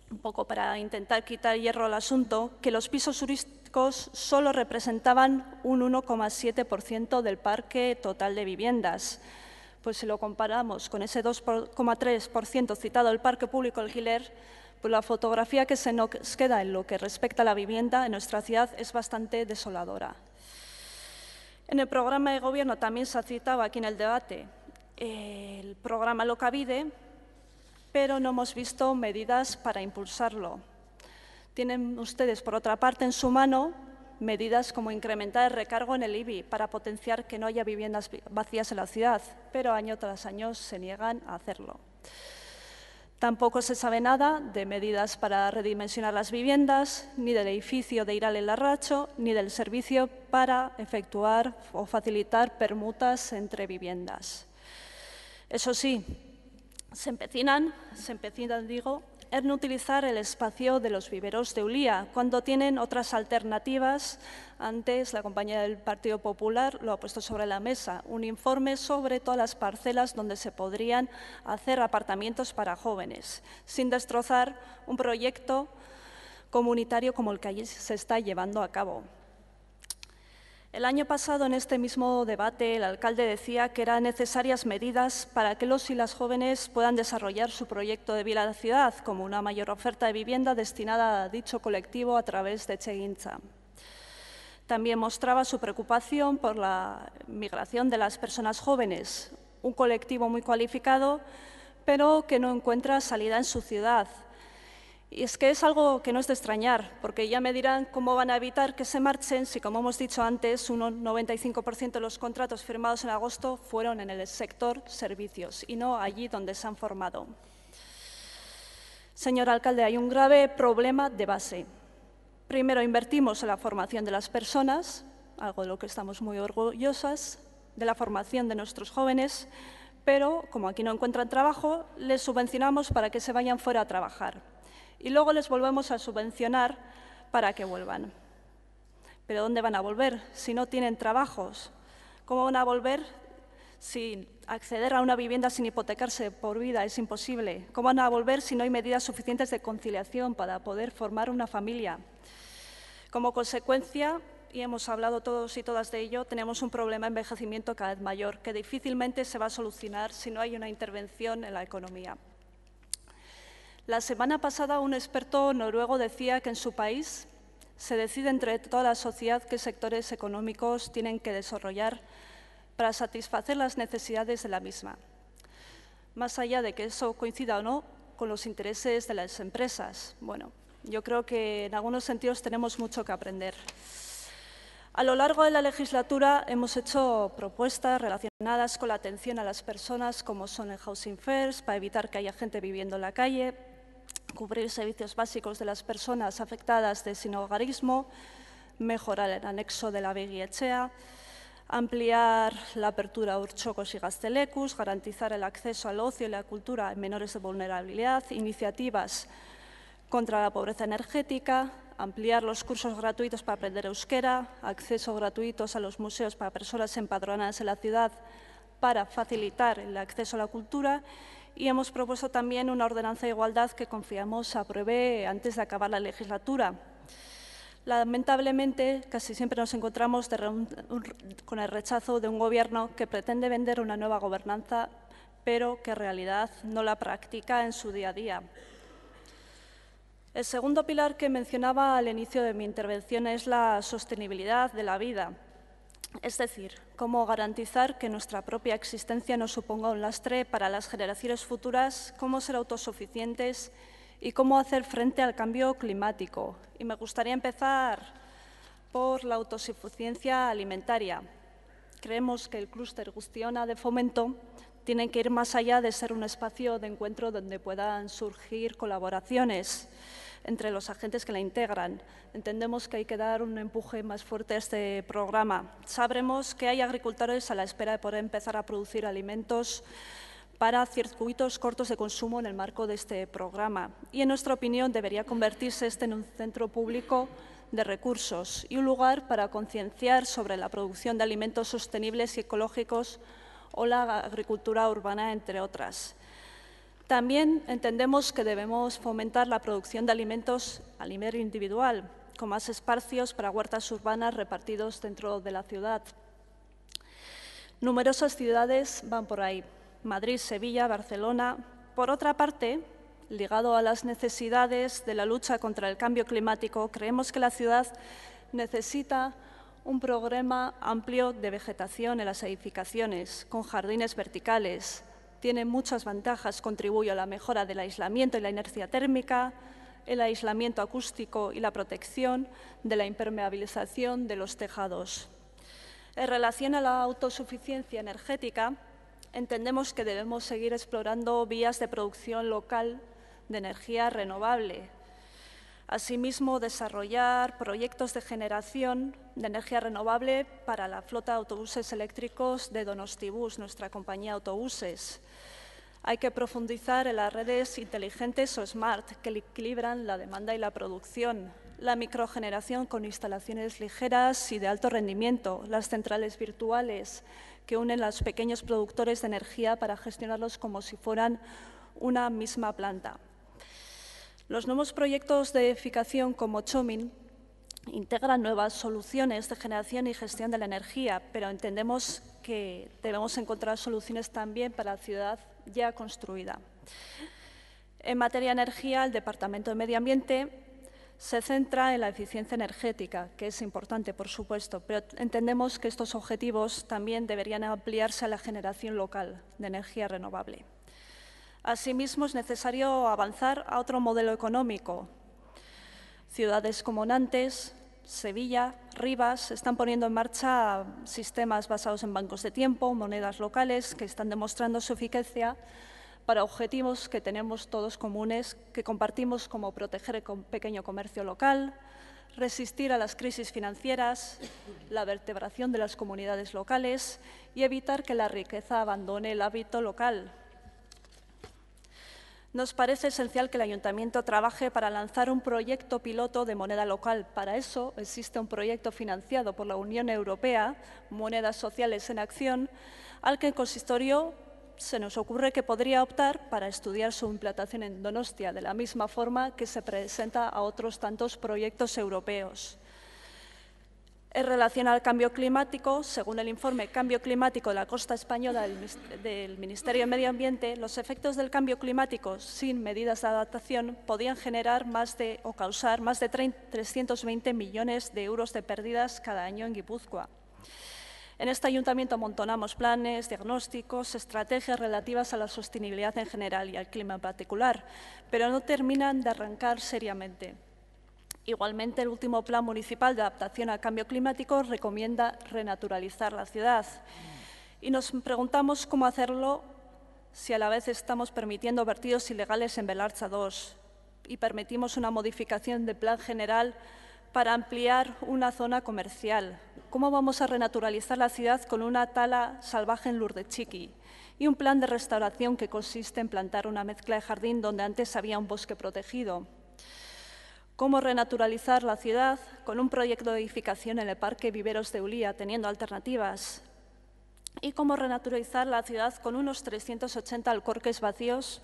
un poco para intentar quitar hierro al asunto, que los pisos turísticos solo representaban un 1,7% del parque total de viviendas. Pues si lo comparamos con ese 2,3% citado del parque público alquiler, pues la fotografía que se nos queda en lo que respecta a la vivienda en nuestra ciudad es bastante desoladora. En el programa de Gobierno también se ha citado aquí en el debate el programa Alokabide, pero no hemos visto medidas para impulsarlo. Tienen ustedes, por otra parte, en su mano medidas como incrementar el recargo en el IBI para potenciar que no haya viviendas vacías en la ciudad, pero año tras año se niegan a hacerlo. Tampoco se sabe nada de medidas para redimensionar las viviendas, ni del edificio de Iral El Larracho, ni del servicio para efectuar o facilitar permutas entre viviendas. Eso sí, se empecinan en utilizar el espacio de los viveros de Ulia, cuando tienen otras alternativas. Antes, la compañía del Partido Popular lo ha puesto sobre la mesa, un informe sobre todas las parcelas donde se podrían hacer apartamentos para jóvenes, sin destrozar un proyecto comunitario como el que allí se está llevando a cabo. El año pasado, en este mismo debate, el alcalde decía que eran necesarias medidas para que los y las jóvenes puedan desarrollar su proyecto de vida a la ciudad, como una mayor oferta de vivienda destinada a dicho colectivo a través de Etxegintza. También mostraba su preocupación por la migración de las personas jóvenes, un colectivo muy cualificado, pero que no encuentra salida en su ciudad. Y es que es algo que no es de extrañar, porque ya me dirán cómo van a evitar que se marchen si, como hemos dicho antes, un 95% de los contratos firmados en agosto fueron en el sector servicios y no allí donde se han formado. Señor alcalde, hay un grave problema de base. Primero, invertimos en la formación de las personas, algo de lo que estamos muy orgullosas, de la formación de nuestros jóvenes, pero como aquí no encuentran trabajo, les subvencionamos para que se vayan fuera a trabajar. Y luego les volvemos a subvencionar para que vuelvan. ¿Pero dónde van a volver si no tienen trabajos? ¿Cómo van a volver si acceder a una vivienda sin hipotecarse por vida es imposible? ¿Cómo van a volver si no hay medidas suficientes de conciliación para poder formar una familia? Como consecuencia, y hemos hablado todos y todas de ello, tenemos un problema de envejecimiento cada vez mayor, que difícilmente se va a solucionar si no hay una intervención en la economía. La semana pasada un experto noruego decía que en su país Se decide entre toda la sociedad qué sectores económicos tienen que desarrollar para satisfacer las necesidades de la misma, más allá de que eso coincida o no con los intereses de las empresas. Bueno, yo creo que en algunos sentidos tenemos mucho que aprender. A lo largo de la legislatura hemos hecho propuestas relacionadas con la atención a las personas, como son el Housing First, para evitar que haya gente viviendo en la calle, cubrir servicios básicos de las personas afectadas de sinhogarismo, mejorar el anexo de la Begietxea, ampliar la apertura a Urchokos y Gaztelecus, garantizar el acceso al ocio y la cultura en menores de vulnerabilidad, iniciativas contra la pobreza energética, ampliar los cursos gratuitos para aprender euskera, acceso gratuitos a los museos para personas empadronadas en la ciudad para facilitar el acceso a la cultura, y hemos propuesto también una ordenanza de igualdad que confiamos apruebe antes de acabar la legislatura. Lamentablemente, casi siempre nos encontramos con el rechazo de un Gobierno que pretende vender una nueva gobernanza, pero que en realidad no la practica en su día a día. El segundo pilar que mencionaba al inicio de mi intervención es la sostenibilidad de la vida, es decir, cómo garantizar que nuestra propia existencia no suponga un lastre para las generaciones futuras, cómo ser autosuficientes y cómo hacer frente al cambio climático. Y me gustaría empezar por la autosuficiencia alimentaria. Creemos que el clúster Guztiona de Fomento tiene que ir más allá de ser un espacio de encuentro donde puedan surgir colaboraciones entre los agentes que la integran. Entendemos que hay que dar un empuje más fuerte a este programa. Sabremos que hay agricultores a la espera de poder empezar a producir alimentos para circuitos cortos de consumo en el marco de este programa. Y en nuestra opinión debería convertirse en un centro público de recursos y un lugar para concienciar sobre la producción de alimentos sostenibles y ecológicos o la agricultura urbana, entre otras. También entendemos que debemos fomentar la producción de alimentos a nivel individual, con más espacios para huertas urbanas repartidos dentro de la ciudad. Numerosas ciudades van por ahí: Madrid, Sevilla, Barcelona. Por otra parte, ligado a las necesidades de la lucha contra el cambio climático, creemos que la ciudad necesita un programa amplio de vegetación en las edificaciones, con jardines verticales. Tiene muchas ventajas, contribuye a la mejora del aislamiento y la inercia térmica, el aislamiento acústico y la protección de la impermeabilización de los tejados. En relación a la autosuficiencia energética, entendemos que debemos seguir explorando vías de producción local de energía renovable. Asimismo, desarrollar proyectos de generación de energía renovable para la flota de autobuses eléctricos de Donostibus, nuestra compañía de autobuses. Hay que profundizar en las redes inteligentes o smart que equilibran la demanda y la producción, la microgeneración con instalaciones ligeras y de alto rendimiento, las centrales virtuales que unen a los pequeños productores de energía para gestionarlos como si fueran una misma planta. Los nuevos proyectos de edificación como Chomin integran nuevas soluciones de generación y gestión de la energía, pero entendemos que debemos encontrar soluciones también para la ciudad ya construida. En materia de energía, el Departamento de Medio Ambiente se centra en la eficiencia energética, que es importante, por supuesto, pero entendemos que estos objetivos también deberían ampliarse a la generación local de energía renovable. Asimismo, es necesario avanzar a otro modelo económico. Ciudades como Nantes, Sevilla, Rivas están poniendo en marcha sistemas basados en bancos de tiempo, monedas locales, que están demostrando su eficacia para objetivos que tenemos todos comunes, que compartimos, como proteger el pequeño comercio local, resistir a las crisis financieras, la vertebración de las comunidades locales y evitar que la riqueza abandone el hábito local. Nos parece esencial que el Ayuntamiento trabaje para lanzar un proyecto piloto de moneda local. Para eso existe un proyecto financiado por la Unión Europea, Monedas Sociales en Acción, al que el consistorio se nos ocurre que podría optar para estudiar su implantación en Donostia, de la misma forma que se presenta a otros tantos proyectos europeos. En relación al cambio climático, según el informe Cambio Climático de la Costa Española del Ministerio de Medio Ambiente, los efectos del cambio climático sin medidas de adaptación podían generar o causar más de 320 millones de euros de pérdidas cada año en Guipúzcoa. En este ayuntamiento amontonamos planes, diagnósticos, estrategias relativas a la sostenibilidad en general y al clima en particular, pero no terminan de arrancar seriamente. Igualmente, el último Plan Municipal de Adaptación al Cambio Climático recomienda renaturalizar la ciudad. Y nos preguntamos cómo hacerlo si a la vez estamos permitiendo vertidos ilegales en Belartza 2 y permitimos una modificación del Plan General para ampliar una zona comercial. ¿Cómo vamos a renaturalizar la ciudad con una tala salvaje en Lurdetxiki y un plan de restauración que consiste en plantar una mezcla de jardín donde antes había un bosque protegido? ¿Cómo renaturalizar la ciudad con un proyecto de edificación en el Parque Viveros de Ulia, teniendo alternativas? ¿Y cómo renaturalizar la ciudad con unos 380 alcorques vacíos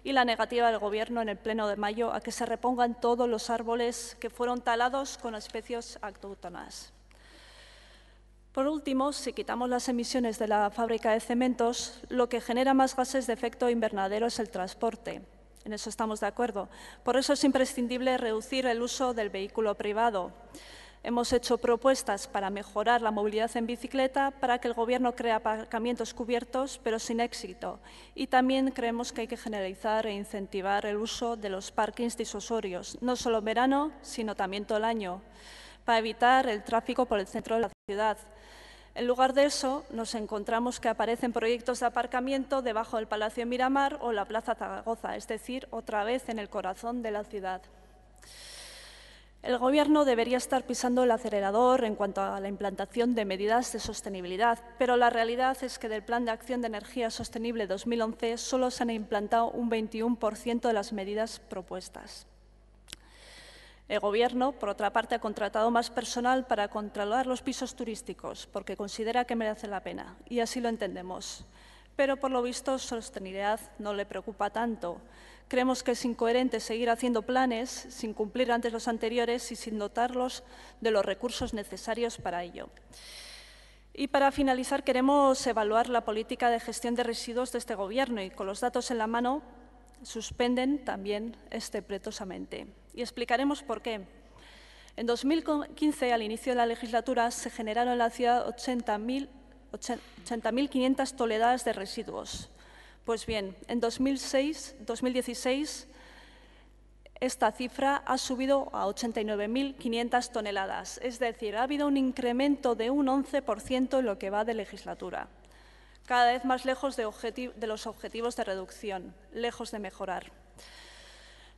y la negativa del Gobierno en el Pleno de mayo a que se repongan todos los árboles que fueron talados con especies autóctonas? Por último, si quitamos las emisiones de la fábrica de cementos, lo que genera más gases de efecto invernadero es el transporte. En eso estamos de acuerdo. Por eso es imprescindible reducir el uso del vehículo privado. Hemos hecho propuestas para mejorar la movilidad en bicicleta, para que el Gobierno cree aparcamientos cubiertos, pero sin éxito. Y también creemos que hay que generalizar e incentivar el uso de los parkings disuasorios, no solo en verano, sino también todo el año, para evitar el tráfico por el centro de la ciudad. En lugar de eso, nos encontramos que aparecen proyectos de aparcamiento debajo del Palacio de Miramar o la Plaza Zaragoza, es decir, otra vez en el corazón de la ciudad. El Gobierno debería estar pisando el acelerador en cuanto a la implantación de medidas de sostenibilidad, pero la realidad es que del Plan de Acción de Energía Sostenible 2011 solo se han implantado un 21% de las medidas propuestas. El Gobierno, por otra parte, ha contratado más personal para controlar los pisos turísticos, porque considera que merece la pena, y así lo entendemos. Pero, por lo visto, sostenibilidad no le preocupa tanto. Creemos que es incoherente seguir haciendo planes sin cumplir antes los anteriores y sin dotarlos de los recursos necesarios para ello. Y para finalizar, queremos evaluar la política de gestión de residuos de este Gobierno y, con los datos en la mano, suspenden también estrepitosamente. Y explicaremos por qué. En 2015, al inicio de la legislatura, se generaron en la ciudad 80.500 toneladas de residuos. Pues bien, en 2016 esta cifra ha subido a 89.500 toneladas. Es decir, ha habido un incremento de un 11% en lo que va de legislatura. Cada vez más lejos de los objetivos de reducción, lejos de mejorar.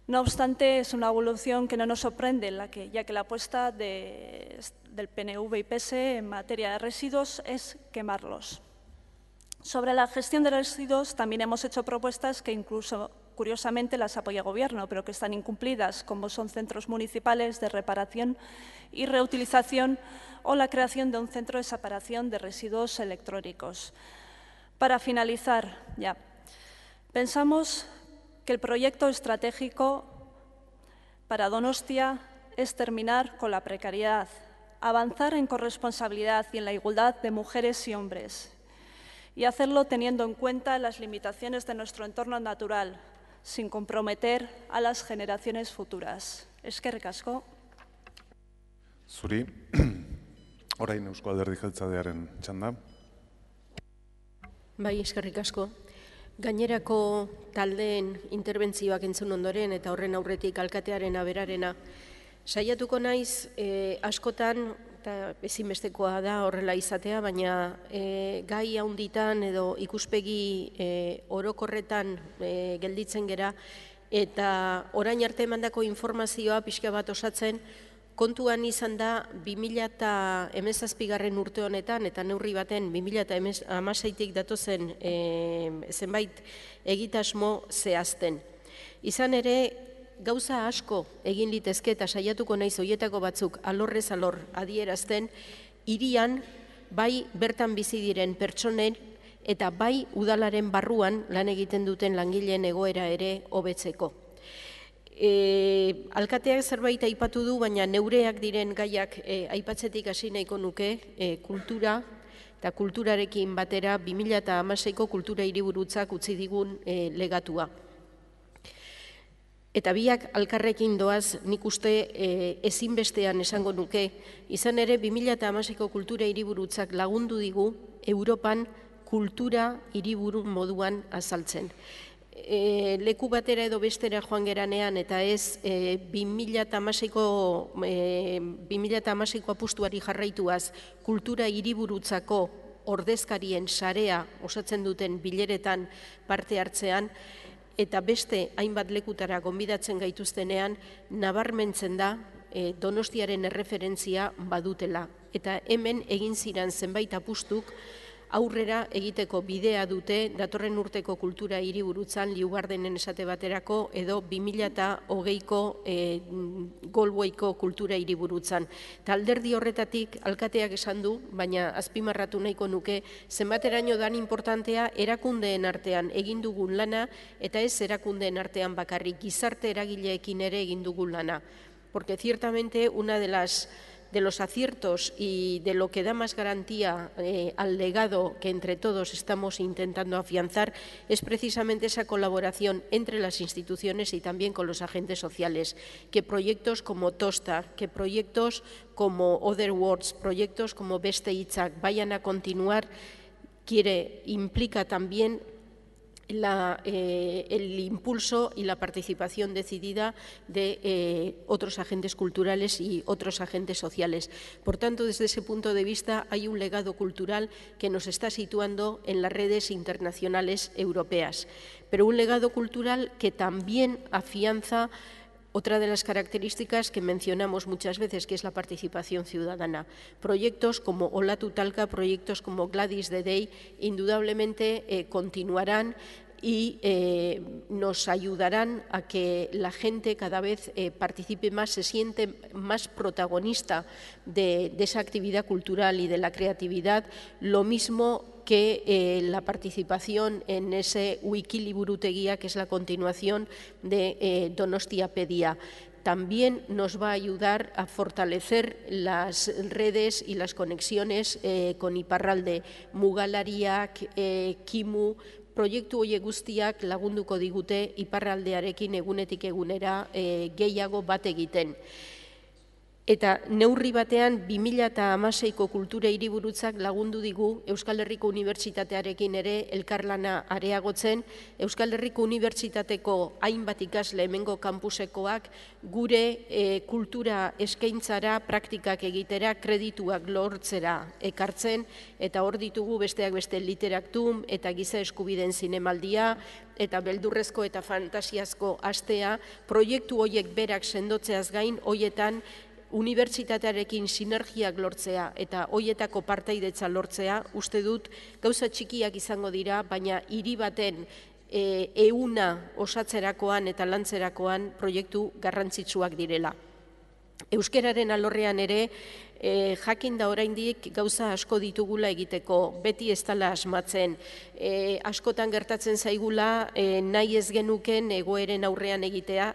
No obstante, es una evolución que no nos sorprende, ya que la apuesta del PNV y PSE en materia de residuos es quemarlos. Sobre la gestión de residuos también hemos hecho propuestas que incluso, curiosamente, las apoya el Gobierno, pero que están incumplidas, como son centros municipales de reparación y reutilización o la creación de un centro de separación de residuos electrónicos. Para finalizar, pensamos que el proyecto estratégico para Donostia es terminar con la precariedad, avanzar en corresponsabilidad y en la igualdad de mujeres y hombres, y hacerlo teniendo en cuenta las limitaciones de nuestro entorno natural, sin comprometer a las generaciones futuras. Eskerrik asko. Zuri, orain Eusko Alderdi Jeltzalearen txanda. Bai, eskerrik asko. Gainerako taldeen interbentzioak entzun ondoren eta horren aurretik alkatearen aberarena, saiatuko naiz askotan, eta ezinbestekoa da horrela izatea, baina gai handitan edo ikuspegi orokorretan gelditzen gera, eta orain arte emandako informazioa pixka bat osatzen, kontuan izan da 2017 urte honetan, eta neurri baten 2016tik datozen zenbait egitasmo zehazten. Izan ere, gauza asko egin litezke eta saiatuko naiz horietako batzuk alorrez alor adierazten, hirian bai bertan bizi diren pertsonen eta bai udalaren barruan lan egiten duten langileen egoera ere hobetzeko. Alkateak zerbait aipatu du, baina neureak diren gaiak aipatzetik hasi nahiko nuke kultura eta kulturarekin batera 2016ko kultura hiriburutzak utzi digun legatua. Eta biak alkarrekin doaz, nik uste ezinbestean esango nuke, izan ere 2016ko kultura hiriburutzak lagundu digu Europan kultura hiriburu moduan azaltzen. Leku batera edo bestera joan geranean eta ez 2016ko apustuari jarraituaz kultura hiriburutzako ordezkarien sarea osatzen duten bileretan parte hartzean, eta beste hainbat lekutara gonbidatzen gaituztenean, nabarmentzen da Donostiaren erreferentzia badutela. Eta hemen egin ziren zenbait apustuk aurrera egiteko bidea dute datorren urteko kultura hiriburutzan Liugardenen esate baterako edo 2020ko Golboiko kultura hiriburutzan. Eta alderdi horretatik alkateak esan du, baina azpimarratu nahiko nuke, zenbateraino dan importantea erakundeen artean egin dugun lana eta ez erakundeen artean bakarrik gizarte eragileekin ere egin dugun lana. Porque ciertamente una de los aciertos y de lo que da más garantía al legado que entre todos estamos intentando afianzar es precisamente esa colaboración entre las instituciones y también con los agentes sociales, que proyectos como Tosta, que proyectos como Other Words, proyectos como Beste Hitzak vayan a continuar, implica también el impulso y la participación decidida de otros agentes culturales y otros agentes sociales. Por tanto, desde ese punto de vista hay un legado cultural que nos está situando en las redes internacionales europeas, pero un legado cultural que también afianza otra de las características que mencionamos muchas veces, que es la participación ciudadana. Proyectos como Olatu Talka, proyectos como Gladys the Day, indudablemente continuarán y nos ayudarán a que la gente cada vez participe más, se siente más protagonista de esa actividad cultural y de la creatividad, lo mismo que la participación en ese Wikiliburutegia, que es la continuación de Donostiapedia. También nos va a ayudar a fortalecer las redes y las conexiones con Iparralde, Mugalariak, Kimu, proiektu horiek guztiak lagunduko digute Iparraldearekin egunetik egunera gehiago bat egiten. Eta neurri batean 2016ko kultura hiriburutzak lagundu digu Euskal Herriko Unibertsitatearekin ere elkarlana areagotzen. Euskal Herriko Unibertsitateko hainbat ikasle hemengo kampusekoak gure kultura eskaintzara, praktikak egitera, kredituak lortzera ekartzen, eta hor ditugu besteak beste Literaktum eta Giza Eskubideen Zinemaldia, eta beldurrezko eta fantasiazko astea, proiektu horiek berak sendotzeaz gain, hoietan unibertsitatearekin sinergiak lortzea eta hoietako partaidetza lortzea, uste dut gauza txikiak izango dira, baina hiri baten ehuna osatzerakoan eta lantzerakoan proiektu garrantzitsuak direla. Euskararen alorrean ere, jakin da oraindik gauza asko ditugula egiteko, beti ez dela asmatzen. Askotan gertatzen zaigula nahi ez genuken egoeren aurrean egotea,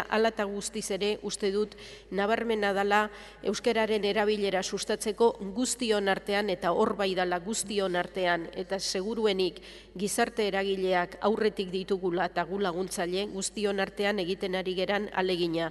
hala eta guztiz ere uste dut nabarmena dela euskararen erabilera sustatzeko guztion artean, eta hor bai dela guztion artean, eta seguruenik gizarte eragileak aurretik ditugula eta gu laguntzaile guztion artean egiten ari geran alegina.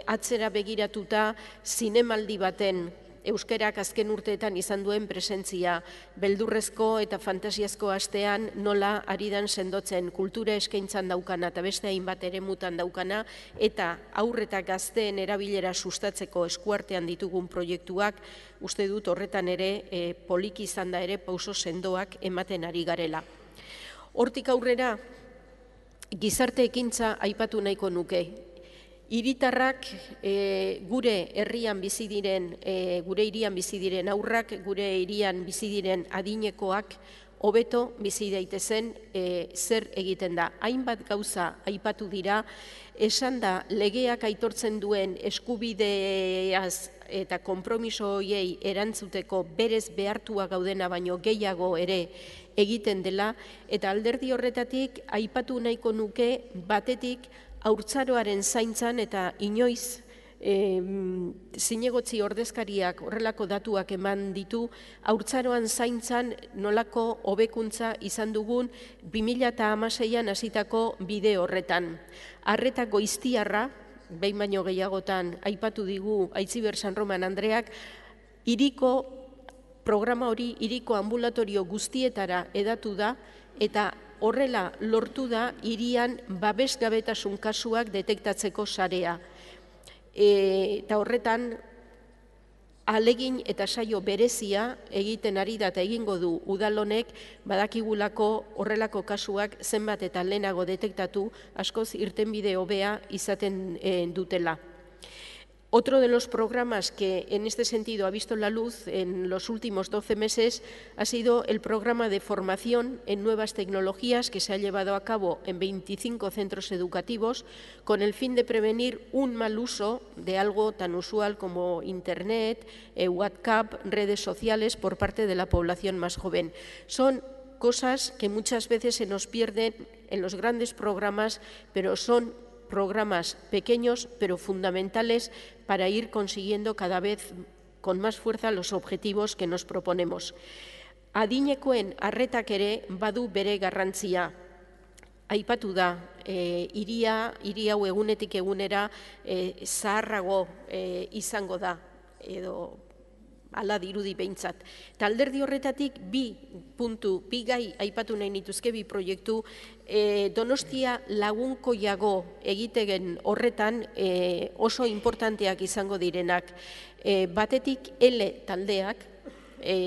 Atzera begiratuta, zinemaldi baten euskarak azken urteetan izan duen presentzia, beldurrezko eta fantasiazko astean nola aridan sendotzen kultura eskaintzan daukana eta beste hainbat eremutan daukana, eta aurreta gazteen erabilera sustatzeko eskuartean ditugun proiektuak, uste dut horretan ere poliki izan da ere pauso sendoak ematen ari garela. Hortik aurrera, gizarte ekintza aipatu nahiko nuke. Hiritarrak gure herrian bizi diren, gure hirian bizi diren aurrak, gure hirian bizi diren adinekoak hobeto bizi daitezen zer egiten da. Hainbat gauza aipatu dira, esan da legeak aitortzen duen eskubideaz eta konpromiso horiei erantzuteko berez behartua gaudena baino gehiago ere egiten dela, eta alderdi horretatik aipatu nahiko nuke batetik haurtzaroaren zaintzan eta inoiz zinegotzi ordezkariak horrelako datuak eman ditu, haurtzaroan zaintzan nolako hobekuntza izan dugun 2016an hasitako bide horretan. Arreta goiztiarra, behin baino gehiagotan aipatu digu Aitziber San Roman Andreak, hiriko programa hori hiriko ambulatorio guztietara hedatu da eta horrela lortu da hirian babesgabetasun kasuak detektatzeko sarea. Eta horretan ahalegin eta saio berezia egiten ari da eta egingo du udal honek badakigulako horrelako kasuak zenbat eta lehenago detektatu askoz irtenbide hobea izaten dutela. Otro de los programas que en este sentido ha visto la luz en los últimos 12 meses ha sido el programa de formación en nuevas tecnologías que se ha llevado a cabo en 25 centros educativos con el fin de prevenir un mal uso de algo tan usual como Internet, WhatsApp, redes sociales por parte de la población más joven. Son cosas que muchas veces se nos pierden en los grandes programas, pero son programas pequeños pero fundamentales para ir consiguiendo cada vez con más fuerza los objetivos que nos proponemos. Adinekoen arretak ere badu bere garrantzia. Aipatu da, hiri hau egunetik egunera zaharrago izango da, edo ala dirudi behintzat. Eta alderdi horretatik bi gai aipatu nahi nituzke, bi proiektu, Donostia lagunkoiago egitegen horretan oso importanteak izango direnak. Batetik L taldeak,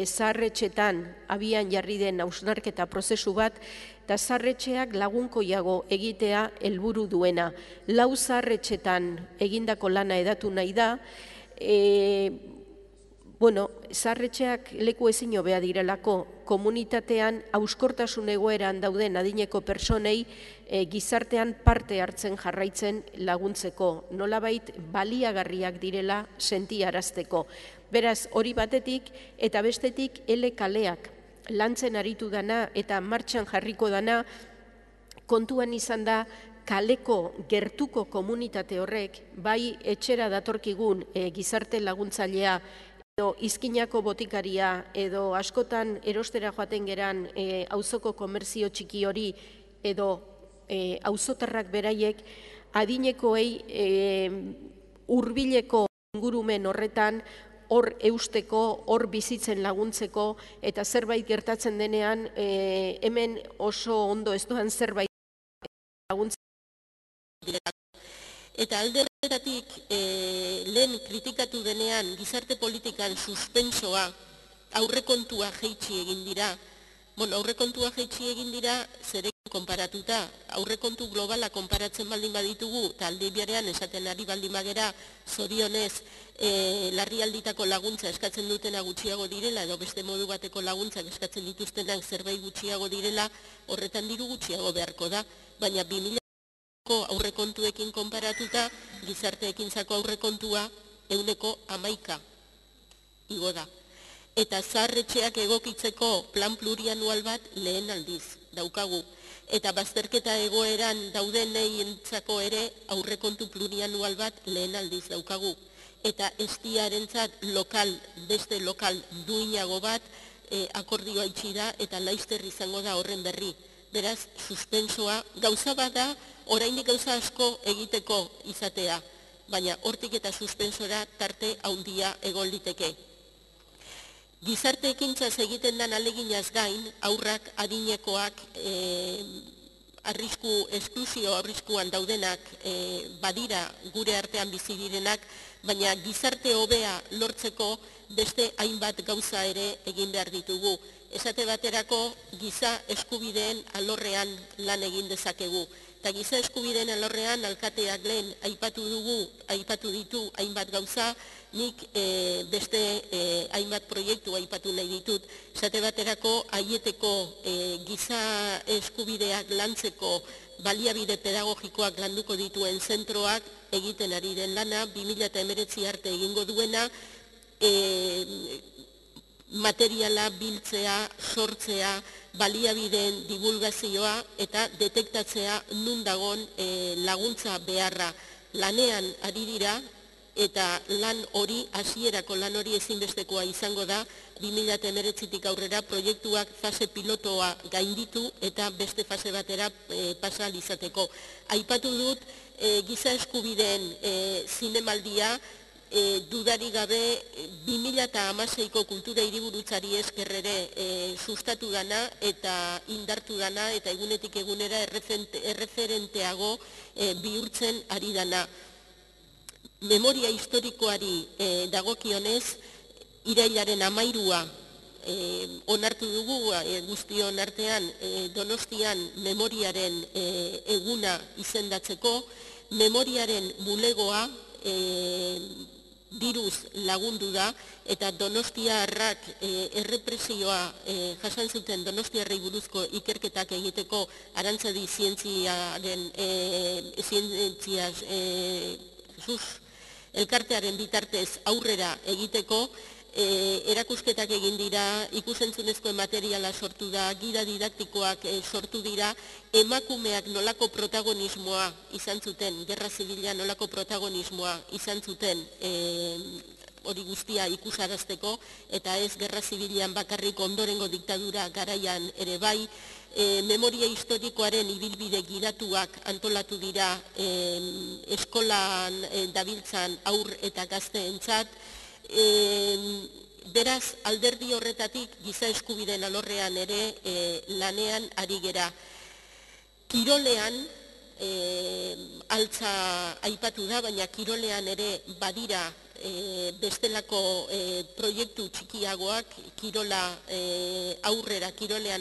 zaharretxetan abian jarri den hausnarketa prozesu bat, eta zaharretxeak lagunkoiago egitea helburu duena. Lau zaharretxetan egindako lana edatu nahi da, zaharretxeak leku ezin hobea direlako komunitatean hauskortasun egoeran dauden adineko pertsonei gizartean parte hartzen jarraitzen laguntzeko, nolabait baliagarriak direla sentiarazteko. Beraz, hori batetik eta bestetik kaleak lantzen aritu dana eta martxan jarriko dana kontuan izan da kaleko gertuko komunitate horrek, bai etxera datorkigun gizarte laguntzailea, edo izkinako botikaria, edo askotan erostera joaten geran auzoko komerzio txiki hori, edo auzotarrak beraiek, adinekoei hurbileko ingurumen horretan, hor eusteko, hor bizitzen laguntzeko, eta zerbait gertatzen denean, hemen oso ondo ez doan zerbait laguntzeko. Eta alde horretatik lehen kritikatu denean gizarte politikan suspensoa aurrekontua jeitsi egin dira. Aurrekontua jeitsi egin dira zerekin konparatuta. Aurrekontu globala konparatzen baldin baditugu, eta alde biarean esaten ari baldin bagera zorionez larrialditako laguntza eskatzen dutena gutxiago direla, edo beste modu bateko laguntzak eskatzen dituztenak zerbait gutxiago direla, horretan diru gutxiago beharko da, baina 2000 aurrekontuekin konparatuta, gizarte ekintzako aurrekontua 11% igo da. Eta zaharretxeak egokitzeko plan plurianual bat lehen aldiz daukagu. Eta bazterketa egoeran daudenei entzako ere aurrekontu plurianual bat lehen aldiz daukagu. Eta estiarentzat beste lokal duinago bat akordioa itxi da eta laizter izango da horren berri. Beraz, suspensoa gauza bada, oraindik gauza asko egiteko izatea, baina hortik eta suspensora tarte handia egon liteke. Gizarte ekintzaz egiten den aleginaz gain, aurrak, adinekoak, esklusio arriskuan daudenak badira gure artean bizi direnak, baina gizarte hobea lortzeko beste hainbat gauza ere egin behar ditugu. Esate baterako giza eskubideen alorrean lan egin dezakegu. Eta giza eskubideen alorrean alkateak lehen aipatu ditu hainbat gauza, nik beste hainbat proiektu aipatu nahi ditut. Esate baterako aieteko giza eskubideak lantzeko baliabide pedagogikoak landuko dituen zentroak egiten ari den lana, 2019 arte egingo duena, materiala biltzea, sortzea, baliabideen divulgazioa eta detektatzea nun dagon laguntza beharra. Lanean ari dira eta lan hori, hasierako lan hori ezinbestekoa izango da 2019tik aurrera proiektuak fase pilotoa gainditu eta beste fase batera pasa izateko. Aipatu dut giza eskubideen zinemaldia, dudarik gabe 2016ko kultura hiriburutzari esker ere sustatu dana eta indartu dana eta egunetik egunera erreferenteago bihurtzen ari dana. Memoria historikoari dagokionez, irailaren 13a onartu dugu guztion artean Donostian memoriaren eguna izendatzeko, memoriaren bulegoa diruz lagundu da eta donostiarrak errepresioa jasan zuten donostiarrei buruzko ikerketak egiteko Arantzadi zientziaz elkartearen bitartez aurrera egiteko erakusketak egin dira, ikusentzunezko materiala sortu da, gida didaktikoak sortu dira, emakumeak nolako protagonismoa izan zuten, gerra zibila nolako protagonismoa izan zuten hori guztia ikusarazteko, eta ez gerra zibilean bakarrik ondorengo diktadura garaian ere bai, memoria historikoaren ibilbide gidatuak antolatu dira eskolan dabiltzan aur eta gazteentzat. Beraz, alderdi horretatik giza eskubideen alorrean ere lanean ari gera. Kirolean, altza aipatu da, baina kirolean ere badira bestelako proiektu txikiagoak kirolean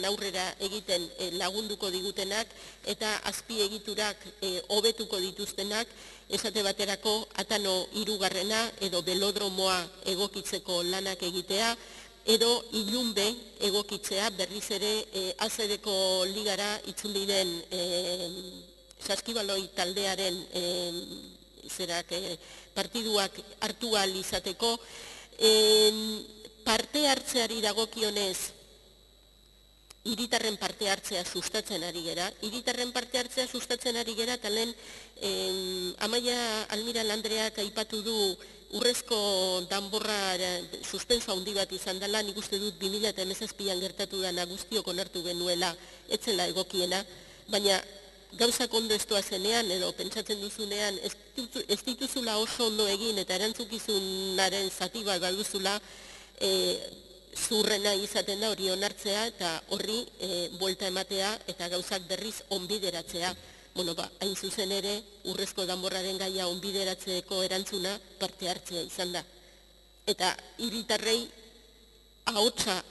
aurrera egiten lagunduko digutenak eta azpiegiturak hobetuko dituztenak, esate baterako Atano 3. edo belodromoa egokitzeko lanak egitea, edo Ilunbe egokitzea berriz ere azedeko ligara itzuli den saskibaloi taldearen partiduak hartu ahal izateko. Parte hartzeari dagokionez, hiritarren parte hartzea sustatzen ari gera. Hiritarren parte hartzea sustatzen ari gera, eta lehen Amaia Almiral Andreak aipatu du urrezko danborra suspenso handi bat izan dela, nik uste dut 2017an gertatu dana guztiok onartu genuela, etzela egokiena, baina gauzak ondo ez doazenean edo pentsatzen duzunean ez dituzula oso ondo egin eta erantzukizunaren zati bat baduzula zurrena izaten da hori onartzea eta horri buelta ematea eta gauzak berriz onbideratzea. Hain zuzen ere urrezko danborraren gaia onbideratzeko erantzuna parte hartzea izan da. Eta hiritarrei ahotsa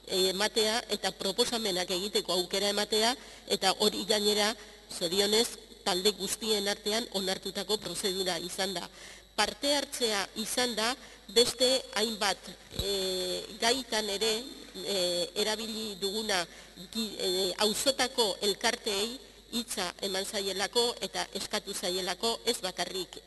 ematea eta proposamenak egiteko aukera ematea eta hori gainera zorionez talde guztien artean onartutako prozedura izan da. Parte hartzea izan da beste hainbat gaitan ere erabili duguna auzotako elkarteei hitza eman zaielako eta eskatu zaielako ez bakarrik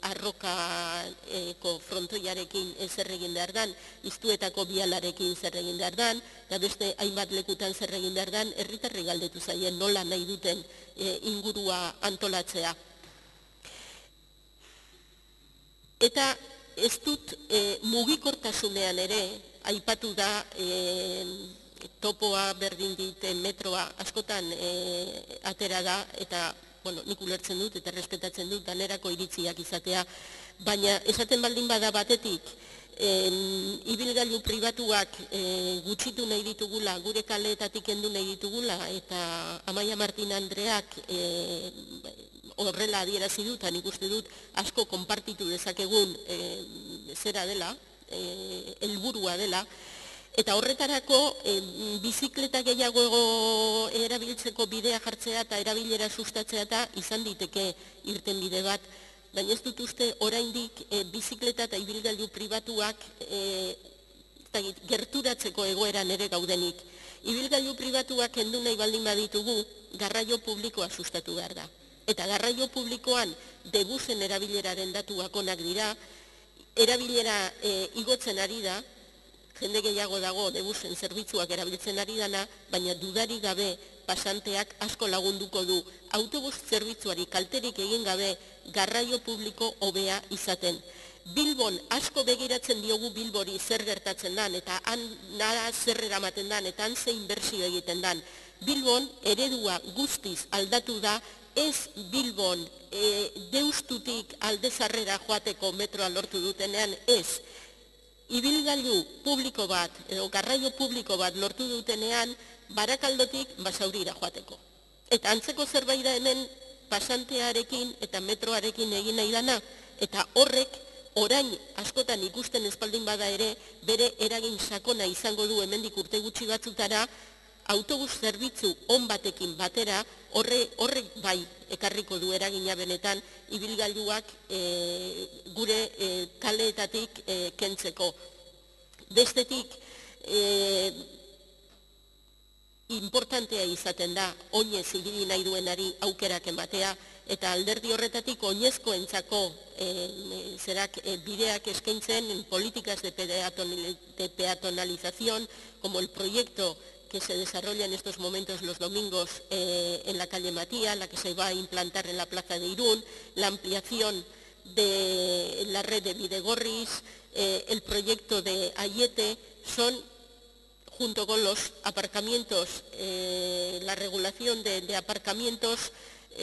Arrokako frontoiarekin zer egin behar dan, Iztuetako bialarekin zer egin behar dan, eta beste hainbat lekutan zer egin behar dan, herritarrei galdetu zaien nola nahi duten ingurua antolatzea. Eta ez dut mugikortasunean ere aipatu da topoa berdin dit metroa askotan atera da eta nik ulertzen dut eta respetatzen dut danerako iritziak izatea, baina esaten baldin bada batetik ibilgailu pribatuak gutxitu nahi ditugula, gure kaleetatik kendu nahi ditugula eta Amaia Martin Andreak horrela adierazi dut, nik uste dut asko konpartitu dezakegun zera dela, helburua dela. Eta horretarako bizikleta gehiago erabiltzeko bidea jartzea eta erabilera sustatzea eta izan diteke irten bide bat. Baina ez dut uste oraindik bizikleta eta ibilgailu pribatuak gerturatzeko egoeran ere gaudenik. Ibilgailu pribatuak kendu nahi baldin baditugu, garraio publikoa sustatu behar da. Eta garraio publikoan debusen erabileraren datuak onak dira, erabilera igotzen ari da, jende gehiago dago debusen zerbitzuak erabiltzen ari dana, baina dudari gabe pasanteak asko lagunduko du autobus zerbitzuari kalterik egin gabe garraio publiko hobea izaten. Bilbon asko begiratzen diogu Bilbori zer gertatzen dan, eta han nara zer eramaten dan, eta han ze inbertsio egiten dan. Bilbon eredua guztiz aldatu da, ez Bilbon deustutik aldezarrera joateko metroa lortu dutenean, ez. Ibilgailu publiko bat, edo garraio publiko bat lortu dutenean, Barakaldotik Basaurira joateko. Eta antzeko zerbait da hemen pasantearekin eta metroarekin egin nahi dana, eta horrek orain askotan ikusten espaldin bada ere, bere eragin sakona izango du hemendik urte gutxi batzutara, autobus zerbitzu on batekin batera, horrek bai ekarriko du eragina benetan, ibilgailuak gure kaleetatik kentzeko. Bestetik, importantea izaten da, oinez ibili nahi duenari aukerak ematea, eta alderdi horretatik oinezkoentzako bideak eskaintzen en políticas de peatonalización, como el proyecto que se desarrolla en estos momentos los domingos en la calle Matía, la que se va a implantar en la plaza de Irún, la ampliación de la red de Bidegorris, el proyecto de Ayete, son, junto con los aparcamientos, la regulación de aparcamientos,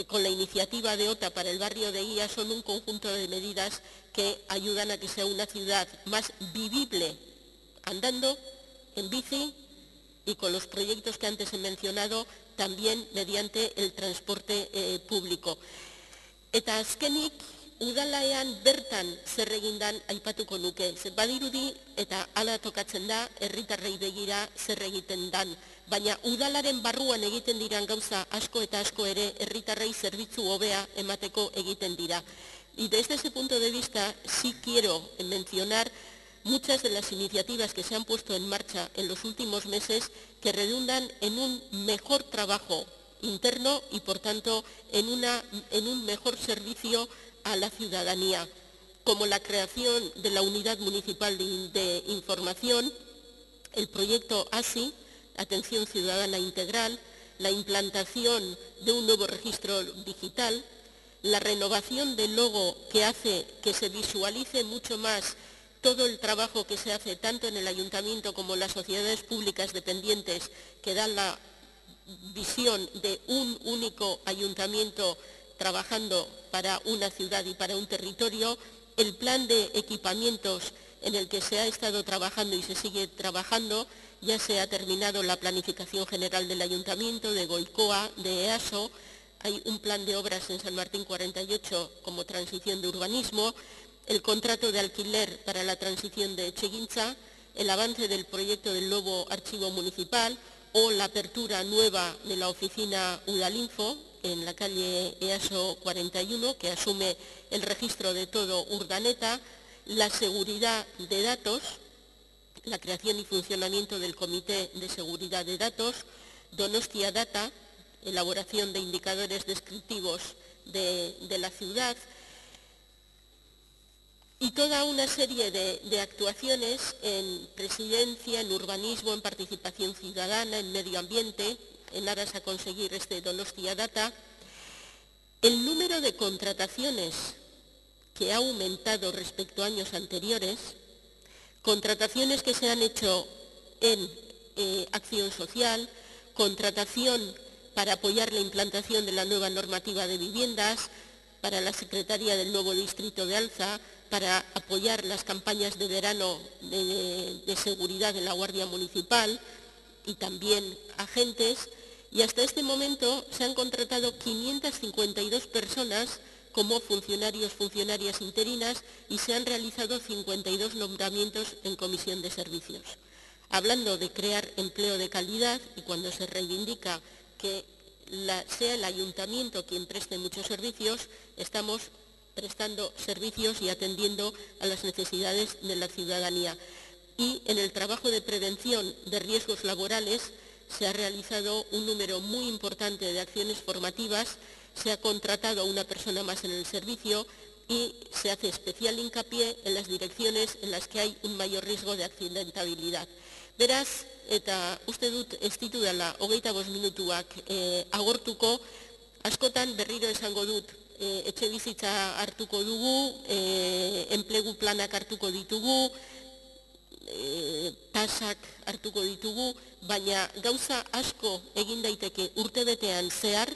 con la iniciativa de OTA para el barrio de Guía, son un conjunto de medidas que ayudan a que sea una ciudad más vivible, andando, en bici y con los proyectos que antes he mencionado, también mediante el transporte público. Eta azkenik, udalaean bertan zer egindan aipatuko nuke. Badirudi eta hala tokatzen da, herritarrei begira zer egiten dan. Baina udalaren barruan egiten diran gauza asko eta asko ere herritarrei zerbitzu hobea emateko egiten dira. Y desde ese punto de vista sí quiero mencionar muchas de las iniciativas que se han puesto en marcha en los últimos meses que redundan en un mejor trabajo interno y, por tanto, en un mejor servicio a la ciudadanía, como la creación de la Unidad Municipal de Información, el proyecto ASI, Atención Ciudadana Integral, la implantación de un nuevo registro digital, la renovación del logo que hace que se visualice mucho más todo el trabajo que se hace tanto en el ayuntamiento como en las sociedades públicas dependientes, que dan la visión de un único ayuntamiento trabajando para una ciudad y para un territorio, el plan de equipamientos en el que se ha estado trabajando y se sigue trabajando. Ya se ha terminado la planificación general del ayuntamiento, de Goicoa, de EASO, hay un plan de obras en San Martín 48 como transición de urbanismo, el contrato de alquiler para la transición de Etxegintza, el avance del proyecto del nuevo archivo municipal o la apertura nueva de la oficina Udalinfo en la calle EASO 41, que asume el registro de todo Urdaneta, la seguridad de datos, la creación y funcionamiento del Comité de Seguridad de Datos, Donostia Data, elaboración de indicadores descriptivos de la ciudad, y toda una serie de actuaciones en presidencia, en urbanismo, en participación ciudadana, en medio ambiente, en aras a conseguir este Donostia Data. El número de contrataciones que ha aumentado respecto a años anteriores, contrataciones que se han hecho en acción social, contratación para apoyar la implantación de la nueva normativa de viviendas, para la Secretaría del nuevo Distrito de Alza, para apoyar las campañas de verano de seguridad de la Guardia Municipal y también agentes, y hasta este momento se han contratado 552 personas como funcionarias interinas y se han realizado 52 nombramientos en comisión de servicios. Hablando de crear empleo de calidad, y cuando se reivindica que sea el ayuntamiento quien preste muchos servicios, estamos prestando servicios y atendiendo a las necesidades de la ciudadanía. Y en el trabajo de prevención de riesgos laborales se ha realizado un número muy importante de acciones formativas, se ha contratado a una persona más en el servicio y se hace especial hincapié en las direcciones en las que hay un mayor riesgo de accidentabilidad. Beraz, eta uste dut ez ditudala 25 minutuak agortuko, askotan berriro esango dut, etxe bizitza hartuko dugu, enplegu planak hartuko ditugu, tasak hartuko ditugu, baina gauza asko egin daiteke urtebetean zehar,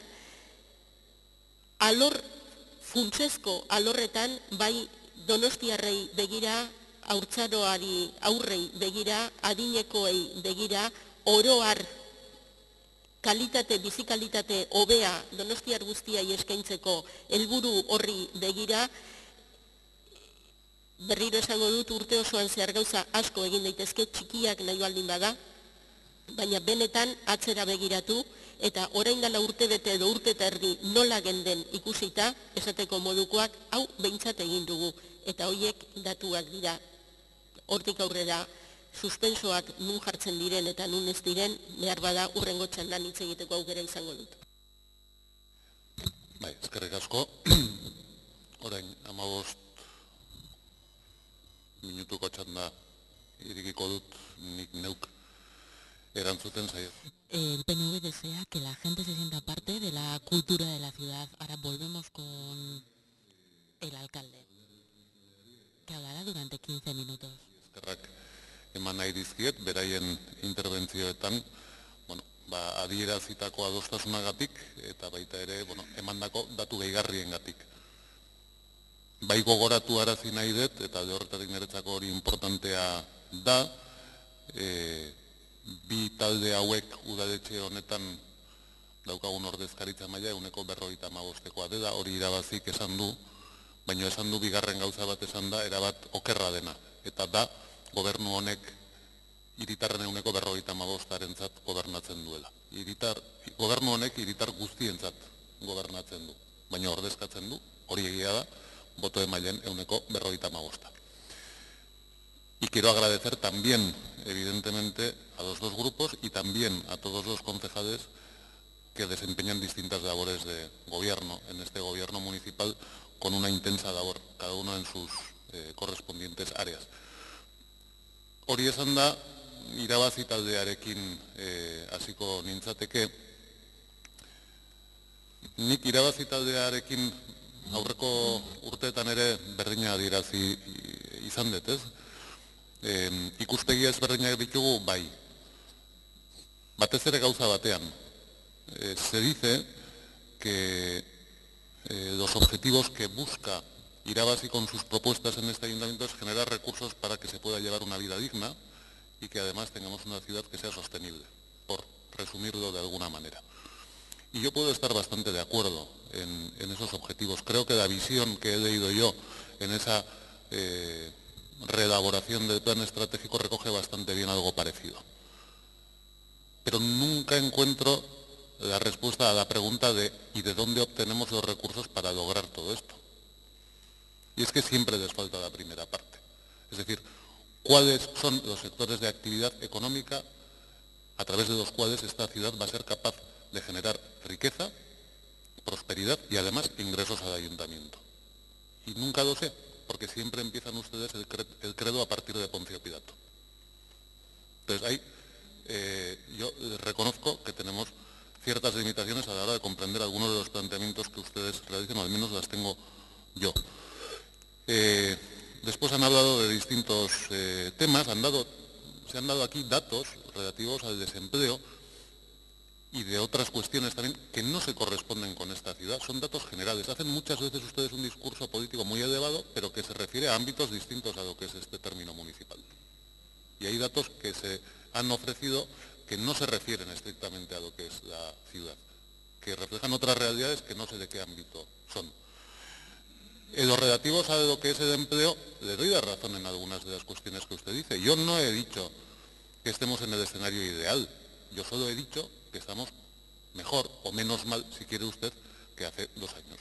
funtsezko alorretan, bai donostiarrei begira, haurtzaroari aurrei begira, adinekoei begira, oro har bizikalitate hobea donostiar guztiai eskaintzeko helburu horri begira, berriro esango dut urte osoan zehar gauza asko egin daitezke, txikiak nahi baldin bada, baina benetan atzera begiratu, eta orain dela urte bete edo urte eta erdi nola genden ikusita, esateko modukoak, hau behintzat egin dugu, eta horiek datuak dira. Hortik aurrera, suspensoak nun jartzen diren eta nun ez diren, behar bada urrengo txandan hitz egiteko aukera izango dut. Bai, eskerrik asko. Orain, 15 minutuko txanda irikiko dut nik neuk erantzuten zaio. El PNV desea que la gente se sienta parte de la cultura de la ciudad. Ahora volvemos con el alcalde, que hablará durante 15 minutos. Eskerrak eman nahi dizkiet, beraien interbentzioetan, adierazitako adostasunagatik, eta baita ere, emandako datu gehigarriengatik. Bai gogoratu arazi nahi dut, eta de horretatik niretzako hori importantea da, bi talde hauek udaletxe honetan daukagun ordezkaritza maila 155-koa dela, hori irabazik esan du, baina esan du bigarren gauza bat esan da, erabat okerra dena, eta da gobernu honek hiritarren 155-arentzat gobernatzen duela. Gobernu honek hiritar guztientzat gobernatzen du, baina ordezkatzen du, hori egia da, boto emailen 155. Y quiero agradecer también, evidentemente, a los dos grupos y también a todos los concejales que desempeñan distintas labores de gobierno, en este gobierno municipal, con una intensa labor, cada uno en sus correspondientes áreas. Hori esan da, irabazi taldearekin hasiko nintzateke, nik irabazi taldearekin aurreko urteetan ere berdina adierazi izan dut, ez? Ikuspegia ezberdinak ditugu, bai. Batez ere gauza batean. Se dice que los objetivos que busca Irabazi con sus propuestas en este ayuntamiento es generar recursos para que se pueda llevar una vida digna y que además tengamos una ciudad que sea sostenible, por resumirlo de alguna manera. Y yo puedo estar bastante de acuerdo en esos objetivos. Creo que la visión que he leído yo en esa reelaboración del plan estratégico recoge bastante bien algo parecido. Pero nunca encuentro la respuesta a la pregunta de ¿y de dónde obtenemos los recursos para lograr todo esto? Y es que siempre les falta la primera parte. Es decir, ¿cuáles son los sectores de actividad económica a través de los cuales esta ciudad va a ser capaz de generar riqueza, prosperidad y además ingresos al ayuntamiento? Y nunca lo sé, porque siempre empiezan ustedes el credo a partir de Poncio Pilato. Entonces ahí yo reconozco que tenemos ciertas limitaciones a la hora de comprender algunos de los planteamientos que ustedes realizan, o al menos las tengo yo. Después han hablado de distintos temas, se han dado aquí datos relativos al desempleo y de otras cuestiones también que no se corresponden con esta ciudad, son datos generales. Hacen muchas veces ustedes un discurso político muy elevado, pero que se refiere a ámbitos distintos a lo que es este término municipal. Y hay datos que se han ofrecido que no se refieren estrictamente a lo que es la ciudad, que reflejan otras realidades que no sé de qué ámbito son. En los relativos a lo que es el empleo, le doy la razón en algunas de las cuestiones que usted dice. Yo no he dicho que estemos en el escenario ideal, yo solo he dicho que estamos mejor o menos mal, si quiere usted, que hace 2 años.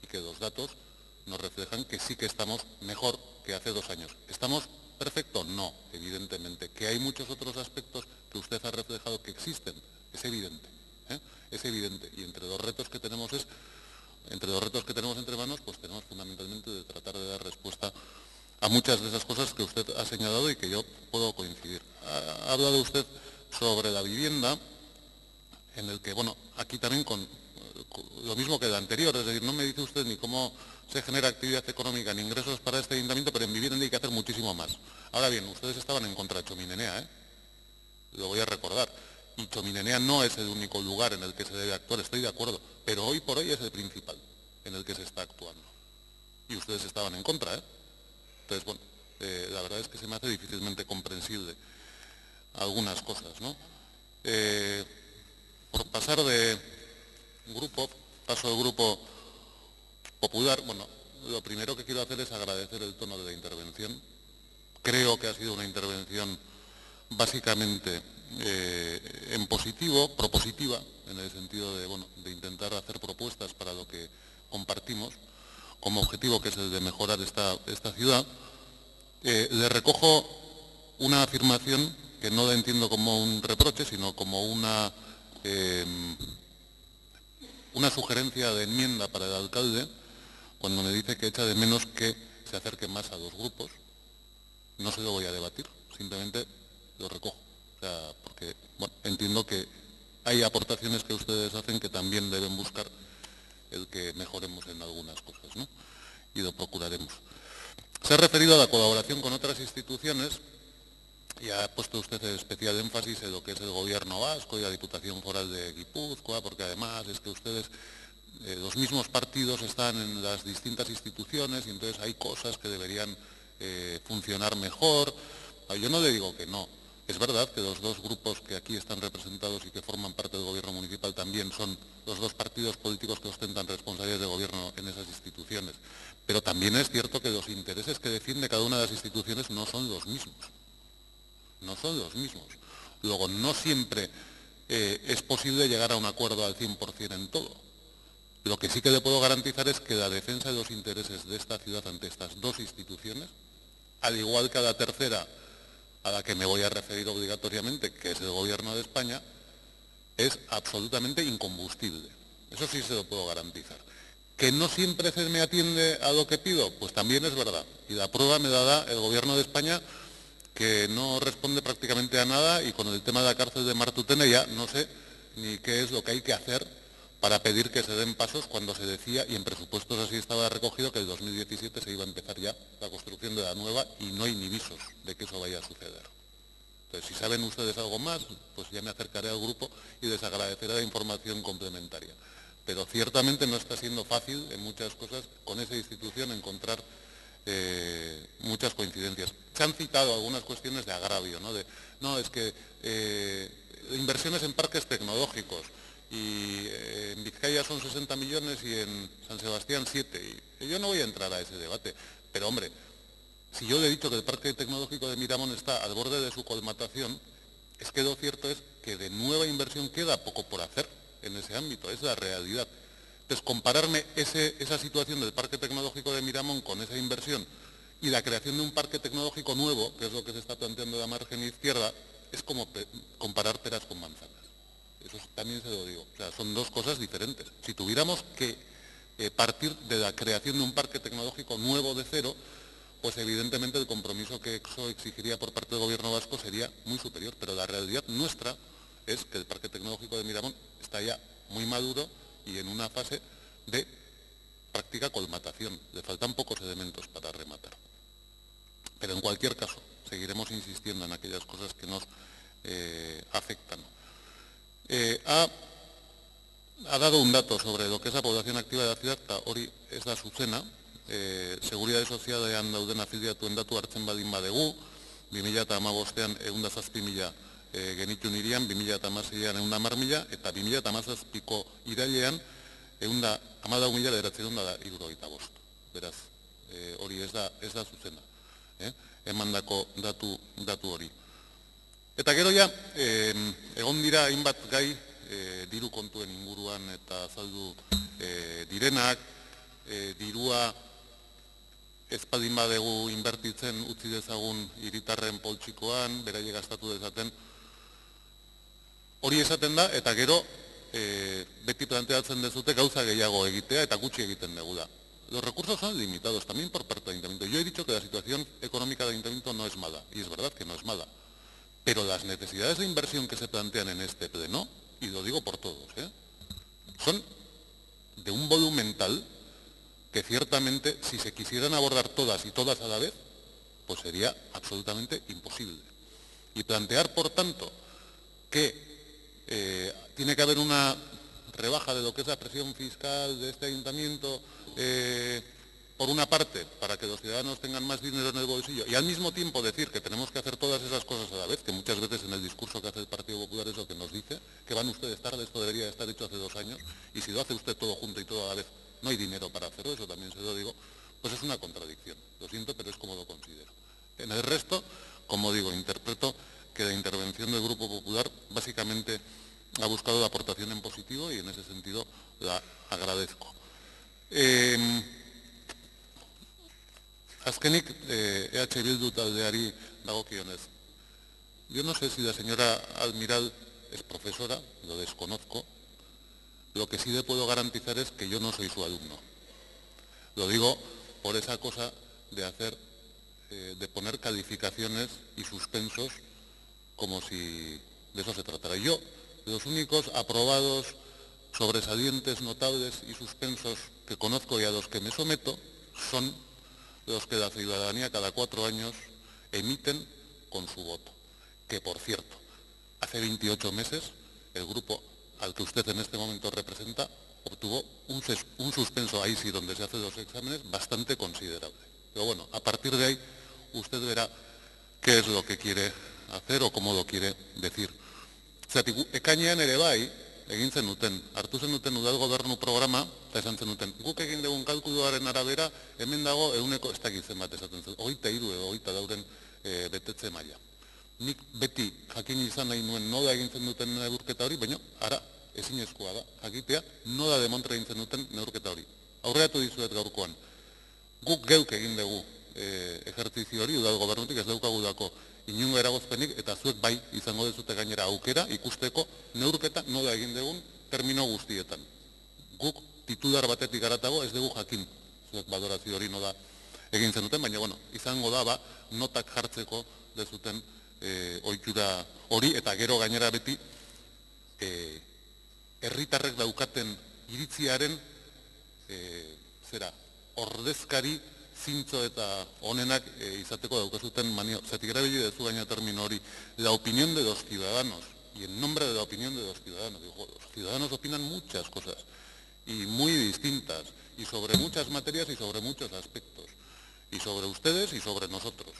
Y que los datos nos reflejan que sí que estamos mejor que hace 2 años. ¿Estamos perfectos? No, evidentemente. Que hay muchos otros aspectos que usted ha reflejado que existen, es evidente. Es evidente. Y entre los retos que tenemos es entre los retos que tenemos entre manos, pues tenemos fundamentalmente de tratar de dar respuesta a muchas de esas cosas que usted ha señalado y que yo puedo coincidir. Ha hablado usted sobre la vivienda, en el que, bueno, aquí también con lo mismo que el anterior, es decir, no me dice usted ni cómo se genera actividad económica ni ingresos para este ayuntamiento, pero en vivienda hay que hacer muchísimo más. Ahora bien, ustedes estaban en contra de Txomin-Enea, lo voy a recordar, y Txomin-Enea no es el único lugar en el que se debe actuar, estoy de acuerdo, pero hoy por hoy es el principal en el que se está actuando. Y ustedes estaban en contra, Entonces, bueno, la verdad es que se me hace difícilmente comprensible algunas cosas, ¿no? Por pasar de grupo, paso al Grupo Popular, bueno, lo primero que quiero hacer es agradecer el tono de la intervención. Creo que ha sido una intervención básicamente en positivo, propositiva, en el sentido de, bueno, de intentar hacer propuestas para lo que compartimos como objetivo, que es el de mejorar esta ciudad. Le recojo una afirmación que no la entiendo como un reproche, sino como una sugerencia de enmienda para el alcalde, cuando me dice que echa de menos que se acerque más a los grupos. No se lo voy a debatir, simplemente lo recojo. O sea, porque, bueno, entiendo que hay aportaciones que ustedes hacen que también deben buscar el que mejoremos en algunas cosas, ¿no? Y lo procuraremos. Se ha referido a la colaboración con otras instituciones y ha puesto usted especial énfasis en lo que es el Gobierno vasco y la Diputación Foral de Guipúzcoa, porque además es que ustedes, los mismos partidos están en las distintas instituciones y entonces hay cosas que deberían funcionar mejor. Yo no le digo que no. Es verdad que los dos grupos que aquí están representados y que forman parte del Gobierno municipal también son los dos partidos políticos que ostentan responsabilidades de gobierno en esas instituciones. Pero también es cierto que los intereses que defiende cada una de las instituciones no son los mismos. No son los mismos. Luego, no siempre es posible llegar a un acuerdo al 100% en todo. Lo que sí que le puedo garantizar es que la defensa de los intereses de esta ciudad ante estas dos instituciones, al igual que a la tercera, a la que me voy a referir obligatoriamente, que es el Gobierno de España, es absolutamente incombustible. Eso sí se lo puedo garantizar. ¿Que no siempre se me atiende a lo que pido? Pues también es verdad. Y la prueba me la da el Gobierno de España, que no responde prácticamente a nada, y con el tema de la cárcel de Martutene ya no sé ni qué es lo que hay que hacer para pedir que se den pasos cuando se decía, y en presupuestos así estaba recogido, que el 2017 se iba a empezar ya la construcción de la nueva y no hay ni visos de que eso vaya a suceder. Entonces, si saben ustedes algo más, pues ya me acercaré al grupo y les agradeceré la información complementaria. Pero ciertamente no está siendo fácil en muchas cosas con esa institución encontrar muchas coincidencias. Se han citado algunas cuestiones de agravio, ¿no? No, es que inversiones en parques tecnológicos, y en Vizcaya son 60 millones y en San Sebastián 7. Y yo no voy a entrar a ese debate, pero hombre, si yo le he dicho que el Parque Tecnológico de Miramón está al borde de su colmatación, es que lo cierto es que de nueva inversión queda poco por hacer en ese ámbito, es la realidad. Entonces, compararme esa situación del Parque Tecnológico de Miramón con esa inversión y la creación de un parque tecnológico nuevo, que es lo que se está planteando de la margen izquierda, es como comparar peras con manzanas. Eso también se lo digo. O sea, son dos cosas diferentes. Si tuviéramos que partir de la creación de un parque tecnológico nuevo de cero, pues evidentemente el compromiso que eso exigiría por parte del Gobierno vasco sería muy superior. Pero la realidad nuestra es que el Parque Tecnológico de Miramón está ya muy maduro y en una fase de práctica colmatación. Le faltan pocos elementos para rematar. Pero en cualquier caso, seguiremos insistiendo en aquellas cosas que nos afectan. Ha dado un dato sobre lo que es la población activa de la ciudad, hori ez da zuzena, Seguridade Sozialean dauden afiliatuen datu hartzen badin badegu, 2015ean 107.000 genituen hirian, 2016ean 110.000, eta 2017ko irailean 14.975. Beraz, hori ez da zuzena, emandako datu hori. Eta gero ja, egon dira hainbat gai diru kontuen inguruan eta azaldu direnak, dirua ez baldin badegu inbertitzen utzi dezagun hiritarren poltsikoan, beraiek gastatu dezaten. Hori esaten da, eta gero beti planteatzen dezute gauza gehiago egitea eta gutxi egiten dugu da. Los recursos son limitados también por parte del Ayuntamiento. Yo he dicho que la situación económica del Ayuntamiento no es mala, y es verdad que no es mala. Pero las necesidades de inversión que se plantean en este pleno, y lo digo por todos, son de un volumen tal que ciertamente si se quisieran abordar todas y todas a la vez, pues sería absolutamente imposible. Y plantear, por tanto, que tiene que haber una rebaja de lo que es la presión fiscal de este ayuntamiento, por una parte, para que los ciudadanos tengan más dinero en el bolsillo, y al mismo tiempo decir que tenemos que hacer todas esas cosas a la vez, que muchas veces en el discurso que hace el Partido Popular es lo que nos dice, que van ustedes tarde, esto debería estar hecho hace 2 años, y si lo hace usted todo junto y todo a la vez, no hay dinero para hacerlo, eso también se lo digo, pues es una contradicción. Lo siento, pero es como lo considero. En el resto, como digo, interpreto que la intervención del Grupo Popular básicamente ha buscado la aportación en positivo y en ese sentido la agradezco. Azkenik, EH Bildu taldeari dagokionez. Yo no sé si la señora Almiral es profesora, lo desconozco. Lo que sí le puedo garantizar es que yo no soy su alumno. Lo digo por esa cosa de poner calificaciones y suspensos como si de eso se tratara. Yo, los únicos aprobados, sobresalientes, notables y suspensos que conozco y a los que me someto son los que la ciudadanía cada 4 años emiten con su voto. Que, por cierto, hace 28 meses el grupo al que usted en este momento representa obtuvo un suspenso, ahí sí donde se hacen los exámenes, bastante considerable. Pero bueno, a partir de ahí usted verá qué es lo que quiere hacer o cómo lo quiere decir. Zergatik, ekainean ere bai, egin zenuten, hartu zenuten udal gobernu programa, eta esan zenuten, guk egin dugun kalkuluaren arabera, hemen dago ez dakit zenbat esaten zen, 23 edo 24 betetze maila. Nik beti jakin izan nahi nuen nola egin zenuten neurketa hori, baina ara ezinezkoa da, jakitea nola demontra egin zenuten neurketa hori. Aurreatu dizuet gaurkoan, guk geuk egin dugu ejertzizio hori, udal gobernutik ez daukagudako inungo eragozpenik, eta zuek bai izango dezute gainera aukera ikusteko neurketa nola egin dugun termino guztietan. Guk titular batetik haratago ez dugu jakin zuek balorazio hori nola egin zenuten, baina bueno, izango da notak jartzeko dezuten ohitura hori, eta gero gainera beti herritarrek daukaten iritziaren ordezkari zintzo eta honenak izateko daukazuten manio. Zatik erabili dezu gaina termino hori, la opinión de los ciudadanos, y en nombre de la opinión de los ciudadanos. Digo, los ciudadanos opinan muchas cosas, y muy distintas, y sobre muchas materias y sobre muchos aspectos, y sobre ustedes y sobre nosotros.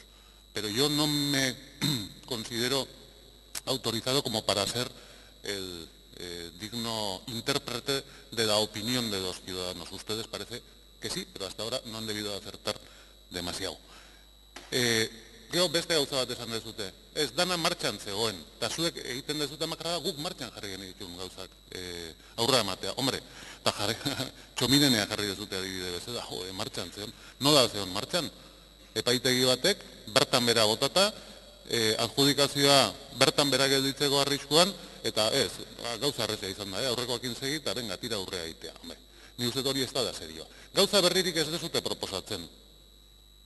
Pero yo no me considero autorizado como para ser el digno intérprete de la opinión de los ciudadanos. Ustedes parece que sí, pero hasta ahora no han debido acertar demasiado. Gero beste gauza bat esan dezute, ez dana martxan zegoen, eta zuek egiten dezute makarra guk martxan jarri genitun gauzak aurra ematea. Hombre, eta txominenea jarri dezute adibide bezala, martxan zegoen. Nola zegoen martxan? Epaitegi batek, bertan bera botata, adjudikazioa bertan bera gelditzeko arriskuan, eta ez, gauza arrezia izan da, aurrekoakin segi, eta benga, tira aurrea itea. Ni uste hori ez da serioa. Gauza berririk ez dezute proposatzen.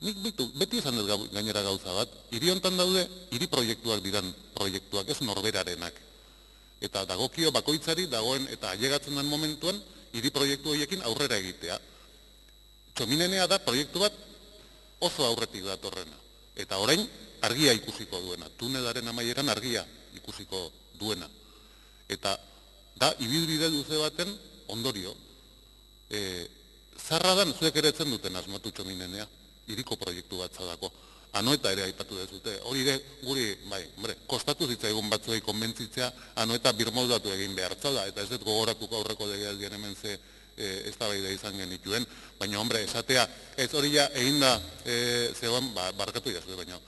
Nik beti izan dut gainera gauza bat, hiri hontan daude, hiri proiektuak diran proiektuak, ez norberarenak. Eta dagokio bakoitzari dagoen eta ailegatzen den momentuan, hiri proiektu horiekin aurrera egitea. Txominenea da proiektu bat oso aurretik datorrena. Eta orain argia ikusiko duena, tunelaren amaieran argia ikusiko duena. Eta da, ibilbide luze baten ondorio. Zarradan zuek ere etzen duten asmatu txominenea, hiriko proiektu bat zadako. Anoeta ere aipatu dezute, hori ere guri, bai, kostatu zitzaigun batzuei konbentzitzea, Anoeta birmoldatu egin behar zala, eta ez dut gogoratuko aurreko legealdian hemen ze eztabaida izan genituen, baina, esatea, ez hori ja egin da zegoen, barkatu idazue, baina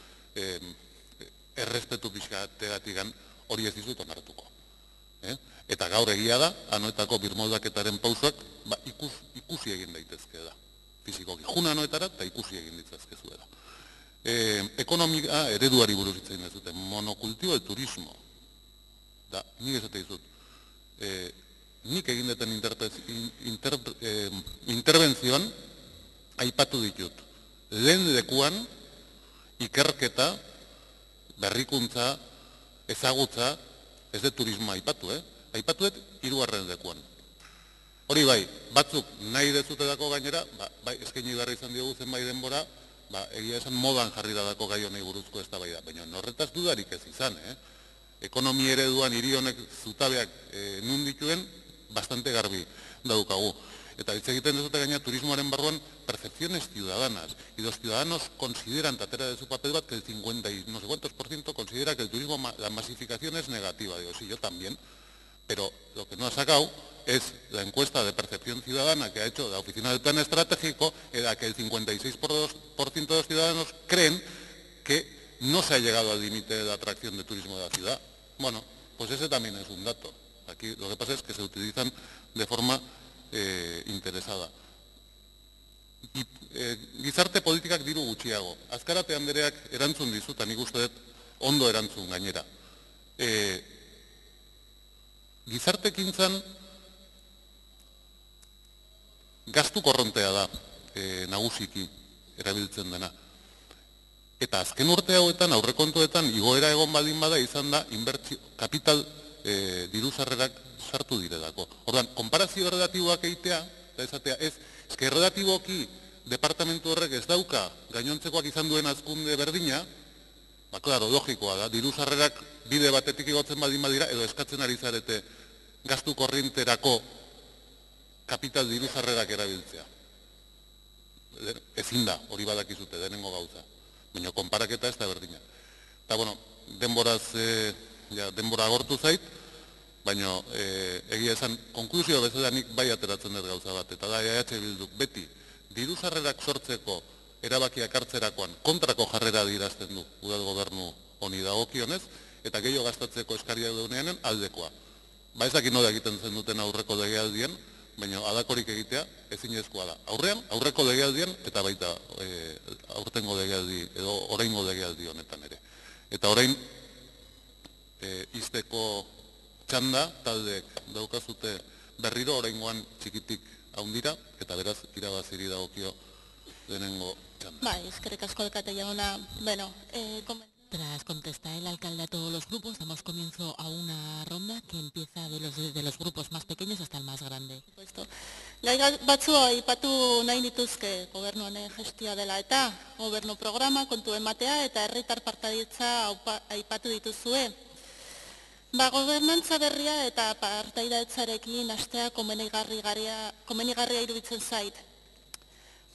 errespetu pixkategatikan hori ez dizut onartuko. Eta gaur egia da, Anoetako birmoldaketaren pausoak ikusi egin daitezke da, fizikoki. Juna Anoetara eta ikusi egin ditzazkezu da. Ekonomika ereduari buruz hitz egin dezute, monokultibo el turismo. Da, nik esate dizut, nik egin duten interbentzioan aipatu ditut. Lehen lekuan ikerketa, berrikuntza, ezagutza, ez de turismoa aipatu, aipatu dut 3. lekuan. Hori bai, batzuk nahi dezutedako gainera, bai, eskaini behar izan diogu zenbait denbora, egia esan modan jarri dadako gai honei buruzko eztabaida, baina horretaz dudarik ez izan, ekonomi ereduan hiri honek zutabeak nun dituen, bastante garbi daukagu. Eta hitz egiten dezute gaina turismoaren barruan percepciones ciudadanas, y los ciudadanos consideran, tatera de su papel, que el 50 y no sé cuántos % considera que el turismo, la masificación es negativa. Digo, sí, yo también, pero lo que no ha sacado es la encuesta de percepción ciudadana que ha hecho la Oficina del Plan Estratégico, en la que el 56% de los ciudadanos creen que no se ha llegado al límite de la atracción de turismo de la ciudad. Bueno, pues ese también es un dato. Aquí lo que pasa es que se utilizan de forma interesada. Gizarte politikak diru gutxiago. Azkarate Andreak erantzun dizut, nik uste dut ondo erantzun gainera. Gizartekintzan gastu korrontea da nagusiki erabiltzen dena. Eta azken urte hauetan, aurrekontuetan, igoera egon baldin bada izan da kapital diru-sarrerak sartu direlako. Orduan, konparazio relatiboak egitea, eta esatea ez, eske relatiboki departamentu horrek ez dauka gainontzekoak izan duen hazkunde berdina, klaro, logikoa da, diru-sarrerak bide batetik igotzen baldin badira, edo eskatzen ari zarete gastu korrinterako kapital diru-sarrerak erabiltzea. Ezin da, hori badakizute, denengo gauza. Baina, konparaketa ez da berdina. Eta, bueno, denbora agortu zait, baina egia esan, konklusio bezala nik bai ateratzen dut gauza bat, eta da EH Bilduk beti diru-sarrerak sortzeko erabakiak hartzerakoan kontrako jarrera dirazten du udal gobernu honi dagokionez, eta gehiago gastatzeko eskariak duenean aldekoa. Ez dakit nola egiten zen duten aurreko legealdien, baina adakorik egitea ezinezkoa da. Aurreko legealdien eta baita aurtengo legealdi edo oraingo legealdi honetan ere. Eta orain izteko txanda taldeek daukazute berriro oraingoan txikitik haundira, eta beraz irabaziri dagokio denengo txanda. Bai, eskerrik asko alkate jauna. Bueno, Tras contestar el alcalde a todos los grupos, damos comienzo a una ronda que empieza de los grupos más pequeños hasta el más grande. Gai batzu aipatu nahi dituzke gobernu honen gestioa dela eta gobernu programa, kontu ematea eta herritar partaidetza aipatu dituzue. Gobernantza berria eta partaidetzarekin hastea komenigarria iruditzen zait.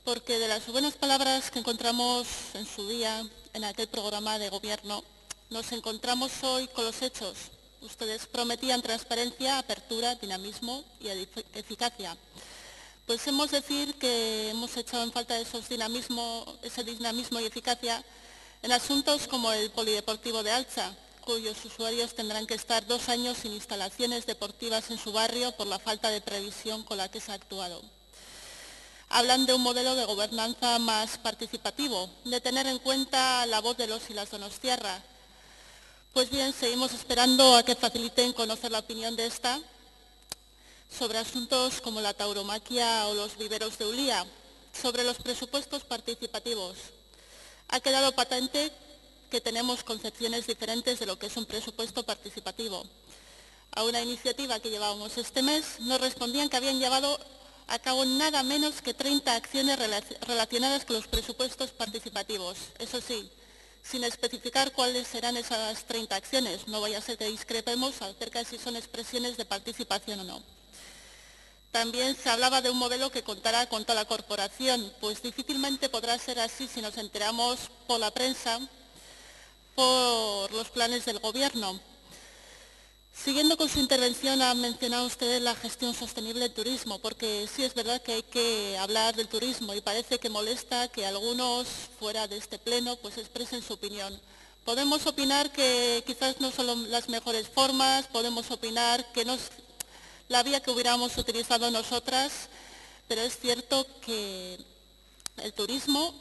Porque de las buenas palabras que encontramos en su día en aquel programa de gobierno, nos encontramos hoy con los hechos. Ustedes prometían transparencia, apertura, dinamismo y eficacia. Pues hemos de decir que hemos echado en falta ese dinamismo y eficacia en asuntos como el polideportivo de Altza, cuyos usuarios tendrán que estar 2 años sin instalaciones deportivas en su barrio por la falta de previsión con la que se ha actuado. Hablan de un modelo de gobernanza más participativo, de tener en cuenta la voz de los y las donostiarras. Pues bien, seguimos esperando a que faciliten conocer la opinión de esta sobre asuntos como la tauromaquia o los viveros de Ulía, sobre los presupuestos participativos. Ha quedado patente que tenemos concepciones diferentes de lo que es un presupuesto participativo. A una iniciativa que llevábamos este mes nos respondían que habían llevado a cabo nada menos que 30 acciones relacionadas con los presupuestos participativos. Eso sí, sin especificar cuáles serán esas 30 acciones. No vaya a ser que discrepemos acerca de si son expresiones de participación o no. También se hablaba de un modelo que contara con toda la corporación, pues difícilmente podrá ser así si nos enteramos por la prensa, por los planes del Gobierno. Siguiendo con su intervención, ha mencionado usted la gestión sostenible del turismo, porque sí es verdad que hay que hablar del turismo y parece que molesta que algunos fuera de este pleno pues expresen su opinión. Podemos opinar que quizás no son las mejores formas, podemos opinar que no es la vía que hubiéramos utilizado nosotras, pero es cierto que el turismo,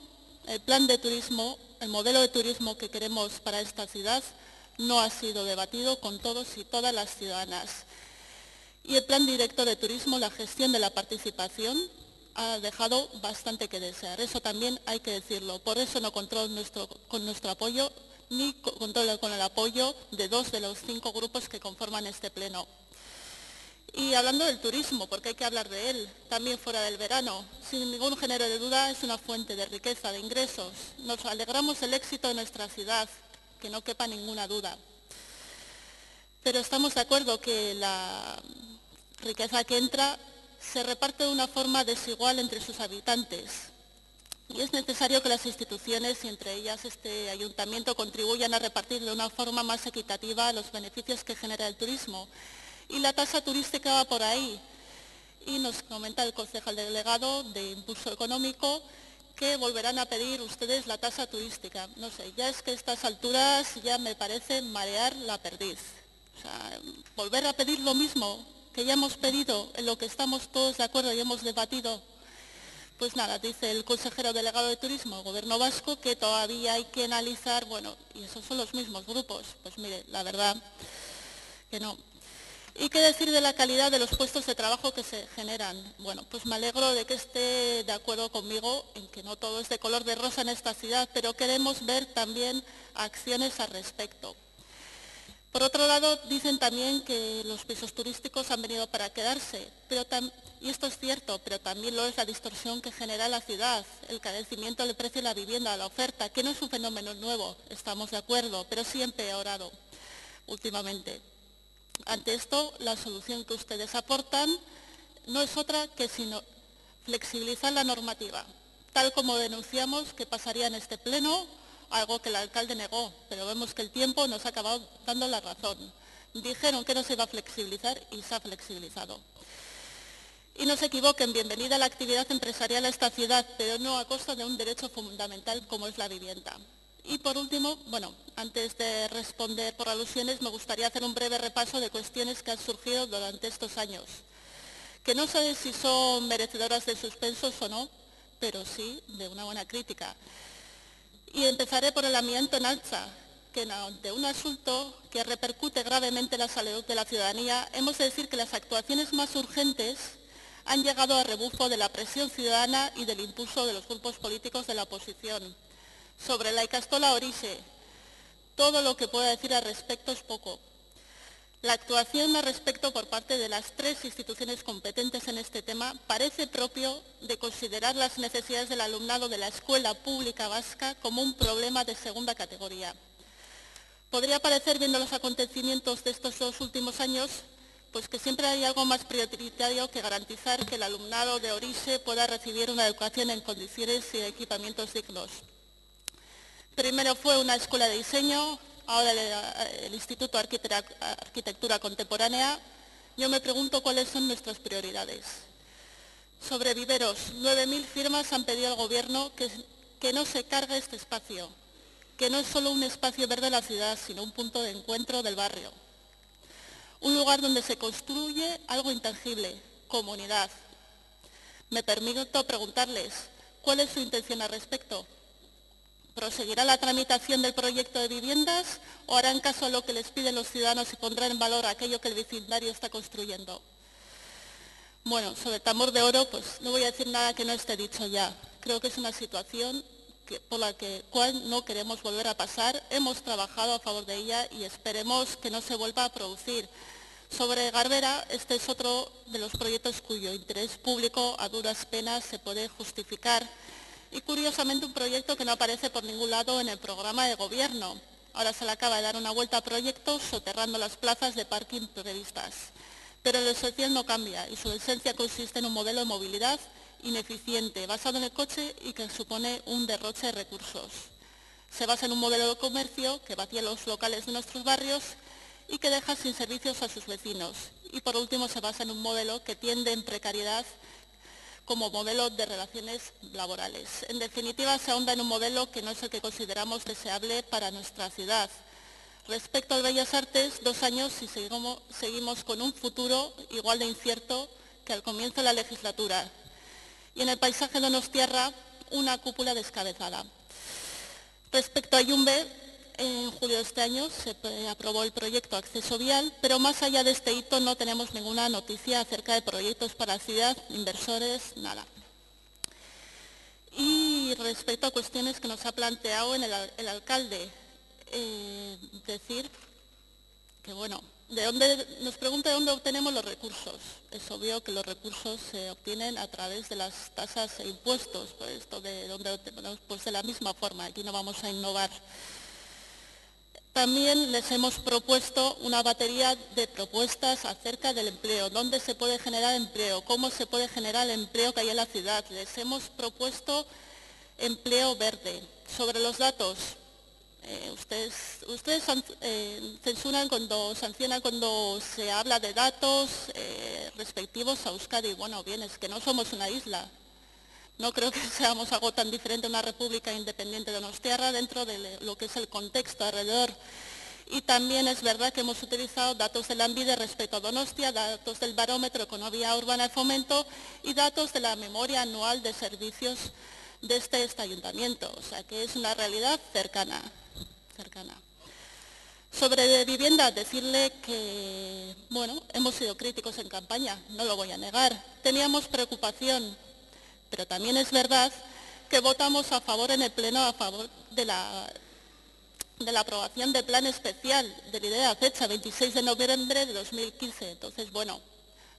el plan de turismo, el modelo de turismo que queremos para esta ciudad no ha sido debatido con todos y todas las ciudadanas. Y el Plan Director de Turismo, la gestión de la participación, ha dejado bastante que desear. Eso también hay que decirlo. Por eso no contó con nuestro apoyo, ni contó con el apoyo de 2 de los 5 grupos que conforman este pleno. Y hablando del turismo, porque hay que hablar de él, también fuera del verano, sin ningún género de duda es una fuente de riqueza, de ingresos. Nos alegramos del éxito de nuestra ciudad, que no quepa ninguna duda. Pero estamos de acuerdo que la riqueza que entra se reparte de una forma desigual entre sus habitantes. Y es necesario que las instituciones, y entre ellas este ayuntamiento, contribuyan a repartir de una forma más equitativa los beneficios que genera el turismo. Y la tasa turística va por ahí. Y nos comenta el concejal delegado de Impulso Económico que volverán a pedir ustedes la tasa turística. No sé, ya es que a estas alturas ya me parece marear la perdiz. O sea, volver a pedir lo mismo que ya hemos pedido, en lo que estamos todos de acuerdo y hemos debatido. Pues nada, dice el consejero delegado de Turismo del Gobierno vasco que todavía hay que analizar, bueno, y esos son los mismos grupos. Pues mire, la verdad que no. ¿Y qué decir de la calidad de los puestos de trabajo que se generan? Bueno, pues me alegro de que esté de acuerdo conmigo en que no todo es de color de rosa en esta ciudad, pero queremos ver también acciones al respecto. Por otro lado, dicen también que los pisos turísticos han venido para quedarse, y esto es cierto, pero también lo es la distorsión que genera la ciudad, el carecimiento del precio de la vivienda, la oferta, que no es un fenómeno nuevo, estamos de acuerdo, pero sí empeorado últimamente. Ante esto, la solución que ustedes aportan no es otra que sino flexibilizar la normativa, tal como denunciamos que pasaría en este pleno, algo que el alcalde negó, pero vemos que el tiempo nos ha acabado dando la razón. Dijeron que no se iba a flexibilizar y se ha flexibilizado. Y no se equivoquen, bienvenida a la actividad empresarial a esta ciudad, pero no a costa de un derecho fundamental como es la vivienda. Y por último, bueno, antes de responder por alusiones, me gustaría hacer un breve repaso de cuestiones que han surgido durante estos años, que no sé si son merecedoras de suspensos o no, pero sí de una buena crítica. Y empezaré por el amianto en alza, que ante un asunto que repercute gravemente en la salud de la ciudadanía, hemos de decir que las actuaciones más urgentes han llegado a rebufo de la presión ciudadana y del impulso de los grupos políticos de la oposición. Sobre la Ikastola Orixe, todo lo que pueda decir al respecto es poco. La actuación al respecto por parte de las 3 instituciones competentes en este tema parece propio de considerar las necesidades del alumnado de la escuela pública vasca como un problema de segunda categoría. Podría parecer, viendo los acontecimientos de estos 2 últimos años, pues que siempre hay algo más prioritario que garantizar que el alumnado de Orixe pueda recibir una educación en condiciones y equipamientos dignos. Primero fue una escuela de diseño, ahora el Instituto de Arquitectura Contemporánea. Yo me pregunto cuáles son nuestras prioridades. Sobre viveros, 9.000 firmas han pedido al Gobierno que no se cargue este espacio, que no es solo un espacio verde de la ciudad, sino un punto de encuentro del barrio. Un lugar donde se construye algo intangible, comunidad. Me permito preguntarles, ¿cuál es su intención al respecto? ¿Proseguirá la tramitación del proyecto de viviendas o harán caso a lo que les piden los ciudadanos y pondrán en valor aquello que el vecindario está construyendo? Bueno, sobre Tambor de Oro, pues no voy a decir nada que no esté dicho ya. Creo que es una situación por la cual no queremos volver a pasar. Hemos trabajado a favor de ella y esperemos que no se vuelva a producir. Sobre Garbera, este es otro de los proyectos cuyo interés público a duras penas se puede justificar. Y curiosamente un proyecto que no aparece por ningún lado en el programa de gobierno. Ahora se le acaba de dar una vuelta a proyectos soterrando las plazas de parking previstas. Pero lo esencial no cambia y su esencia consiste en un modelo de movilidad ineficiente, basado en el coche y que supone un derroche de recursos. Se basa en un modelo de comercio que vacía los locales de nuestros barrios y que deja sin servicios a sus vecinos. Y por último se basa en un modelo que tiende en precariedad como modelo de relaciones laborales. En definitiva, se ahonda en un modelo que no es el que consideramos deseable para nuestra ciudad. Respecto al Bellas Artes, 2 años y seguimos con un futuro igual de incierto que al comienzo de la legislatura. Y en el paisaje donostiarra, una cúpula descabezada. Respecto a Yumbe, en julio de este año se aprobó el proyecto Acceso Vial, pero más allá de este hito no tenemos ninguna noticia acerca de proyectos para la ciudad, inversores, nada. Y respecto a cuestiones que nos ha planteado el alcalde, decir que, bueno, nos pregunta de dónde obtenemos los recursos. Es obvio que los recursos se obtienen a través de las tasas e impuestos, pues de la misma forma, aquí no vamos a innovar. También les hemos propuesto una batería de propuestas acerca del empleo, dónde se puede generar empleo, cómo se puede generar el empleo que hay en la ciudad. Les hemos propuesto empleo verde. Sobre los datos, ustedes censuran sancionan cuando se habla de datos respectivos a Euskadi. Bueno, bien, es que no somos una isla. No creo que seamos algo tan diferente a una república independiente de Donostiarra dentro de lo que es el contexto alrededor. Y también es verdad que hemos utilizado datos del ANVIDE respecto a Donostia, datos del barómetro Economía Urbana de Fomento y datos de la memoria anual de servicios de este ayuntamiento. O sea que es una realidad cercana. Sobre vivienda, decirle que, bueno, hemos sido críticos en campaña, no lo voy a negar. Teníamos preocupación. Pero también es verdad que votamos a favor en el Pleno, a favor de la aprobación del plan especial del IDE a fecha 26 de noviembre de 2015. Entonces, bueno,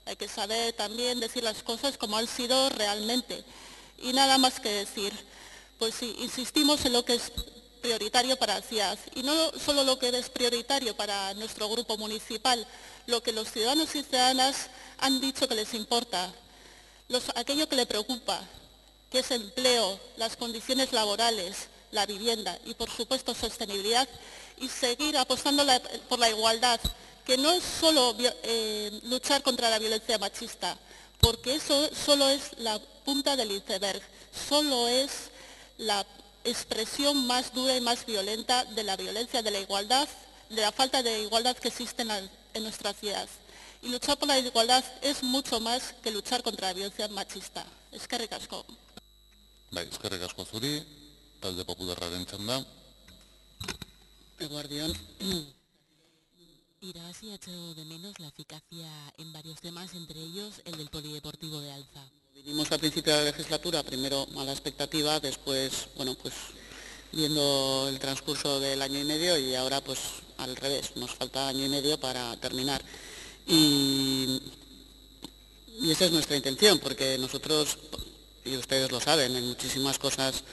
hay que saber también decir las cosas como han sido realmente. Y nada más que decir, pues sí, insistimos en lo que es prioritario para la ciudad. Y no solo lo que es prioritario para nuestro grupo municipal, lo que los ciudadanos y ciudadanas han dicho que les importa. Aquello que le preocupa, que es empleo, las condiciones laborales, la vivienda y, por supuesto, sostenibilidad, y seguir apostando por la igualdad, que no es solo luchar contra la violencia machista, porque eso solo es la punta del iceberg, solo es la expresión más dura y más violenta de la violencia, de la igualdad, de la falta de igualdad que existe en nuestra ciudad. Y luchar por la igualdad es mucho más que luchar contra la violencia machista. Eskerrik asko. Bai, eskerrik asko zuri, talde popularraren txanda. Eguardion. Irabazi ha echado de menos la eficacia en varios temas, entre ellos el del polideportivo de Alza. Vinimos al principio de la legislatura, primero a la expectativa, después, bueno, pues viendo el transcurso del año y medio y ahora pues al revés, nos falta año y medio para terminar. Y esa es nuestra intención, porque nosotros, y ustedes lo saben, en muchísimas cosas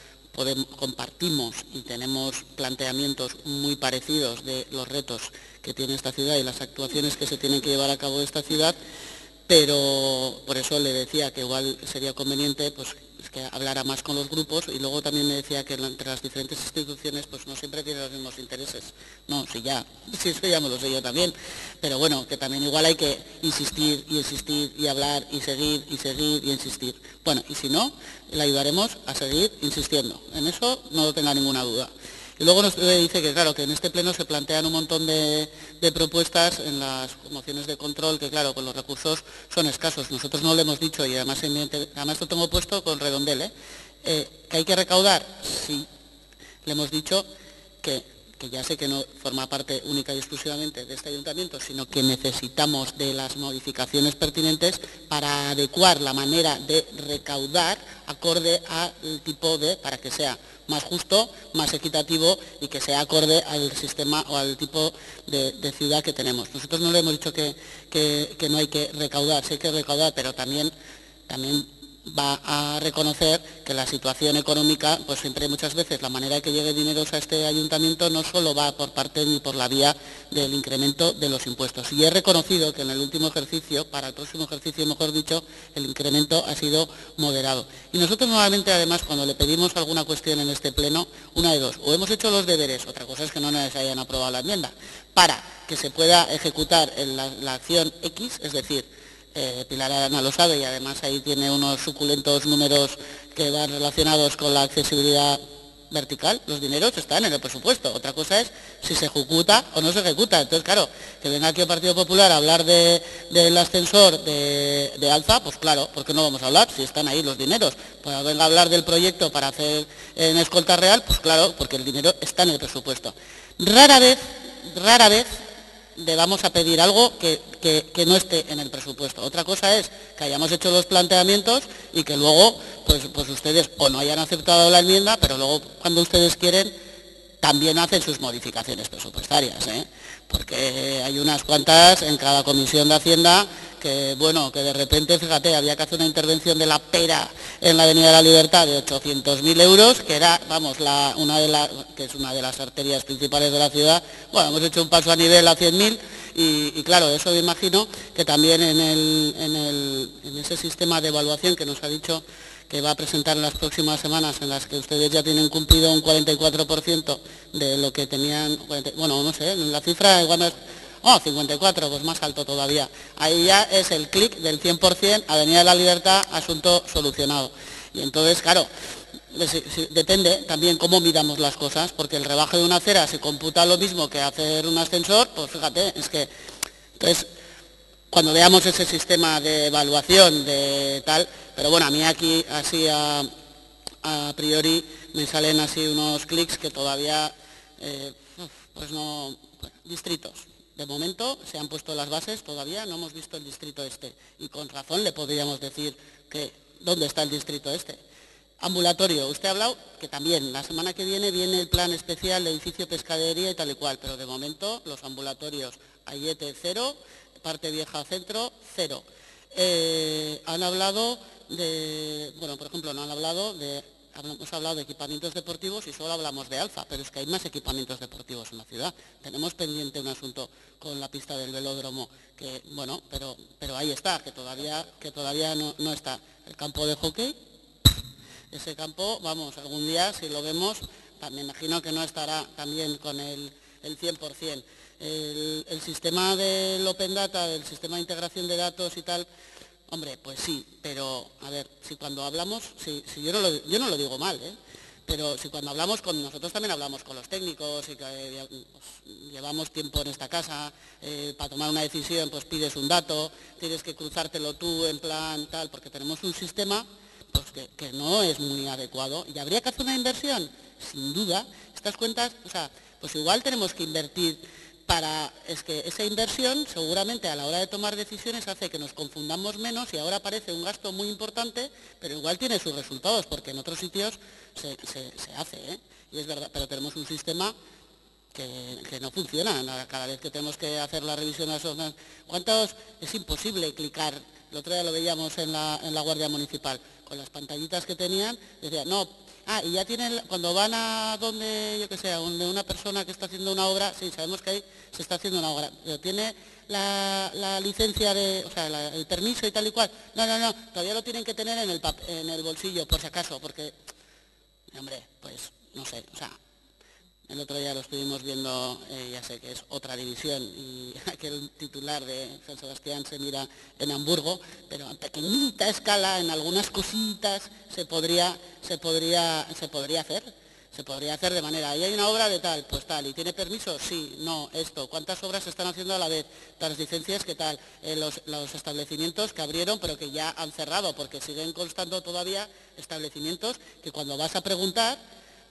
compartimos y tenemos planteamientos muy parecidos de los retos que tiene esta ciudad y las actuaciones que se tienen que llevar a cabo de esta ciudad, pero por eso le decía que igual sería conveniente pues, que hablara más con los grupos y luego también me decía que entre las diferentes instituciones pues no siempre tienen los mismos intereses. No, sí eso ya me lo sé yo también, pero bueno, que también igual hay que insistir y hablar y seguir y insistir. Bueno, y si no, le ayudaremos a seguir insistiendo, en eso no tenga ninguna duda. Y luego nos dice que, claro, que en este pleno se plantean un montón de propuestas en las mociones de control, que, claro, con los recursos son escasos. Nosotros no lo hemos dicho y además lo tengo puesto con redondel, que hay que recaudar. Sí, le hemos dicho que ya sé que no forma parte única y exclusivamente de este ayuntamiento, sino que necesitamos de las modificaciones pertinentes para adecuar la manera de recaudar acorde al tipo para que sea más justo, más equitativo y que sea acorde al sistema o al tipo de ciudad que tenemos. Nosotros no le hemos dicho que no hay que recaudar, sí hay que recaudar, pero también va a reconocer que la situación económica, pues siempre muchas veces la manera de que llegue dinero a este ayuntamiento no solo va por parte ni por la vía del incremento de los impuestos. Y he reconocido que en el último ejercicio, para el próximo ejercicio, mejor dicho, el incremento ha sido moderado. Y nosotros nuevamente, además, cuando le pedimos alguna cuestión en este pleno, una de dos, o hemos hecho los deberes, otra cosa es que no nos hayan aprobado la enmienda, para que se pueda ejecutar la acción X, es decir, Pilar Arana lo sabe y además ahí tiene unos suculentos números que van relacionados con la accesibilidad vertical. Los dineros están en el presupuesto. Otra cosa es si se ejecuta o no se ejecuta. Entonces, claro, que venga aquí el Partido Popular a hablar del ascensor de Alza, pues claro, ¿por qué no vamos a hablar si están ahí los dineros? Pues venga a hablar del proyecto para hacer en Escolta Real, pues claro, porque el dinero está en el presupuesto. Rara vez vamos a pedir algo que no esté en el presupuesto. Otra cosa es que hayamos hecho los planteamientos y que luego pues ustedes o no hayan aceptado la enmienda, pero luego cuando ustedes quieren también hacen sus modificaciones presupuestarias, porque hay unas cuantas en cada comisión de Hacienda que, bueno, que de repente, fíjate, había que hacer una intervención de la pera en la Avenida de la Libertad de 800.000 euros, que era, vamos, que es una de las arterias principales de la ciudad. Bueno, hemos hecho un paso a nivel a 100.000 y claro, eso me imagino que también en ese sistema de evaluación que nos ha dicho que va a presentar en las próximas semanas, en las que ustedes ya tienen cumplido un 44% de lo que tenían, bueno, no sé, la cifra igual no es, 54, pues más alto todavía. Ahí ya es el clic del 100%, Avenida de la Libertad, asunto solucionado. Y entonces, claro, depende también cómo miramos las cosas, porque el rebaje de una acera se computa lo mismo que hacer un ascensor, pues fíjate, es que, entonces, cuando veamos ese sistema de evaluación de tal, pero bueno, a mí aquí así a priori me salen así unos clics que todavía, pues no, distritos. De momento se han puesto las bases, todavía no hemos visto el distrito este y con razón le podríamos decir que ¿dónde está el distrito este? Ambulatorio, usted ha hablado que también la semana que viene el plan especial de edificio pescadería y tal y cual, pero de momento los ambulatorios Ayete 0, Parte Vieja Centro 0. Han hablado de, bueno, por ejemplo, no han hablado de, hemos hablado de equipamientos deportivos y solo hablamos de Alfa, pero es que hay más equipamientos deportivos en la ciudad. Tenemos pendiente un asunto con la pista del velódromo, que, bueno, pero ahí está, que todavía no está. El campo de hockey, ese campo, vamos, algún día, si lo vemos, me imagino que no estará también con el 100%. El sistema del Open Data, el sistema de integración de datos y tal, hombre, pues sí, pero, a ver, si cuando hablamos, si yo no lo digo mal, pero si cuando hablamos con nosotros también hablamos con los técnicos y que llevamos tiempo en esta casa, para tomar una decisión pues pides un dato, tienes que cruzártelo tú en plan tal, porque tenemos un sistema pues que no es muy adecuado y habría que hacer una inversión, sin duda, estas cuentas, o sea, pues igual tenemos que invertir es que esa inversión seguramente a la hora de tomar decisiones hace que nos confundamos menos y ahora parece un gasto muy importante, pero igual tiene sus resultados, porque en otros sitios se hace, y es verdad, pero tenemos un sistema que no funciona. Cada vez que tenemos que hacer la revisión de las zonas, ¿cuántos? Es imposible clicar. El otro día lo veíamos en la Guardia Municipal, con las pantallitas que tenían, decían, no, y ya tienen, cuando van a donde, yo que sé, donde una persona que está haciendo una obra, sí, sabemos que ahí se está haciendo una obra, pero tiene la licencia o sea, el permiso y tal y cual. No, todavía lo tienen que tener en el bolsillo, por si acaso, porque, hombre, pues, no sé, o sea, el otro día lo estuvimos viendo, ya sé que es otra división, y aquel titular de San Sebastián se mira en Hamburgo, pero a pequeñita escala, en algunas cositas, se podría hacer. Se podría hacer de manera, ¿y hay una obra de tal? Pues tal, ¿y tiene permiso? Sí, no, esto. ¿Cuántas obras se están haciendo a la vez? Las licencias, ¿qué tal? Los establecimientos que abrieron, pero que ya han cerrado, porque siguen constando todavía establecimientos que cuando vas a preguntar,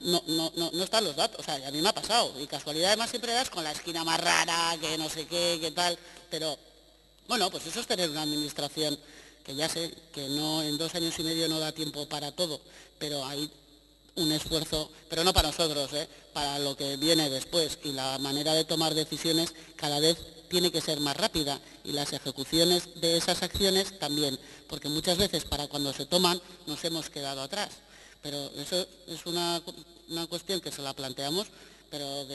no están los datos, o sea, a mí me ha pasado, y casualidad además siempre das con la esquina más rara, que no sé qué tal, pero, bueno, pues eso es tener una administración, que ya sé que no en 2 años y medio no da tiempo para todo, pero hay un esfuerzo, pero no para nosotros, para lo que viene después, y la manera de tomar decisiones cada vez tiene que ser más rápida, y las ejecuciones de esas acciones también, porque muchas veces para cuando se toman nos hemos quedado atrás. Pero eso es una cuestión que se la planteamos, pero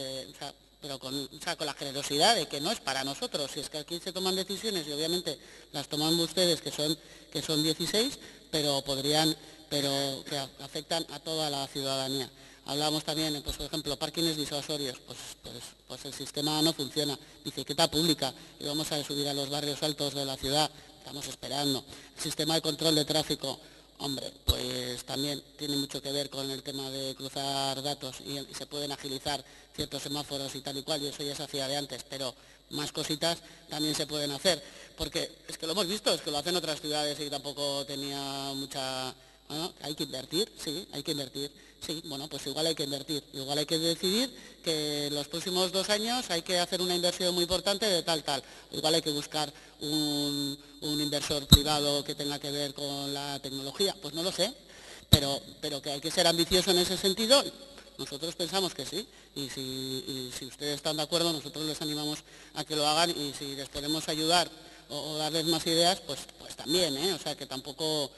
con la generosidad de que no es para nosotros. Si es que aquí se toman decisiones y obviamente las toman ustedes, que son 16, pero que afectan a toda la ciudadanía. Hablábamos también, pues, por ejemplo, parkings disuasorios, pues el sistema no funciona. Bicicleta pública, y vamos a subir a los barrios altos de la ciudad, estamos esperando. El sistema de control de tráfico, hombre, pues también tiene mucho que ver con el tema de cruzar datos y se pueden agilizar ciertos semáforos y tal y cual, y eso ya se hacía de antes, pero más cositas también se pueden hacer, porque es que lo hemos visto, es que lo hacen otras ciudades y tampoco tenía Bueno, hay que invertir, sí, hay que invertir. Sí, bueno, pues igual hay que invertir. Igual hay que decidir que en los próximos 2 años hay que hacer una inversión muy importante de tal. Igual hay que buscar un inversor privado que tenga que ver con la tecnología. Pues no lo sé, pero que hay que ser ambicioso en ese sentido. Nosotros pensamos que sí, y si ustedes están de acuerdo, nosotros les animamos a que lo hagan, y si les podemos ayudar o darles más ideas, pues también, o sea, que tampoco...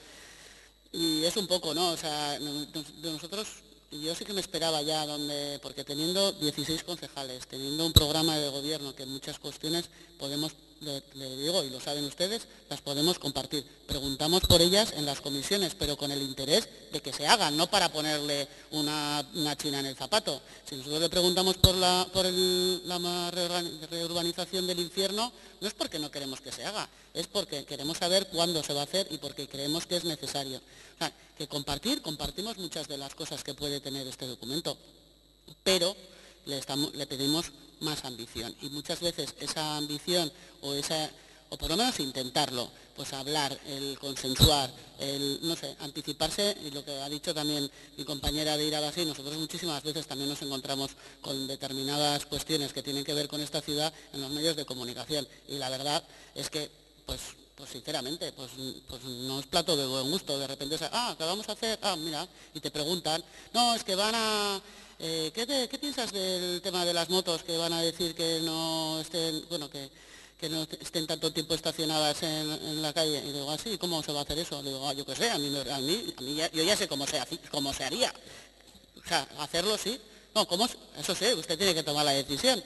Y es un poco, ¿no? O sea, nosotros, yo sí que me esperaba ya, porque teniendo 16 concejales, teniendo un programa de gobierno que en muchas cuestiones podemos, le digo, y lo saben ustedes, las podemos compartir. Preguntamos por ellas en las comisiones, pero con el interés de que se hagan, no para ponerle una china en el zapato. Si nosotros le preguntamos por la reurbanización del infierno, no es porque no queremos que se haga, es porque queremos saber cuándo se va a hacer y porque creemos que es necesario. O sea, que compartimos muchas de las cosas que puede tener este documento, pero le pedimos más ambición. Y muchas veces esa ambición o por lo menos intentarlo, pues hablar, el consensuar, no sé, anticiparse, y lo que ha dicho también mi compañera de Irabasí, nosotros muchísimas veces también nos encontramos con determinadas cuestiones que tienen que ver con esta ciudad en los medios de comunicación, y la verdad es que, pues sinceramente, pues no es plato de buen gusto. De repente, ¿qué vamos a hacer? Mira, y te preguntan, no, es que van a... ¿qué piensas del tema de las motos, que van a decir que no estén, bueno, que no estén tanto tiempo estacionadas en la calle? Y digo, ¿sí? ¿Cómo se va a hacer eso? Le digo, yo qué sé, yo ya sé cómo se haría. O sea, hacerlo sí. No, eso sí, usted tiene que tomar la decisión.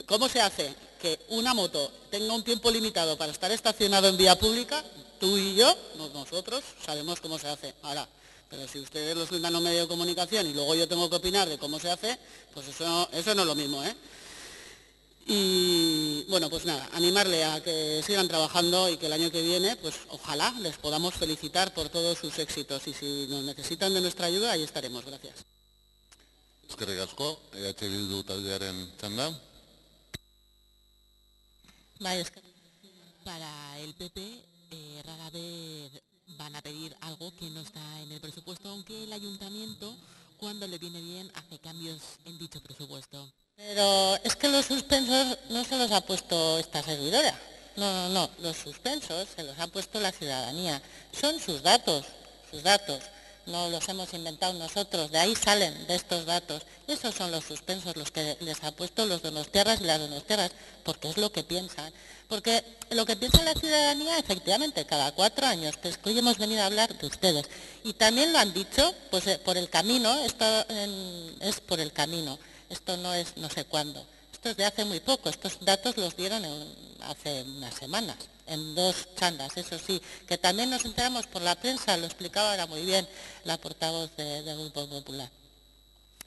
¿Cómo se hace que una moto tenga un tiempo limitado para estar estacionado en vía pública? Tú y yo, nosotros, sabemos cómo se hace. Ahora, pero si ustedes lo sueltan a un medio de comunicación y luego yo tengo que opinar de cómo se hace, pues eso no es lo mismo, Y, bueno, pues nada, animarle a que sigan trabajando y que el año que viene, pues ojalá les podamos felicitar por todos sus éxitos. Y si nos necesitan de nuestra ayuda, ahí estaremos. Gracias. Eskerrik asko, Bildu taldearen txanda. Para el PP rara vez van a pedir algo que no está en el presupuesto, aunque el ayuntamiento, cuando le viene bien, hace cambios en dicho presupuesto. Pero es que los suspensos no se los ha puesto esta servidora. No, los suspensos se los ha puesto la ciudadanía. Son sus datos. No los hemos inventado nosotros, de ahí salen, de estos datos. Esos son los suspensos, los que les ha puesto los donostiarras y las donostiarras, porque es lo que piensan. Porque lo que piensa la ciudadanía, efectivamente, cada 4 años, que es que hoy hemos venido a hablar de ustedes. Y también lo han dicho, pues por el camino, esto es por el camino, esto no es no sé cuándo. Esto es de hace muy poco, estos datos los dieron hace unas semanas, en 2 chandas, eso sí, que también nos enteramos por la prensa, lo explicaba ahora muy bien la portavoz del Grupo Popular.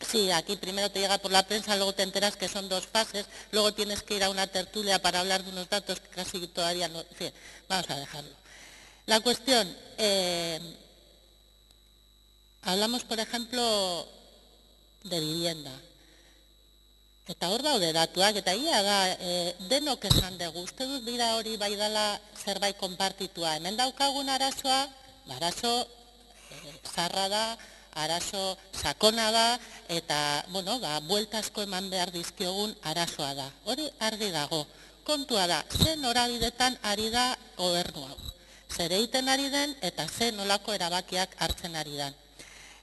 Sí, aquí primero te llega por la prensa, luego te enteras que son 2 fases, luego tienes que ir a una tertulia para hablar de unos datos que casi todavía no... En fin, vamos a dejarlo. La cuestión, hablamos, por ejemplo, de vivienda. Eta hor daude datuak, eta ia da, denok esan dugu, uste dut dira hori bai dela zerbait konpartitua. Hemen daukagun arazoa, arazo zarra da, arazo sakona da, eta, bueno, buelta asko eman behar dizkiogun arazoa da. Hori argi dago. Kontua da, ze norabidetan ari da gobernu hau. Zer egiten ari den, eta ze nolako erabakiak hartzen ari den.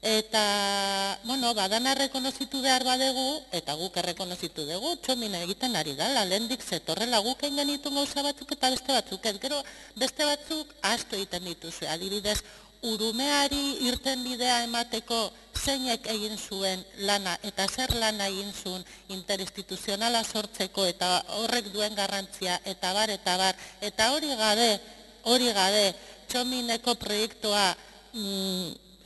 Eta, bueno, badana errekonozitu behar badegu, eta guk errekonozitu dugu, txomin egiten ari da, lehendik zetorrela guk egin genitun gauza batzuk eta beste batzuk. Gero beste batzuk ahaztu egiten dituzu. Adibidez, Urumeari irten bidea emateko zeinek egin zuen lana eta zer lana egin zuen interinstituzionala sortzeko eta horrek duen garrantzia eta bar, eta hori gabe, txomineko proiektua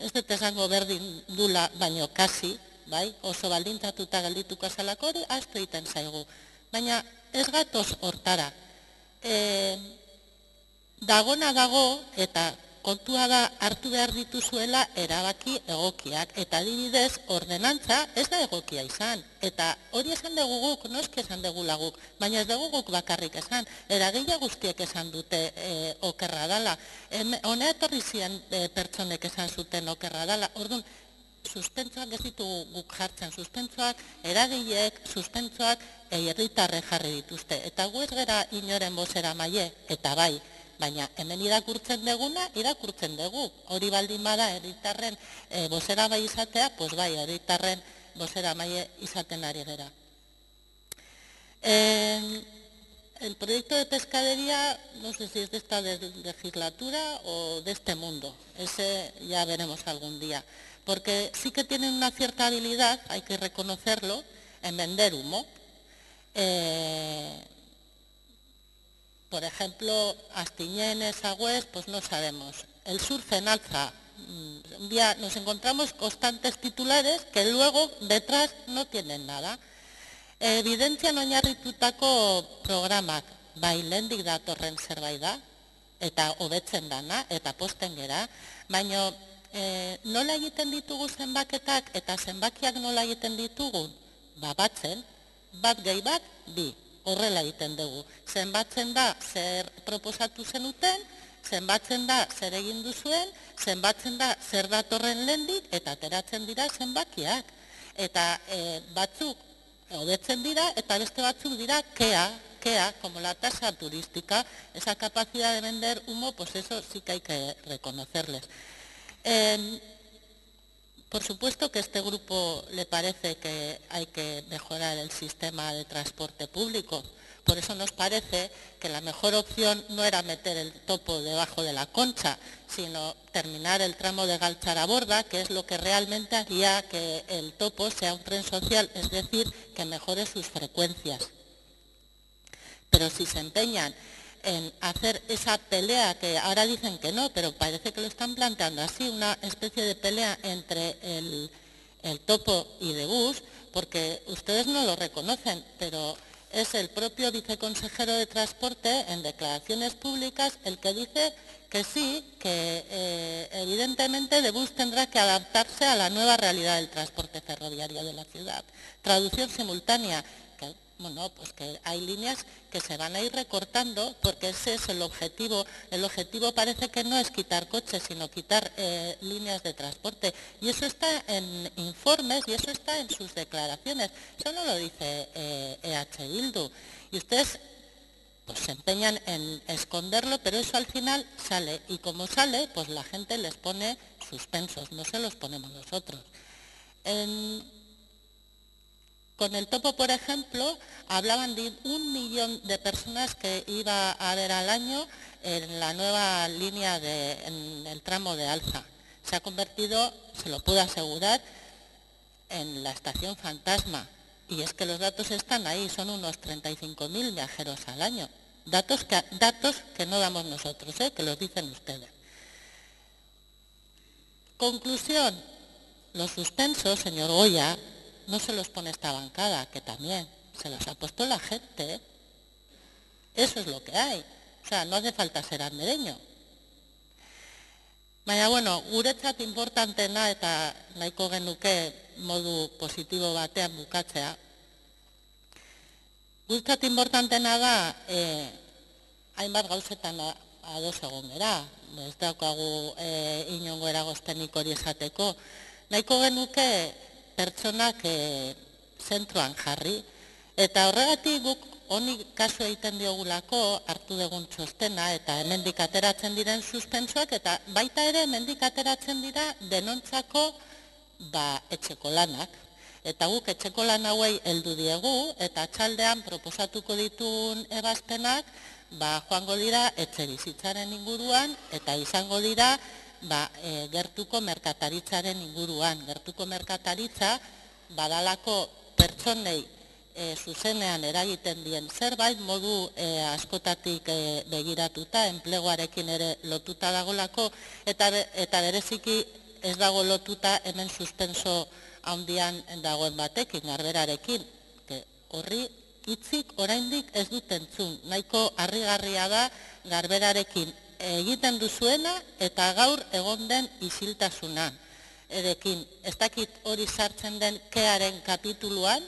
ez dut esango berdin dula, baino kasi, bai, oso baldintzatuta geldituko zelako hori, ahaztu egiten zaigu. Baina ez gatoz hortara. Dagona dago, eta kontua da hartu behar dituzuela erabaki egokiak, eta adibidez ordenantza ez da egokia izan, eta hori esan dugu guk, noski esan dugu laguk, baina ez dugu guk bakarrik esan, eragile guztiek esan dute okerra dala, honea etorri ziren pertsonek esan zuten okerra dala, orduan, suspentsoak ez ditugu guk jartzen, suspentsoak eragileek, suspentsoak herritarrek jarri dituzte, eta gu ez gera inoren bozeramaile, eta bai, baina hemen irakurtzen deguna, irakurtzen dugu. Hori baldin bada herritarren bozeramaile izatea, pues bai, herritarren bozeramaile izaten ari gera. El proyecto de pescadería, no sé si es de esta legislatura o de este mundo, ese ya veremos algún día, porque sí que tienen una cierta habilidad, hay que reconocerlo, en vender humo. Por ejemplo, Astiñenes, Sagüés, pues no sabemos. El surf en alza, un día nos encontramos constantes titulares que luego detrás no tienen nada. Evidentzian oinarritutako programak bai lehendik datorren zerbait da, eta hobetzen dana, eta posten gera, baina nola egiten ditugu zenbaketak eta zenbakiak nola egiten ditugu? Batzen, bat gehi bat, bi. Horrela egiten dugu. Zenbatzen da zer proposatu zenuten, zenbatzen da zer egin duzuen, zenbatzen da zer datorren lehendik, eta ateratzen dira zenbakiak. Eta batzuk hobetzen dira, eta beste batzuk dira kea, como la tasa turística, esa capacidad de vender humo, pues eso sí que hay que reconocerles. Por supuesto que a este grupo le parece que hay que mejorar el sistema de transporte público. Por eso nos parece que la mejor opción no era meter el topo debajo de la Concha, sino terminar el tramo de Galtzaraborda, que es lo que realmente haría que el topo sea un tren social, es decir, que mejore sus frecuencias. Pero si se empeñan en hacer esa pelea, que ahora dicen que no, pero parece que lo están planteando así, una especie de pelea entre el topo y de bus, porque ustedes no lo reconocen, pero es el propio viceconsejero de Transporte en declaraciones públicas el que dice que sí, que evidentemente de bus tendrá que adaptarse a la nueva realidad del transporte ferroviario de la ciudad. Traducción simultánea. Bueno, pues que hay líneas que se van a ir recortando porque ese es el objetivo. El objetivo parece que no es quitar coches, sino quitar líneas de transporte. Y eso está en informes y eso está en sus declaraciones. Eso no lo dice EH Bildu. Y ustedes pues se empeñan en esconderlo, pero eso al final sale. Y como sale, pues la gente les pone suspensos, no se los ponemos nosotros. Con el topo, por ejemplo, hablaban de 1 millón de personas que iba a haber al año en la nueva línea en el tramo de Alza. Se ha convertido, se lo puedo asegurar, en la estación fantasma. Y es que los datos están ahí, son unos 35.000 viajeros al año. Datos que no damos nosotros, que los dicen ustedes. Conclusión, los suspensos, señor Goya, no se los pone esta bancada, que también se los ha puesto la gente. Eso es lo que hay. O sea, no hace falta ser andereño. Baina, bueno, guretzat importantena eta nahiko genuke modu positibo batean bukatzea. Guretzat importantena da, hainbat gauzetan ados egon gera. Ez daukagu inongo eragozpenik hori esateko. Nahiko genuke pertsonak zentroan jarri, eta horregatik guk honi kasu egiten diogulako hartu dugun txostena eta hemendik ateratzen diren suspensoak, eta baita ere hemendik ateratzen dira denontzako etxeko lanak. Eta guk etxeko lan hauei heldu diegu, eta txaldean proposatuko dituen ebazpenak joango dira etxe bizitzaren inguruan, eta izango dira gertuko merkataritzaren inguruan. Gertuko merkataritza badalako pertsonei zuzenean eragiten dien zerbait, modu askotatik begiratuta, enpleguarekin ere lotuta dagolako, eta bereziki ez dago lotuta hemen suspenso handian dagoen batekin, Garberarekin. Horri hitzik oraindik ez dut entzun. Nahiko harrigarria da Garberarekin egiten duzuena eta gaur egon den isiltasuna. Erekin, ez dakit hori sartzen den kearen kapituluan,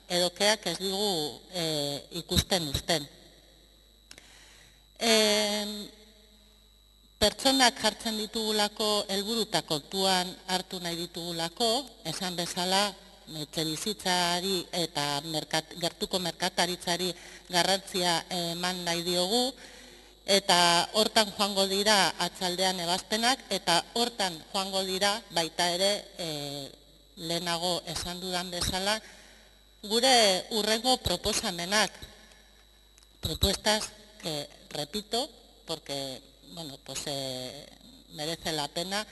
edo keak ez digu ikusten uzten. Pertsonak jartzen ditugulako helburuta kontuan hartu nahi ditugulako, esan bezala, etxebizitzari eta gertuko merkataritzari garrantzia eman nahi diogu, eta hortan joango dira atzaldean ebazpenak, eta hortan joango dira baita ere lehenago esan dudan bezala, gure hurrengo proposamenak, propuestas que, repito, porque bueno, pues merece la pena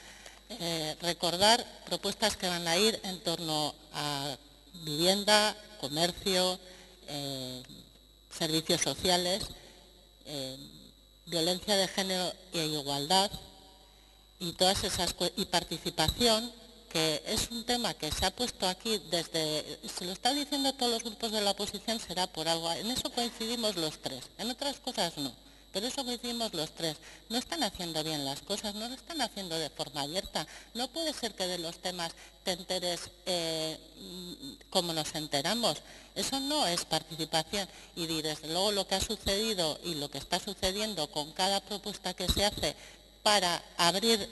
recordar, propuestas que van a ir en torno a vivienda, comercio, servicios sociales, violencia de género e igualdad y todas esas y participación, que es un tema que se ha puesto aquí desde, se lo está diciendo todos los grupos de la oposición, será por algo. En eso coincidimos los tres, en otras cosas no, pero eso coincidimos los tres. No están haciendo bien las cosas, no lo están haciendo de forma abierta. No puede ser que de los temas te enteres como nos enteramos. Eso no es participación. Y desde luego lo que ha sucedido y lo que está sucediendo con cada propuesta que se hace para abrir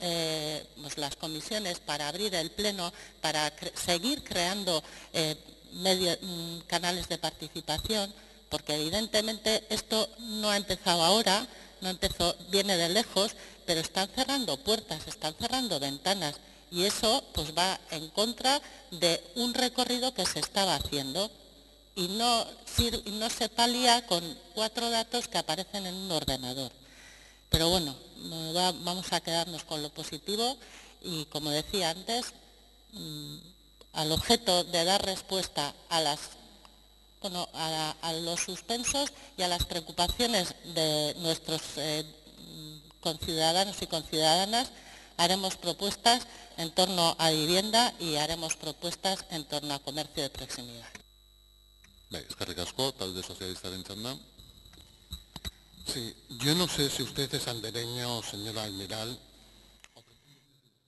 pues las comisiones, para abrir el pleno, para seguir creando canales de participación, porque evidentemente esto no ha empezado ahora, no empezó, viene de lejos, pero están cerrando puertas, están cerrando ventanas, y eso pues va en contra de un recorrido que se estaba haciendo y no se palía con 4 datos que aparecen en un ordenador. Pero bueno, vamos a quedarnos con lo positivo y, como decía antes, al objeto de dar respuesta a los suspensos y a las preocupaciones de nuestros conciudadanos y conciudadanas, haremos propuestas en torno a vivienda y haremos propuestas en torno a comercio de proximidad. Eskerrik asko, talde sozialistaren txanda. Sí, yo no sé si usted es andereño, señora Almiral.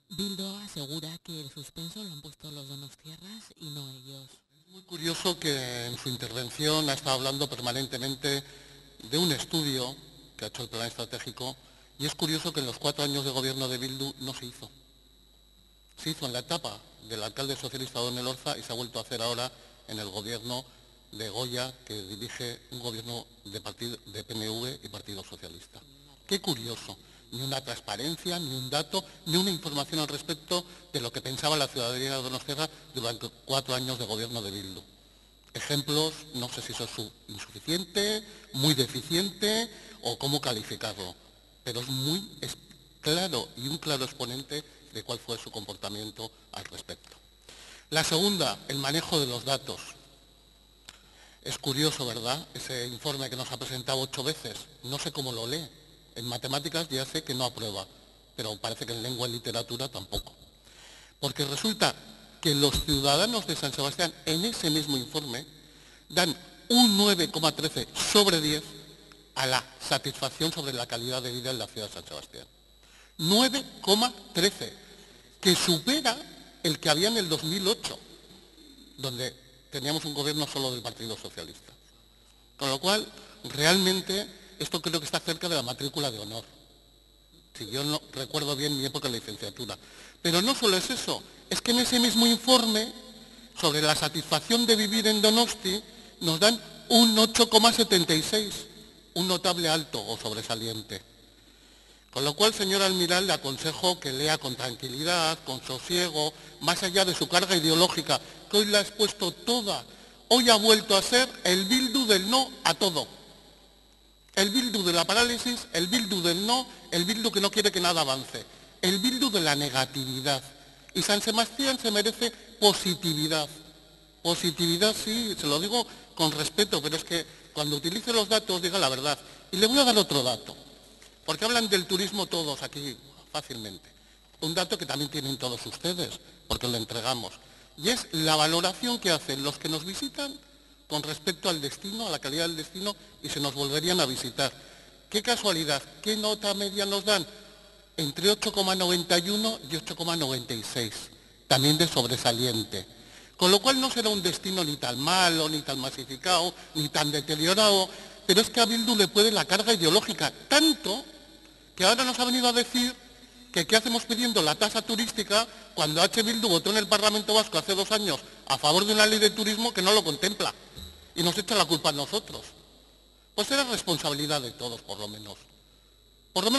Bildu asegura que el suspenso lo han puesto los donostiarras y no ellos. Es muy curioso que en su intervención ha estado hablando permanentemente de un estudio que ha hecho el plan estratégico, y es curioso que en los 4 años de gobierno de Bildu no se hizo. Se hizo en la etapa del alcalde socialista Don Elorza y se ha vuelto a hacer ahora en el gobierno de Goya, que dirige un gobierno de PNV y Partido Socialista. Qué curioso, ni una transparencia, ni un dato, ni una información al respecto de lo que pensaba la ciudadanía de Donostia durante 4 años de gobierno de Bildu. Ejemplos, no sé si eso es insuficiente, muy deficiente o cómo calificarlo, pero es muy claro y un claro exponente de cuál fue su comportamiento al respecto. La segunda, el manejo de los datos. Es curioso, ¿verdad? Ese informe que nos ha presentado 8 veces, no sé cómo lo lee. En matemáticas ya sé que no aprueba, pero parece que en lengua y literatura tampoco. Porque resulta que los ciudadanos de San Sebastián en ese mismo informe dan un 9,13 sobre 10 a la satisfacción sobre la calidad de vida en la ciudad de San Sebastián. 9,13, que supera el que había en el 2008, donde teníamos un gobierno solo del Partido Socialista. Con lo cual, realmente, esto creo que está cerca de la matrícula de honor. Si yo no recuerdo bien mi época de licenciatura. Pero no solo es eso, es que en ese mismo informe, sobre la satisfacción de vivir en Donosti, nos dan un 8,76, un notable alto o sobresaliente. Con lo cual, señor Almiral, le aconsejo que lea con tranquilidad, con sosiego, más allá de su carga ideológica, que hoy la ha expuesto toda. Hoy ha vuelto a ser el Bildu del no a todo. El Bildu de la parálisis, el Bildu del no, el Bildu que no quiere que nada avance. El Bildu de la negatividad. Y San Sebastián se merece positividad. Positividad, sí, se lo digo con respeto, pero es que cuando utilice los datos diga la verdad. Y le voy a dar otro dato. Porque hablan del turismo todos aquí fácilmente. Un dato que también tienen todos ustedes, porque lo entregamos. Y es la valoración que hacen los que nos visitan con respecto al destino, a la calidad del destino, y se nos volverían a visitar. Qué casualidad, ¿qué nota media nos dan? Entre 8,91 y 8,96, también de sobresaliente. Con lo cual no será un destino ni tan malo, ni tan masificado, ni tan deteriorado, pero es que a Bildu le puede la carga ideológica, tanto que ahora nos ha venido a decir que qué hacemos pidiendo la tasa turística cuando Bildu votó en el Parlamento Vasco hace 2 años a favor de una ley de turismo que no lo contempla y nos echa la culpa a nosotros. Pues era responsabilidad de todos, por lo menos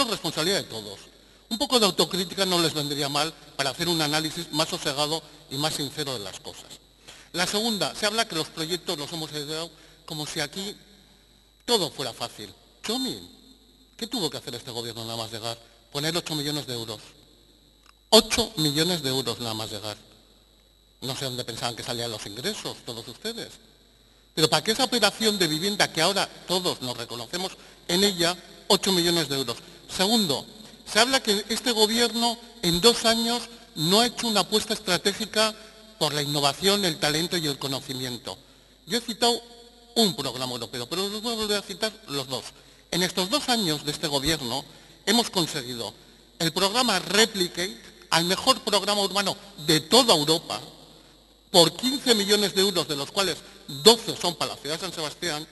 responsabilidad de todos. Un poco de autocrítica no les vendría mal para hacer un análisis más sosegado y más sincero de las cosas. La segunda, se habla que los proyectos los hemos heredado como si aquí todo fuera fácil. Txomin, ¿qué tuvo que hacer este gobierno nada más llegar? Poner 8 millones de euros. 8 millones de euros nada más llegar. No sé dónde pensaban que salían los ingresos, todos ustedes. Pero para que esa operación de vivienda, que ahora todos nos reconocemos en ella, 8 millones de euros. Segundo, se habla que este gobierno en 2 años no ha hecho una apuesta estratégica por la innovación, el talento y el conocimiento. Yo he citado un programa europeo, pero los voy a volver a citar los dos. En estos 2 años de este gobierno hemos conseguido el programa Replicate, al mejor programa urbano de toda Europa, por 15 millones de euros, de los cuales 12 son para la ciudad de San Sebastián,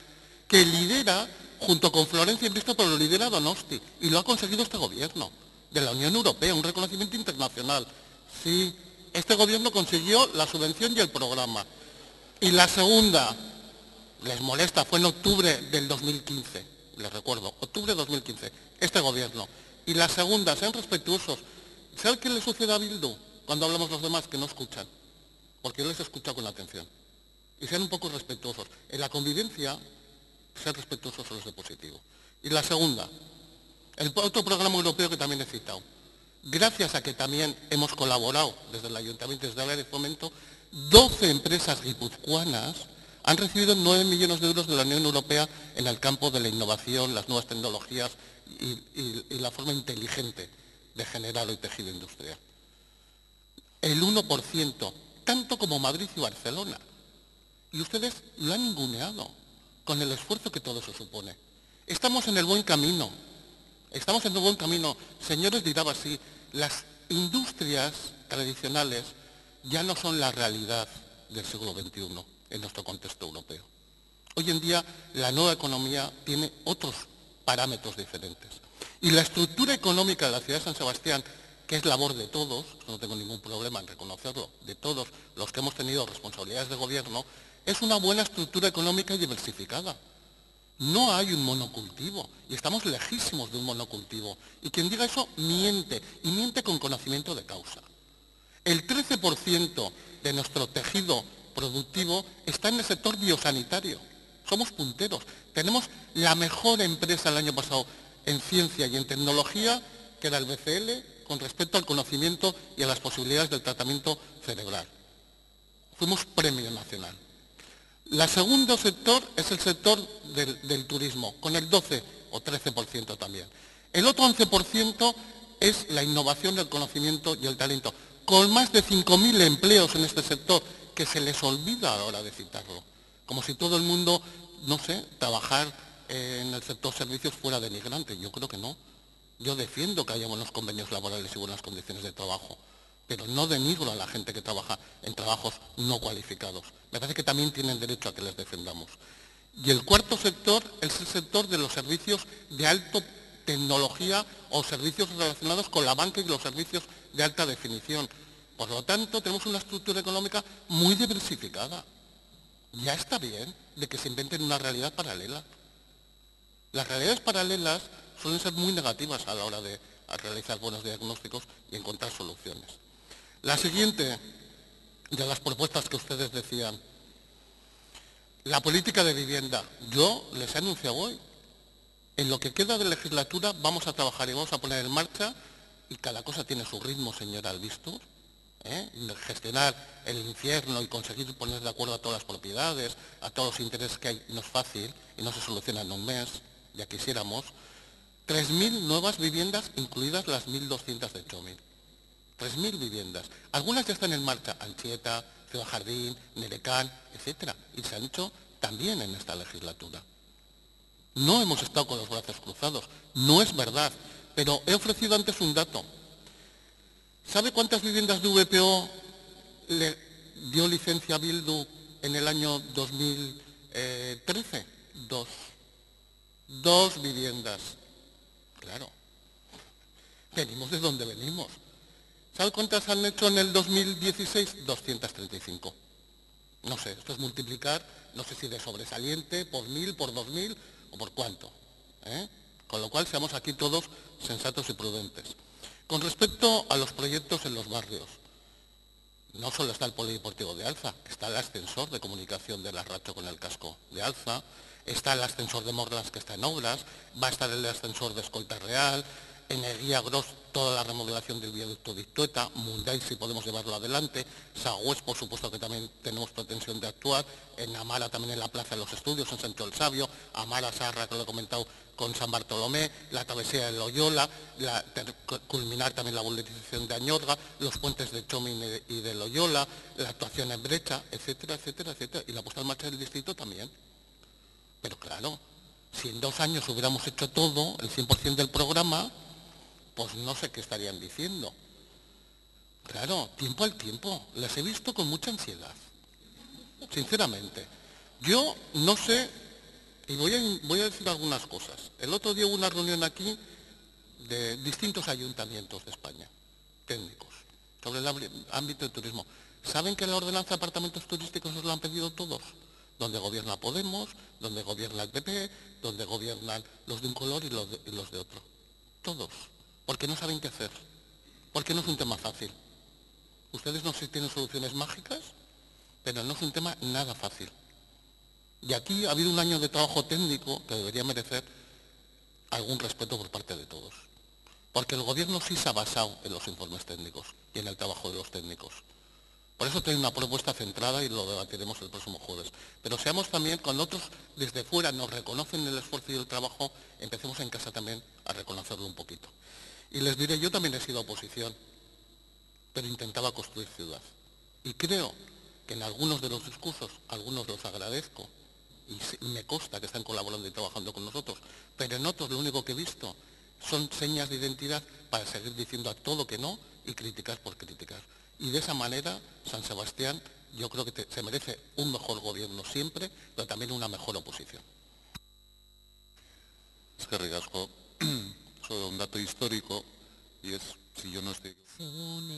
que lidera, junto con Florencia y Bristol, pero lo lidera Donosti, y lo ha conseguido este gobierno, de la Unión Europea, un reconocimiento internacional. Sí, este gobierno consiguió la subvención y el programa. Y la segunda, les molesta, fue en octubre del 2015, les recuerdo, octubre de 2015, este gobierno. Y la segunda, sean respetuosos. ¿Saben qué le sucede a Bildu cuando hablamos los demás que no escuchan? Porque yo les he escuchado con atención. Y sean un poco respetuosos. En la convivencia, ser respetuosos es lo positivo. Y la segunda, el otro programa europeo que también he citado. Gracias a que también hemos colaborado desde el Ayuntamiento, desde el área de fomento, 12 empresas guipuzcoanas han recibido 9 millones de euros de la Unión Europea en el campo de la innovación, las nuevas tecnologías y la forma inteligente de generar el tejido industrial. El 1%, tanto como Madrid y Barcelona. Y ustedes lo han ninguneado con el esfuerzo que todo eso supone. Estamos en el buen camino. Estamos en el buen camino. Señores de Irabasí, las industrias tradicionales ya no son la realidad del siglo XXI en nuestro contexto europeo. Hoy en día la nueva economía tiene otros parámetros diferentes. Y la estructura económica de la ciudad de San Sebastián, que es labor de todos, no tengo ningún problema en reconocerlo, de todos los que hemos tenido responsabilidades de gobierno, es una buena estructura económica y diversificada. No hay un monocultivo, y estamos lejísimos de un monocultivo. Y quien diga eso miente, y miente con conocimiento de causa. El 13% de nuestro tejido productivo está en el sector biosanitario. Somos punteros. Tenemos la mejor empresa el año pasado en ciencia y en tecnología, que era el BCL, con respecto al conocimiento y a las posibilidades del tratamiento cerebral. Fuimos premio nacional. El segundo sector es el sector del turismo, con el 12 o 13% también. El otro 11% es la innovación, el conocimiento y el talento, con más de 5.000 empleos en este sector, que se les olvida a la hora de citarlo. Como si todo el mundo, no sé, trabajar en el sector servicios fuera denigrante. Yo creo que no. Yo defiendo que haya buenos convenios laborales y buenas condiciones de trabajo, pero no denigro a la gente que trabaja en trabajos no cualificados. Me parece que también tienen derecho a que les defendamos. Y el cuarto sector es el sector de los servicios de alta tecnología o servicios relacionados con la banca y los servicios de alta definición. Por lo tanto, tenemos una estructura económica muy diversificada. Ya está bien de que se inventen una realidad paralela. Las realidades paralelas suelen ser muy negativas a la hora de realizar buenos diagnósticos y encontrar soluciones. La siguiente de las propuestas que ustedes decían, la política de vivienda. Yo les he anunciado hoy, en lo que queda de legislatura vamos a trabajar y vamos a poner en marcha, y cada cosa tiene su ritmo, señora Albistur, gestionar el infierno y conseguir poner de acuerdo a todas las propiedades, a todos los intereses que hay, no es fácil y no se soluciona en un mes, ya quisiéramos. 3.000 nuevas viviendas, incluidas las 1.200 de Txomin. 3.000 viviendas. Algunas ya están en marcha, Anchieta, Ciudad Jardín, Nerecán, etc. Y se han hecho también en esta legislatura. No hemos estado con los brazos cruzados, no es verdad, pero he ofrecido antes un dato. ¿Sabe cuántas viviendas de VPO le dio licencia a Bildu en el año 2013? Dos viviendas. Claro, venimos de donde venimos. ¿Sabe cuántas han hecho en el 2016? 235. No sé, esto es multiplicar, no sé si de sobresaliente, por 1000, por 2000 o por cuánto. Con lo cual seamos aquí todos sensatos y prudentes. Con respecto a los proyectos en los barrios, no solo está el polideportivo de Alza, está el ascensor de comunicación de Larracho con el casco de Alza, está el ascensor de Morlas que está en obras, va a estar el ascensor de Escolta Real, en el Guía Gros toda la remodelación del viaducto de Itueta, Munday si podemos llevarlo adelante, Sagüés por supuesto que también tenemos pretensión de actuar, en Amara también en la Plaza de los Estudios, en Sancho el Sabio, Amara Sarra que lo he comentado con San Bartolomé, la travesía de Loyola, culminar también la boletización de Añorga, los puentes de Chomin y de Loyola, la actuación en Brecha, etcétera, etcétera, etcétera, y la puesta en marcha del distrito también. Pero claro, si en 2 años hubiéramos hecho todo, el 100% del programa, pues no sé qué estarían diciendo. Claro, tiempo al tiempo. Las he visto con mucha ansiedad. Sinceramente. Yo no sé, y voy a decir algunas cosas. El otro día hubo una reunión aquí de distintos ayuntamientos de España, técnicos, sobre el ámbito de turismo. ¿Saben que la ordenanza de apartamentos turísticos nos la han pedido todos? Donde gobierna Podemos, donde gobierna el PP, donde gobiernan los de un color y los de otro. Todos. Porque no saben qué hacer. Porque no es un tema fácil. Ustedes no sé si tienen soluciones mágicas, pero no es un tema nada fácil. Y aquí ha habido un año de trabajo técnico que debería merecer algún respeto por parte de todos. Porque el gobierno sí se ha basado en los informes técnicos y en el trabajo de los técnicos. Por eso tengo una propuesta centrada y lo debatiremos el próximo jueves. Pero seamos también, cuando otros desde fuera nos reconocen el esfuerzo y el trabajo, empecemos en casa también a reconocerlo un poquito. Y les diré, yo también he sido oposición, pero intentaba construir ciudad. Y creo que en algunos de los discursos, algunos los agradezco, y me consta que están colaborando y trabajando con nosotros, pero en otros lo único que he visto son señas de identidad para seguir diciendo a todo que no y criticar por criticar. Y de esa manera, San Sebastián, yo creo que se merece un mejor gobierno siempre, pero también una mejor oposición. Es que ricasco. Sobre un dato histórico, y es, si yo no estoy... Según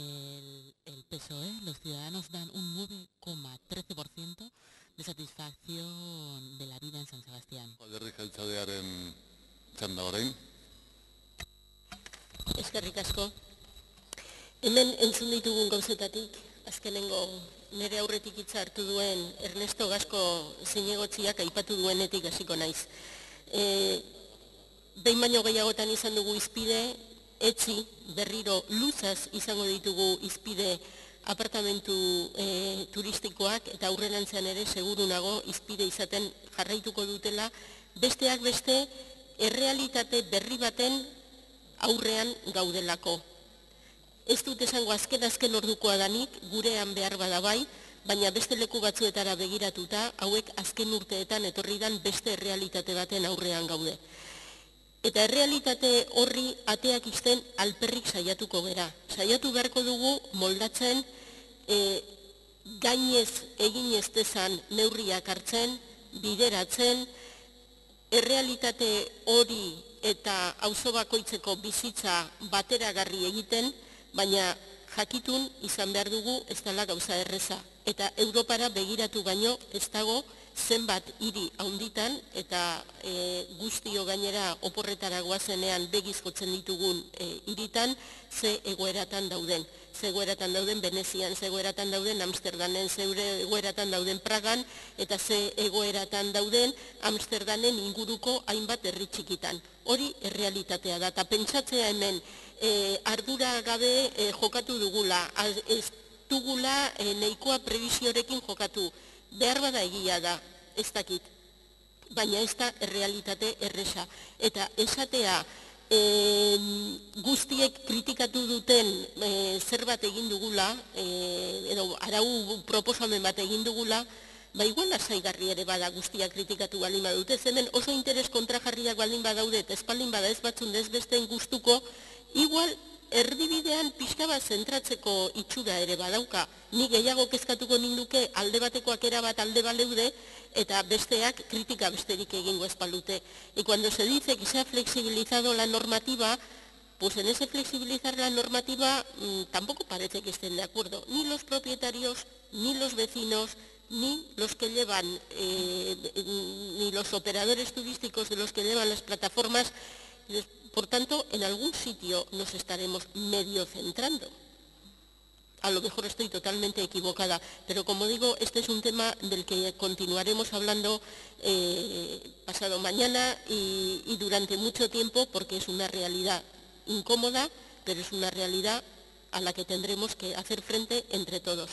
el PSOE, los ciudadanos dan un 9,13% de satisfacción de la vida en San Sebastián. Alderdi jeltzalearen txanda orain. Eskerrik asko. Hemen entzun ditugun gauzetatik, azkenengo nire aurretik hitza hartu duen Ernesto Gasco zinegotziak aipatu duenetik hasiko naiz. Behin baino gehiagotan izan dugu izpide, etzi berriro luzaz izango ditugu izpide apartamentu turistikoak eta aurrerantzean ere seguru nago izpide izaten jarraituko dutela, besteak beste errealitate berri baten aurrean gaudelako. Ez dut esango azken ordukoa danik, gurean behar bada bai, baina beste leku batzuetara begiratuta, hauek azken urteetan etorri dan beste errealitate baten aurrean gaude. Eta errealitate horri ateak izten alperrik saiatuko gera. Saiatu beharko dugu moldatzen, gainez egin ez dezan neurriak hartzen, bideratzen, errealitate hori eta auzo bakoitzeko bizitza bateragarri egiten, baina jakitun izan behar dugu ez dela gauza erreza. Eta Europara begiratu baino ez dago zenbat hiri haunditan eta guztio gainera oporretara goazenean begizkotzen ditugun hiritan ze egoeratan dauden. Ze egoeratan dauden Venezian, ze egoeratan dauden Amsterdamen, ze egoeratan dauden Pragan eta ze egoeratan dauden Amsterdamen inguruko hainbat herri txikitan. Hori errealitatea da eta pentsatzea hemen ardura gabe jokatu dugula, ez dugula nahikoa prebisiorekin jokatu. Behar bada egia da, ez dakit, baina ez da errealitate erresa. Eta esatea guztiek kritikatu duten zerbait egin dugula, edo arau proposamen bat egin dugula, igual lasaigarri ere bada guztia kritikatu baldin badute, hemen oso interes kontrajarriak baldin badaude, eta espaldin bada ez batzun ez besteen gustuko, igual erdibidean pixka bat zentratzeko itxura ere badauka. Ni gehiago kezkatuko ninduke alde batekoak erabat alde baleude, eta besteak kritika besterik egingo espaldute. Y cuando se dice que se ha flexibilizado la normativa, pues en ese flexibilizar la normativa tampoco parece que estén de acuerdo. Ni los propietarios, ni los vecinos, ni los que llevan, ni los operadores turísticos de los que llevan las plataformas. Por tanto, en algún sitio nos estaremos medio centrando. A lo mejor estoy totalmente equivocada, pero como digo, este es un tema del que continuaremos hablando pasado mañana y durante mucho tiempo, porque es una realidad incómoda, pero es una realidad a la que tendremos que hacer frente entre todos.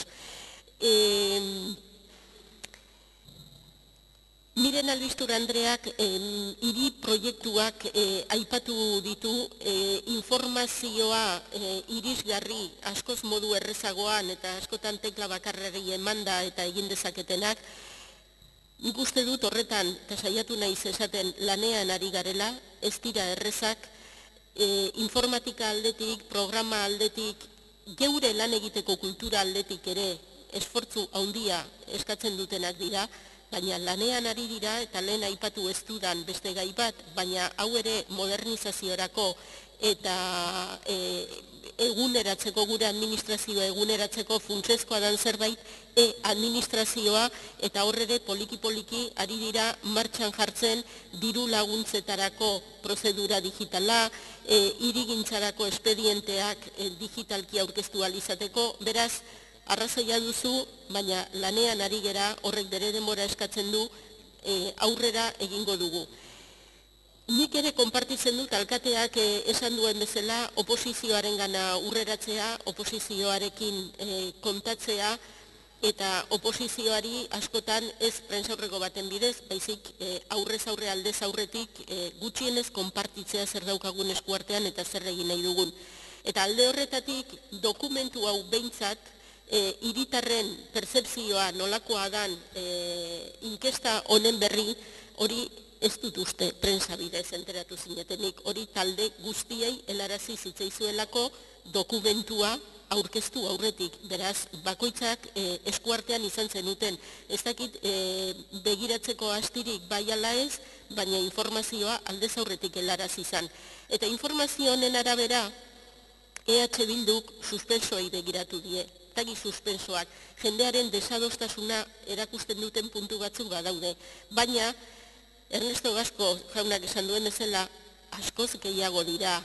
Miren Albistur Andreak hiri proiektuak aipatu ditu, informazioa irisgarri askoz modu errezagoan eta askotan tekla bakarrari emanda eta egin dezaketenak. Nik uste dut horretan, eta saiatu naiz esaten lanean ari garela, ez dira errezak, informatika aldetik, programa aldetik, geure lan egiteko kultura aldetik ere esfortzu handia eskatzen dutenak dira, baina lanean ari dira eta lehen aipatu ez dudan beste gai bat, baina hau ere modernizaziorako eta eguneratzeko, gure administrazioa eguneratzeko funtsezkoa dan zerbait administrazioa, eta horre poliki-poliki ari dira martxan jartzen diru laguntzetarako prozedura digitala, hirigintzarako espedienteak digitalki aurkeztu ahal izateko, beraz, arrazoia duzu, baina lanean ari gera horrek bere denbora eskatzen du aurrera egingo dugu. Nik ere konpartitzen dut alkateak esan duen bezala oposizioaren gana urreratzea, oposizioarekin kontatzea, eta oposizioari askotan ez prentsaurreko baten bidez, baizik aurrez aurre aldez aurretik gutxienez konpartitzea zer daukagun eskuartean eta zer egin nahi dugun. Eta alde horretatik dokumentu hau behintzat, hiritarren pertzepzioa nolakoa dan inkesta honen berri, hori ez dut uste prensa bidez enteratu zinetenik, hori talde guztiei helarazi zitzaizuelako dokumentua aurkeztu aurretik, beraz bakoitzak eskuartean izan zenuten, ez dakit begiratzeko astirik bai ala ez, baina informazioa aldez aurretik helarazi izan. Eta informazio honen arabera, EH Bilduk suspensoei begiratu die. Tagi suspensoak, jendearen desadostasuna erakusten duten puntu batzuk badaude. Baina, Ernesto Gasco jaunak esan duen bezala, askoz gehiago dira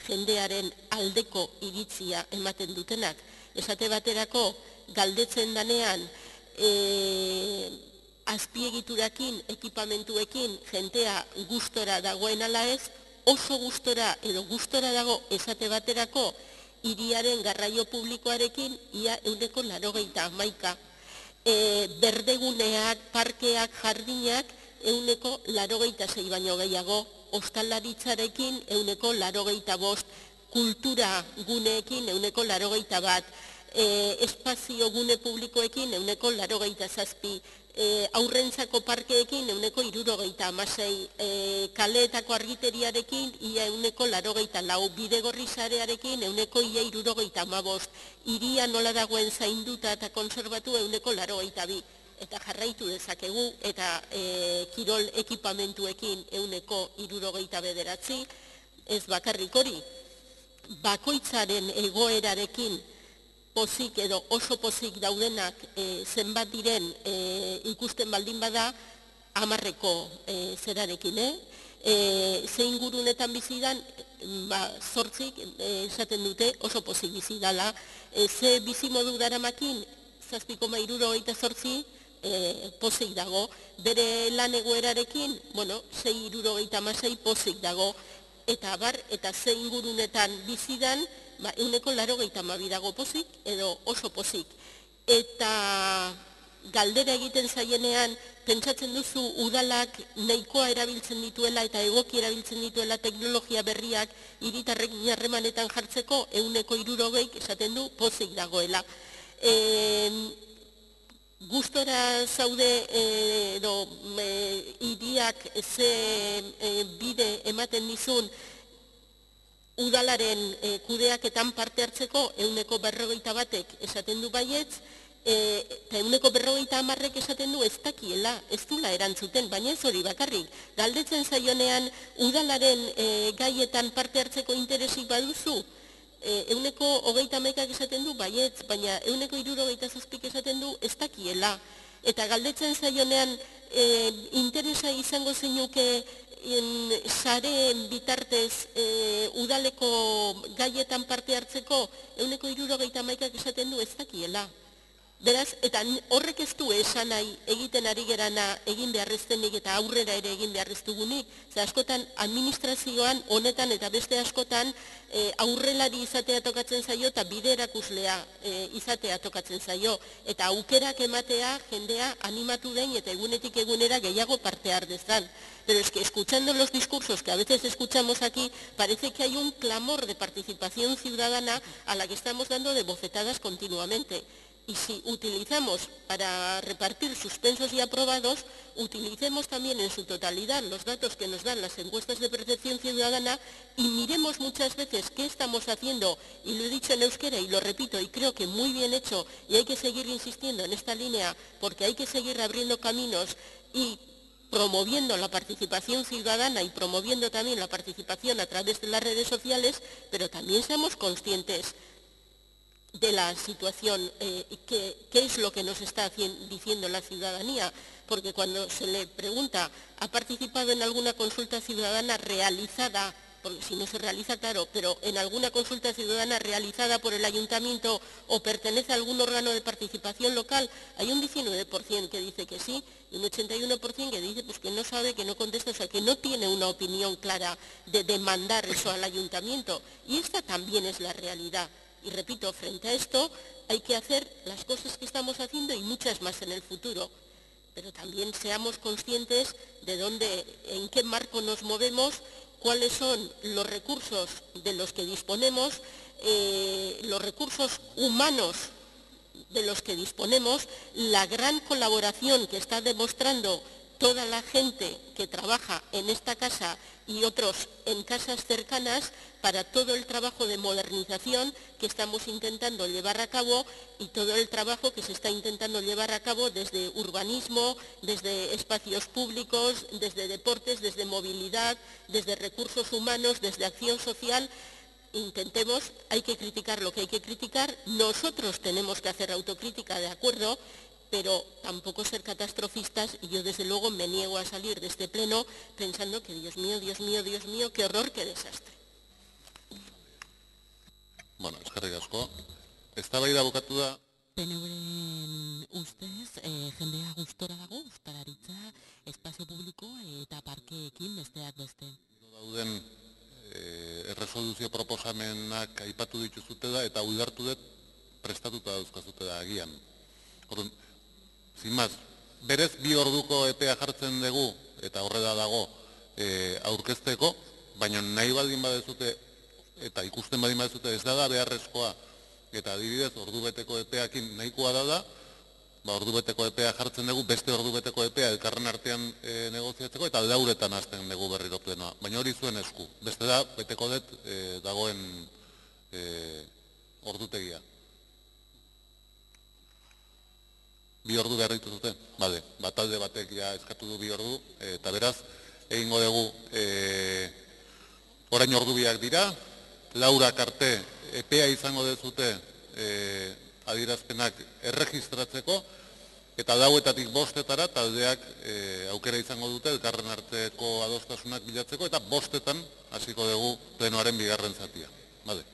jendearen aldeko iritzia ematen dutenak. Esate baterako, galdetzen danean, azpiegiturakin, ekipamentuekin, jentea gustora dagoen ala ez, oso gustora edo gustora dago esate baterako, hiriaren garraio publikoarekin ia 181. Berdeguneak, parkeak, jardinak 186 baino gehiago, ostalaritzarekin 185, kultura guneekin 181, espazio gune publikoekin 187, aurrentzako parkeekin 176, kaleetako argiteriarekin ia 184, bidegorri sarearekin 165, hiria nola dagoen zainduta eta konserbatu 182, eta jarraitu dezakegu, eta kirol ekipamentuekin 169, ez bakarrik hori, bakoitzaren egoerarekin pozik edo oso pozik daudenak zenbat diren ikusten baldin bada 10 zerarekin, zein gurunetan bizidan, 8 esaten dute oso pozik bizidala, ze bizimodu daramakin 7,68 pozik dago, bere lan egoerarekin, 6,76 pozik dago, eta bar, eta zein gurunetan bizidan, 182 dago pozik, edo oso pozik. Eta galdera egiten zaienean, pentsatzen duzu udalak nahikoa erabiltzen dituela eta egoki erabiltzen dituela teknologia berriak hiritarrek harremanetan jartzeko 160 esaten du pozik dagoela. gustora zaude edo hiriak ze bide ematen dizun udalaren kudeaketan parte hartzeko 41%ek esaten du baietz, eta 40%ek esaten du ez dakiela, ez dula erantzuten, baina ez hori bakarrik. Galdetzen zaionean udalaren gaietan parte hartzeko interesik baduzu, 31%ak esaten du baietz, baina 67%ek esaten du ez dakiela. Eta galdetzen zaionean interesa izango zeinuke sareen bitartez udaleko gaietan parte hartzeko 61%ak esaten du ez dakiela. Beraz, eta horrek ez du esan nahi egiten ari gerana egin beharreztenik eta aurrera ere egin beharreztugunik. Ze askotan administrazioan honetan eta beste askotan aurrelari izatea tokatzen zaio eta bide erakuslea izatea tokatzen zaio. Eta aukerak ematea jendea animatu den eta egunetik egunera gehiago parte har dezan. Pero es que escuchando los discursos que a veces escuchamos aquí, parece que hay un clamor de participación ciudadana a la que estamos dando de bofetadas continuamente. Y si utilizamos para repartir suspensos y aprobados, utilicemos también en su totalidad los datos que nos dan las encuestas de percepción ciudadana y miremos muchas veces qué estamos haciendo, y lo he dicho en euskera y lo repito y creo que muy bien hecho, y hay que seguir insistiendo en esta línea porque hay que seguir abriendo caminos y promoviendo la participación ciudadana y promoviendo también la participación a través de las redes sociales, pero también seamos conscientes de la situación, qué es lo que nos está diciendo la ciudadanía, porque cuando se le pregunta, ¿ha participado en alguna consulta ciudadana realizada, porque si no se realiza, claro, pero en alguna consulta ciudadana realizada por el ayuntamiento o pertenece a algún órgano de participación local? Hay un 19% que dice que sí y un 81% que dice pues, que no sabe, que no contesta, o sea, que no tiene una opinión clara de demandar eso al ayuntamiento. Y esta también es la realidad. Y repito, frente a esto hay que hacer las cosas que estamos haciendo y muchas más en el futuro, pero también seamos conscientes de dónde, en qué marco nos movemos, cuáles son los recursos de los que disponemos, los recursos humanos de los que disponemos, la gran colaboración que está demostrando toda la gente que trabaja en esta casa y otros en casas cercanas para todo el trabajo de modernización que estamos intentando llevar a cabo y todo el trabajo que se está intentando llevar a cabo desde urbanismo, desde espacios públicos, desde deportes, desde movilidad, desde recursos humanos, desde acción social. Intentemos, hay que criticar lo que hay que criticar, nosotros tenemos que hacer autocrítica, de acuerdo, pero tampoco ser catastrofistas, y yo desde luego me niego a salir de este pleno pensando que Dios mío, Dios mío, Dios mío, qué horror, qué desastre. Bueno, eskerrik asko. Eztabaida bukatu da. PNVren ustez, jendea gustora dago, ustalaritza, espazio publiko eta parkeekin besteak beste. Dauden erresoluzio proposamenak aipatu dituzute da eta udartu dut prestatuta dauzkazute da agian. Orduan, sin más, berez 2 orduko epea jartzen dugu eta horrela dago aurkezteko, baina nahi baldin badezute eta ikusten baldin badezute ez da beharrezkoa eta adibidez ordubeteko epeakin nahikoa da, ordubeteko epea jartzen dugu, beste ordubeteko epea elkarren artean negoziatzeko eta 4etan hasten dugu berriro plenoa. Baina hori zuen esku. Beste da, beteko dut dagoen ordutegia. 2 ordu behar dituzute? Bale, talde batek ja eskatu du 2 ordu, eta beraz, egingo dugu, orain ordu biak dira, 4 arte epea izango dezute adierazpenak erregistratzeko, eta 4etatik 5etara taldeak aukera izango dute elkarren arteko adostasunak bilatzeko, eta 5etan hasiko dugu plenoaren bigarren zatia. Vale.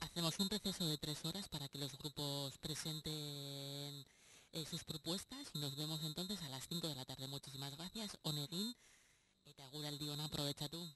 Hacemos un receso de 3 horas para que los grupos presenten sus propuestas y nos vemos entonces a las 5 de la tarde. Muchísimas gracias, Onegin, eta guraldi ona aprobetxatu.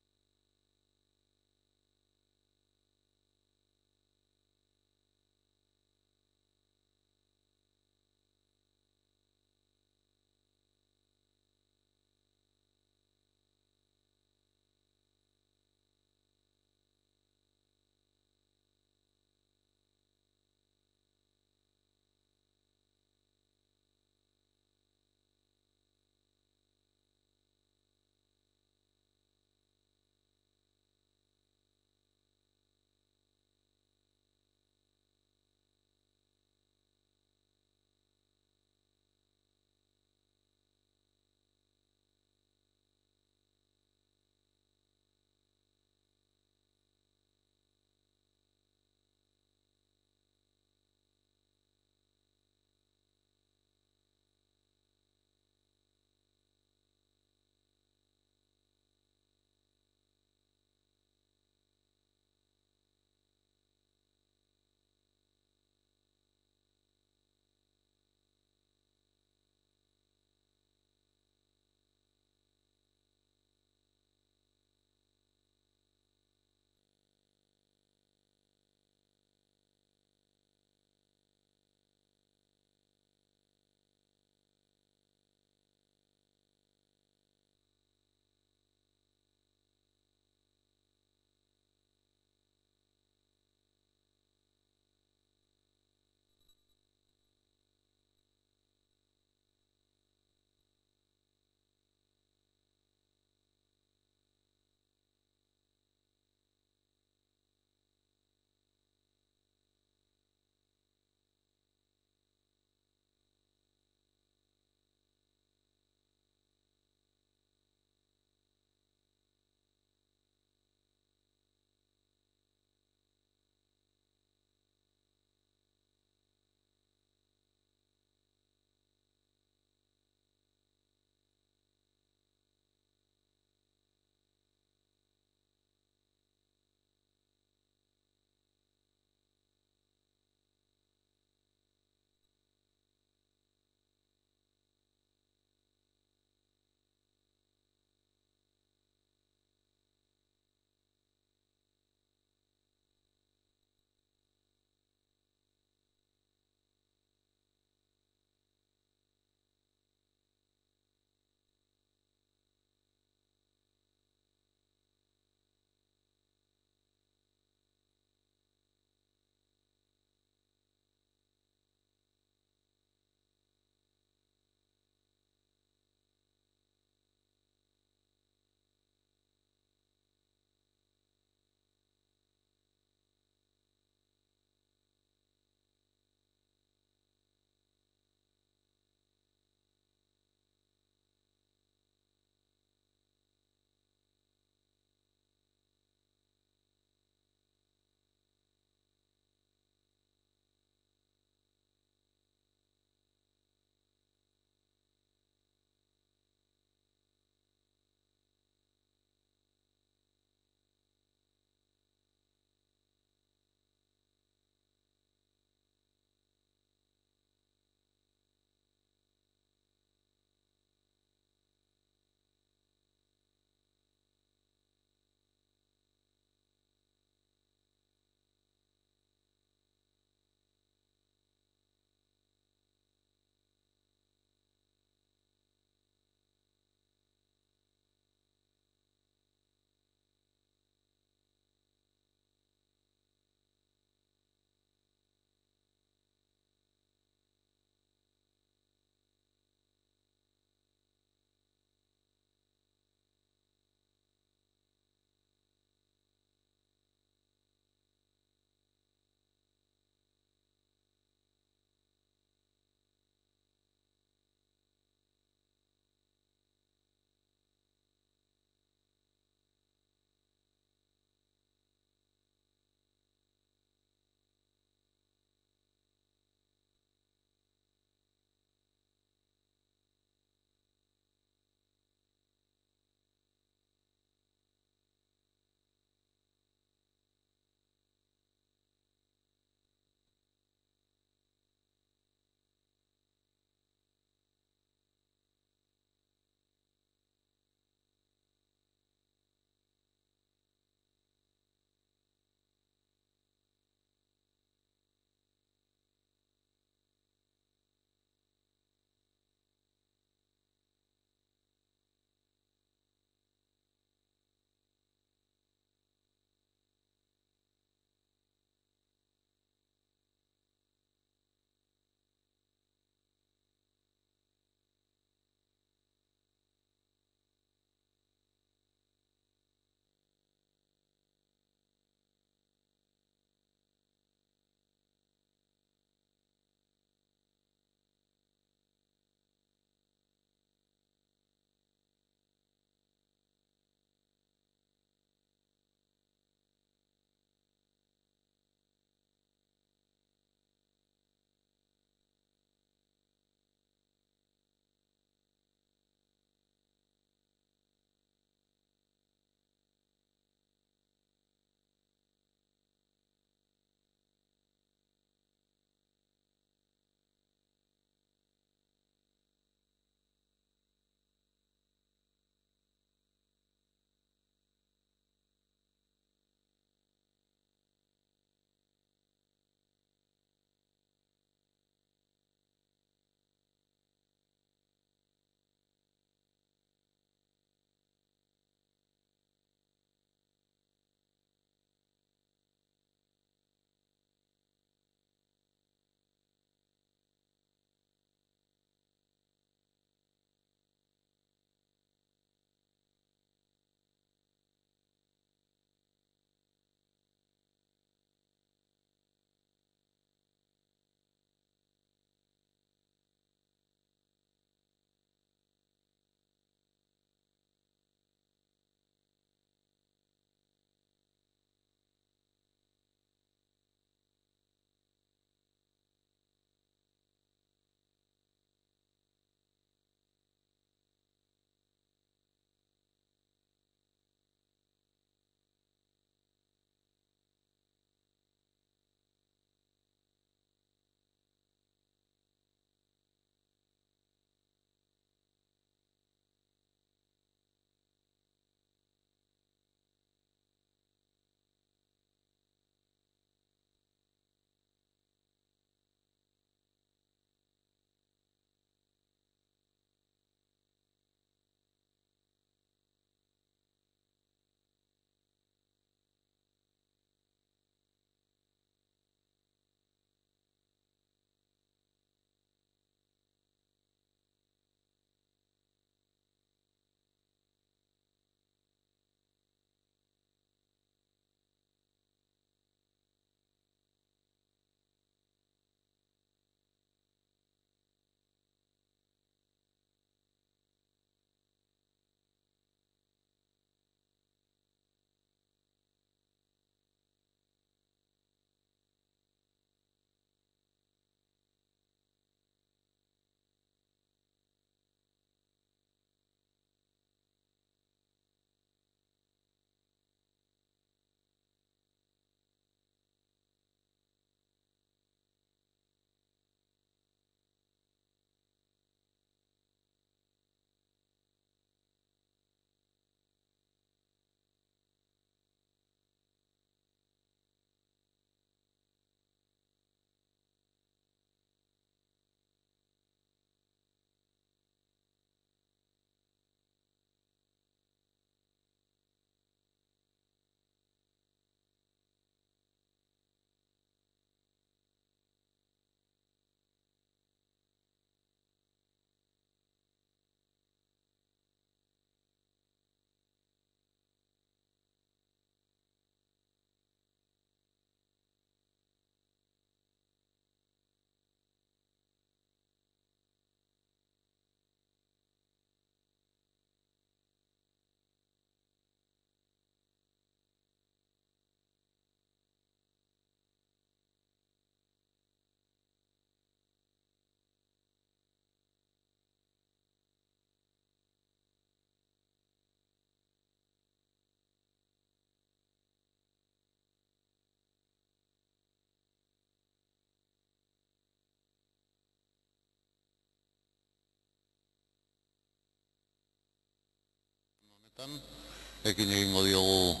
Ekin egingo diogu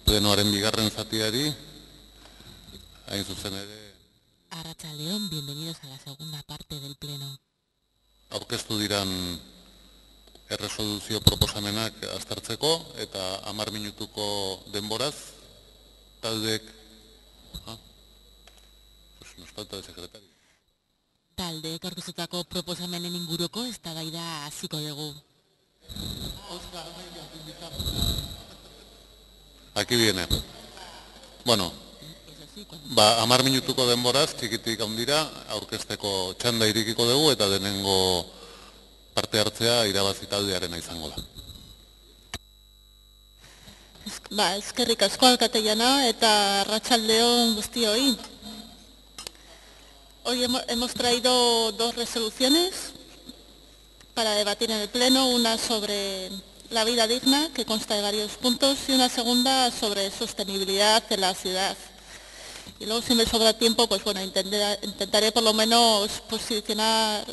plenoaren bigarren zatiari, hain zuzen ere. Arratsaldeon, bienvenidos a la segunda parte del pleno. Aurkeztu diran erresoluzio proposamenak aztertzeko eta 10 minutuko denboraz taldeek nos falta de secretario. Taldeek aurkeztutako proposamenen inguruko eztabaida hasiko dugu. Aquí viene. Bueno, 10 minutuko denboraz txikitik handira aurkezteko txanda irikiko dugu eta denengo parte hartzea irabazi taldearena izango da. Eskerrik asko alkate jana eta arratsaldeon guztioi. Hoy hemos traído 2 resoluciones para debatir en el Pleno, una sobre la vida digna, que consta de varios puntos, y una segunda sobre sostenibilidad de la ciudad. Y luego, si me sobra tiempo, pues bueno, intentaré por lo menos posicionar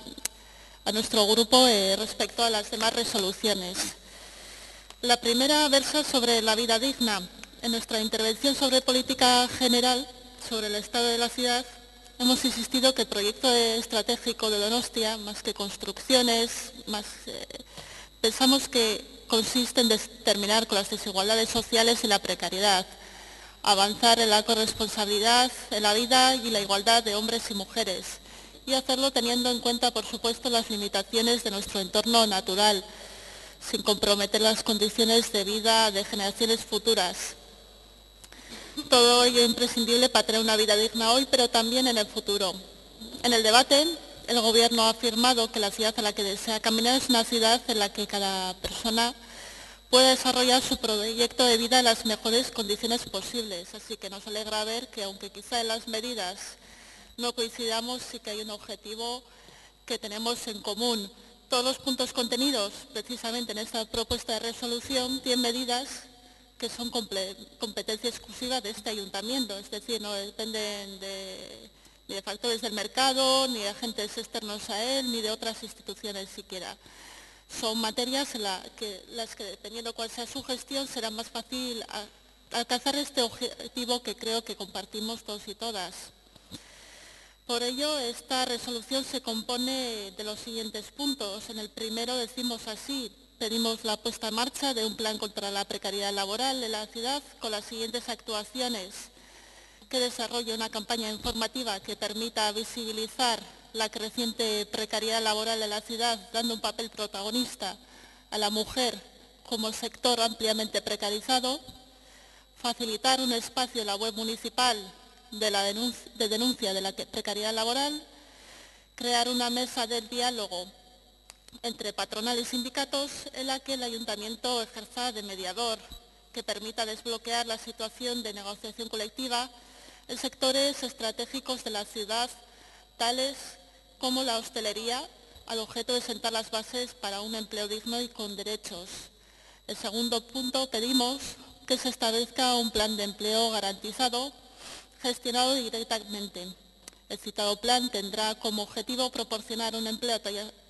a nuestro grupo respecto a las demás resoluciones. La primera versa sobre la vida digna. En nuestra intervención sobre política general, sobre el estado de la ciudad, hemos insistido que el proyecto estratégico de Donostia, más que construcciones, pensamos que consiste en terminar con las desigualdades sociales y la precariedad, avanzar en la corresponsabilidad en la vida y la igualdad de hombres y mujeres, y hacerlo teniendo en cuenta, por supuesto, las limitaciones de nuestro entorno natural, sin comprometer las condiciones de vida de generaciones futuras. Todo ello imprescindible para tener una vida digna hoy, pero también en el futuro. En el debate, el Gobierno ha afirmado que la ciudad a la que desea caminar es una ciudad en la que cada persona pueda desarrollar su proyecto de vida en las mejores condiciones posibles. Así que nos alegra ver que, aunque quizá en las medidas no coincidamos, sí que hay un objetivo que tenemos en común. Todos los puntos contenidos precisamente en esta propuesta de resolución tienen medidas que son competencia exclusiva de este ayuntamiento, es decir, no dependen ni de factores del mercado, ni de agentes externos a él, ni de otras instituciones siquiera. Son materias en las que, dependiendo cuál sea su gestión, será más fácil alcanzar este objetivo que creo que compartimos todos y todas. Por ello, esta resolución se compone de los siguientes puntos. En el primero decimos así: pedimos la puesta en marcha de un plan contra la precariedad laboral en la ciudad con las siguientes actuaciones: que desarrolle una campaña informativa que permita visibilizar la creciente precariedad laboral en la ciudad, dando un papel protagonista a la mujer como sector ampliamente precarizado; facilitar un espacio en la web municipal de denuncia de la precariedad laboral; crear una mesa de diálogo entre patronal y sindicatos en la que el ayuntamiento ejerza de mediador, que permita desbloquear la situación de negociación colectiva en sectores estratégicos de la ciudad, tales como la hostelería, al objeto de sentar las bases para un empleo digno y con derechos. El segundo punto, pedimos que se establezca un plan de empleo garantizado, gestionado directamente. El citado plan tendrá como objetivo proporcionar un empleo a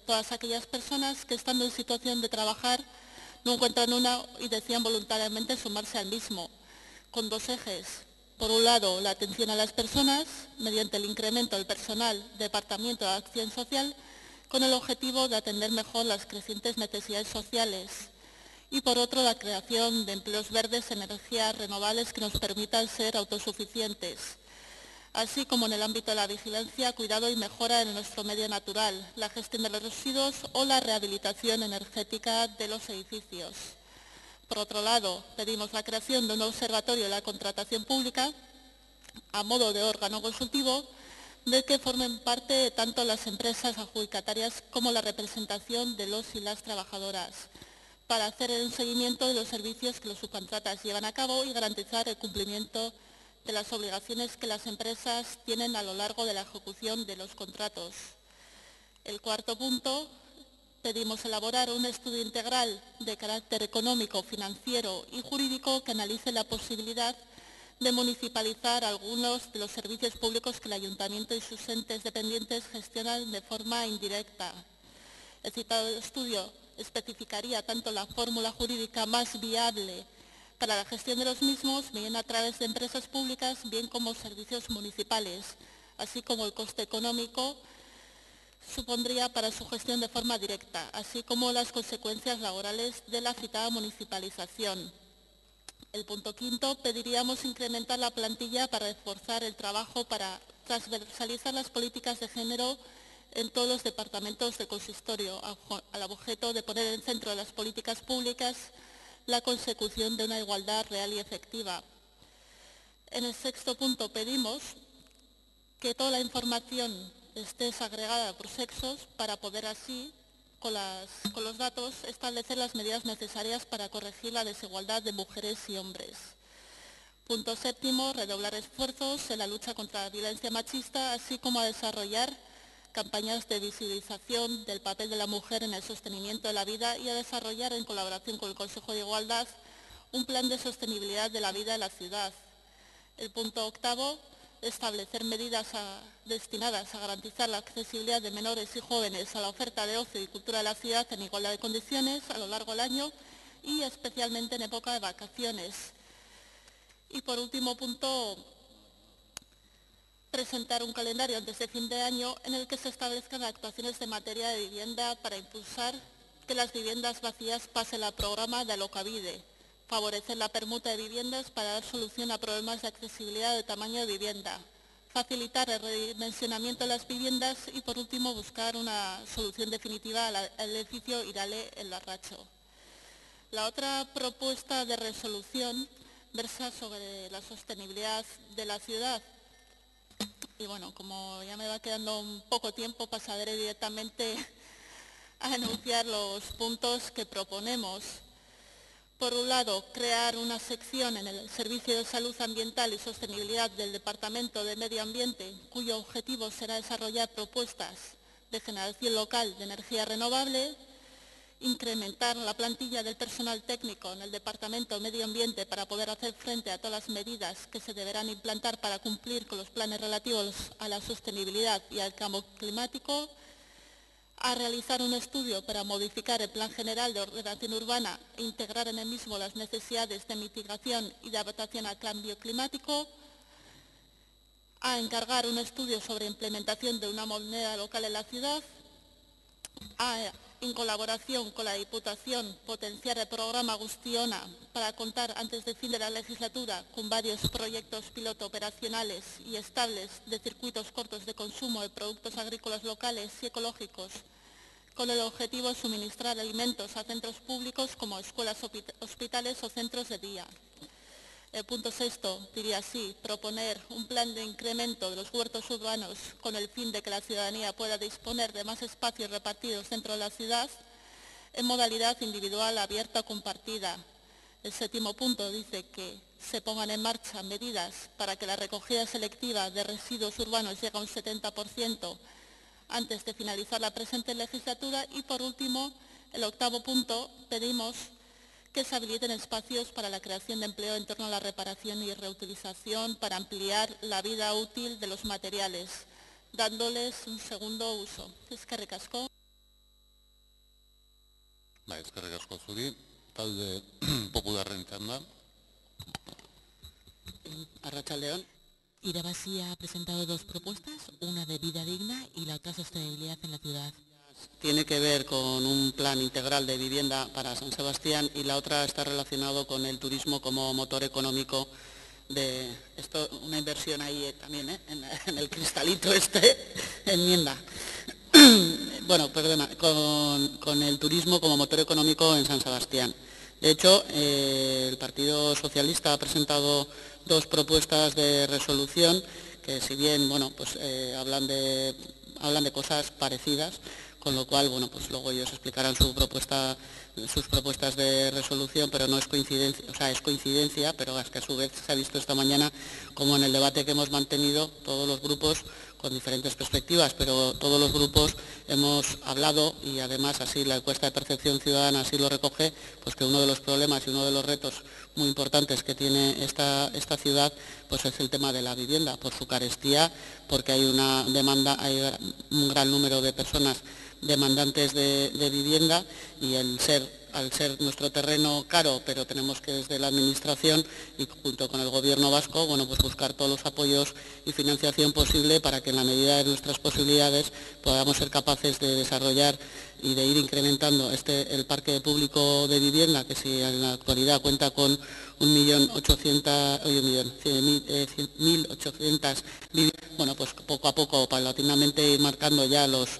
todas aquellas personas que, estando en situación de trabajar, no encuentran una y decidan voluntariamente sumarse al mismo, con 2 ejes. Por un lado, la atención a las personas, mediante el incremento del personal del Departamento de Acción Social, con el objetivo de atender mejor las crecientes necesidades sociales. Y por otro, la creación de empleos verdes, energías renovables que nos permitan ser autosuficientes, así como en el ámbito de la vigilancia, cuidado y mejora en nuestro medio natural, la gestión de los residuos o la rehabilitación energética de los edificios. Por otro lado, pedimos la creación de un observatorio de la contratación pública a modo de órgano consultivo del que formen parte tanto las empresas adjudicatarias como la representación de los y las trabajadoras, para hacer un seguimiento de los servicios que los subcontratas llevan a cabo y garantizar el cumplimiento de las obligaciones que las empresas tienen a lo largo de la ejecución de los contratos. El cuarto punto, pedimos elaborar un estudio integral de carácter económico, financiero y jurídico que analice la posibilidad de municipalizar algunos de los servicios públicos que el Ayuntamiento y sus entes dependientes gestionan de forma indirecta. El citado estudio especificaría tanto la fórmula jurídica más viable para la gestión de los mismos, bien a través de empresas públicas, bien como servicios municipales, así como el coste económico supondría para su gestión de forma directa, así como las consecuencias laborales de la citada municipalización. El punto quinto, pediríamos incrementar la plantilla para reforzar el trabajo para transversalizar las políticas de género en todos los departamentos del consistorio, al objeto de poner en el centro de las políticas públicas la consecución de una igualdad real y efectiva. En el sexto punto pedimos que toda la información esté segregada por sexos para poder así, con los datos, establecer las medidas necesarias para corregir la desigualdad de mujeres y hombres. Punto séptimo, redoblar esfuerzos en la lucha contra la violencia machista, así como a desarrollar campañas de visibilización del papel de la mujer en el sostenimiento de la vida y a desarrollar, en colaboración con el Consejo de Igualdad, un plan de sostenibilidad de la vida en la ciudad. El punto octavo, establecer medidas destinadas a garantizar la accesibilidad de menores y jóvenes a la oferta de ocio y cultura de la ciudad en igualdad de condiciones a lo largo del año y especialmente en época de vacaciones. Y por último punto, presentar un calendario antes de fin de año en el que se establezcan actuaciones de materia de vivienda para impulsar que las viviendas vacías pasen al programa de Alokabide, favorecer la permuta de viviendas para dar solución a problemas de accesibilidad de tamaño de vivienda, facilitar el redimensionamiento de las viviendas y, por último, buscar una solución definitiva al edificio Irale en Larracho. La otra propuesta de resolución versa sobre la sostenibilidad de la ciudad. Y bueno, como ya me va quedando un poco tiempo, pasaré directamente a enunciar los puntos que proponemos. Por un lado, crear una sección en el Servicio de Salud Ambiental y Sostenibilidad del Departamento de Medio Ambiente, cuyo objetivo será desarrollar propuestas de generación local de energía renovable, incrementar la plantilla del personal técnico en el Departamento de Medio Ambiente para poder hacer frente a todas las medidas que se deberán implantar para cumplir con los planes relativos a la sostenibilidad y al cambio climático, a realizar un estudio para modificar el Plan General de Ordenación Urbana e integrar en el mismo las necesidades de mitigación y de adaptación al cambio climático, a encargar un estudio sobre implementación de una moneda local en la ciudad, en colaboración con la Diputación, potenciar el programa Guztiona para contar antes del fin de la legislatura con varios proyectos piloto operacionales y estables de circuitos cortos de consumo de productos agrícolas locales y ecológicos, con el objetivo de suministrar alimentos a centros públicos como escuelas, hospitales o centros de día. El punto sexto diría así, proponer un plan de incremento de los huertos urbanos con el fin de que la ciudadanía pueda disponer de más espacios repartidos dentro de la ciudad en modalidad individual, abierta o compartida. El séptimo punto dice que se pongan en marcha medidas para que la recogida selectiva de residuos urbanos llegue a un 70% antes de finalizar la presente legislatura. Y por último, el octavo punto, pedimos que se habiliten espacios para la creación de empleo en torno a la reparación y reutilización para ampliar la vida útil de los materiales, dándoles un segundo uso. Eskerrik asko. Eskerrik asko zuri, talde popularren txanda. Arratsaldeon. Irabazi ha presentado dos propuestas, una de vida digna y la otra sostenibilidad en la ciudad. Tiene que ver con un plan integral de vivienda para San Sebastián y la otra está relacionado con el turismo como motor económico de esto, una inversión ahí también, en el cristalito enmienda. Bueno, perdona, con el turismo como motor económico en San Sebastián. De hecho, el Partido Socialista ha presentado dos propuestas de resolución que, si bien, bueno, pues hablan de cosas parecidas, con lo cual, bueno, pues luego ellos explicarán sus propuestas de resolución, pero no es coincidencia, o sea, es coincidencia, pero es que a su vez se ha visto esta mañana como en el debate que hemos mantenido todos los grupos con diferentes perspectivas, pero todos los grupos hemos hablado, y además así la encuesta de percepción ciudadana así lo recoge, pues que uno de los problemas y uno de los retos muy importantes que tiene esta ciudad pues es el tema de la vivienda, por su carestía, porque hay una demanda, hay un gran número de personas demandantes de vivienda y al ser nuestro terreno caro, pero tenemos que desde la Administración y junto con el Gobierno vasco, bueno, pues buscar todos los apoyos y financiación posible para que en la medida de nuestras posibilidades podamos ser capaces de desarrollar y de ir incrementando el parque público de vivienda, que si en la actualidad cuenta con 1.800.000 viviendas, bueno, pues poco a poco, paulatinamente ir marcando ya los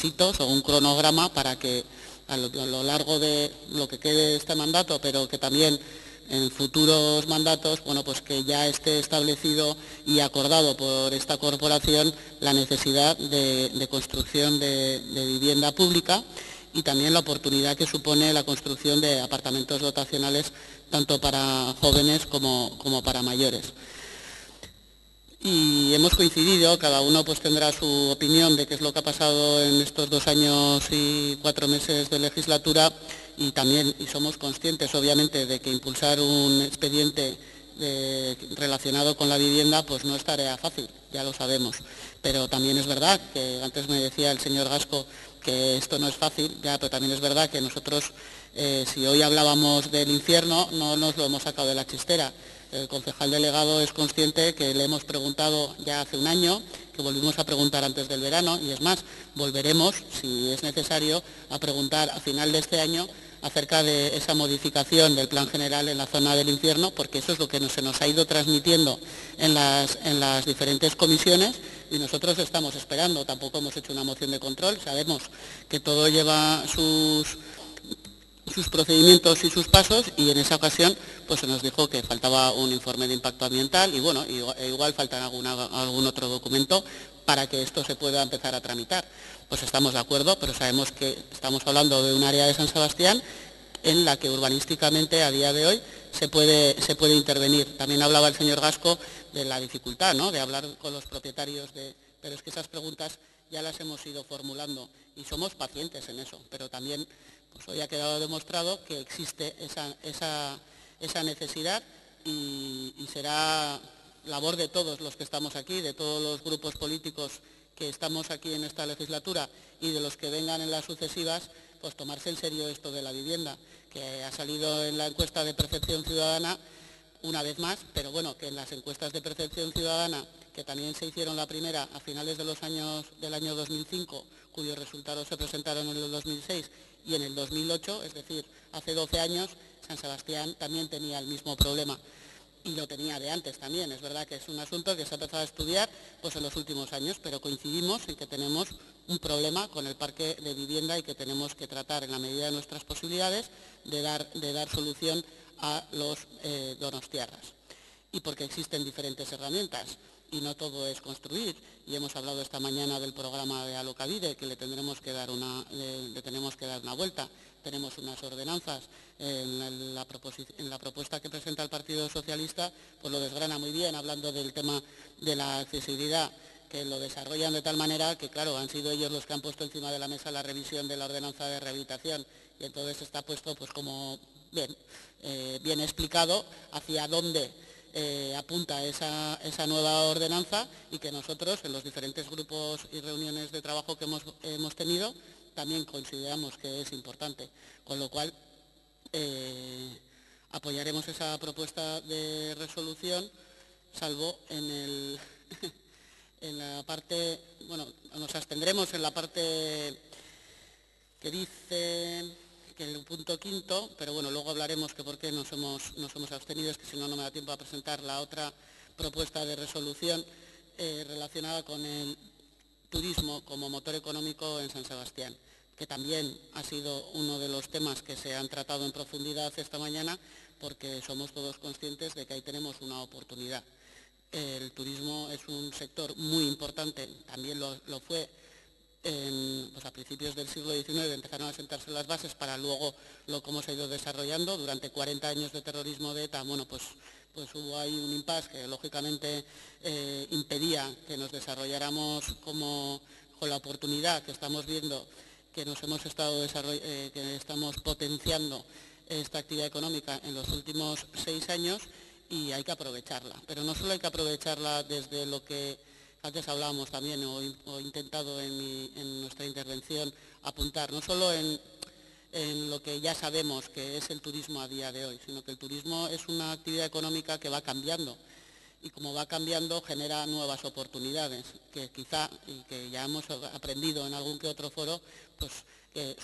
hitos o un cronograma para que a lo largo de lo que quede de este mandato, pero que también en futuros mandatos, bueno, pues que ya esté establecido y acordado por esta corporación la necesidad de construcción de vivienda pública y también la oportunidad que supone la construcción de apartamentos dotacionales tanto para jóvenes como para mayores. Y hemos coincidido, cada uno pues tendrá su opinión de qué es lo que ha pasado en estos 2 años y 4 meses de legislatura y también somos conscientes obviamente de que impulsar un expediente relacionado con la vivienda pues no es tarea fácil, ya lo sabemos, pero también es verdad que antes me decía el señor Gasco que esto no es fácil, ya, pero también es verdad que nosotros si hoy hablábamos del infierno no nos lo hemos sacado de la chistera. El concejal delegado es consciente que le hemos preguntado ya hace un año, que volvimos a preguntar antes del verano y es más, volveremos, si es necesario, a preguntar a final de este año acerca de esa modificación del plan general en la zona del infierno, porque eso es lo que se nos ha ido transmitiendo en las diferentes comisiones y nosotros estamos esperando. Tampoco hemos hecho una moción de control, sabemos que todo lleva sus procedimientos y sus pasos y en esa ocasión pues se nos dijo que faltaba un informe de impacto ambiental y bueno, igual falta algún otro documento para que esto se pueda empezar a tramitar. Pues estamos de acuerdo, pero sabemos que estamos hablando de un área de San Sebastián en la que urbanísticamente a día de hoy se puede intervenir. También hablaba el señor Gasco de la dificultad, ¿no?, de hablar con los propietarios pero es que esas preguntas ya las hemos ido formulando y somos pacientes en eso, pero también pues hoy ha quedado demostrado que existe esa necesidad y será labor de todos los que estamos aquí, de todos los grupos políticos que estamos aquí en esta legislatura y de los que vengan en las sucesivas, pues tomarse en serio esto de la vivienda, que ha salido en la encuesta de percepción ciudadana una vez más, pero bueno, que en las encuestas de percepción ciudadana, que también se hicieron la primera a finales del año 2005, cuyos resultados se presentaron en el 2006 y en el 2008, es decir, hace 12 años, San Sebastián también tenía el mismo problema. Y lo tenía de antes también. Es verdad que es un asunto que se ha empezado a estudiar pues en los últimos años, pero coincidimos en que tenemos un problema con el parque de vivienda y que tenemos que tratar en la medida de nuestras posibilidades de dar solución a los donostiarras. Y porque existen diferentes herramientas y no todo es construir. Y hemos hablado esta mañana del programa de Alokabide, que le tenemos que dar una vuelta. Tenemos unas ordenanzas en la propuesta que presenta el Partido Socialista, pues lo desgrana muy bien, hablando del tema de la accesibilidad, que lo desarrollan de tal manera que, claro, han sido ellos los que han puesto encima de la mesa la revisión de la ordenanza de rehabilitación y entonces está puesto pues como bien explicado hacia dónde apunta esa nueva ordenanza y que nosotros en los diferentes grupos y reuniones de trabajo que hemos tenido también consideramos que es importante, con lo cual apoyaremos esa propuesta de resolución, salvo en la parte, bueno, nos abstendremos en la parte que dice que el punto quinto, pero bueno, luego hablaremos que por qué nos hemos abstenido, es que si no, no me da tiempo a presentar la otra propuesta de resolución relacionada con el turismo como motor económico en San Sebastián, que también ha sido uno de los temas que se han tratado en profundidad esta mañana, porque somos todos conscientes de que ahí tenemos una oportunidad. El turismo es un sector muy importante, también lo fue pues a principios del siglo XIX, empezaron a sentarse las bases para luego cómo se ha ido desarrollando. Durante 40 años de terrorismo de ETA, bueno, pues hubo ahí un impasse que lógicamente impedía que nos desarrolláramos con la oportunidad que estamos viendo, que que estamos potenciando esta actividad económica en los últimos 6 años y hay que aprovecharla. Pero no solo hay que aprovecharla desde lo que antes hablábamos también, o he intentado en nuestra intervención apuntar, no solo en lo que ya sabemos que es el turismo a día de hoy, sino que el turismo es una actividad económica que va cambiando y como va cambiando genera nuevas oportunidades que quizá, y que ya hemos aprendido en algún que otro foro, pues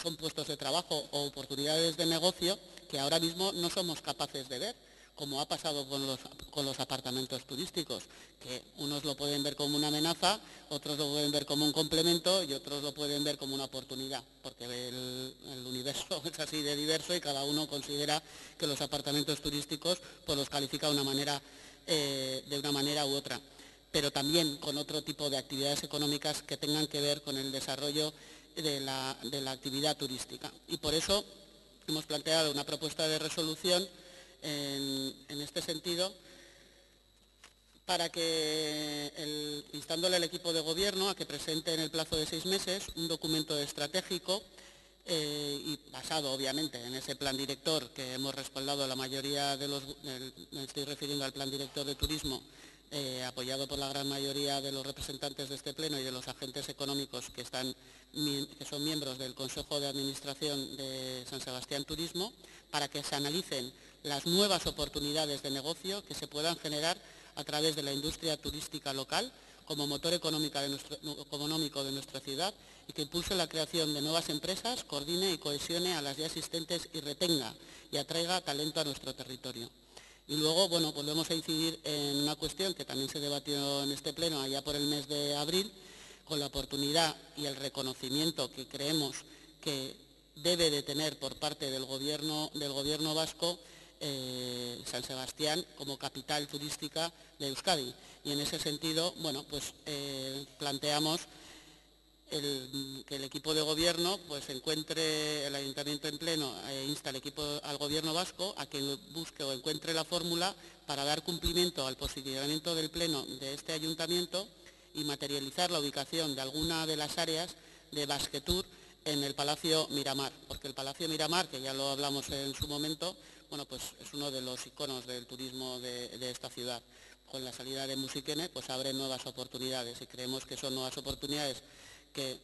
son puestos de trabajo o oportunidades de negocio que ahora mismo no somos capaces de ver, como ha pasado con los apartamentos turísticos, que unos lo pueden ver como una amenaza, otros lo pueden ver como un complemento y otros lo pueden ver como una oportunidad, porque el universo es así de diverso y cada uno considera que los apartamentos turísticos pues los califica de una manera u otra, pero también con otro tipo de actividades económicas que tengan que ver con el desarrollo de la actividad turística. Y por eso hemos planteado una propuesta de resolución en este sentido, para que, instándole al equipo de gobierno a que presente en el plazo de 6 meses un documento estratégico y basado obviamente en ese plan director que hemos respaldado la mayoría de me estoy refiriendo al plan director de turismo, apoyado por la gran mayoría de los representantes de este pleno y de los agentes económicos que son miembros del Consejo de Administración de San Sebastián Turismo, para que se analicen las nuevas oportunidades de negocio que se puedan generar a través de la industria turística local como motor económico de nuestra ciudad y que impulse la creación de nuevas empresas, coordine y cohesione a las ya existentes y retenga y atraiga talento a nuestro territorio. Y luego, bueno, volvemos a incidir en una cuestión que también se debatió en este pleno allá por el mes de abril, con la oportunidad y el reconocimiento que creemos que debe de tener por parte del Gobierno vasco San Sebastián como capital turística de Euskadi. Y en ese sentido, bueno, pues planteamos que el equipo de gobierno pues encuentre, el Ayuntamiento en pleno insta al Gobierno vasco a que busque o encuentre la fórmula para dar cumplimiento al posicionamiento del pleno de este Ayuntamiento y materializar la ubicación de alguna de las áreas de Basquetour en el Palacio Miramar, porque el Palacio Miramar, que ya lo hablamos en su momento, bueno, pues es uno de los iconos del turismo de esta ciudad. Con la salida de Musikene, pues abre nuevas oportunidades y creemos que son nuevas oportunidades que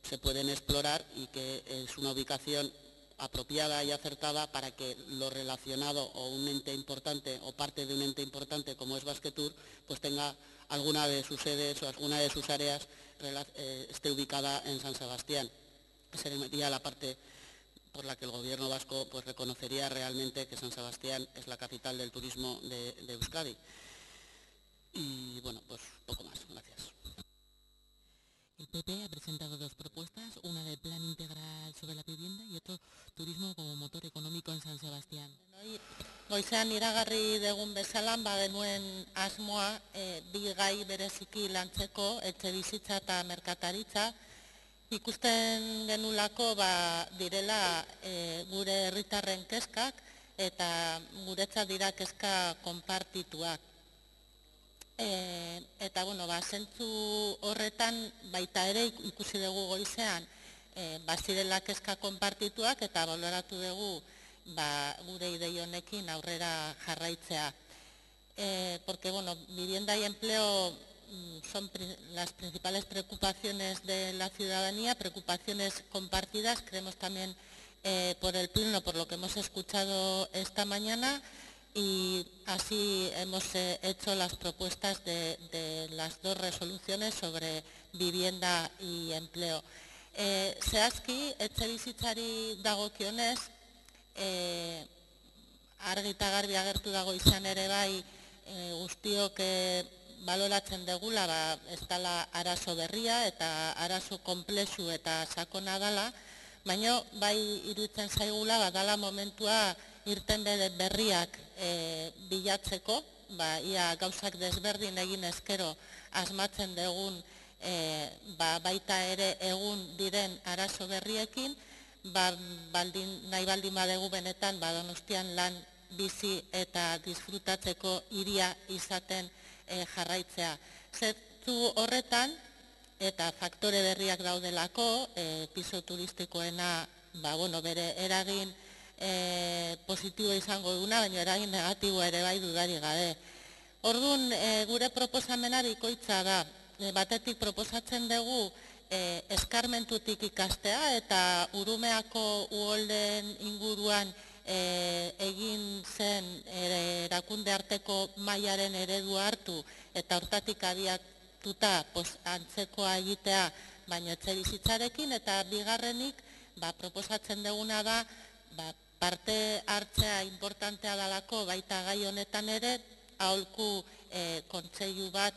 se pueden explorar y que es una ubicación apropiada y acertada para que lo relacionado o un ente importante o parte de un ente importante como es Basquetour, pues tenga alguna de sus sedes o alguna de sus áreas esté ubicada en San Sebastián. Sería la parte por la que el Gobierno vasco pues reconocería realmente que San Sebastián es la capital del turismo de Euskadi. Y bueno, pues poco más. Gracias. El PP ha presentado 2 propuestas, una del plan integral sobre la vivienda y otro turismo como motor económico en San Sebastián. Goizean iragarri degun bezalan, genuen asmoa bi gai bereziki lantzeko, etxebizitza eta merkataritza. Ikusten genulako direla gure herritarren kezkak eta guretzat dira kezka konpartituak. Eta, bueno, zentzu horretan baita ere ikusi dugu goizean bazirela kezka konpartituak eta baloratu dugu gure idei honekin aurrera jarraitzea. Porque, bueno, vivienda y empleo son las principales preocupaciones de la ciudadanía, preocupaciones compartidas, creemos también por el Pleno, por lo que hemos escuchado esta mañana, y así hemos hecho las propuestas de las 2 resoluciones sobre vivienda y empleo. Zehazki, etxebizitzari dagokionez, argi eta garbi agertu dago izan ere bai guztiok baloratzen degula ez dela arazo berria eta arazo konplexu eta sakona dela, baina bai iruditzen zaigula dela momentua irtenbide berriak bilatzeko, ia gauzak desberdin egin ezkero asmatzen dugun baita ere egun diren arazo berriekin, nahi baldin badegu benetan Donostian lan bizi eta disfrutatzeko hiria izaten jarraitzea. Zentzu horretan, eta faktore berriak daudelako, piso turistikoena bere eragin positibo izango duna, baina eragin negatibo ere bai dudarik gabe. Orduan, gure proposamena bikoitza da, batetik proposatzen dugu eskarmentutik ikastea eta Urumeako uholden inguruan egin zen erakunde arteko mailaren eredua hartu eta hortatik abiatuta antzekoa egitea baina etxebizitzarekin, eta bigarrenik proposatzen duguna da parte hartzea importantea dalako baita gai honetan ere, aholku kontseilu bat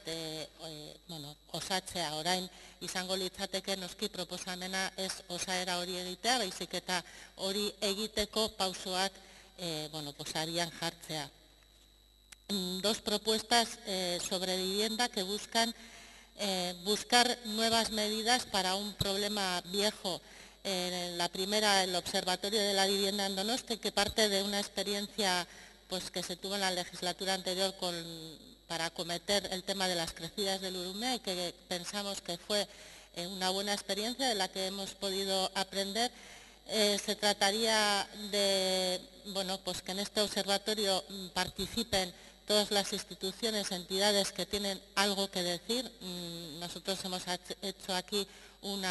osatzea. Orain izango litzateke noski proposamena ez osaera hori egitea, baizik eta hori egiteko pausoak arian jartzea. Dos propuestas sobre vivienda que buscan buscar nuevas medidas para un problema viejo. La primera, el Observatorio de la Vivienda en Donosti, que parte de una experiencia que se tuvo en la legislatura anterior para acometer el tema de las crecidas del Urumea y que pensamos que fue una buena experiencia de la que hemos podido aprender. Se trataría de que en este observatorio participen todas las instituciones, entidades que tienen algo que decir. Nosotros hemos hecho aquí un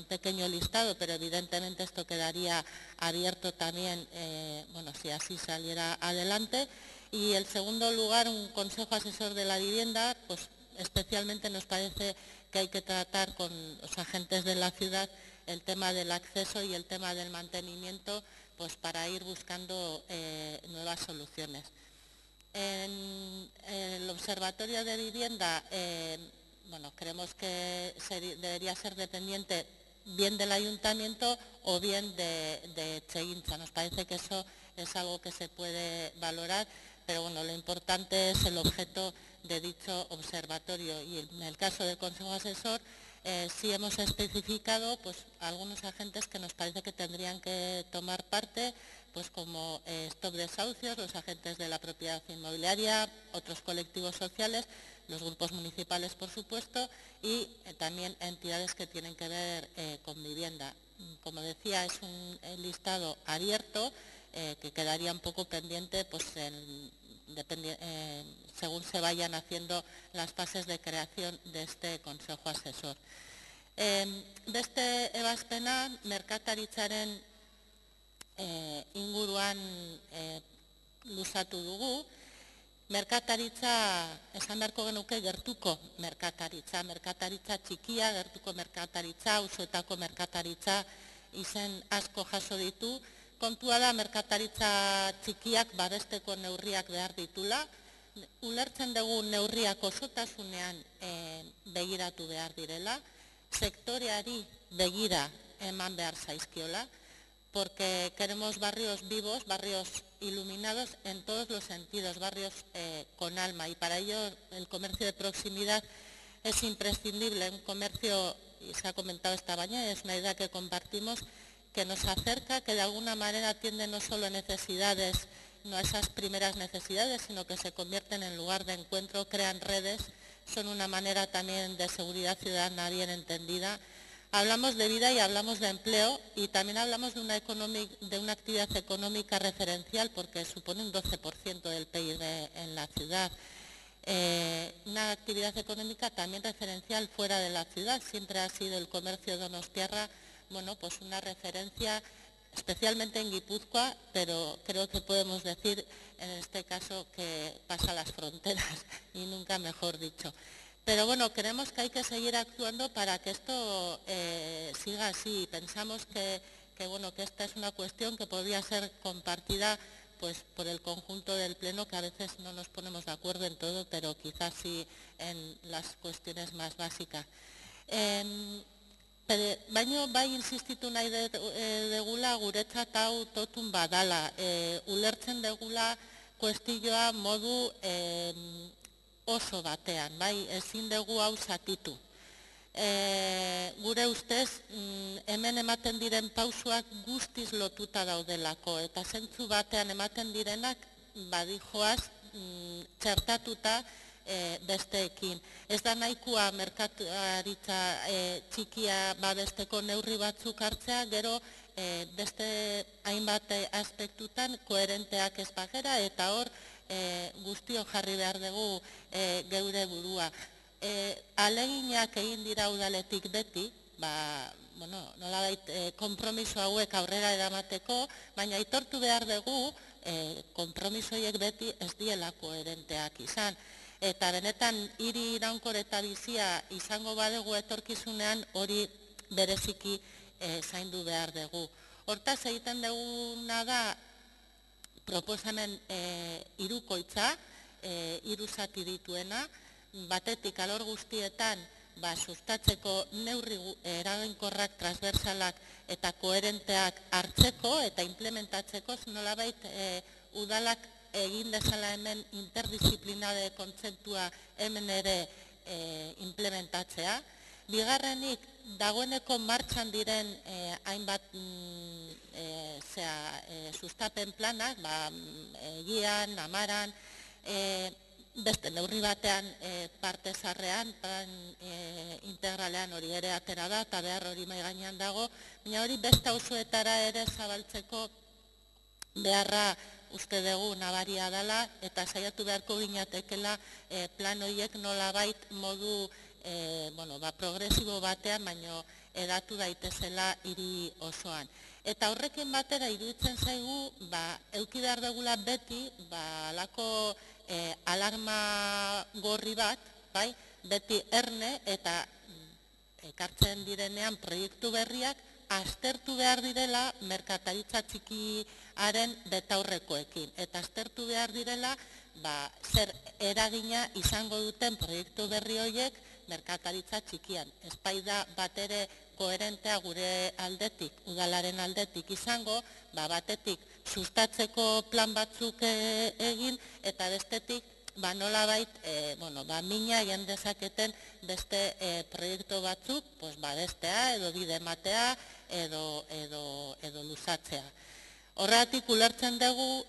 pequeño listado, pero evidentemente esto quedaría abierto también, si así saliera adelante. Y en segundo lugar, un Consejo Asesor de la Vivienda, especialmente nos parece que hay que tratar con los agentes de la ciudad el tema del acceso y el tema del mantenimiento, para ir buscando nuevas soluciones. En el Observatorio de Vivienda, creemos que debería ser dependiente bien del Ayuntamiento o bien de Etxegintza. Nos parece que eso es algo que se puede valorar, pero lo importante es el objeto de dicho observatorio. Y en el caso del Consejo Asesor, sí hemos especificado algunos agentes que nos parece que tendrían que tomar parte, como Stop Desahucios, los agentes de la propiedad inmobiliaria, otros colectivos sociales, los grupos municipales, por supuesto, y también entidades que tienen que ver con vivienda. Como decía, es un listado abierto que quedaría un poco pendiente según se vayan haciendo las fases de creación de este Consejo Asesor. Beste ebazpena, merkataritzaren inguruan luzatu dugu. Merkataritza, esan beharko genuke gertuko merkataritza, merkataritza txikia, gertuko merkataritza, auzoetako merkataritza izen asko jaso ditu. Kontua da merkataritza txikiak babesteko neurriak behar ditula. Ulertzen dugu neurriak osotasunean begiratu behar direla, sektoreari begira eman behar zaizkiola, porque queremos barrios vivos, barrios iluminados en todos los sentidos, barrios con alma, y para ello el comercio de proximidad es imprescindible. Un comercio, y se ha comentado esta mañana, es una idea que compartimos, que nos acerca, que de alguna manera atiende no solo a necesidades, no a esas primeras necesidades, sino que se convierten en lugar de encuentro, crean redes, son una manera también de seguridad ciudadana bien entendida. Hablamos de vida y hablamos de empleo, y también hablamos de una actividad económica referencial, porque supone un 12% del PIB en la ciudad. Una actividad económica también referencial fuera de la ciudad. Siempre ha sido el comercio donostiarra una referencia, especialmente en Guipúzcoa, pero creo que podemos decir en este caso que pasa las fronteras, y nunca mejor dicho. Pero creemos que hay que seguir actuando para que esto siga así. Pensamos que esta es una cuestión que podría ser compartida por el conjunto del Pleno, que a veces no nos ponemos de acuerdo en todo, pero quizás sí en las cuestiones más básicas. Baina bai insistitu nahi degula guretzat hau totun badala. Ulertzen degula kuestioa modu oso batean, ezin dugu hau zatitu. Gure ustez, hemen ematen diren pausuak guztiz lotuta daudelako, eta zentzu batean ematen direnak badijoaz txertatuta besteekin. Ez da nahikoa merkataritza txikia babesteko neurri batzuk hartzea, gero beste hainbat aspektutan koherenteak ez bagera, eta hor guztio jarri behar dugu geure burua. aleginak egin dira udaletik beti, nolabait konpromiso hauek aurrera eramateko, baina aitortu behar dugu konpromisoiek beti ez diela koherenteak izan. Eta benetan hiri iraunkor eta bizia izango badugu etorkizunean hori bereziki zaindu behar dugu. Hortaz egiten duguna da proposamen hirukoitza, hiru zati dituena, batetik alor guztietan sustatzeko neurri eraginkorrak, transversalak eta koherenteak hartzeko eta implementatzeko, nolabait udalak egin dezala hemen interdisciplinade kontzeptua hemen ere implementatzea. Bigarrenik, dagoeneko martxan diren hainbat sustapen planak, Egian, Amaran, beste neurri batean parte zarrean, plan integralean hori ere atera da, eta behar hori mai gainean dago, baina hori beste auzoetara ere zabaltzeko beharra uste dugu nabaria dela, eta saiatu beharko ginatekela plan horiek nolabait modu progresibo batean, baino edatu daitezela hiri osoan. Eta horrekin batera iruditzen zaigu, eduki behar dugula beti, alako alarma gorri bat, beti erne eta ekartzen direnean proiektu berriak aztertu behar direla merkataritza txikiaren betaurrekoekin. Eta aztertu behar direla zer eragina izango duten proiektu berri horiek merkataritza txikian. Ez baita bat ere koherentea gure aldetik, udalaren aldetik izango, batetik sustatzeko plan batzuk egin, eta bestetik nolabait mina egin dezaketen beste proiektu batzuk, bestea edo bide ematea edo luzatzea. Horregatik ulertzen dugu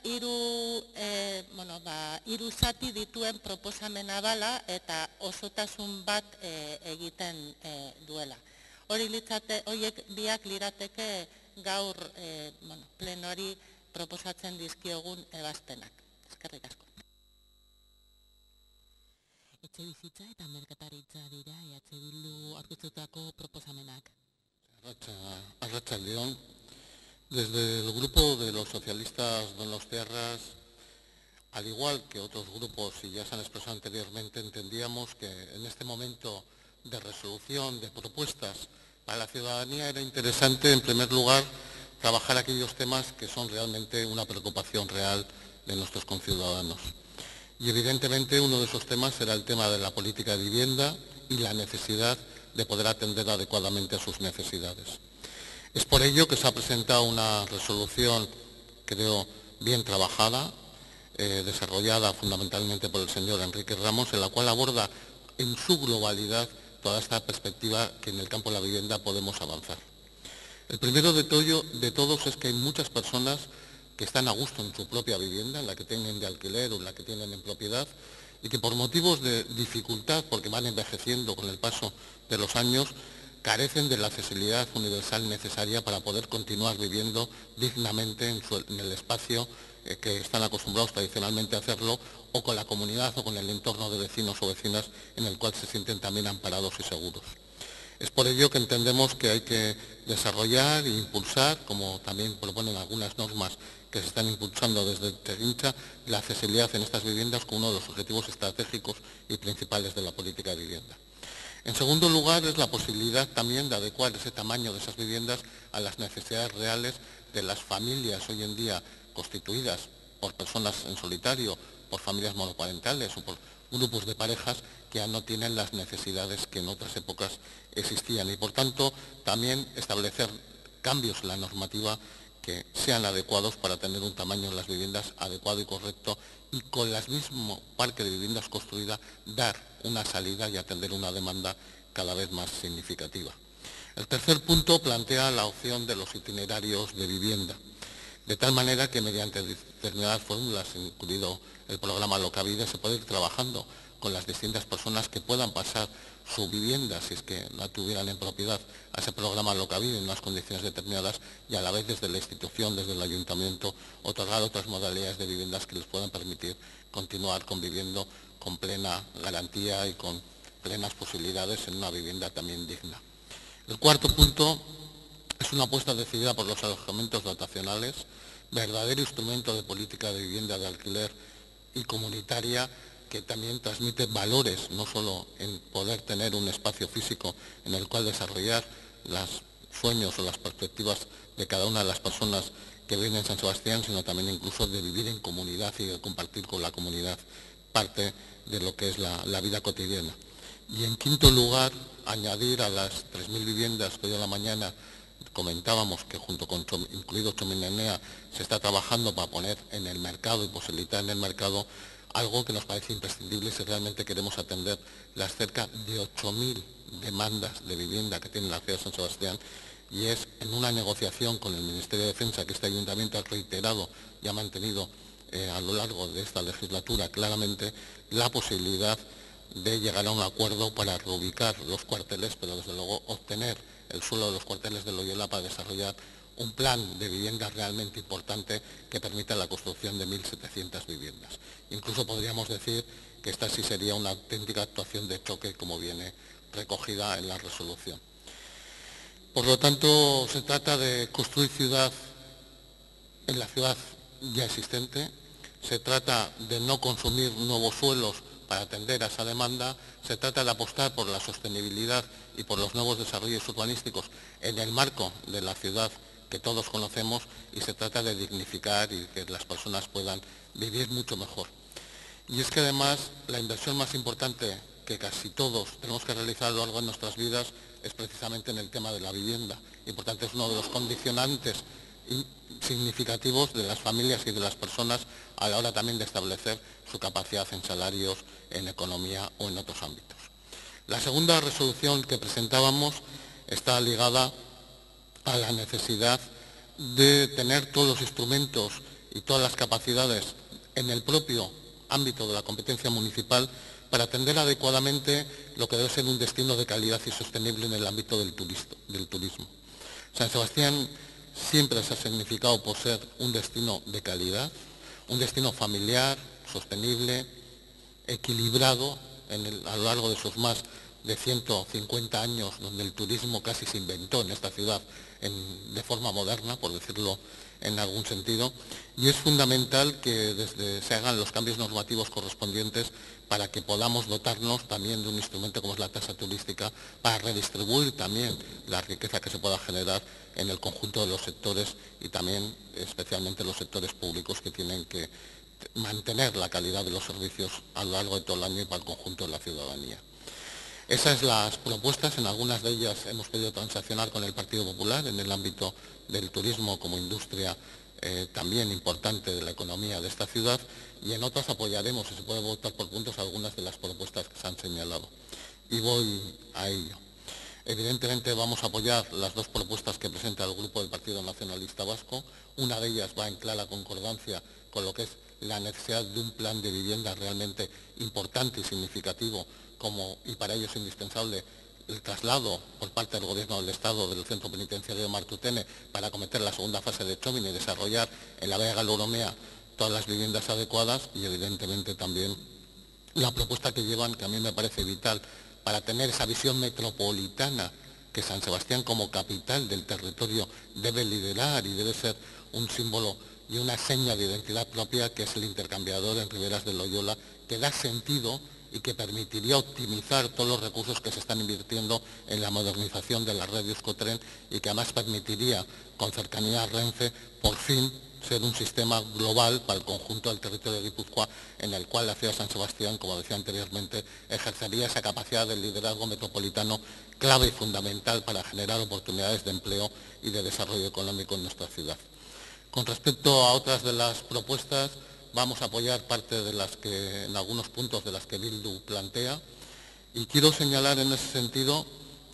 hiru zati dituen proposamena bala eta osotasun bat egiten duela. Horiek biak lirateke gaur plenori proposatzen dizkiogun ebazpenak. Eskerrik asko. Etxe bizitza eta merkataritza dira Bildu aurkeztutako proposamenak. Arratsaldeon. Desde el grupo de los socialistas donostiarras, al igual que otros grupos, y ya se han expresado anteriormente, entendíamos que en este momento de resolución de propuestas para la ciudadanía era interesante, en primer lugar, trabajar aquellos temas que son realmente una preocupación real de nuestros conciudadanos. Y evidentemente uno de esos temas era el tema de la política de vivienda y la necesidad de poder atender adecuadamente a sus necesidades. Es por ello que se ha presentado una resolución, creo, bien trabajada, desarrollada fundamentalmente por el señor Enrique Ramos, en la cual aborda en su globalidad toda esta perspectiva que en el campo de la vivienda podemos avanzar. El primero de todos es que hay muchas personas que están a gusto en su propia vivienda, en la que tienen de alquiler o en la que tienen en propiedad, y que por motivos de dificultad, porque van envejeciendo con el paso de los años, carecen de la accesibilidad universal necesaria para poder continuar viviendo dignamente en el espacio que están acostumbrados tradicionalmente a hacerlo, o con la comunidad o con el entorno de vecinos o vecinas en el cual se sienten también amparados y seguros. Es por ello que entendemos que hay que desarrollar e impulsar, como también proponen algunas normas que se están impulsando desde Teguincha, la accesibilidad en estas viviendas como uno de los objetivos estratégicos y principales de la política de vivienda. En segundo lugar, es la posibilidad también de adecuar ese tamaño de esas viviendas a las necesidades reales de las familias hoy en día constituidas por personas en solitario, por familias monoparentales o por grupos de parejas que ya no tienen las necesidades que en otras épocas existían. Y por tanto, también establecer cambios en la normativa que sean adecuados para tener un tamaño en las viviendas adecuado y correcto, y con el mismo parque de viviendas construida dar una salida y atender una demanda cada vez más significativa. El tercer punto plantea la opción de los itinerarios de vivienda, de tal manera que mediante determinadas fórmulas, incluido el programa Locavide, se puede ir trabajando con las distintas personas que puedan pasar su vivienda, si es que la tuvieran en propiedad, a ese programa Locavide en unas condiciones determinadas, y a la vez desde la institución, desde el ayuntamiento, otorgar otras modalidades de viviendas que les puedan permitir continuar conviviendo con plena garantía y con plenas posibilidades en una vivienda también digna. El cuarto punto es una apuesta decidida por los alojamientos dotacionales, verdadero instrumento de política de vivienda de alquiler y comunitaria, que también transmite valores, no solo en poder tener un espacio físico en el cual desarrollar los sueños o las perspectivas de cada una de las personas que viven en San Sebastián, sino también incluso de vivir en comunidad y de compartir con la comunidad parte de lo que es la vida cotidiana. Y en quinto lugar, añadir a las 3.000 viviendas que hoy a la mañana comentábamos que junto con incluido Chominenea se está trabajando para poner en el mercado y posibilitar en el mercado algo que nos parece imprescindible si realmente queremos atender las cerca de 8.000 demandas de vivienda que tiene la ciudad de San Sebastián, y es en una negociación con el Ministerio de Defensa que este ayuntamiento ha reiterado y ha mantenido a lo largo de esta legislatura claramente la posibilidad de llegar a un acuerdo para reubicar los cuarteles, pero desde luego obtener el suelo de los cuarteles de Loyola para desarrollar un plan de vivienda realmente importante que permita la construcción de 1.700 viviendas. Incluso podríamos decir que esta sí sería una auténtica actuación de choque, como viene recogida en la resolución. Por lo tanto, se trata de construir ciudad en la ciudad ya existente, se trata de no consumir nuevos suelos para atender a esa demanda, se trata de apostar por la sostenibilidad y por los nuevos desarrollos urbanísticos en el marco de la ciudad que todos conocemos, y se trata de dignificar y que las personas puedan vivir mucho mejor. Y es que además la inversión más importante que casi todos tenemos que realizar a lo largo de nuestras vidas es precisamente en el tema de la vivienda, y por tanto es uno de los condicionantes significativos de las familias y de las personas a la hora también de establecer su capacidad en salarios, en economía o en otros ámbitos. La segunda resolución que presentábamos está ligada a la necesidad de tener todos los instrumentos y todas las capacidades en el propio ámbito de la competencia municipal para atender adecuadamente lo que debe ser un destino de calidad y sostenible en el ámbito del turismo. San Sebastián siempre se ha significado por ser un destino de calidad, un destino familiar, sostenible, equilibrado a lo largo de sus más de 150 años, donde el turismo casi se inventó en esta ciudad de forma moderna, por decirlo en algún sentido, y es fundamental que se hagan los cambios normativos correspondientes para que podamos dotarnos también de un instrumento como es la tasa turística, para redistribuir también la riqueza que se pueda generar en el conjunto de los sectores, y también especialmente los sectores públicos, que tienen que mantener la calidad de los servicios a lo largo de todo el año y para el conjunto de la ciudadanía. Esas son las propuestas. En algunas de ellas hemos podido transaccionar con el Partido Popular en el ámbito del turismo como industria también importante de la economía de esta ciudad, y en otras apoyaremos, si se puede votar por puntos, algunas de las propuestas que se han señalado. Y voy a ello. Evidentemente vamos a apoyar las dos propuestas que presenta el Grupo del Partido Nacionalista Vasco. Una de ellas va en clara concordancia con lo que es la necesidad de un plan de vivienda realmente importante y significativo, y para ello es indispensable el traslado por parte del Gobierno del Estado del Centro Penitenciario de Martutene para acometer la segunda fase de Chomin y desarrollar en la Vega Galoromea todas las viviendas adecuadas, y evidentemente también la propuesta que llevan, que a mí me parece vital para tener esa visión metropolitana que San Sebastián como capital del territorio debe liderar y debe ser un símbolo y una seña de identidad propia, que es el intercambiador en Riberas de Loyola, que da sentido y que permitiría optimizar todos los recursos que se están invirtiendo en la modernización de la red de Euskotren, y que además permitiría, con cercanía a Renfe, por fin ser un sistema global para el conjunto del territorio de Guipúzcoa, en el cual la ciudad de San Sebastián, como decía anteriormente, ejercería esa capacidad de liderazgo metropolitano clave y fundamental para generar oportunidades de empleo y de desarrollo económico en nuestra ciudad. Con respecto a otras de las propuestas, vamos a apoyar parte de las que, en algunos puntos de las que Bildu plantea, y quiero señalar en ese sentido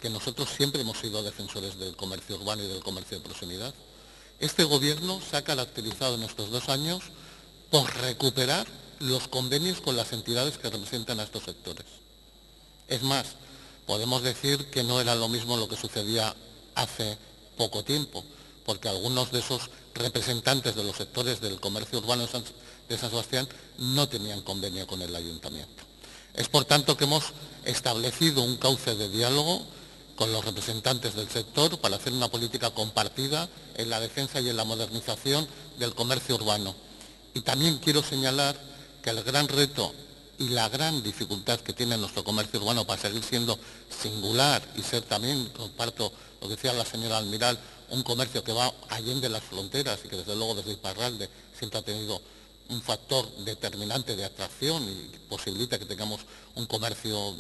que nosotros siempre hemos sido defensores del comercio urbano y del comercio de proximidad. Este Gobierno se ha caracterizado en estos 2 años por recuperar los convenios con las entidades que representan a estos sectores. Es más, podemos decir que no era lo mismo lo que sucedía hace poco tiempo, porque algunos de esos representantes de los sectores del comercio urbano de San Sebastián no tenían convenio con el Ayuntamiento. Es por tanto que hemos establecido un cauce de diálogo con los representantes del sector para hacer una política compartida en la defensa y en la modernización del comercio urbano. Y también quiero señalar que el gran reto y la gran dificultad que tiene nuestro comercio urbano para seguir siendo singular y ser también, comparto lo que decía la señora Almiral, un comercio que va allende las fronteras y que desde luego desde Iparralde siempre ha tenido un factor determinante de atracción y que posibilita que tengamos un comercio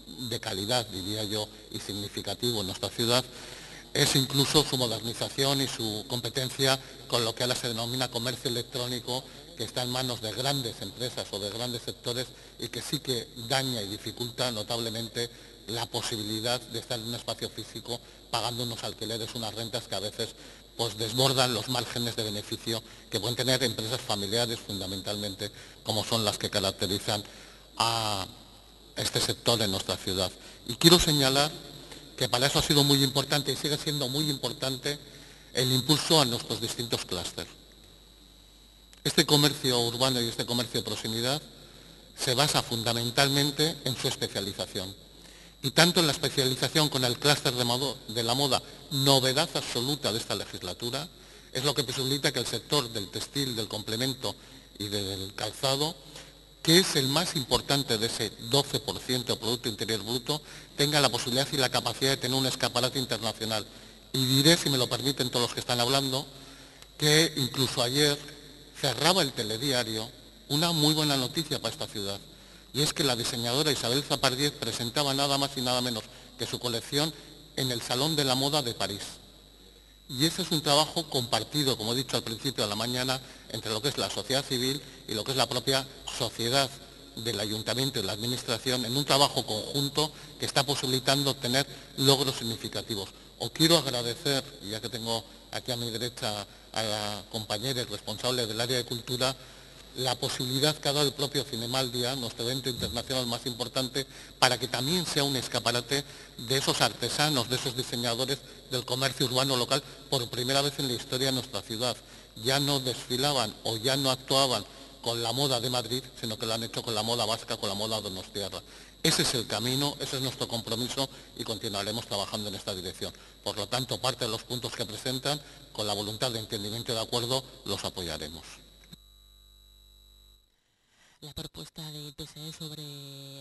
de calidad, diría yo, y significativo en nuestra ciudad, es incluso su modernización y su competencia con lo que ahora se denomina comercio electrónico, que está en manos de grandes empresas o de grandes sectores y que sí que daña y dificulta notablemente la posibilidad de estar en un espacio físico pagando unos alquileres, unas rentas que a veces pues desbordan los márgenes de beneficio que pueden tener empresas familiares fundamentalmente, como son las que caracterizan a este sector en nuestra ciudad. Y quiero señalar que para eso ha sido muy importante y sigue siendo muy importante el impulso a nuestros distintos clústeres. Este comercio urbano y este comercio de proximidad se basa fundamentalmente en su especialización. Y tanto en la especialización con el clúster de la moda, novedad absoluta de esta legislatura, es lo que posibilita que el sector del textil, del complemento y del calzado, que es el más importante de ese 12% de Producto Interior Bruto, tenga la posibilidad y la capacidad de tener un escaparate internacional. Y diré, si me lo permiten todos los que están hablando, que incluso ayer cerraba el telediario una muy buena noticia para esta ciudad, y es que la diseñadora Isabel Zapardiez presentaba nada más y nada menos que su colección en el Salón de la Moda de París. Y ese es un trabajo compartido, como he dicho al principio de la mañana, entre lo que es la sociedad civil y lo que es la propia sociedad del ayuntamiento y la administración, en un trabajo conjunto que está posibilitando obtener logros significativos. Os quiero agradecer, ya que tengo aquí a mi derecha a la compañera y responsable del área de cultura, la posibilidad que ha dado el propio Cinemaldia, nuestro evento internacional más importante, para que también sea un escaparate de esos artesanos, de esos diseñadores del comercio urbano local, por primera vez en la historia de nuestra ciudad. Ya no desfilaban o ya no actuaban con la moda de Madrid, sino que lo han hecho con la moda vasca, con la moda donostiarra. Ese es el camino, ese es nuestro compromiso y continuaremos trabajando en esta dirección. Por lo tanto, parte de los puntos que presentan, con la voluntad de entendimiento y de acuerdo, los apoyaremos. La propuesta del PSE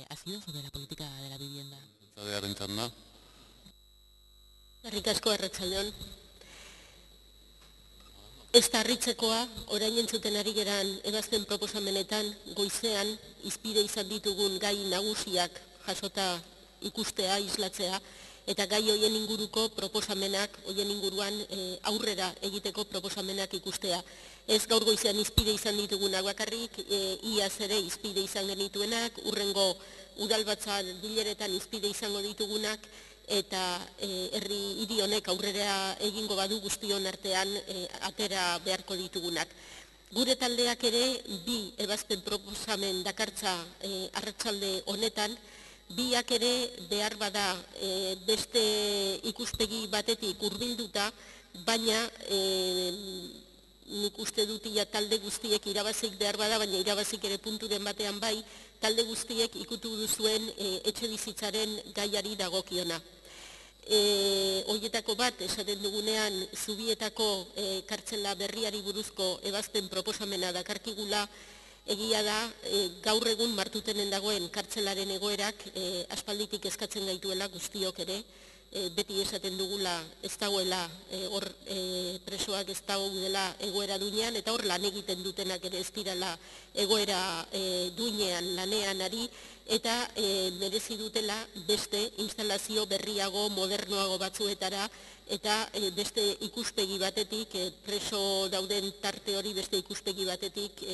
ha sido sobre la política de la vivienda. Eskerrik asko, arratsaldeon. Ez da harritzekoa, orain entzuten ari geran ebazpen proposamenetan, goizean, hizpide izan ditugun gai nagusiak jasota ikustea, islatzea, eta gai hoien inguruko proposamenak, hoien inguruan aurrera egiteko proposamenak ikustea. Ez gaur goizean hizpide izan ditugunak bakarrik, iaz ere hizpide izan genituenak, urrengo udalbatzar bileretan hizpide izango ditugunak, eta herri hiri honek aurrera egingo badu guztion artean atera beharko ditugunak. Gure taldeak ere bi ebazpen proposamen dakartza arratsalde honetan, biak ere behar bada beste ikuspegi batetik hurbilduta, baina nik uste dut talde guztiek irabazik behar bada, baina irabazik ere punturen batean bai, talde guztiek ikutu duzuen etxe bizitzaren gaiari dagokiona. Hoietako bat, esaten dugunean, Zubietako kartzela berriari buruzko ebazpen proposamena dakarkigula, egia da, gaur egun martutenen dagoen kartzelaren egoerak aspalditik eskatzen gaituela guztiok ere, beti esaten dugula ez dagoela hor presoak ez daudela egoera duinean, eta hor lan egiten dutenak ere ez direla egoera duinean lanean ari, eta merezi dutela beste instalazio berriago, modernoago batzuetara, eta beste ikuspegi batetik, preso dauden tarte hori beste ikuspegi batetik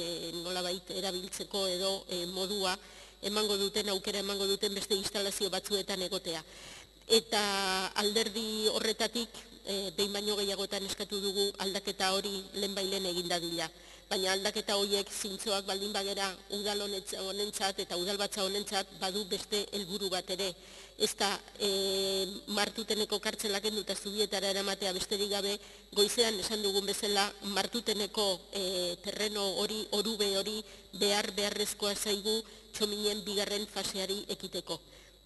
nolabait erabiltzeko edo modua emango duten, aukera emango duten beste instalazio batzuetan egotea. Eta alderdi horretatik, behin baino gehiagotan eskatu dugu aldaketa hori lehenbailen egin dadila. baina aldaketa horiek zintzoak baldin bagera udal honentzat eta udalbatza honentzat badu beste helburu bat ere. Ez da Martuteneko kartzelak kendu eta Zubietara eramatea besterik gabe, goizean esan dugun bezala Martuteneko terreno hori, orube hori beharrezkoa zaigu Txominen bigarren faseari ekiteko.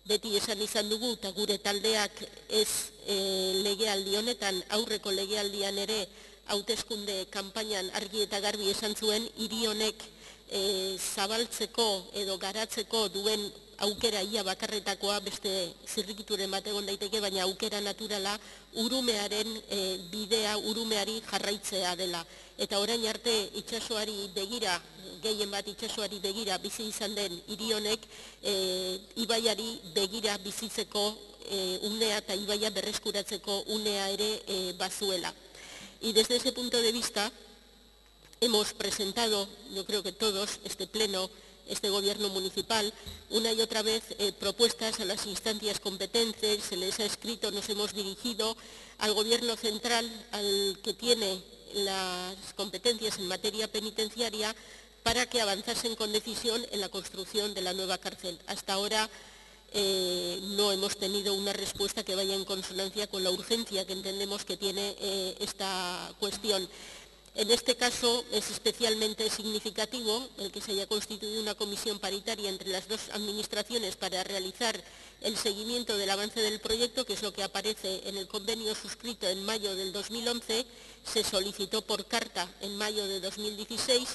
Beti esan izan dugu eta gure taldeak ez legealdi honetan, aurreko legealdian ere hauteskunde kanpainan argi eta garbi esan zuen, hiri honek zabaltzeko edo garatzeko duen aukera ia bakarretakoa, beste zirrikituren bat egon daiteke, baina aukera naturala urumearen bidea, urumeari jarraitzea dela. Eta orain arte itsasoari begira, gehien bat itsasoari begira bizi izan den hiri honek ibaiari begira bizitzeko unea eta ibaia berreskuratzeko unea ere bazuela. Y desde ese punto de vista hemos presentado, yo creo que todos, este pleno, este gobierno municipal, una y otra vez propuestas a las instancias competentes, se les ha escrito, nos hemos dirigido al gobierno central, al que tiene las competencias en materia penitenciaria, para que avanzasen con decisión en la construcción de la nueva cárcel. Hasta ahora no hemos tenido una respuesta que vaya en consonancia con la urgencia que entendemos que tiene esta cuestión. En este caso es especialmente significativo el que se haya constituido una comisión paritaria entre las dos administraciones para realizar el seguimiento del avance del proyecto, que es lo que aparece en el convenio suscrito en mayo del 2011, se solicitó por carta en mayo de 2016,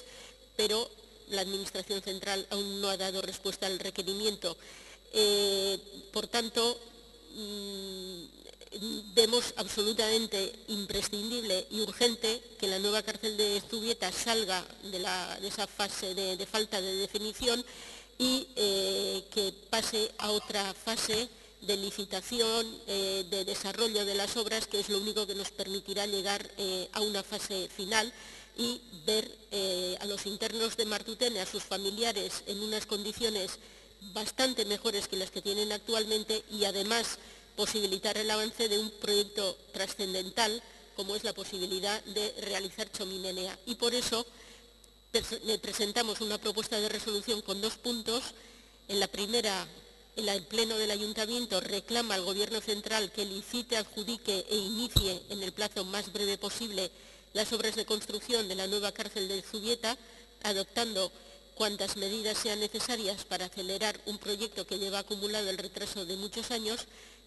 pero la Administración Central aún no ha dado respuesta al requerimiento. Por tanto, vemos absolutamente imprescindible y urgente que la nueva cárcel de Zubieta salga de esa fase de falta de definición y que pase a otra fase de licitación, de desarrollo de las obras, que es lo único que nos permitirá llegar a una fase final y ver a los internos de Martutene, a sus familiares, en unas condiciones bastante mejores que las que tienen actualmente y además posibilitar el avance de un proyecto trascendental como es la posibilidad de realizar Txomin-Enea. Y por eso presentamos una propuesta de resolución con 2 puntos. En la primera, el Pleno del Ayuntamiento reclama al Gobierno Central que licite, adjudique e inicie en el plazo más breve posible las obras de construcción de la nueva cárcel de Zubieta, adoptando cuantas medidas sean necesarias para acelerar un proyecto que lleva acumulado el retraso de muchos años.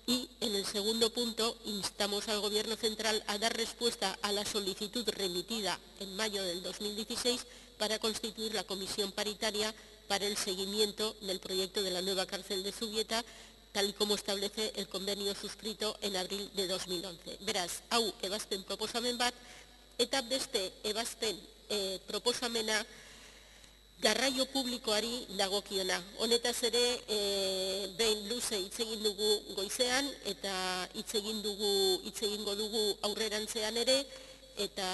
Y en el segundo punto instamos al Gobierno Central a dar respuesta a la solicitud remitida en mayo del 2016 para constituir la comisión paritaria para el seguimiento del proyecto de la nueva cárcel de Zubieta, tal y como establece el convenio suscrito en abril de 2011. Beraz, hau ebazpen proposamen bat, eta beste ebazpen proposamena garraio publikoari dagokiona. Honetaz ere, behin luze hitz egin dugu goizean eta hitz egingo dugu aurrerantzean ere, eta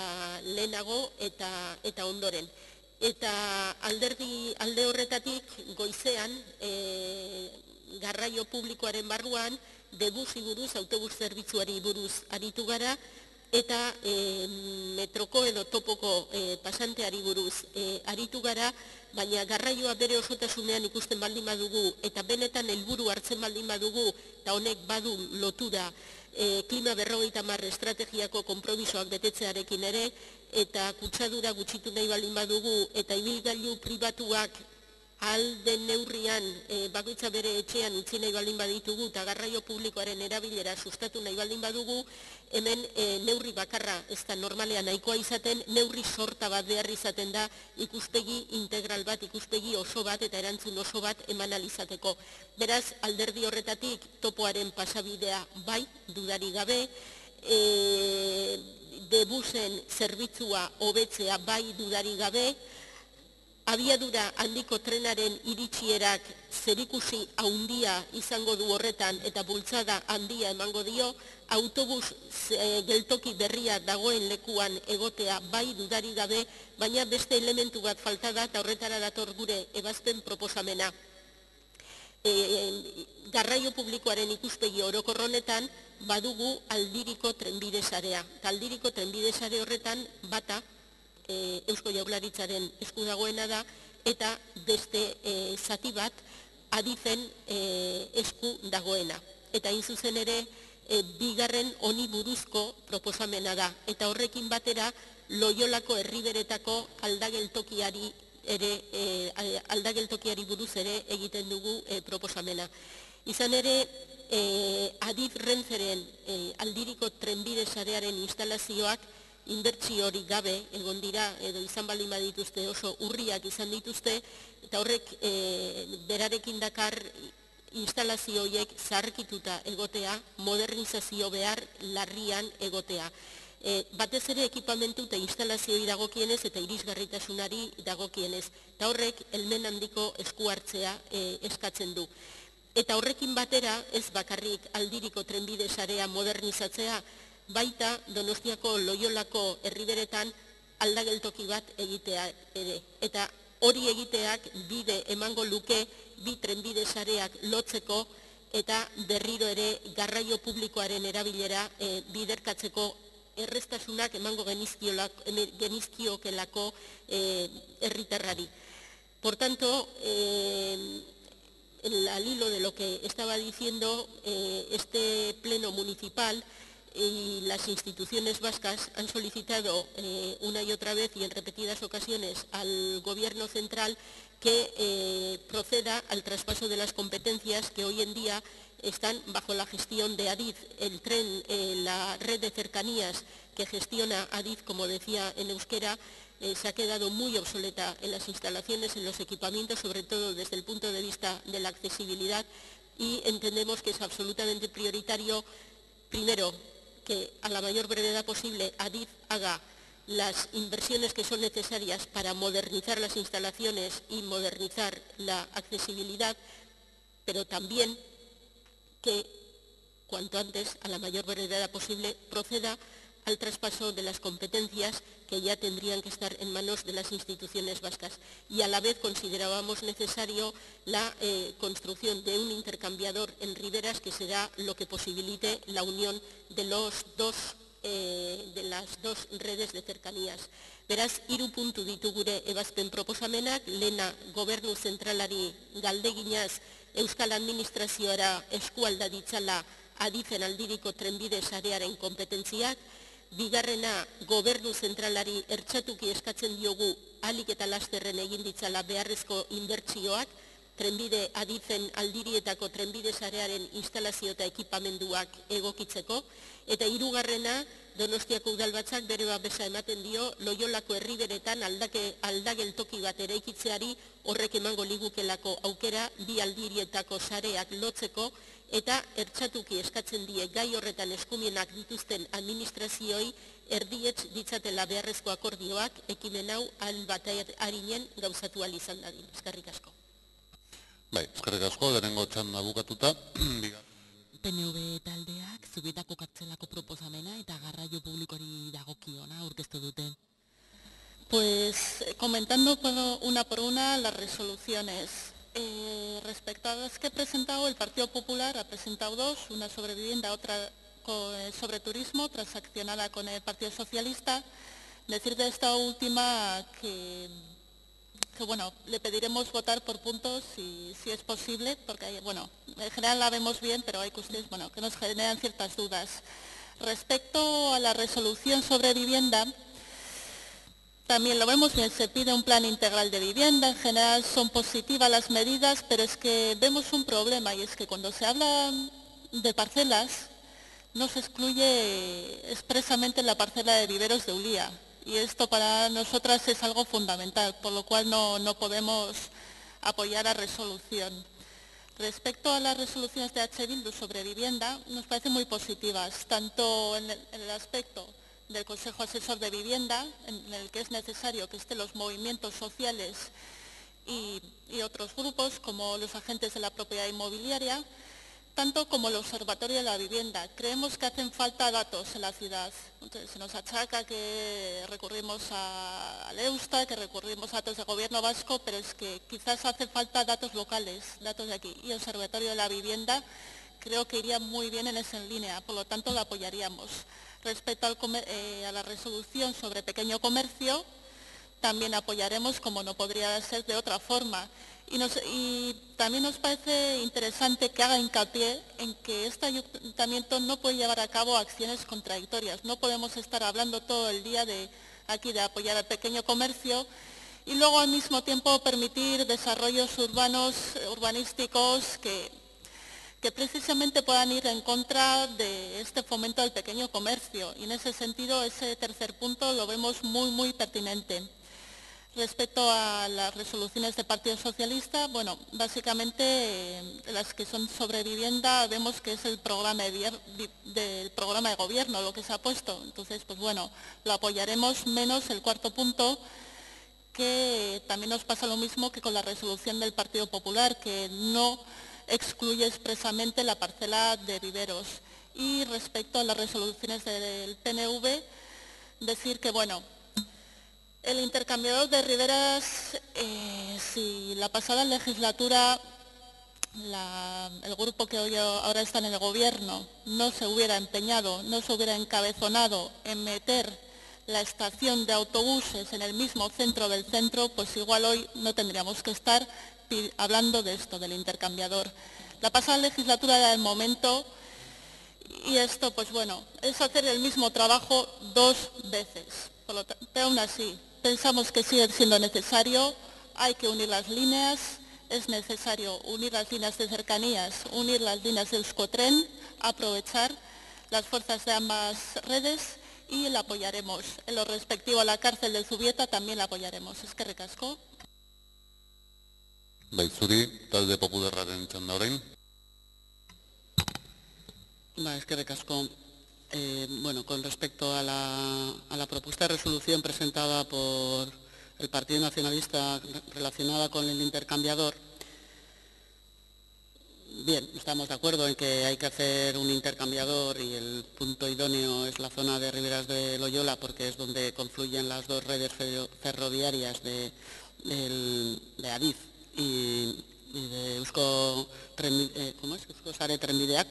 lehenago eta ondoren. Eta alde horretatik goizean garraio publikoaren barruan debusi buruz, autobus zerbitzuari buruz aritu gara, eta metroko edo topoko pasanteari buruz aritu gara, baina garraioa bere osotasunean ikusten baldin badugu eta benetan helburu hartzen baldin badugu, eta honek badu lotura klima 50 estrategiako konpromisoak betetzearekin ere, eta kutsadura gutxitu nahi baldin badugu, eta ibilgailu pribatuak alden neurrian bakoitza bere etxean utzi nahi baldin baditugu eta garraio publikoaren erabilera sustatu nahi baldin badugu, hemen neurri bakarra ez da normalean nahikoa izaten, neurri sorta bat behar izaten da ikuspegi integral bat, ikuspegi oso bat eta erantzun oso bat eman alizateko. Beraz, alderdi horretatik topoaren pasabidea bai, dudari gabe, debusen zerbitzua hobetzea bai, dudari gabe, abiadura handiko trenaren iritsierak zerikusi handia izango du horretan eta bultzada handia emango dio, autobus geltoki berria dagoen lekuan egotea bai, dudari gabe, baina beste elementu bat falta da eta horretara dator gure ebazpen proposamena. Garraio publikoaren ikuspegi orokorronetan badugu aldiriko trenbide sarea. Aldiriko trenbide sare horretan bata Eusko Jaurlaritzaren esku dagoena da, eta beste zati bat Adifen esku dagoena. Eta hain zuzen ere, bigarren honi buruzko proposamena da. Eta horrekin batera, Loiolako herriberetako aldageltokiari buruz ere egiten dugu proposamena. Izan ere, Adif Renferen aldiriko trenbide sarearen instalazioak inbertsio hori gabe egon dira, edo izan baldin badituzte oso urriak izan dituzte, eta horrek berarekin dakar instalazio horiek zaharkituta egotea, modernizazio behar larrian egotea. Batez ere ekipamentu eta instalazioi dagokienez eta irisgarritasunari dagokienez. Eta horrek helmen handiko esku hartzea eskatzen du. Eta horrekin batera ez bakarrik aldiriko trenbide sarea modernizatzea, baita Donostiako Loiolako herriberetan aldageltoki bat egitea ere. Eta hori egiteak bide emango luke bi trenbide sareak lotzeko eta berriro ere garraio publikoaren erabilera biderkatzeko erreztasunak emango genizkiokelako herritarrari. Por tanto, al hilo de lo que estaba diciendo, este pleno municipal y las instituciones vascas han solicitado una y otra vez y en repetidas ocasiones al Gobierno central que proceda al traspaso de las competencias que hoy en día están bajo la gestión de Adif. El tren, la red de cercanías que gestiona Adif, como decía en euskera, se ha quedado muy obsoleta en las instalaciones, en los equipamientos, sobre todo desde el punto de vista de la accesibilidad, y entendemos que es absolutamente prioritario, primero, que a la mayor brevedad posible Adif haga las inversiones que son necesarias para modernizar las instalaciones y modernizar la accesibilidad, pero también que cuanto antes, a la mayor brevedad posible, proceda al traspaso de las competencias que ya tendrían que estar en manos de las instituciones vascas. Y a la vez considerábamos necesario la construcción de un intercambiador en Riberas que será lo que posibilite la unión de las dos redes de cercanías. Beraz, 3 puntu ditu gure ebazpen proposamenak, lehena Gobernu Zentralari galdeginaz Euskal Administrazioara eskualda ditzala Adifen aldiriko trenbide sarearen kompetentziak, bigarrena Gobernu Zentralari ertxatuki eskatzen diogu ahalik eta lasterren egin ditzala beharrezko inbertsioak, trenbide Adifen aldirietako trenbide sarearen instalazio eta ekipamenduak egokitzeko, eta hirugarrena Donostiako udalbatzak bere babesa ematen dio Loiolako herriberetan aldageltoki bat eraikitzeari, horrek emango ligukelako aukera bi aldirietako sareak lotzeko, eta ertxatuki eskatzen die gai horretan eskumenak dituzten administrazioi erdietz ditzatela beharrezko akordioak ekimen hau ahal bat arinen gauzatu ahal izan dadin. Eskerrik asko. Bai, eskerrik asko, lehenengo txanda bukatuta. PNV taldeak Zubietako kartzelako proposamena eta garraio publikoari dagokiona aurkeztu dute. Pues comentando una por una las resoluciones. Respecto a las que he presentado, el Partido Popular ha presentado 2, una sobre vivienda, otra sobre turismo, transaccionada con el Partido Socialista. Decir de esta última que bueno, le pediremos votar por puntos si es posible, porque bueno, en general la vemos bien, pero hay cuestiones que nos generan ciertas dudas. Respecto a la resolución sobre vivienda, también lo vemos bien, se pide un plan integral de vivienda, en general son positivas las medidas, pero es que vemos un problema, y es que cuando se habla de parcelas, no se excluye expresamente la parcela de Viveros de Ulía, y esto para nosotras es algo fundamental, por lo cual no podemos apoyar la resolución. Respecto a las resoluciones de H. Bildu sobre vivienda, nos parecen muy positivas, tanto en el aspecto del Consejo Asesor de Vivienda, en el que es necesario que estén los movimientos sociales y otros grupos, como los agentes de la propiedad inmobiliaria, tanto como el Observatorio de la Vivienda. Creemos que hacen falta datos en la ciudad. Entonces, se nos achaca que recurrimos al Eustat, que recurrimos a datos del Gobierno vasco, pero es que quizás hace falta datos locales, datos de aquí. Y el Observatorio de la Vivienda creo que iría muy bien en esa línea, por lo tanto lo apoyaríamos. Respecto a la resolución sobre pequeño comercio, también apoyaremos, como no podría ser de otra forma. Y también nos parece interesante que haga hincapié en que este ayuntamiento no puede llevar a cabo acciones contradictorias. No podemos estar hablando todo el día de apoyar al pequeño comercio y luego al mismo tiempo permitir desarrollos urbanísticos que precisamente puedan ir en contra de este fomento del pequeño comercio. Y en ese sentido, ese tercer punto lo vemos muy pertinente. Respecto a las resoluciones del Partido Socialista, bueno, básicamente las que son sobre vivienda vemos que es el programa de gobierno lo que se ha puesto. Entonces, pues bueno, lo apoyaremos, menos el cuarto punto, que también nos pasa lo mismo que con la resolución del Partido Popular, que no excluye expresamente la parcela de viveros. Y respecto a las resoluciones del PNV, decir que, bueno, el intercambiador de riberas, si la pasada legislatura el grupo que hoy ahora está en el gobierno no se hubiera empeñado, no se hubiera encabezonado en meter la estación de autobuses en el mismo centro del centro, pues igual hoy no tendríamos que estar hablando de esto, del intercambiador. La pasada legislatura era el momento y esto, pues bueno, es hacer el mismo trabajo 2 veces. Pero aún así, pensamos que sigue siendo necesario, hay que unir las líneas, es necesario unir las líneas de cercanías, unir las líneas de Euskotren, aprovechar las fuerzas de ambas redes y la apoyaremos. En lo respectivo a la cárcel de Zubieta también la apoyaremos. Eskerrik asko. Bai, zuri, talde popularraren txanda orain. Eskerrik asko. Bueno, con respecto a la propuesta de resolución presentada por el Partido Nacionalista relacionada con el intercambiador, bien, estamos de acuerdo en que hay que hacer un intercambiador y el punto idóneo es la zona de Riberas de Loyola porque es donde confluyen las 2 redes ferroviarias de Adif y de Eusko Sare Trenbideak,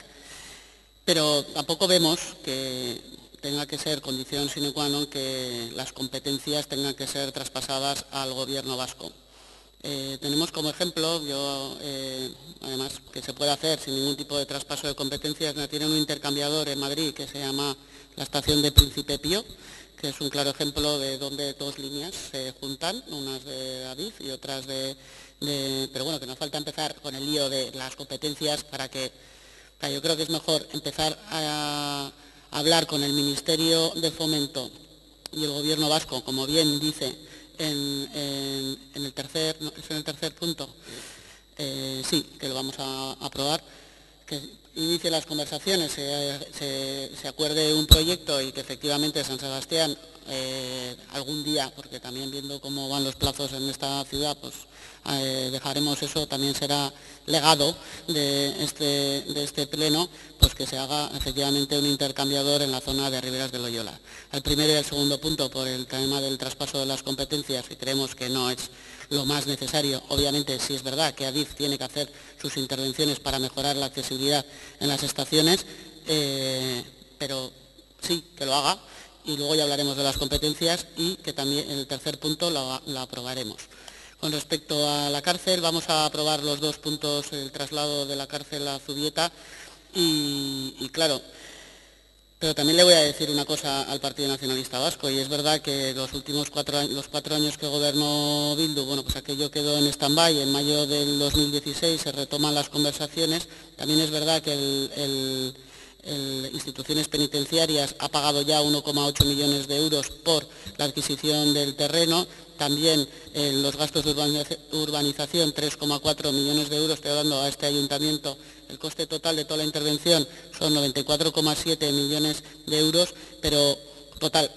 pero tampoco vemos que tenga que ser condición sine qua non que las competencias tengan que ser traspasadas al Gobierno vasco. Tenemos como ejemplo, además que se puede hacer sin ningún tipo de traspaso de competencias, tiene un intercambiador en Madrid que se llama la estación de Príncipe Pío, que es un claro ejemplo de donde 2 líneas se juntan, unas de Adif y otras pero bueno, que nos falta empezar con el lío de las competencias yo creo que es mejor empezar a hablar con el Ministerio de Fomento y el Gobierno vasco, como bien dice en el tercer punto, sí, que lo vamos a aprobar, que inicie las conversaciones, se acuerde un proyecto y que efectivamente San Sebastián algún día, porque también viendo cómo van los plazos en esta ciudad, pues dejaremos eso, también será legado de este pleno, pues que se haga efectivamente un intercambiador en la zona de Riberas de Loyola. El primero y el segundo punto, por el tema del traspaso de las competencias, que creemos que no es lo más necesario. Obviamente, sí es verdad que Adif tiene que hacer sus intervenciones para mejorar la accesibilidad en las estaciones, pero sí, que lo haga. Y luego ya hablaremos de las competencias y que también en el tercer punto lo aprobaremos. Con respecto a la cárcel, vamos a aprobar los 2 puntos, el traslado de la cárcel a Zubieta y claro, pero también le voy a decir una cosa al Partido Nacionalista Vasco, y es verdad que los últimos 4 años que gobernó Bildu, bueno, pues aquello quedó en stand-by. En mayo del 2016 se retoman las conversaciones. También es verdad que Instituciones Penitenciarias ha pagado ya 1,8 millones de euros por la adquisición del terreno. También los gastos de urbanización, 3,4 millones de euros, estoy dando a este ayuntamiento. El coste total de toda la intervención son 94,7 millones de euros, pero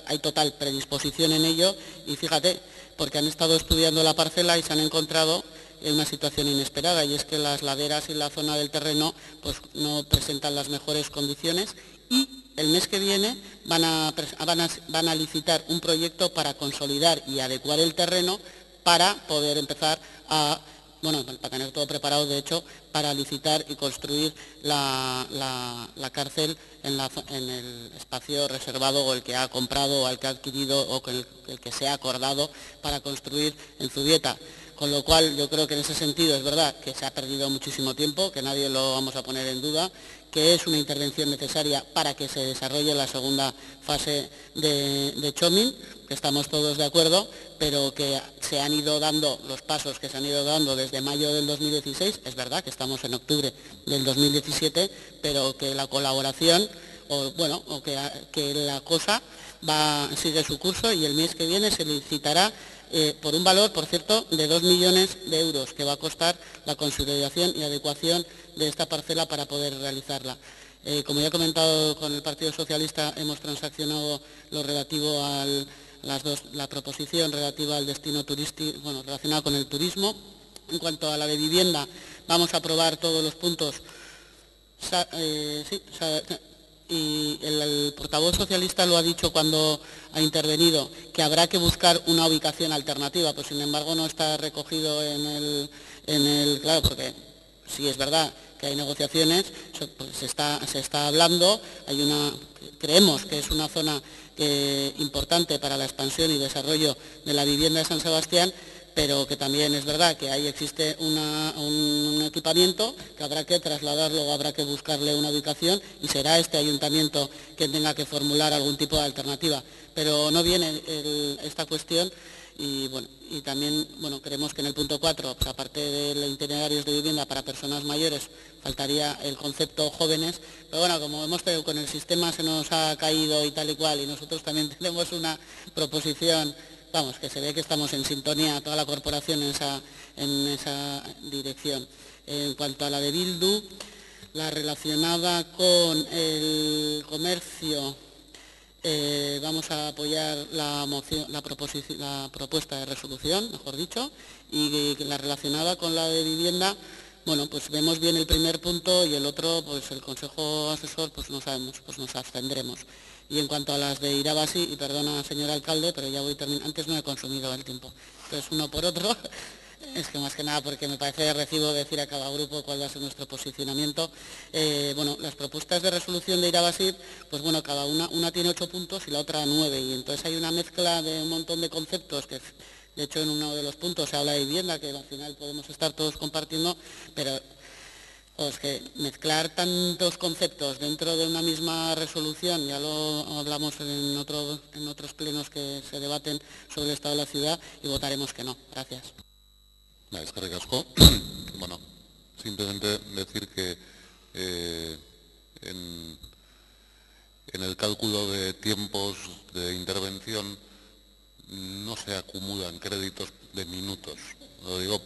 hay total predisposición en ello. Y fíjate, porque han estado estudiando la parcela y se han encontrado en una situación inesperada, y es que las laderas y la zona del terreno pues no presentan las mejores condiciones, y el mes que viene van a licitar un proyecto para consolidar y adecuar el terreno para poder empezar a bueno, para tener todo preparado, de hecho, para licitar y construir la cárcel en el espacio reservado o el que ha comprado o el que ha adquirido o el que se ha acordado para construir en Zubieta. Con lo cual, yo creo que en ese sentido es verdad que se ha perdido muchísimo tiempo, que nadie lo vamos a poner en duda, que es una intervención necesaria para que se desarrolle la segunda fase de Chomin, que estamos todos de acuerdo, pero que se han ido dando los pasos que se han ido dando desde mayo del 2016, es verdad que estamos en octubre del 2017, pero que la colaboración, que la cosa sigue su curso y el mes que viene se licitará por un valor, por cierto, de 2 millones de euros, que va a costar la consolidación y adecuación de esta parcela para poder realizarla. Como ya he comentado con el Partido Socialista, hemos transaccionado lo relativo a la proposición relativa al destino turístico, relacionado con el turismo. En cuanto a la de vivienda, vamos a aprobar todos los puntos. Y el portavoz socialista lo ha dicho cuando ha intervenido, que habrá que buscar una ubicación alternativa, pues sin embargo no está recogido claro, porque sí es verdad que hay negociaciones, pues se está hablando, creemos que es una zona importante para la expansión y desarrollo de la vivienda de San Sebastián, pero que también es verdad que ahí existe un equipamiento que habrá que trasladarlo o habrá que buscarle una ubicación y será este ayuntamiento quien tenga que formular algún tipo de alternativa. Pero no viene esta cuestión y también creemos que en el punto 4, pues, aparte de los itinerarios de vivienda para personas mayores, faltaría el concepto jóvenes, pero bueno, como hemos tenido con el sistema se nos ha caído y tal y cual, y nosotros también tenemos una proposición. Vamos, que se ve que estamos en sintonía, toda la corporación en esa dirección. En cuanto a la de Bildu, la relacionada con el comercio, vamos a apoyar la propuesta de resolución, mejor dicho, y la relacionada con la de vivienda, pues vemos bien el primer punto y el otro, pues el Consejo Asesor, pues no sabemos, pues nos abstendremos. Y en cuanto a las de Irabasi, y perdona, señor alcalde, pero ya voy terminando, antes no he consumido el tiempo, entonces uno por otro, es que más que nada porque me parece de recibo decir a cada grupo cuál va a ser nuestro posicionamiento. Las propuestas de resolución de Irabasi, pues cada una tiene 8 puntos y la otra 9, y entonces hay una mezcla de un montón de conceptos que, de hecho, en uno de los puntos se habla de vivienda, que al final podemos estar todos compartiendo, pero pues que mezclar tantos conceptos dentro de una misma resolución, ya lo hablamos en otros plenos que se debaten sobre el estado de la ciudad, y votaremos que no. Gracias. Eskerrik asko. Simplemente decir que en el cálculo de tiempos de intervención no se acumulan créditos de minutos, lo digo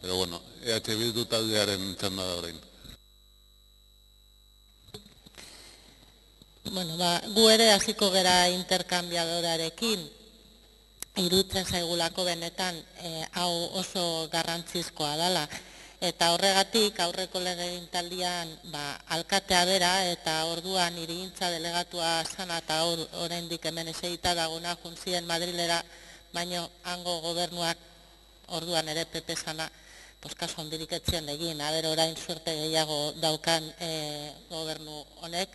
pero bueno, EH Bildu taldearen txanda da orain. Gu ere hasiko gera interkambiadorarekin, iruditzen zaigulako benetan hau oso garrantzizkoa dela. Eta horregatik aurreko legegintzaldian alkatea bera eta orduan hirigintza delegatua zana eta oraindik hemen eserita dagona juntzien Madrilera, baino hango gobernuak orduan ere PP zana, kasu handirik etzien egin, orain suerte gehiago daukan gobernu honek,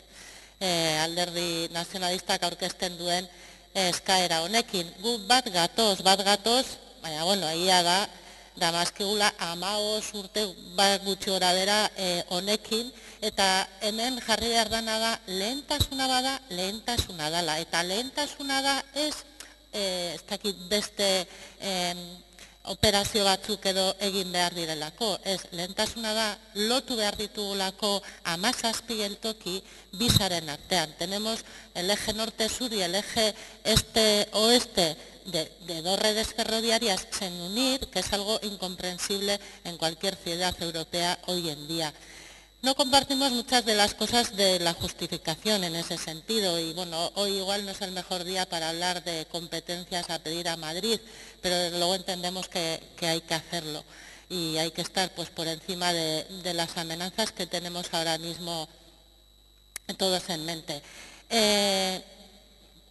alderdi nazionalistak aurkezten duen eskaera honekin. Gu bat gatoz, baina egia da, damazkigula 15 urte bat gutxi gora bera honekin, eta hemen jarri behar dana da, lehentasuna bada, lehentasuna dala, eta lehentasuna da ez dakit beste operazio batzuk edo egin behar direlako, ez, lehentasuna da, lotu behar ditugulako 17 geltoki bizaren artean. Tenemos el eje norte-sur y el eje este-oeste de 2 redes ferroviarias sin unir, que es algo incomprensible en cualquier ciudad europea hoy en día. No compartimos muchas de las cosas de la justificación en ese sentido y hoy igual no es el mejor día para hablar de competencias a pedir a Madrid, pero desde luego entendemos que hay que hacerlo y hay que estar por encima de las amenazas que tenemos ahora mismo todos en mente.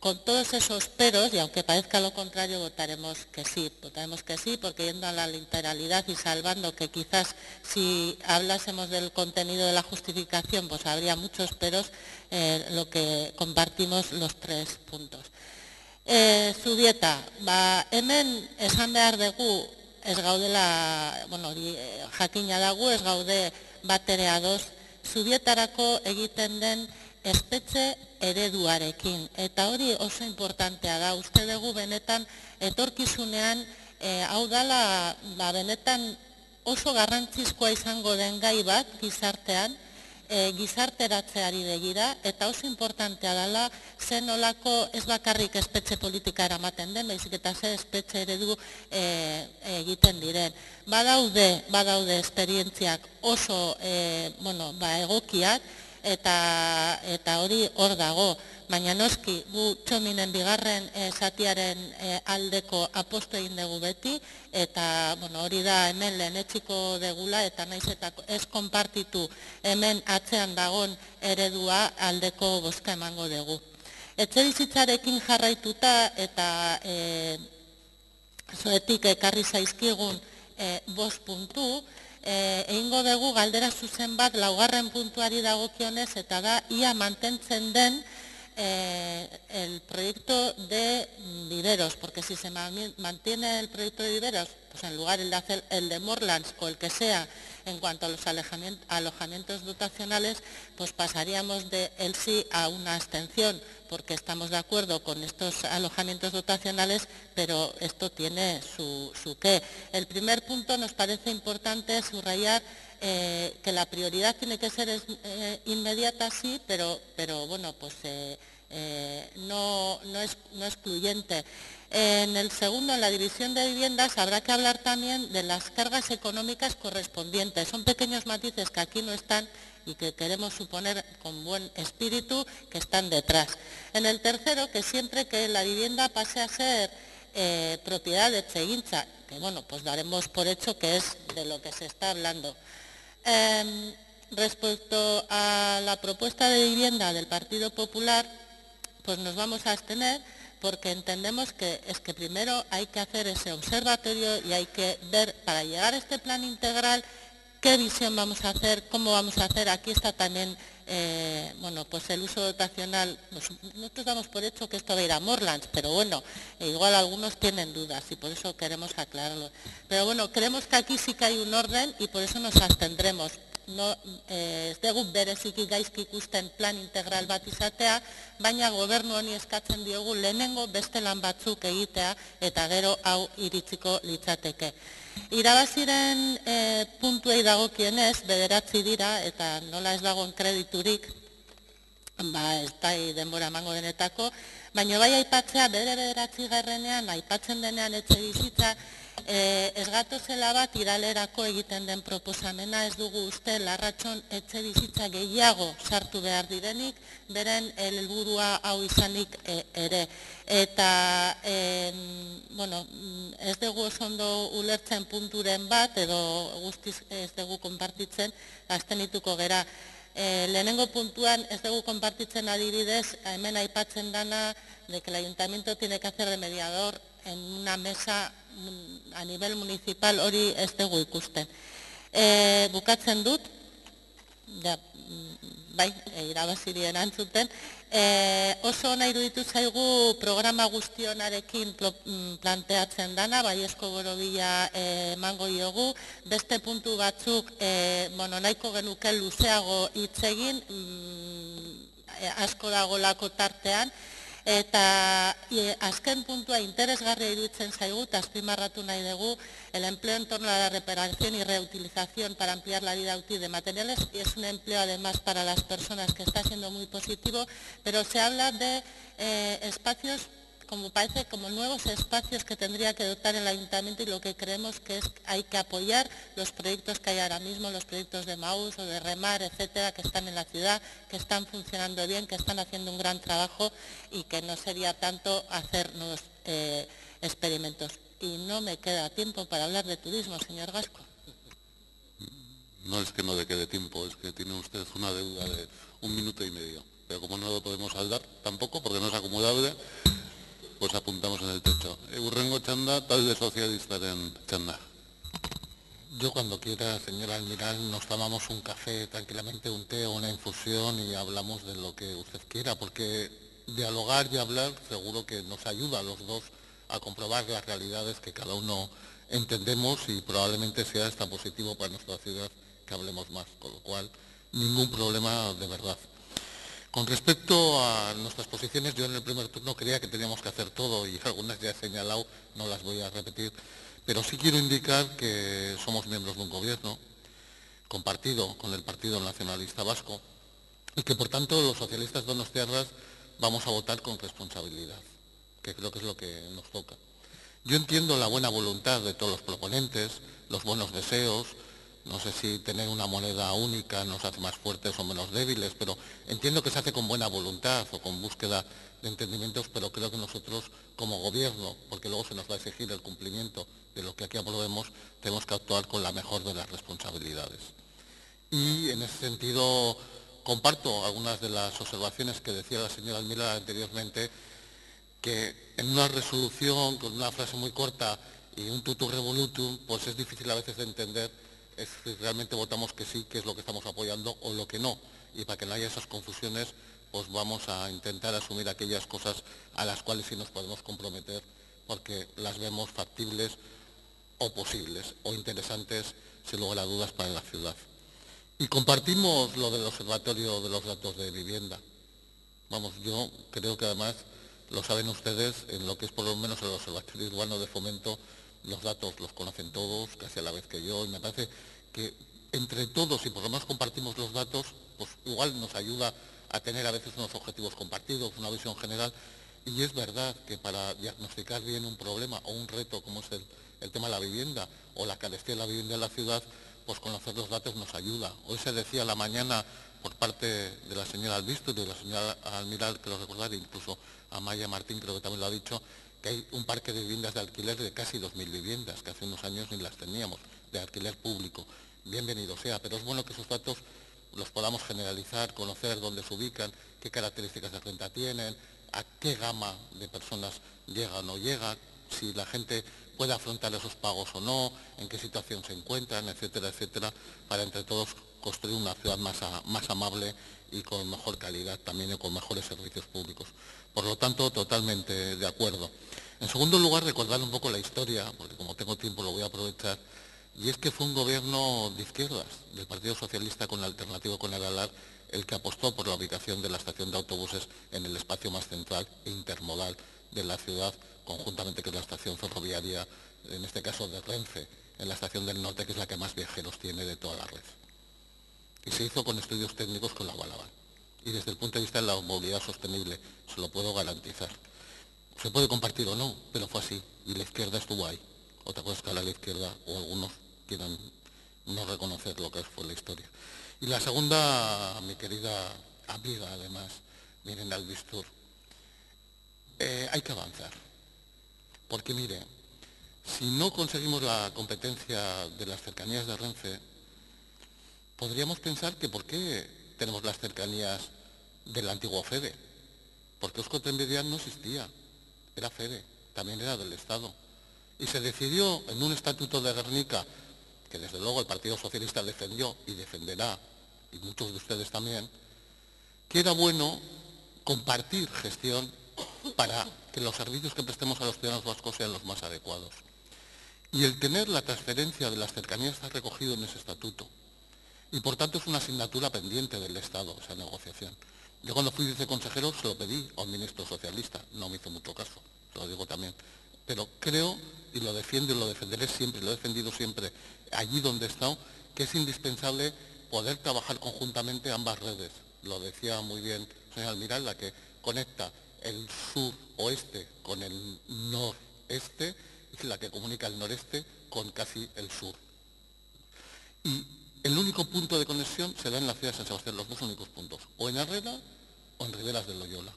con todos esos peros, y aunque parezca lo contrario, votaremos que sí, porque yendo a la literalidad y salvando que quizás si hablásemos del contenido de la justificación, pues habría muchos peros, lo que compartimos los 3 puntos. Zubieta, hemen esan behar dugu ez gaudela, jakina dago, ez gaude batere ados, Zubietarako egiten den espetxe ereduarekin. Eta hori oso importantea da, uste dugu benetan etorkizunean, hau dala benetan oso garrantzizkoa izango den gai bat gizartean, gizarteratzeari begira, eta oso importantea dela zen olako ez bakarrik espetxe politika eramaten den, baizik eta ze espetxe eredu egiten diren. Badaude esperientziak oso egokiak, eta hori hor dago. Baina noski, gu txominen bigarren zatiaren aldeko apostu egin dugu beti, eta hori da hemen lehenetsiko degula, eta naiz eta ez konpartitu hemen atzean dagon eredua aldeko bozka emango dugu. Etxebizitzarekin jarraituta eta zoetik ekarri zaizkigun 5 puntu, egingo dugu galdera zuzen bat 4. puntuari dagokionez, eta da ia mantentzen den el proyecto de viveros, porque si se mantiene el proyecto de viveros, pues en lugar de hacer el de Morlands o el que sea en cuanto a los alojamientos dotacionales, pues pasaríamos de el sí a una abstención, porque estamos de acuerdo con estos alojamientos dotacionales, pero esto tiene su qué. El primer punto nos parece importante subrayar que la prioridad tiene que ser inmediata, sí, pero bueno, pues no excluyente. En el segundo, en la división de viviendas, habrá que hablar también de las cargas económicas correspondientes. Son pequeños matices que aquí no están y que queremos suponer con buen espíritu que están detrás. En el tercero, que siempre que la vivienda pase a ser propiedad de Etxegintza, que bueno, pues daremos por hecho que es de lo que se está hablando. Respecto a la propuesta de vivienda del Partido Popular, pues nos vamos a abstener porque entendemos que es que primero hay que hacer ese observatorio y hay que ver, para llegar a este plan integral, qué visión vamos a hacer, cómo vamos a hacer. Aquí está también pues el uso dotacional. Nosotros damos por hecho que esto va a ir a Morlands, pero bueno, igual algunos tienen dudas y por eso queremos aclararlo. Pero bueno, creemos que aquí sí que hay un orden y por eso nos abstendremos. Ez dugu bereziki gaizki ikusten plan integral bat izatea, baina gobernu honi eskatzen diogu lehenengo beste lan batzuk egitea eta gero hau iritsiko litzateke. Irabaziren puntuei dagokienez, 9 dira eta nola ez dagoen krediturik, ez da denbora emango denetako, baina bai aipatzea bere 9. aipatzen denean etxebizitza, ez gatozela bat iralerako egiten den proposamena, ez dugu uste Larratxon etxebizitza gehiago sartu behar direnik, beren helburua hau izanik ere. Eta ez dugu oso ondo ulertzen punturen bat, edo guztiz ez dugu konpartitzen, abstenituko gera. Lehenengo puntuan ez dugu konpartitzen adibidez, hemen aipatzen dana, de que el ayuntamiento tiene que hacer de mediador en una mesa a nivel municipal, hori ez dugu ikusten. Bukatzen dut, bai, irabaziri erantzuten, oso ona iruditu zaigu programa guztionarekin planteatzen dana, baiezko borobila emango diogu, beste puntu batzuk nahiko genuke luzeago hitz egin, asko dagolako tartean, eta azken puntua interesgarria iruditzen zaigu, eta azpimarratu nahi dugu, el empleo en torno a la reparación y reutilización para ampliar la vida útil de materiales, y es un empleo además para las personas que está siendo muy positivo, pero se habla de espacios, como parece, como nuevos espacios que tendría que dotar el ayuntamiento, y lo que creemos que es hay que apoyar los proyectos que hay ahora mismo, los proyectos de Maús o de Remar, etcétera, que están en la ciudad, que están funcionando bien, que están haciendo un gran trabajo y que no sería tanto hacer nuevos experimentos. Y no me queda tiempo para hablar de turismo, señor Gasco. No es que no le quede tiempo, es que tiene usted una deuda de 1 minuto y medio. pero como no lo podemos saldar tampoco, porque no es acumulable, pues apuntamos en el techo. Hurrengo txanda, talde sozialistaren txanda. Yo cuando quiera, señora Almiral, nos tomamos un café tranquilamente, un té o una infusión y hablamos de lo que usted quiera, porque dialogar y hablar seguro que nos ayuda a los dos a comprobar las realidades que cada uno entendemos y probablemente sea hasta positivo para nuestra ciudad que hablemos más, con lo cual ningún problema de verdad. Con respecto a nuestras posiciones, yo en el primer turno creía que teníamos que hacer todo y algunas ya he señalado, no las voy a repetir, pero sí quiero indicar que somos miembros de un gobierno compartido con el Partido Nacionalista Vasco y que por tanto los socialistas donostiarras vamos a votar con responsabilidad, que creo que es lo que nos toca. Yo entiendo la buena voluntad de todos los proponentes, los buenos deseos. No sé si tener una moneda única nos hace más fuertes o menos débiles, pero entiendo que se hace con buena voluntad o con búsqueda de entendimientos, pero creo que nosotros como gobierno, porque luego se nos va a exigir el cumplimiento de lo que aquí aprobemos, tenemos que actuar con la mejor de las responsabilidades. Y en ese sentido comparto algunas de las observaciones que decía la señora Almiral anteriormente, que en una resolución con una frase muy corta y un tutu revolutum, pues es difícil a veces de entender si realmente votamos que sí, que es lo que estamos apoyando, o lo que no. Y para que no haya esas confusiones, pues vamos a intentar asumir aquellas cosas a las cuales sí nos podemos comprometer, porque las vemos factibles o posibles, o interesantes, sin lugar a dudas, para la ciudad. Y compartimos lo del observatorio de los datos de vivienda. Vamos, yo creo que además, lo saben ustedes, en lo que es por lo menos el Observatorio Urbano de Fomento, los datos los conocen todos, casi a la vez que yo, y me parece que entre todos, y por lo menos compartimos los datos, pues igual nos ayuda a tener a veces unos objetivos compartidos, una visión general, y es verdad que para diagnosticar bien un problema o un reto como es el tema de la vivienda o la carestía de la vivienda en la ciudad, pues conocer los datos nos ayuda. Hoy se decía a la mañana por parte de la señora Albistur y de la señora Almiral, que lo recordar, incluso Amaya Martín creo que también lo ha dicho, que hay un parque de viviendas de alquiler de casi 2.000 viviendas, que hace unos años ni las teníamos, de alquiler público. Bienvenido sea, pero es bueno que esos datos los podamos generalizar, conocer dónde se ubican, qué características de renta tienen, a qué gama de personas llega o no llega, si la gente puede afrontar esos pagos o no, en qué situación se encuentran, etcétera, etcétera, para entre todos construir una ciudad más amable y con mejor calidad también y con mejores servicios públicos. Por lo tanto, totalmente de acuerdo. En segundo lugar, recordar un poco la historia, porque como tengo tiempo lo voy a aprovechar, y es que fue un gobierno de izquierdas, del Partido Socialista con la alternativa con el ALAR, el que apostó por la ubicación de la estación de autobuses en el espacio más central e intermodal de la ciudad, conjuntamente con la estación ferroviaria, en este caso de Renfe, en la estación del norte, que es la que más viajeros tiene de toda la red. Y se hizo con estudios técnicos que lo avalaban. Y desde el punto de vista de la movilidad sostenible, se lo puedo garantizar. Se puede compartir o no, pero fue así, y la izquierda estuvo ahí. Otra cosa es que a la izquierda, o algunos quieran no reconocer lo que fue la historia. Y la segunda, mi querida amiga, además, miren Albistur, hay que avanzar. Porque mire, si no conseguimos la competencia de las cercanías de Renfe, podríamos pensar que ¿por qué tenemos las cercanías del antiguo FEDE? Porque Euskotrenbidea no existía, era FEDE, también era del Estado. Y se decidió en un estatuto de Gernika, que desde luego el Partido Socialista defendió y defenderá, y muchos de ustedes también, que era bueno compartir gestión para que los servicios que prestemos a los ciudadanos vascos sean los más adecuados. Y el tener la transferencia de las cercanías está recogido en ese estatuto. Y por tanto es una asignatura pendiente del Estado, esa negociación. Yo cuando fui viceconsejero se lo pedí a un ministro socialista, no me hizo mucho caso, se lo digo también. Pero creo, y lo defiendo y lo defenderé siempre, y lo he defendido siempre allí donde he estado, que es indispensable poder trabajar conjuntamente ambas redes. Lo decía muy bien señor Almiral, la que conecta el sur-oeste con el noreste y la que comunica el noreste con casi el sur. Y el único punto de conexión se da en la ciudad de San Sebastián, los dos únicos puntos, o en Herrera o en Riberas del Loyola.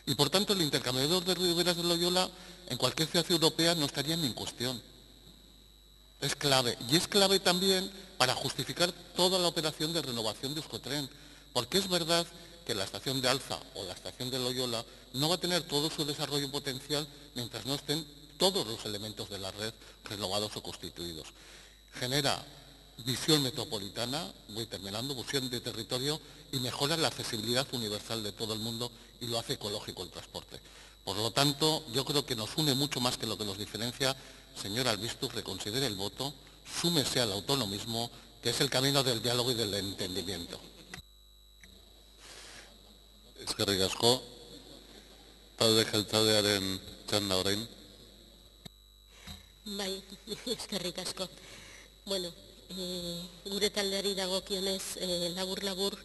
Y por tanto el intercambiador de Riberas del Loyola en cualquier ciudad europea no estaría ni en cuestión. Es clave. Y es clave también para justificar toda la operación de renovación de Euskotren, porque es verdad que la estación de Alza o la estación de Loyola no va a tener todo su desarrollo potencial mientras no estén todos los elementos de la red renovados o constituidos. Genera visión metropolitana, voy terminando, visión de territorio y mejora la accesibilidad universal de todo el mundo y lo hace ecológico el transporte. Por lo tanto, yo creo que nos une mucho más que lo que nos diferencia. Señor Albiztu, reconsidere el voto, súmese al autonomismo, que es el camino del diálogo y del entendimiento. Eskerrik asko, talde jeltzalearen txanda orain. Bai, eskerrik asko. Bueno, gure taldeari dagokionez labur-labur,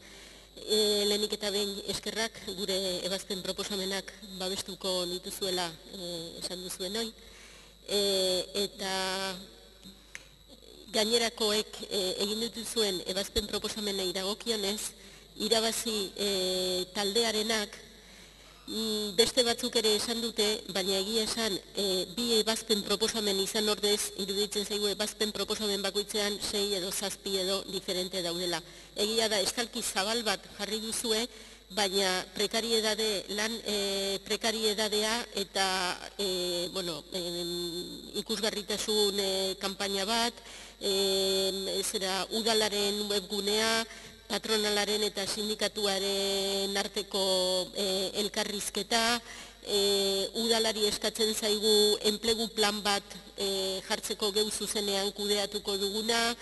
lehenik eta behin eskerrak gure ebazpen proposamenak babestuko dituzuela esan duzuen hoi, eta gainerakoek egin dituzuen ebazpen proposamenei dagokionez, irabazi taldearenak beste batzuk ere esan dute, baina egia esan bi ebazpen proposamen izan ordez, iruditzen zaigu ebazpen proposamen bakoitzean 6 edo 7 edo diferente daudela. Egia da, eskalki zabal bat jarri duzue, baina prekariedadea eta ikusgarritasun kanpaina bat, udalaren webgunea, patronalaren eta sindikatuaren arteko elkarrizketa, udalari eskatzen zaigu enplegu plan bat jartzeko geu zuzenean kudeatuko duguna,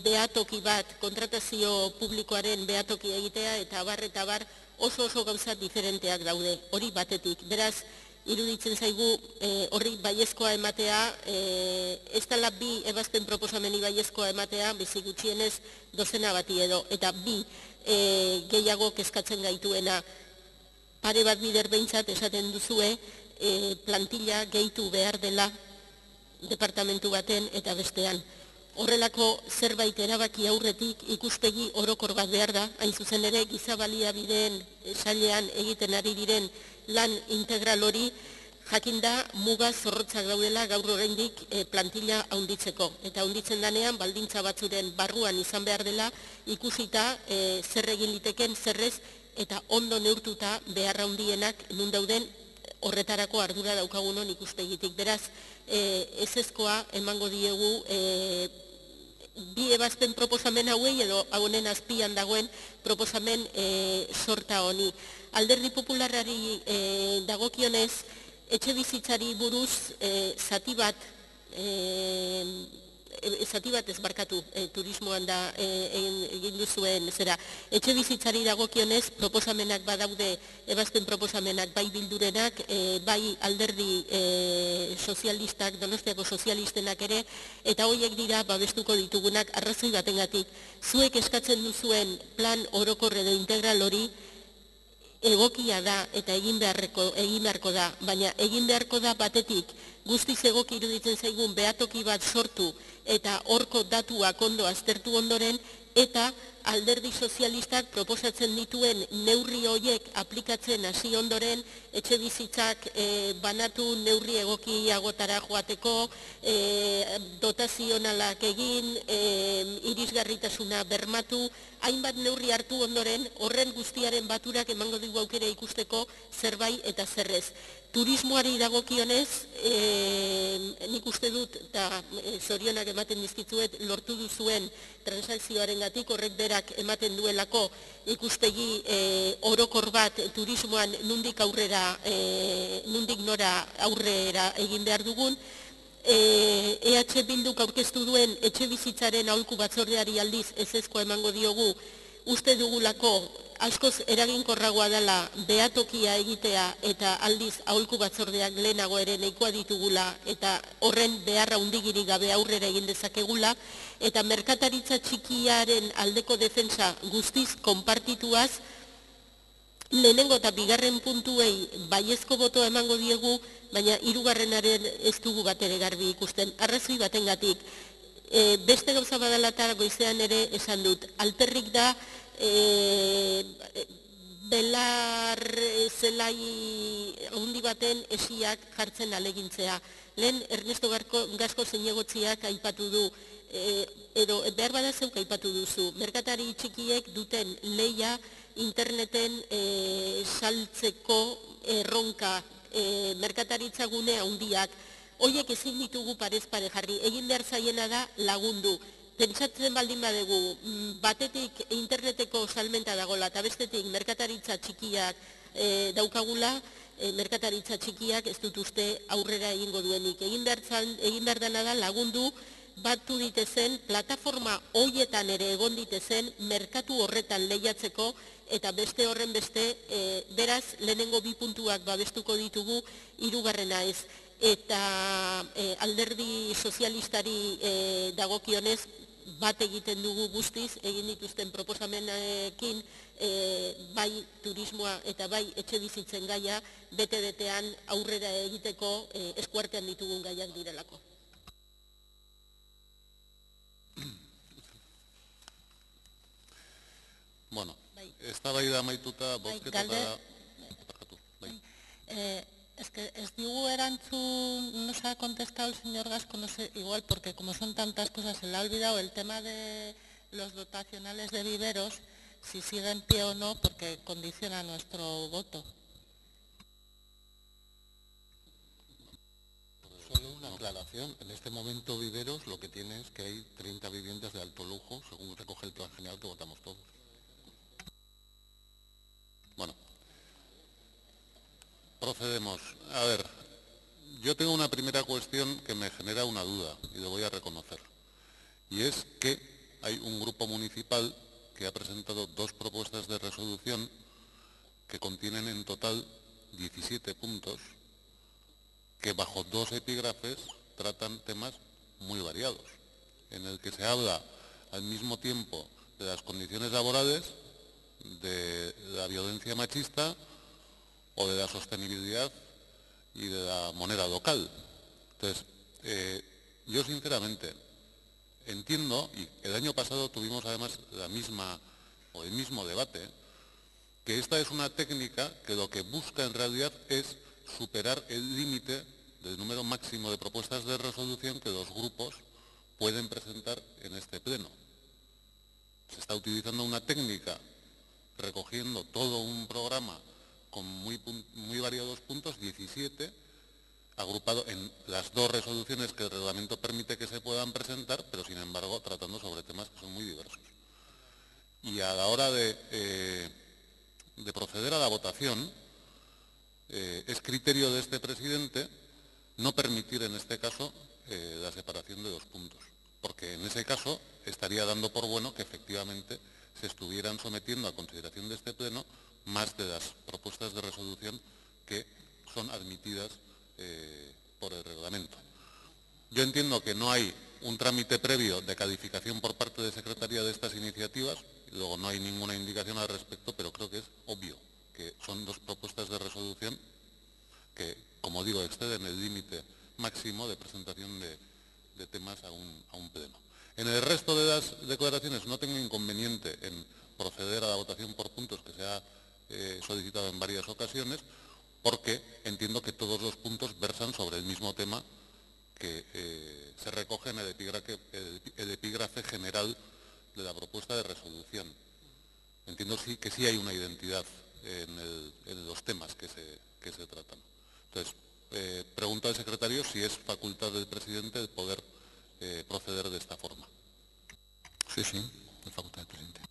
behatoki bat, kontratazio publikoaren behatoki egitea, eta abar oso gauza diferenteak daude, hori batetik. Beraz, iruditzen zaigu horri baiezkoa ematea, ez dela bi ebazpen proposameni baiezkoa ematea, bizi gutxienez dozena bati edo, eta bi gehiago kezkatzen gaituena. Pare bat bider behintzat esaten duzue, plantilla gehitu behar dela departamentu baten eta bestean. Horrelako zerbait erabaki aurretik ikuspegi orokor bat behar da, hain zuzen ere giza baliabideen sailean egiten ari diren lan integral hori, jakinda muga zorrotzak daudela gaur oraindik plantilla handitzeko. Eta handitzen danean baldintza batzuren barruan izan behar dela ikusita zer egin liteken zerrez eta ondo neurtuta beharra handienak nun dauden horretarako ardura daukagunon ikuspegitik. Beraz, ezezkoa emango diegu bi ebazpen proposamen hauei edo honen azpian dagoen proposamen sorta honi. Alderdi Popularrari dagokionez, etxe bizitzari buruz zati bat ez barkatu, turismoan da egin duzuen zera. Etxe bizitzari dagokionez proposamenak badaude, ebazpen proposamenak bai bildurenak, bai alderdi sozialistak, Donostiako sozialistenak ere, eta horiek dira babestuko ditugunak arrazoi batengatik. Zuek eskatzen duzuen plan orokor edo integral hori egokia da eta egin beharko da, baina egin beharko da batetik guztiz egoki iruditzen zaigun behatoki bat sortu eta horko datuak ondo aztertu ondoren, eta alderdi sozialistak proposatzen dituen neurri horiek aplikatzen hasi ondoren, etxe bizitzak banatu neurri egokiagotara joateko, dotazionalak egin, irisgarritasuna bermatu, hainbat neurri hartu ondoren, horren guztiaren baturak emango dugu aukera ikusteko zerbait eta zerrez. Turismoari dagokionez, nik uste dut, eta zorionak ematen dizkitzuet, lortu duzuen transakzioaren gatik, horrek berak ematen duelako ikuspegi orokor bat turismoan nundik nora aurrera egin behar dugun. EH Bilduk aurkeztu duen etxe bizitzaren aholku batzordeari aldiz ezezkoa emango diogu, uste dugulako askoz eraginkorragoa dela behatokia egitea eta aldiz aholku batzordeak lehenago ere nahikoa ditugula eta horren beharra hundigirik gabe aurrera egin dezakegula, eta merkataritza txikiaren aldeko defensa guztiz konpartituaz, lehenengo eta bigarren puntuei baiezko botoa emango diegu, baina hirugarrenaren ez dugu bat ere garbi ikusten. Arrazoi batengatik, beste gauza badala eta goizean ere esan dut, alperrik da belar zelai handi baten esiak jartzen alegintzea. Lehen Ernesto Gasco zinegotziak aipatu du, edo behar bada zeuk aipatu duzu, merkatari txikiek duten lehia interneten saltzeko erronka, merkataritza gune handiak, horiek ezin ditugu parez pare jarri, egin behar zaiena da lagundu. Pentsatzen baldin badegu, batetik interneteko salmenta dagoela eta bestetik merkataritza txikiak daukagula, merkataritza txikiak ez dut uste aurrera egingo duenik. Egin behar dena da lagundu batu ditezen, plataforma horietan ere egon ditezen, merkatu horretan lehiatzeko eta beste horren beste, beraz, lehenengo 2 puntuak babestuko ditugu, 3. ez. Eta alderdi sozialistari dagokionez, bat egiten dugu guztiz, egin dituzten proposamenekin, bai turismoa eta bai etxe bizitzen gaia, bete-betean aurrera egiteko eskuartean ditugun gaiak direlako. Bueno, eztabaida amaituta bozketara... Es que es digo erantzun, nos ha contestado el señor Gasco, no sé, igual porque como son tantas cosas se le ha olvidado el tema de los dotacionales de viveros, si sigue en pie o no, porque condiciona nuestro voto. Solo una aclaración, en este momento viveros lo que tiene es que hay 30 viviendas de alto lujo, según recoge el plan general que votamos todos. Bueno. Procedemos. A ver, yo tengo una primera cuestión que me genera una duda y lo voy a reconocer. Y es que hay un grupo municipal que ha presentado 2 propuestas de resolución que contienen en total 17 puntos que bajo 2 epígrafes tratan temas muy variados, en el que se habla al mismo tiempo de las condiciones laborales, de la violencia machista o de la sostenibilidad y de la moneda local. Entonces, yo sinceramente entiendo, y el año pasado tuvimos además el mismo debate, que esta es una técnica que lo que busca en realidad es superar el límite del número máximo de propuestas de resolución que los grupos pueden presentar en este pleno. Se está utilizando una técnica recogiendo todo un programa con muy variados puntos, 17, agrupado en las 2 resoluciones que el reglamento permite que se puedan presentar, pero sin embargo tratando sobre temas que son muy diversos. Y a la hora de proceder a la votación, es criterio de este presidente no permitir en este caso la separación de 2 puntos, porque en ese caso estaría dando por bueno que efectivamente se estuvieran sometiendo a consideración de este pleno más de las propuestas de resolución que son admitidas por el reglamento. Yo entiendo que no hay un trámite previo de calificación por parte de Secretaría de estas iniciativas, y luego no hay ninguna indicación al respecto, pero creo que es obvio que son 2 propuestas de resolución que, como digo, exceden el límite máximo de presentación de temas a un pleno. En el resto de las declaraciones no tengo inconveniente en proceder a la votación por puntos que se ha solicitado en varias ocasiones, porque entiendo que todos los puntos versan sobre el mismo tema que se recoge en el epígrafe general de la propuesta de resolución. Entiendo que sí hay una identidad en los temas que se tratan. Entonces, pregunto al secretario si es facultad del presidente el poder proceder de esta forma. Sí, es facultad del presidente.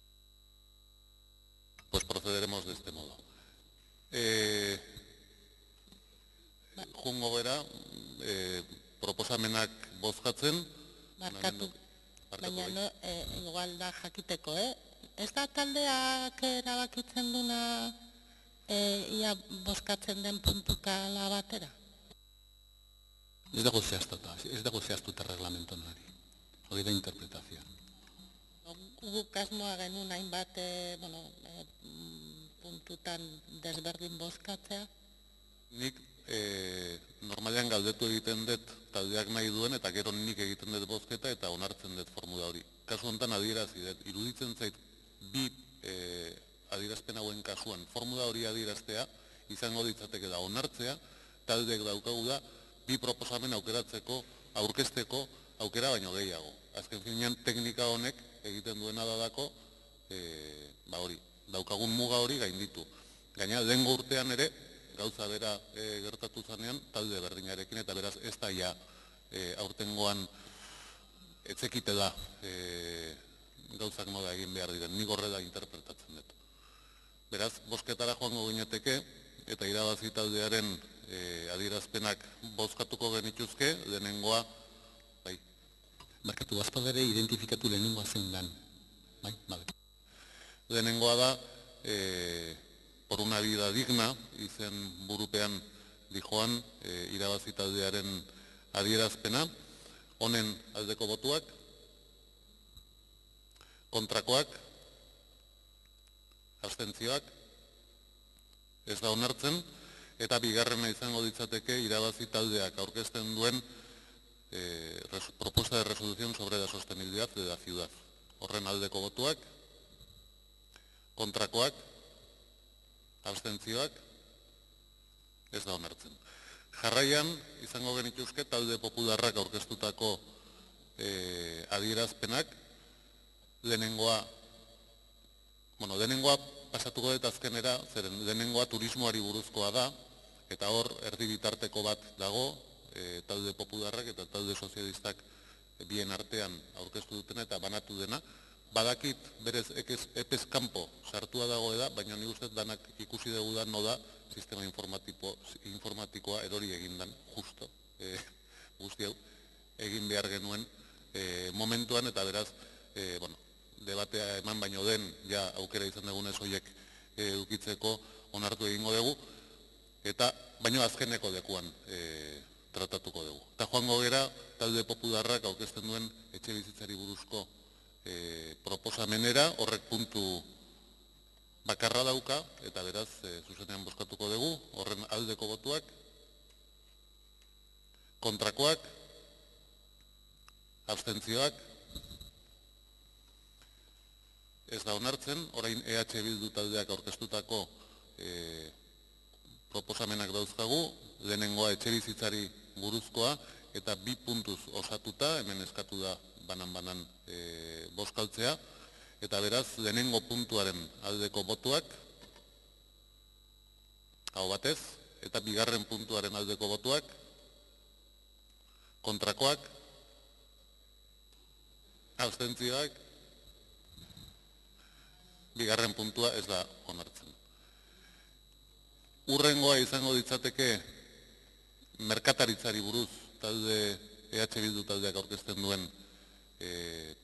Pues procederemos de este modo. Jungo gara, proposamenak bozkatzen. Barkatu, baina igual da jakiteko, Ez da taldeak erabakitzen duna ia bozkatzen den puntuka la batera? Ez dago zehaztuta reglamentoan hori. Hori da interpretazioa. Guk asmoa genuen hainbat puntutan desberdin bozkatzea? Nik normalean galdetu egiten dut taldeak nahi duen eta gero nik egiten dut bozketa eta onartzen dut formula hori. Kasu honetan adierazi dut, iruditzen zait bi adierazpen hauen kasuan formula hori adieraztea izango ditzateke da onartzea, taldeek daukagu da bi proposamen aukeratzeko, aurkezteko aukera baino gehiago. Azken finean teknika honek egiten duena dadako, hori, daukagun muga hori gainditu. Gaina, lehengo urtean ere, gauza bera gertatu zanean, talde berdinarekin, eta beraz ez da ja aurtengoan etzekite da gauzak nola egin behar diren, nik horrela interpretatzen dut. Beraz, bozketara joango gineteke, eta irabazi taldearen adierazpenak bozkatuko genituzke, lehenengoa, bai. Markatu, bazpadere identifikatu lehenengoa zen lan, bai, bale. Lehenengoa da, por una vida digna, izen burupean dijoan, irabazi taldearen adierazpena, honen aldeko botuak, kontrakoak, abstentzioak, ez da onartzen, eta bigarrena izango ditzateke irabazi taldeak aurkezten duen propuesta de resolución sobre la sostenibilidad de la ciudad. Horren aldeko botuak, kontrakoak, abstentzioak, ez da onartzen. Jarraian, izango genituzke talde popularrak aurkeztutako adierazpenak, lehenengoa pasatuko dut azkenera, zeren lehenengoa turismoari buruzkoa da, eta hor erdi bitarteko bat dago, talde popularrak eta talde sozialistak bien artean aurkeztu dutena eta banatu dena. Badakit berez epez kanpo sartua dagoela, baina ni uste danak ikusi dugu da noda sistema informatikoa erori egindan, justo, guzti hau, egin behar genuen momentuan, eta beraz, debatea eman baino den, ja aukera izan dugunez horiek edukitzeko onartu egingo dugu, eta baino azkeneko lekuan tratatuko dugu. Eta joango gera, talde popularrak aurkezten duen etxe bizitzari buruzko proposamenera, horrek puntu bakarra dauka, eta beraz, zuzenean bozkatuko dugu, horren aldeko botuak, kontrakoak, abstentzioak, ez da onartzen, orain EH Bildu taldeak aurkeztutako proposamenak dauzkagu, lehenengoa etxebizitzari buruzkoa, eta 2 puntuz osatuta, hemen eskatu da banan-banan bozkaltzea, eta beraz, lehenengo puntuaren aldeko botuak, hau batez, eta bigarren puntuaren aldeko botuak, kontrakoak, abstentzioak, bigarren puntua ez da onartzen. Urrengoa izango ditzateke merkataritzari buruz talde EH Bildu taldeak aurkezten duen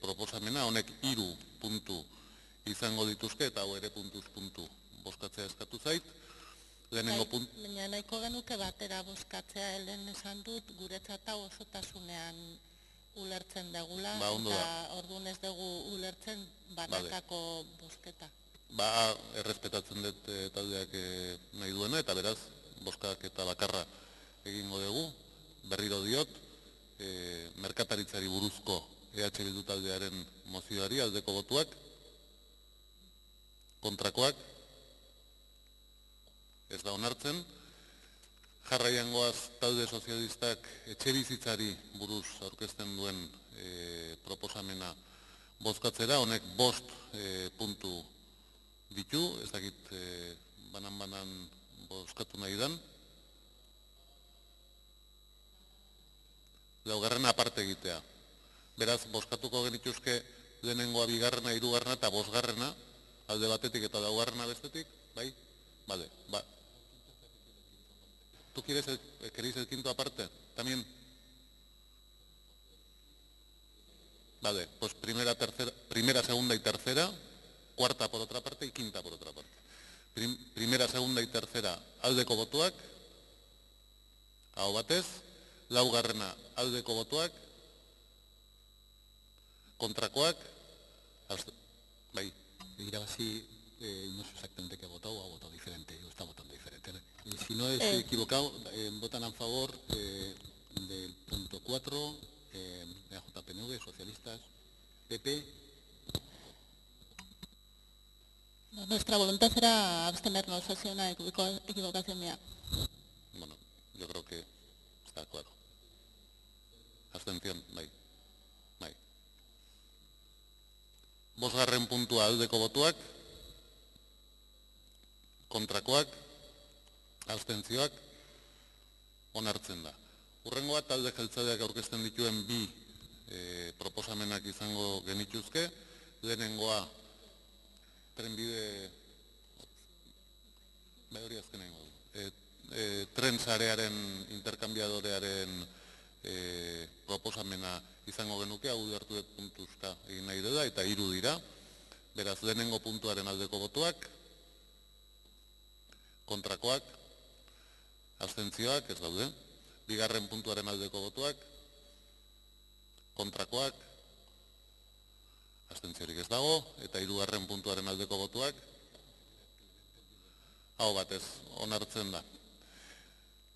proposamena, honek 3 puntu izango dituzke, eta hau ere puntuz puntu bozkatzea eskatu zait. Lehenengo puntu... Baina nahiko genuke batera bozkatzea, helen esan dut, guretzat hau osotasunean ulertzen degula, eta orduan ez dugu ulertzen banakako bozketa. Errespetatzen dut taldeak nahi duena, eta beraz, bozkak eta bakarra egingo dugu. Berriro diot, merkataritzari buruzko EH Bildu taldearen mozioari aldeko botuak, kontrakoak, ez da onartzen. Jarraian goaz talde sozialistak etxebizitzari buruz aurkezten duen proposamena bozkatzera, honek 5 puntu ditu, ez dakit banan-banan bozkatu nahi dan. Laugarrena aparte egitea. Beraz, bozkatuko genituzke lehenengoa, bigarrena, hirugarrena eta bosgarrena, alde batetik eta laugarrena bestetik, bai? Vale, va. ¿Tú queréis el quinto aparte? ¿También? Vale, pues primera, segunda y tercera, cuarta por otra parte y quinta por otra parte. Primera, segunda y tercera aldeko botuak, aho batez, laugarrena aldeko botuak, kontrakoak, bai. Irabazi, no sé exactamente qué ha votado o ha votado diferente, o está votando diferente. Si no estoy equivocado, votan a favor del punto 4, AJPNV, socialistas, PP Nuestra voluntad era abstenernos, ha sido una equivocación mía. Bueno, yo creo que está claro. Abstención, bai. Bai. Bosgarren puntua aldeko botuak, kontrakoak, abstentzioak, onartzen da. Hurrengoa talde jeltzaleak aurkezten dituen bi proposamenak izango genituzke. Lehenengoa trenbide, bai hori azkenengo du, tren sarearen interkambiadorearen proposamena izango genuke, hau hartu dut puntuzka egin nahi dela, eta 3 dira. Beraz, lehenengo puntuaren aldeko botuak, kontrakoak, abstentzioak, ez daude. Bigarren puntuaren aldeko botuak, kontrakoak, abstentziorik ez dago, eta 3. puntuaren aldeko botuak, hau batez, onartzen da.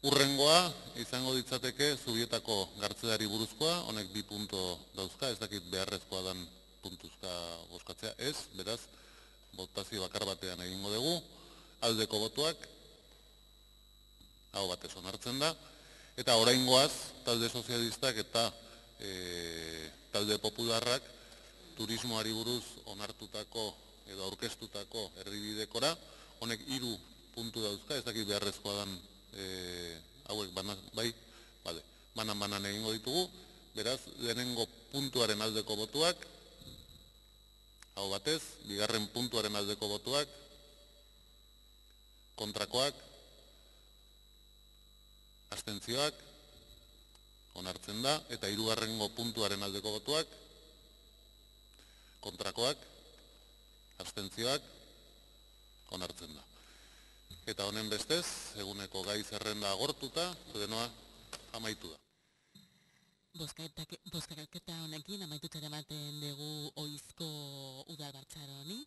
Hurrengoa, izango ditzateke Zubietako gartzeari buruzkoa, honek 2 puntu dauzka, ez dakit beharrezkoa dan puntuzka bozkatzea, ez, beraz, botazio bakar batean egingo dugu, aldeko botuak, hau batez onartzen da, eta oraingoaz, talde sozialistak eta talde popularrak turismoari buruz onartutako edo aurkeztutako erdibidekora, honek 3 puntu dauzka, ez dakit beharrezkoa dan hauek bai, banan egingo ditugu, beraz, lehenengo puntuaren aldeko botuak, hau batez, bigarren puntuaren aldeko botuak, kontrakoak, abstentzioak, onartzen da, eta 3. puntuaren aldeko botuak, kontrakoak, abstentzioak, onartzen da. Eta honen bestez, eguneko gai zerrenda agortuta, plenoa amaitu da. Bozkaketa honekin amaitutzat ematen dugu ohizko udal batzar honi.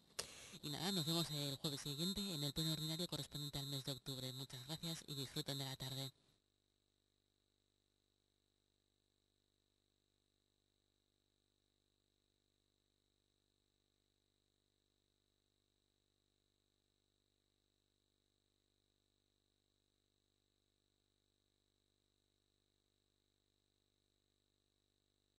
Y nada, nos vemos el jueves siguiente en el pleno ordinario correspondiente al mes de octubre. Muchas gracias y disfruten de la tarde.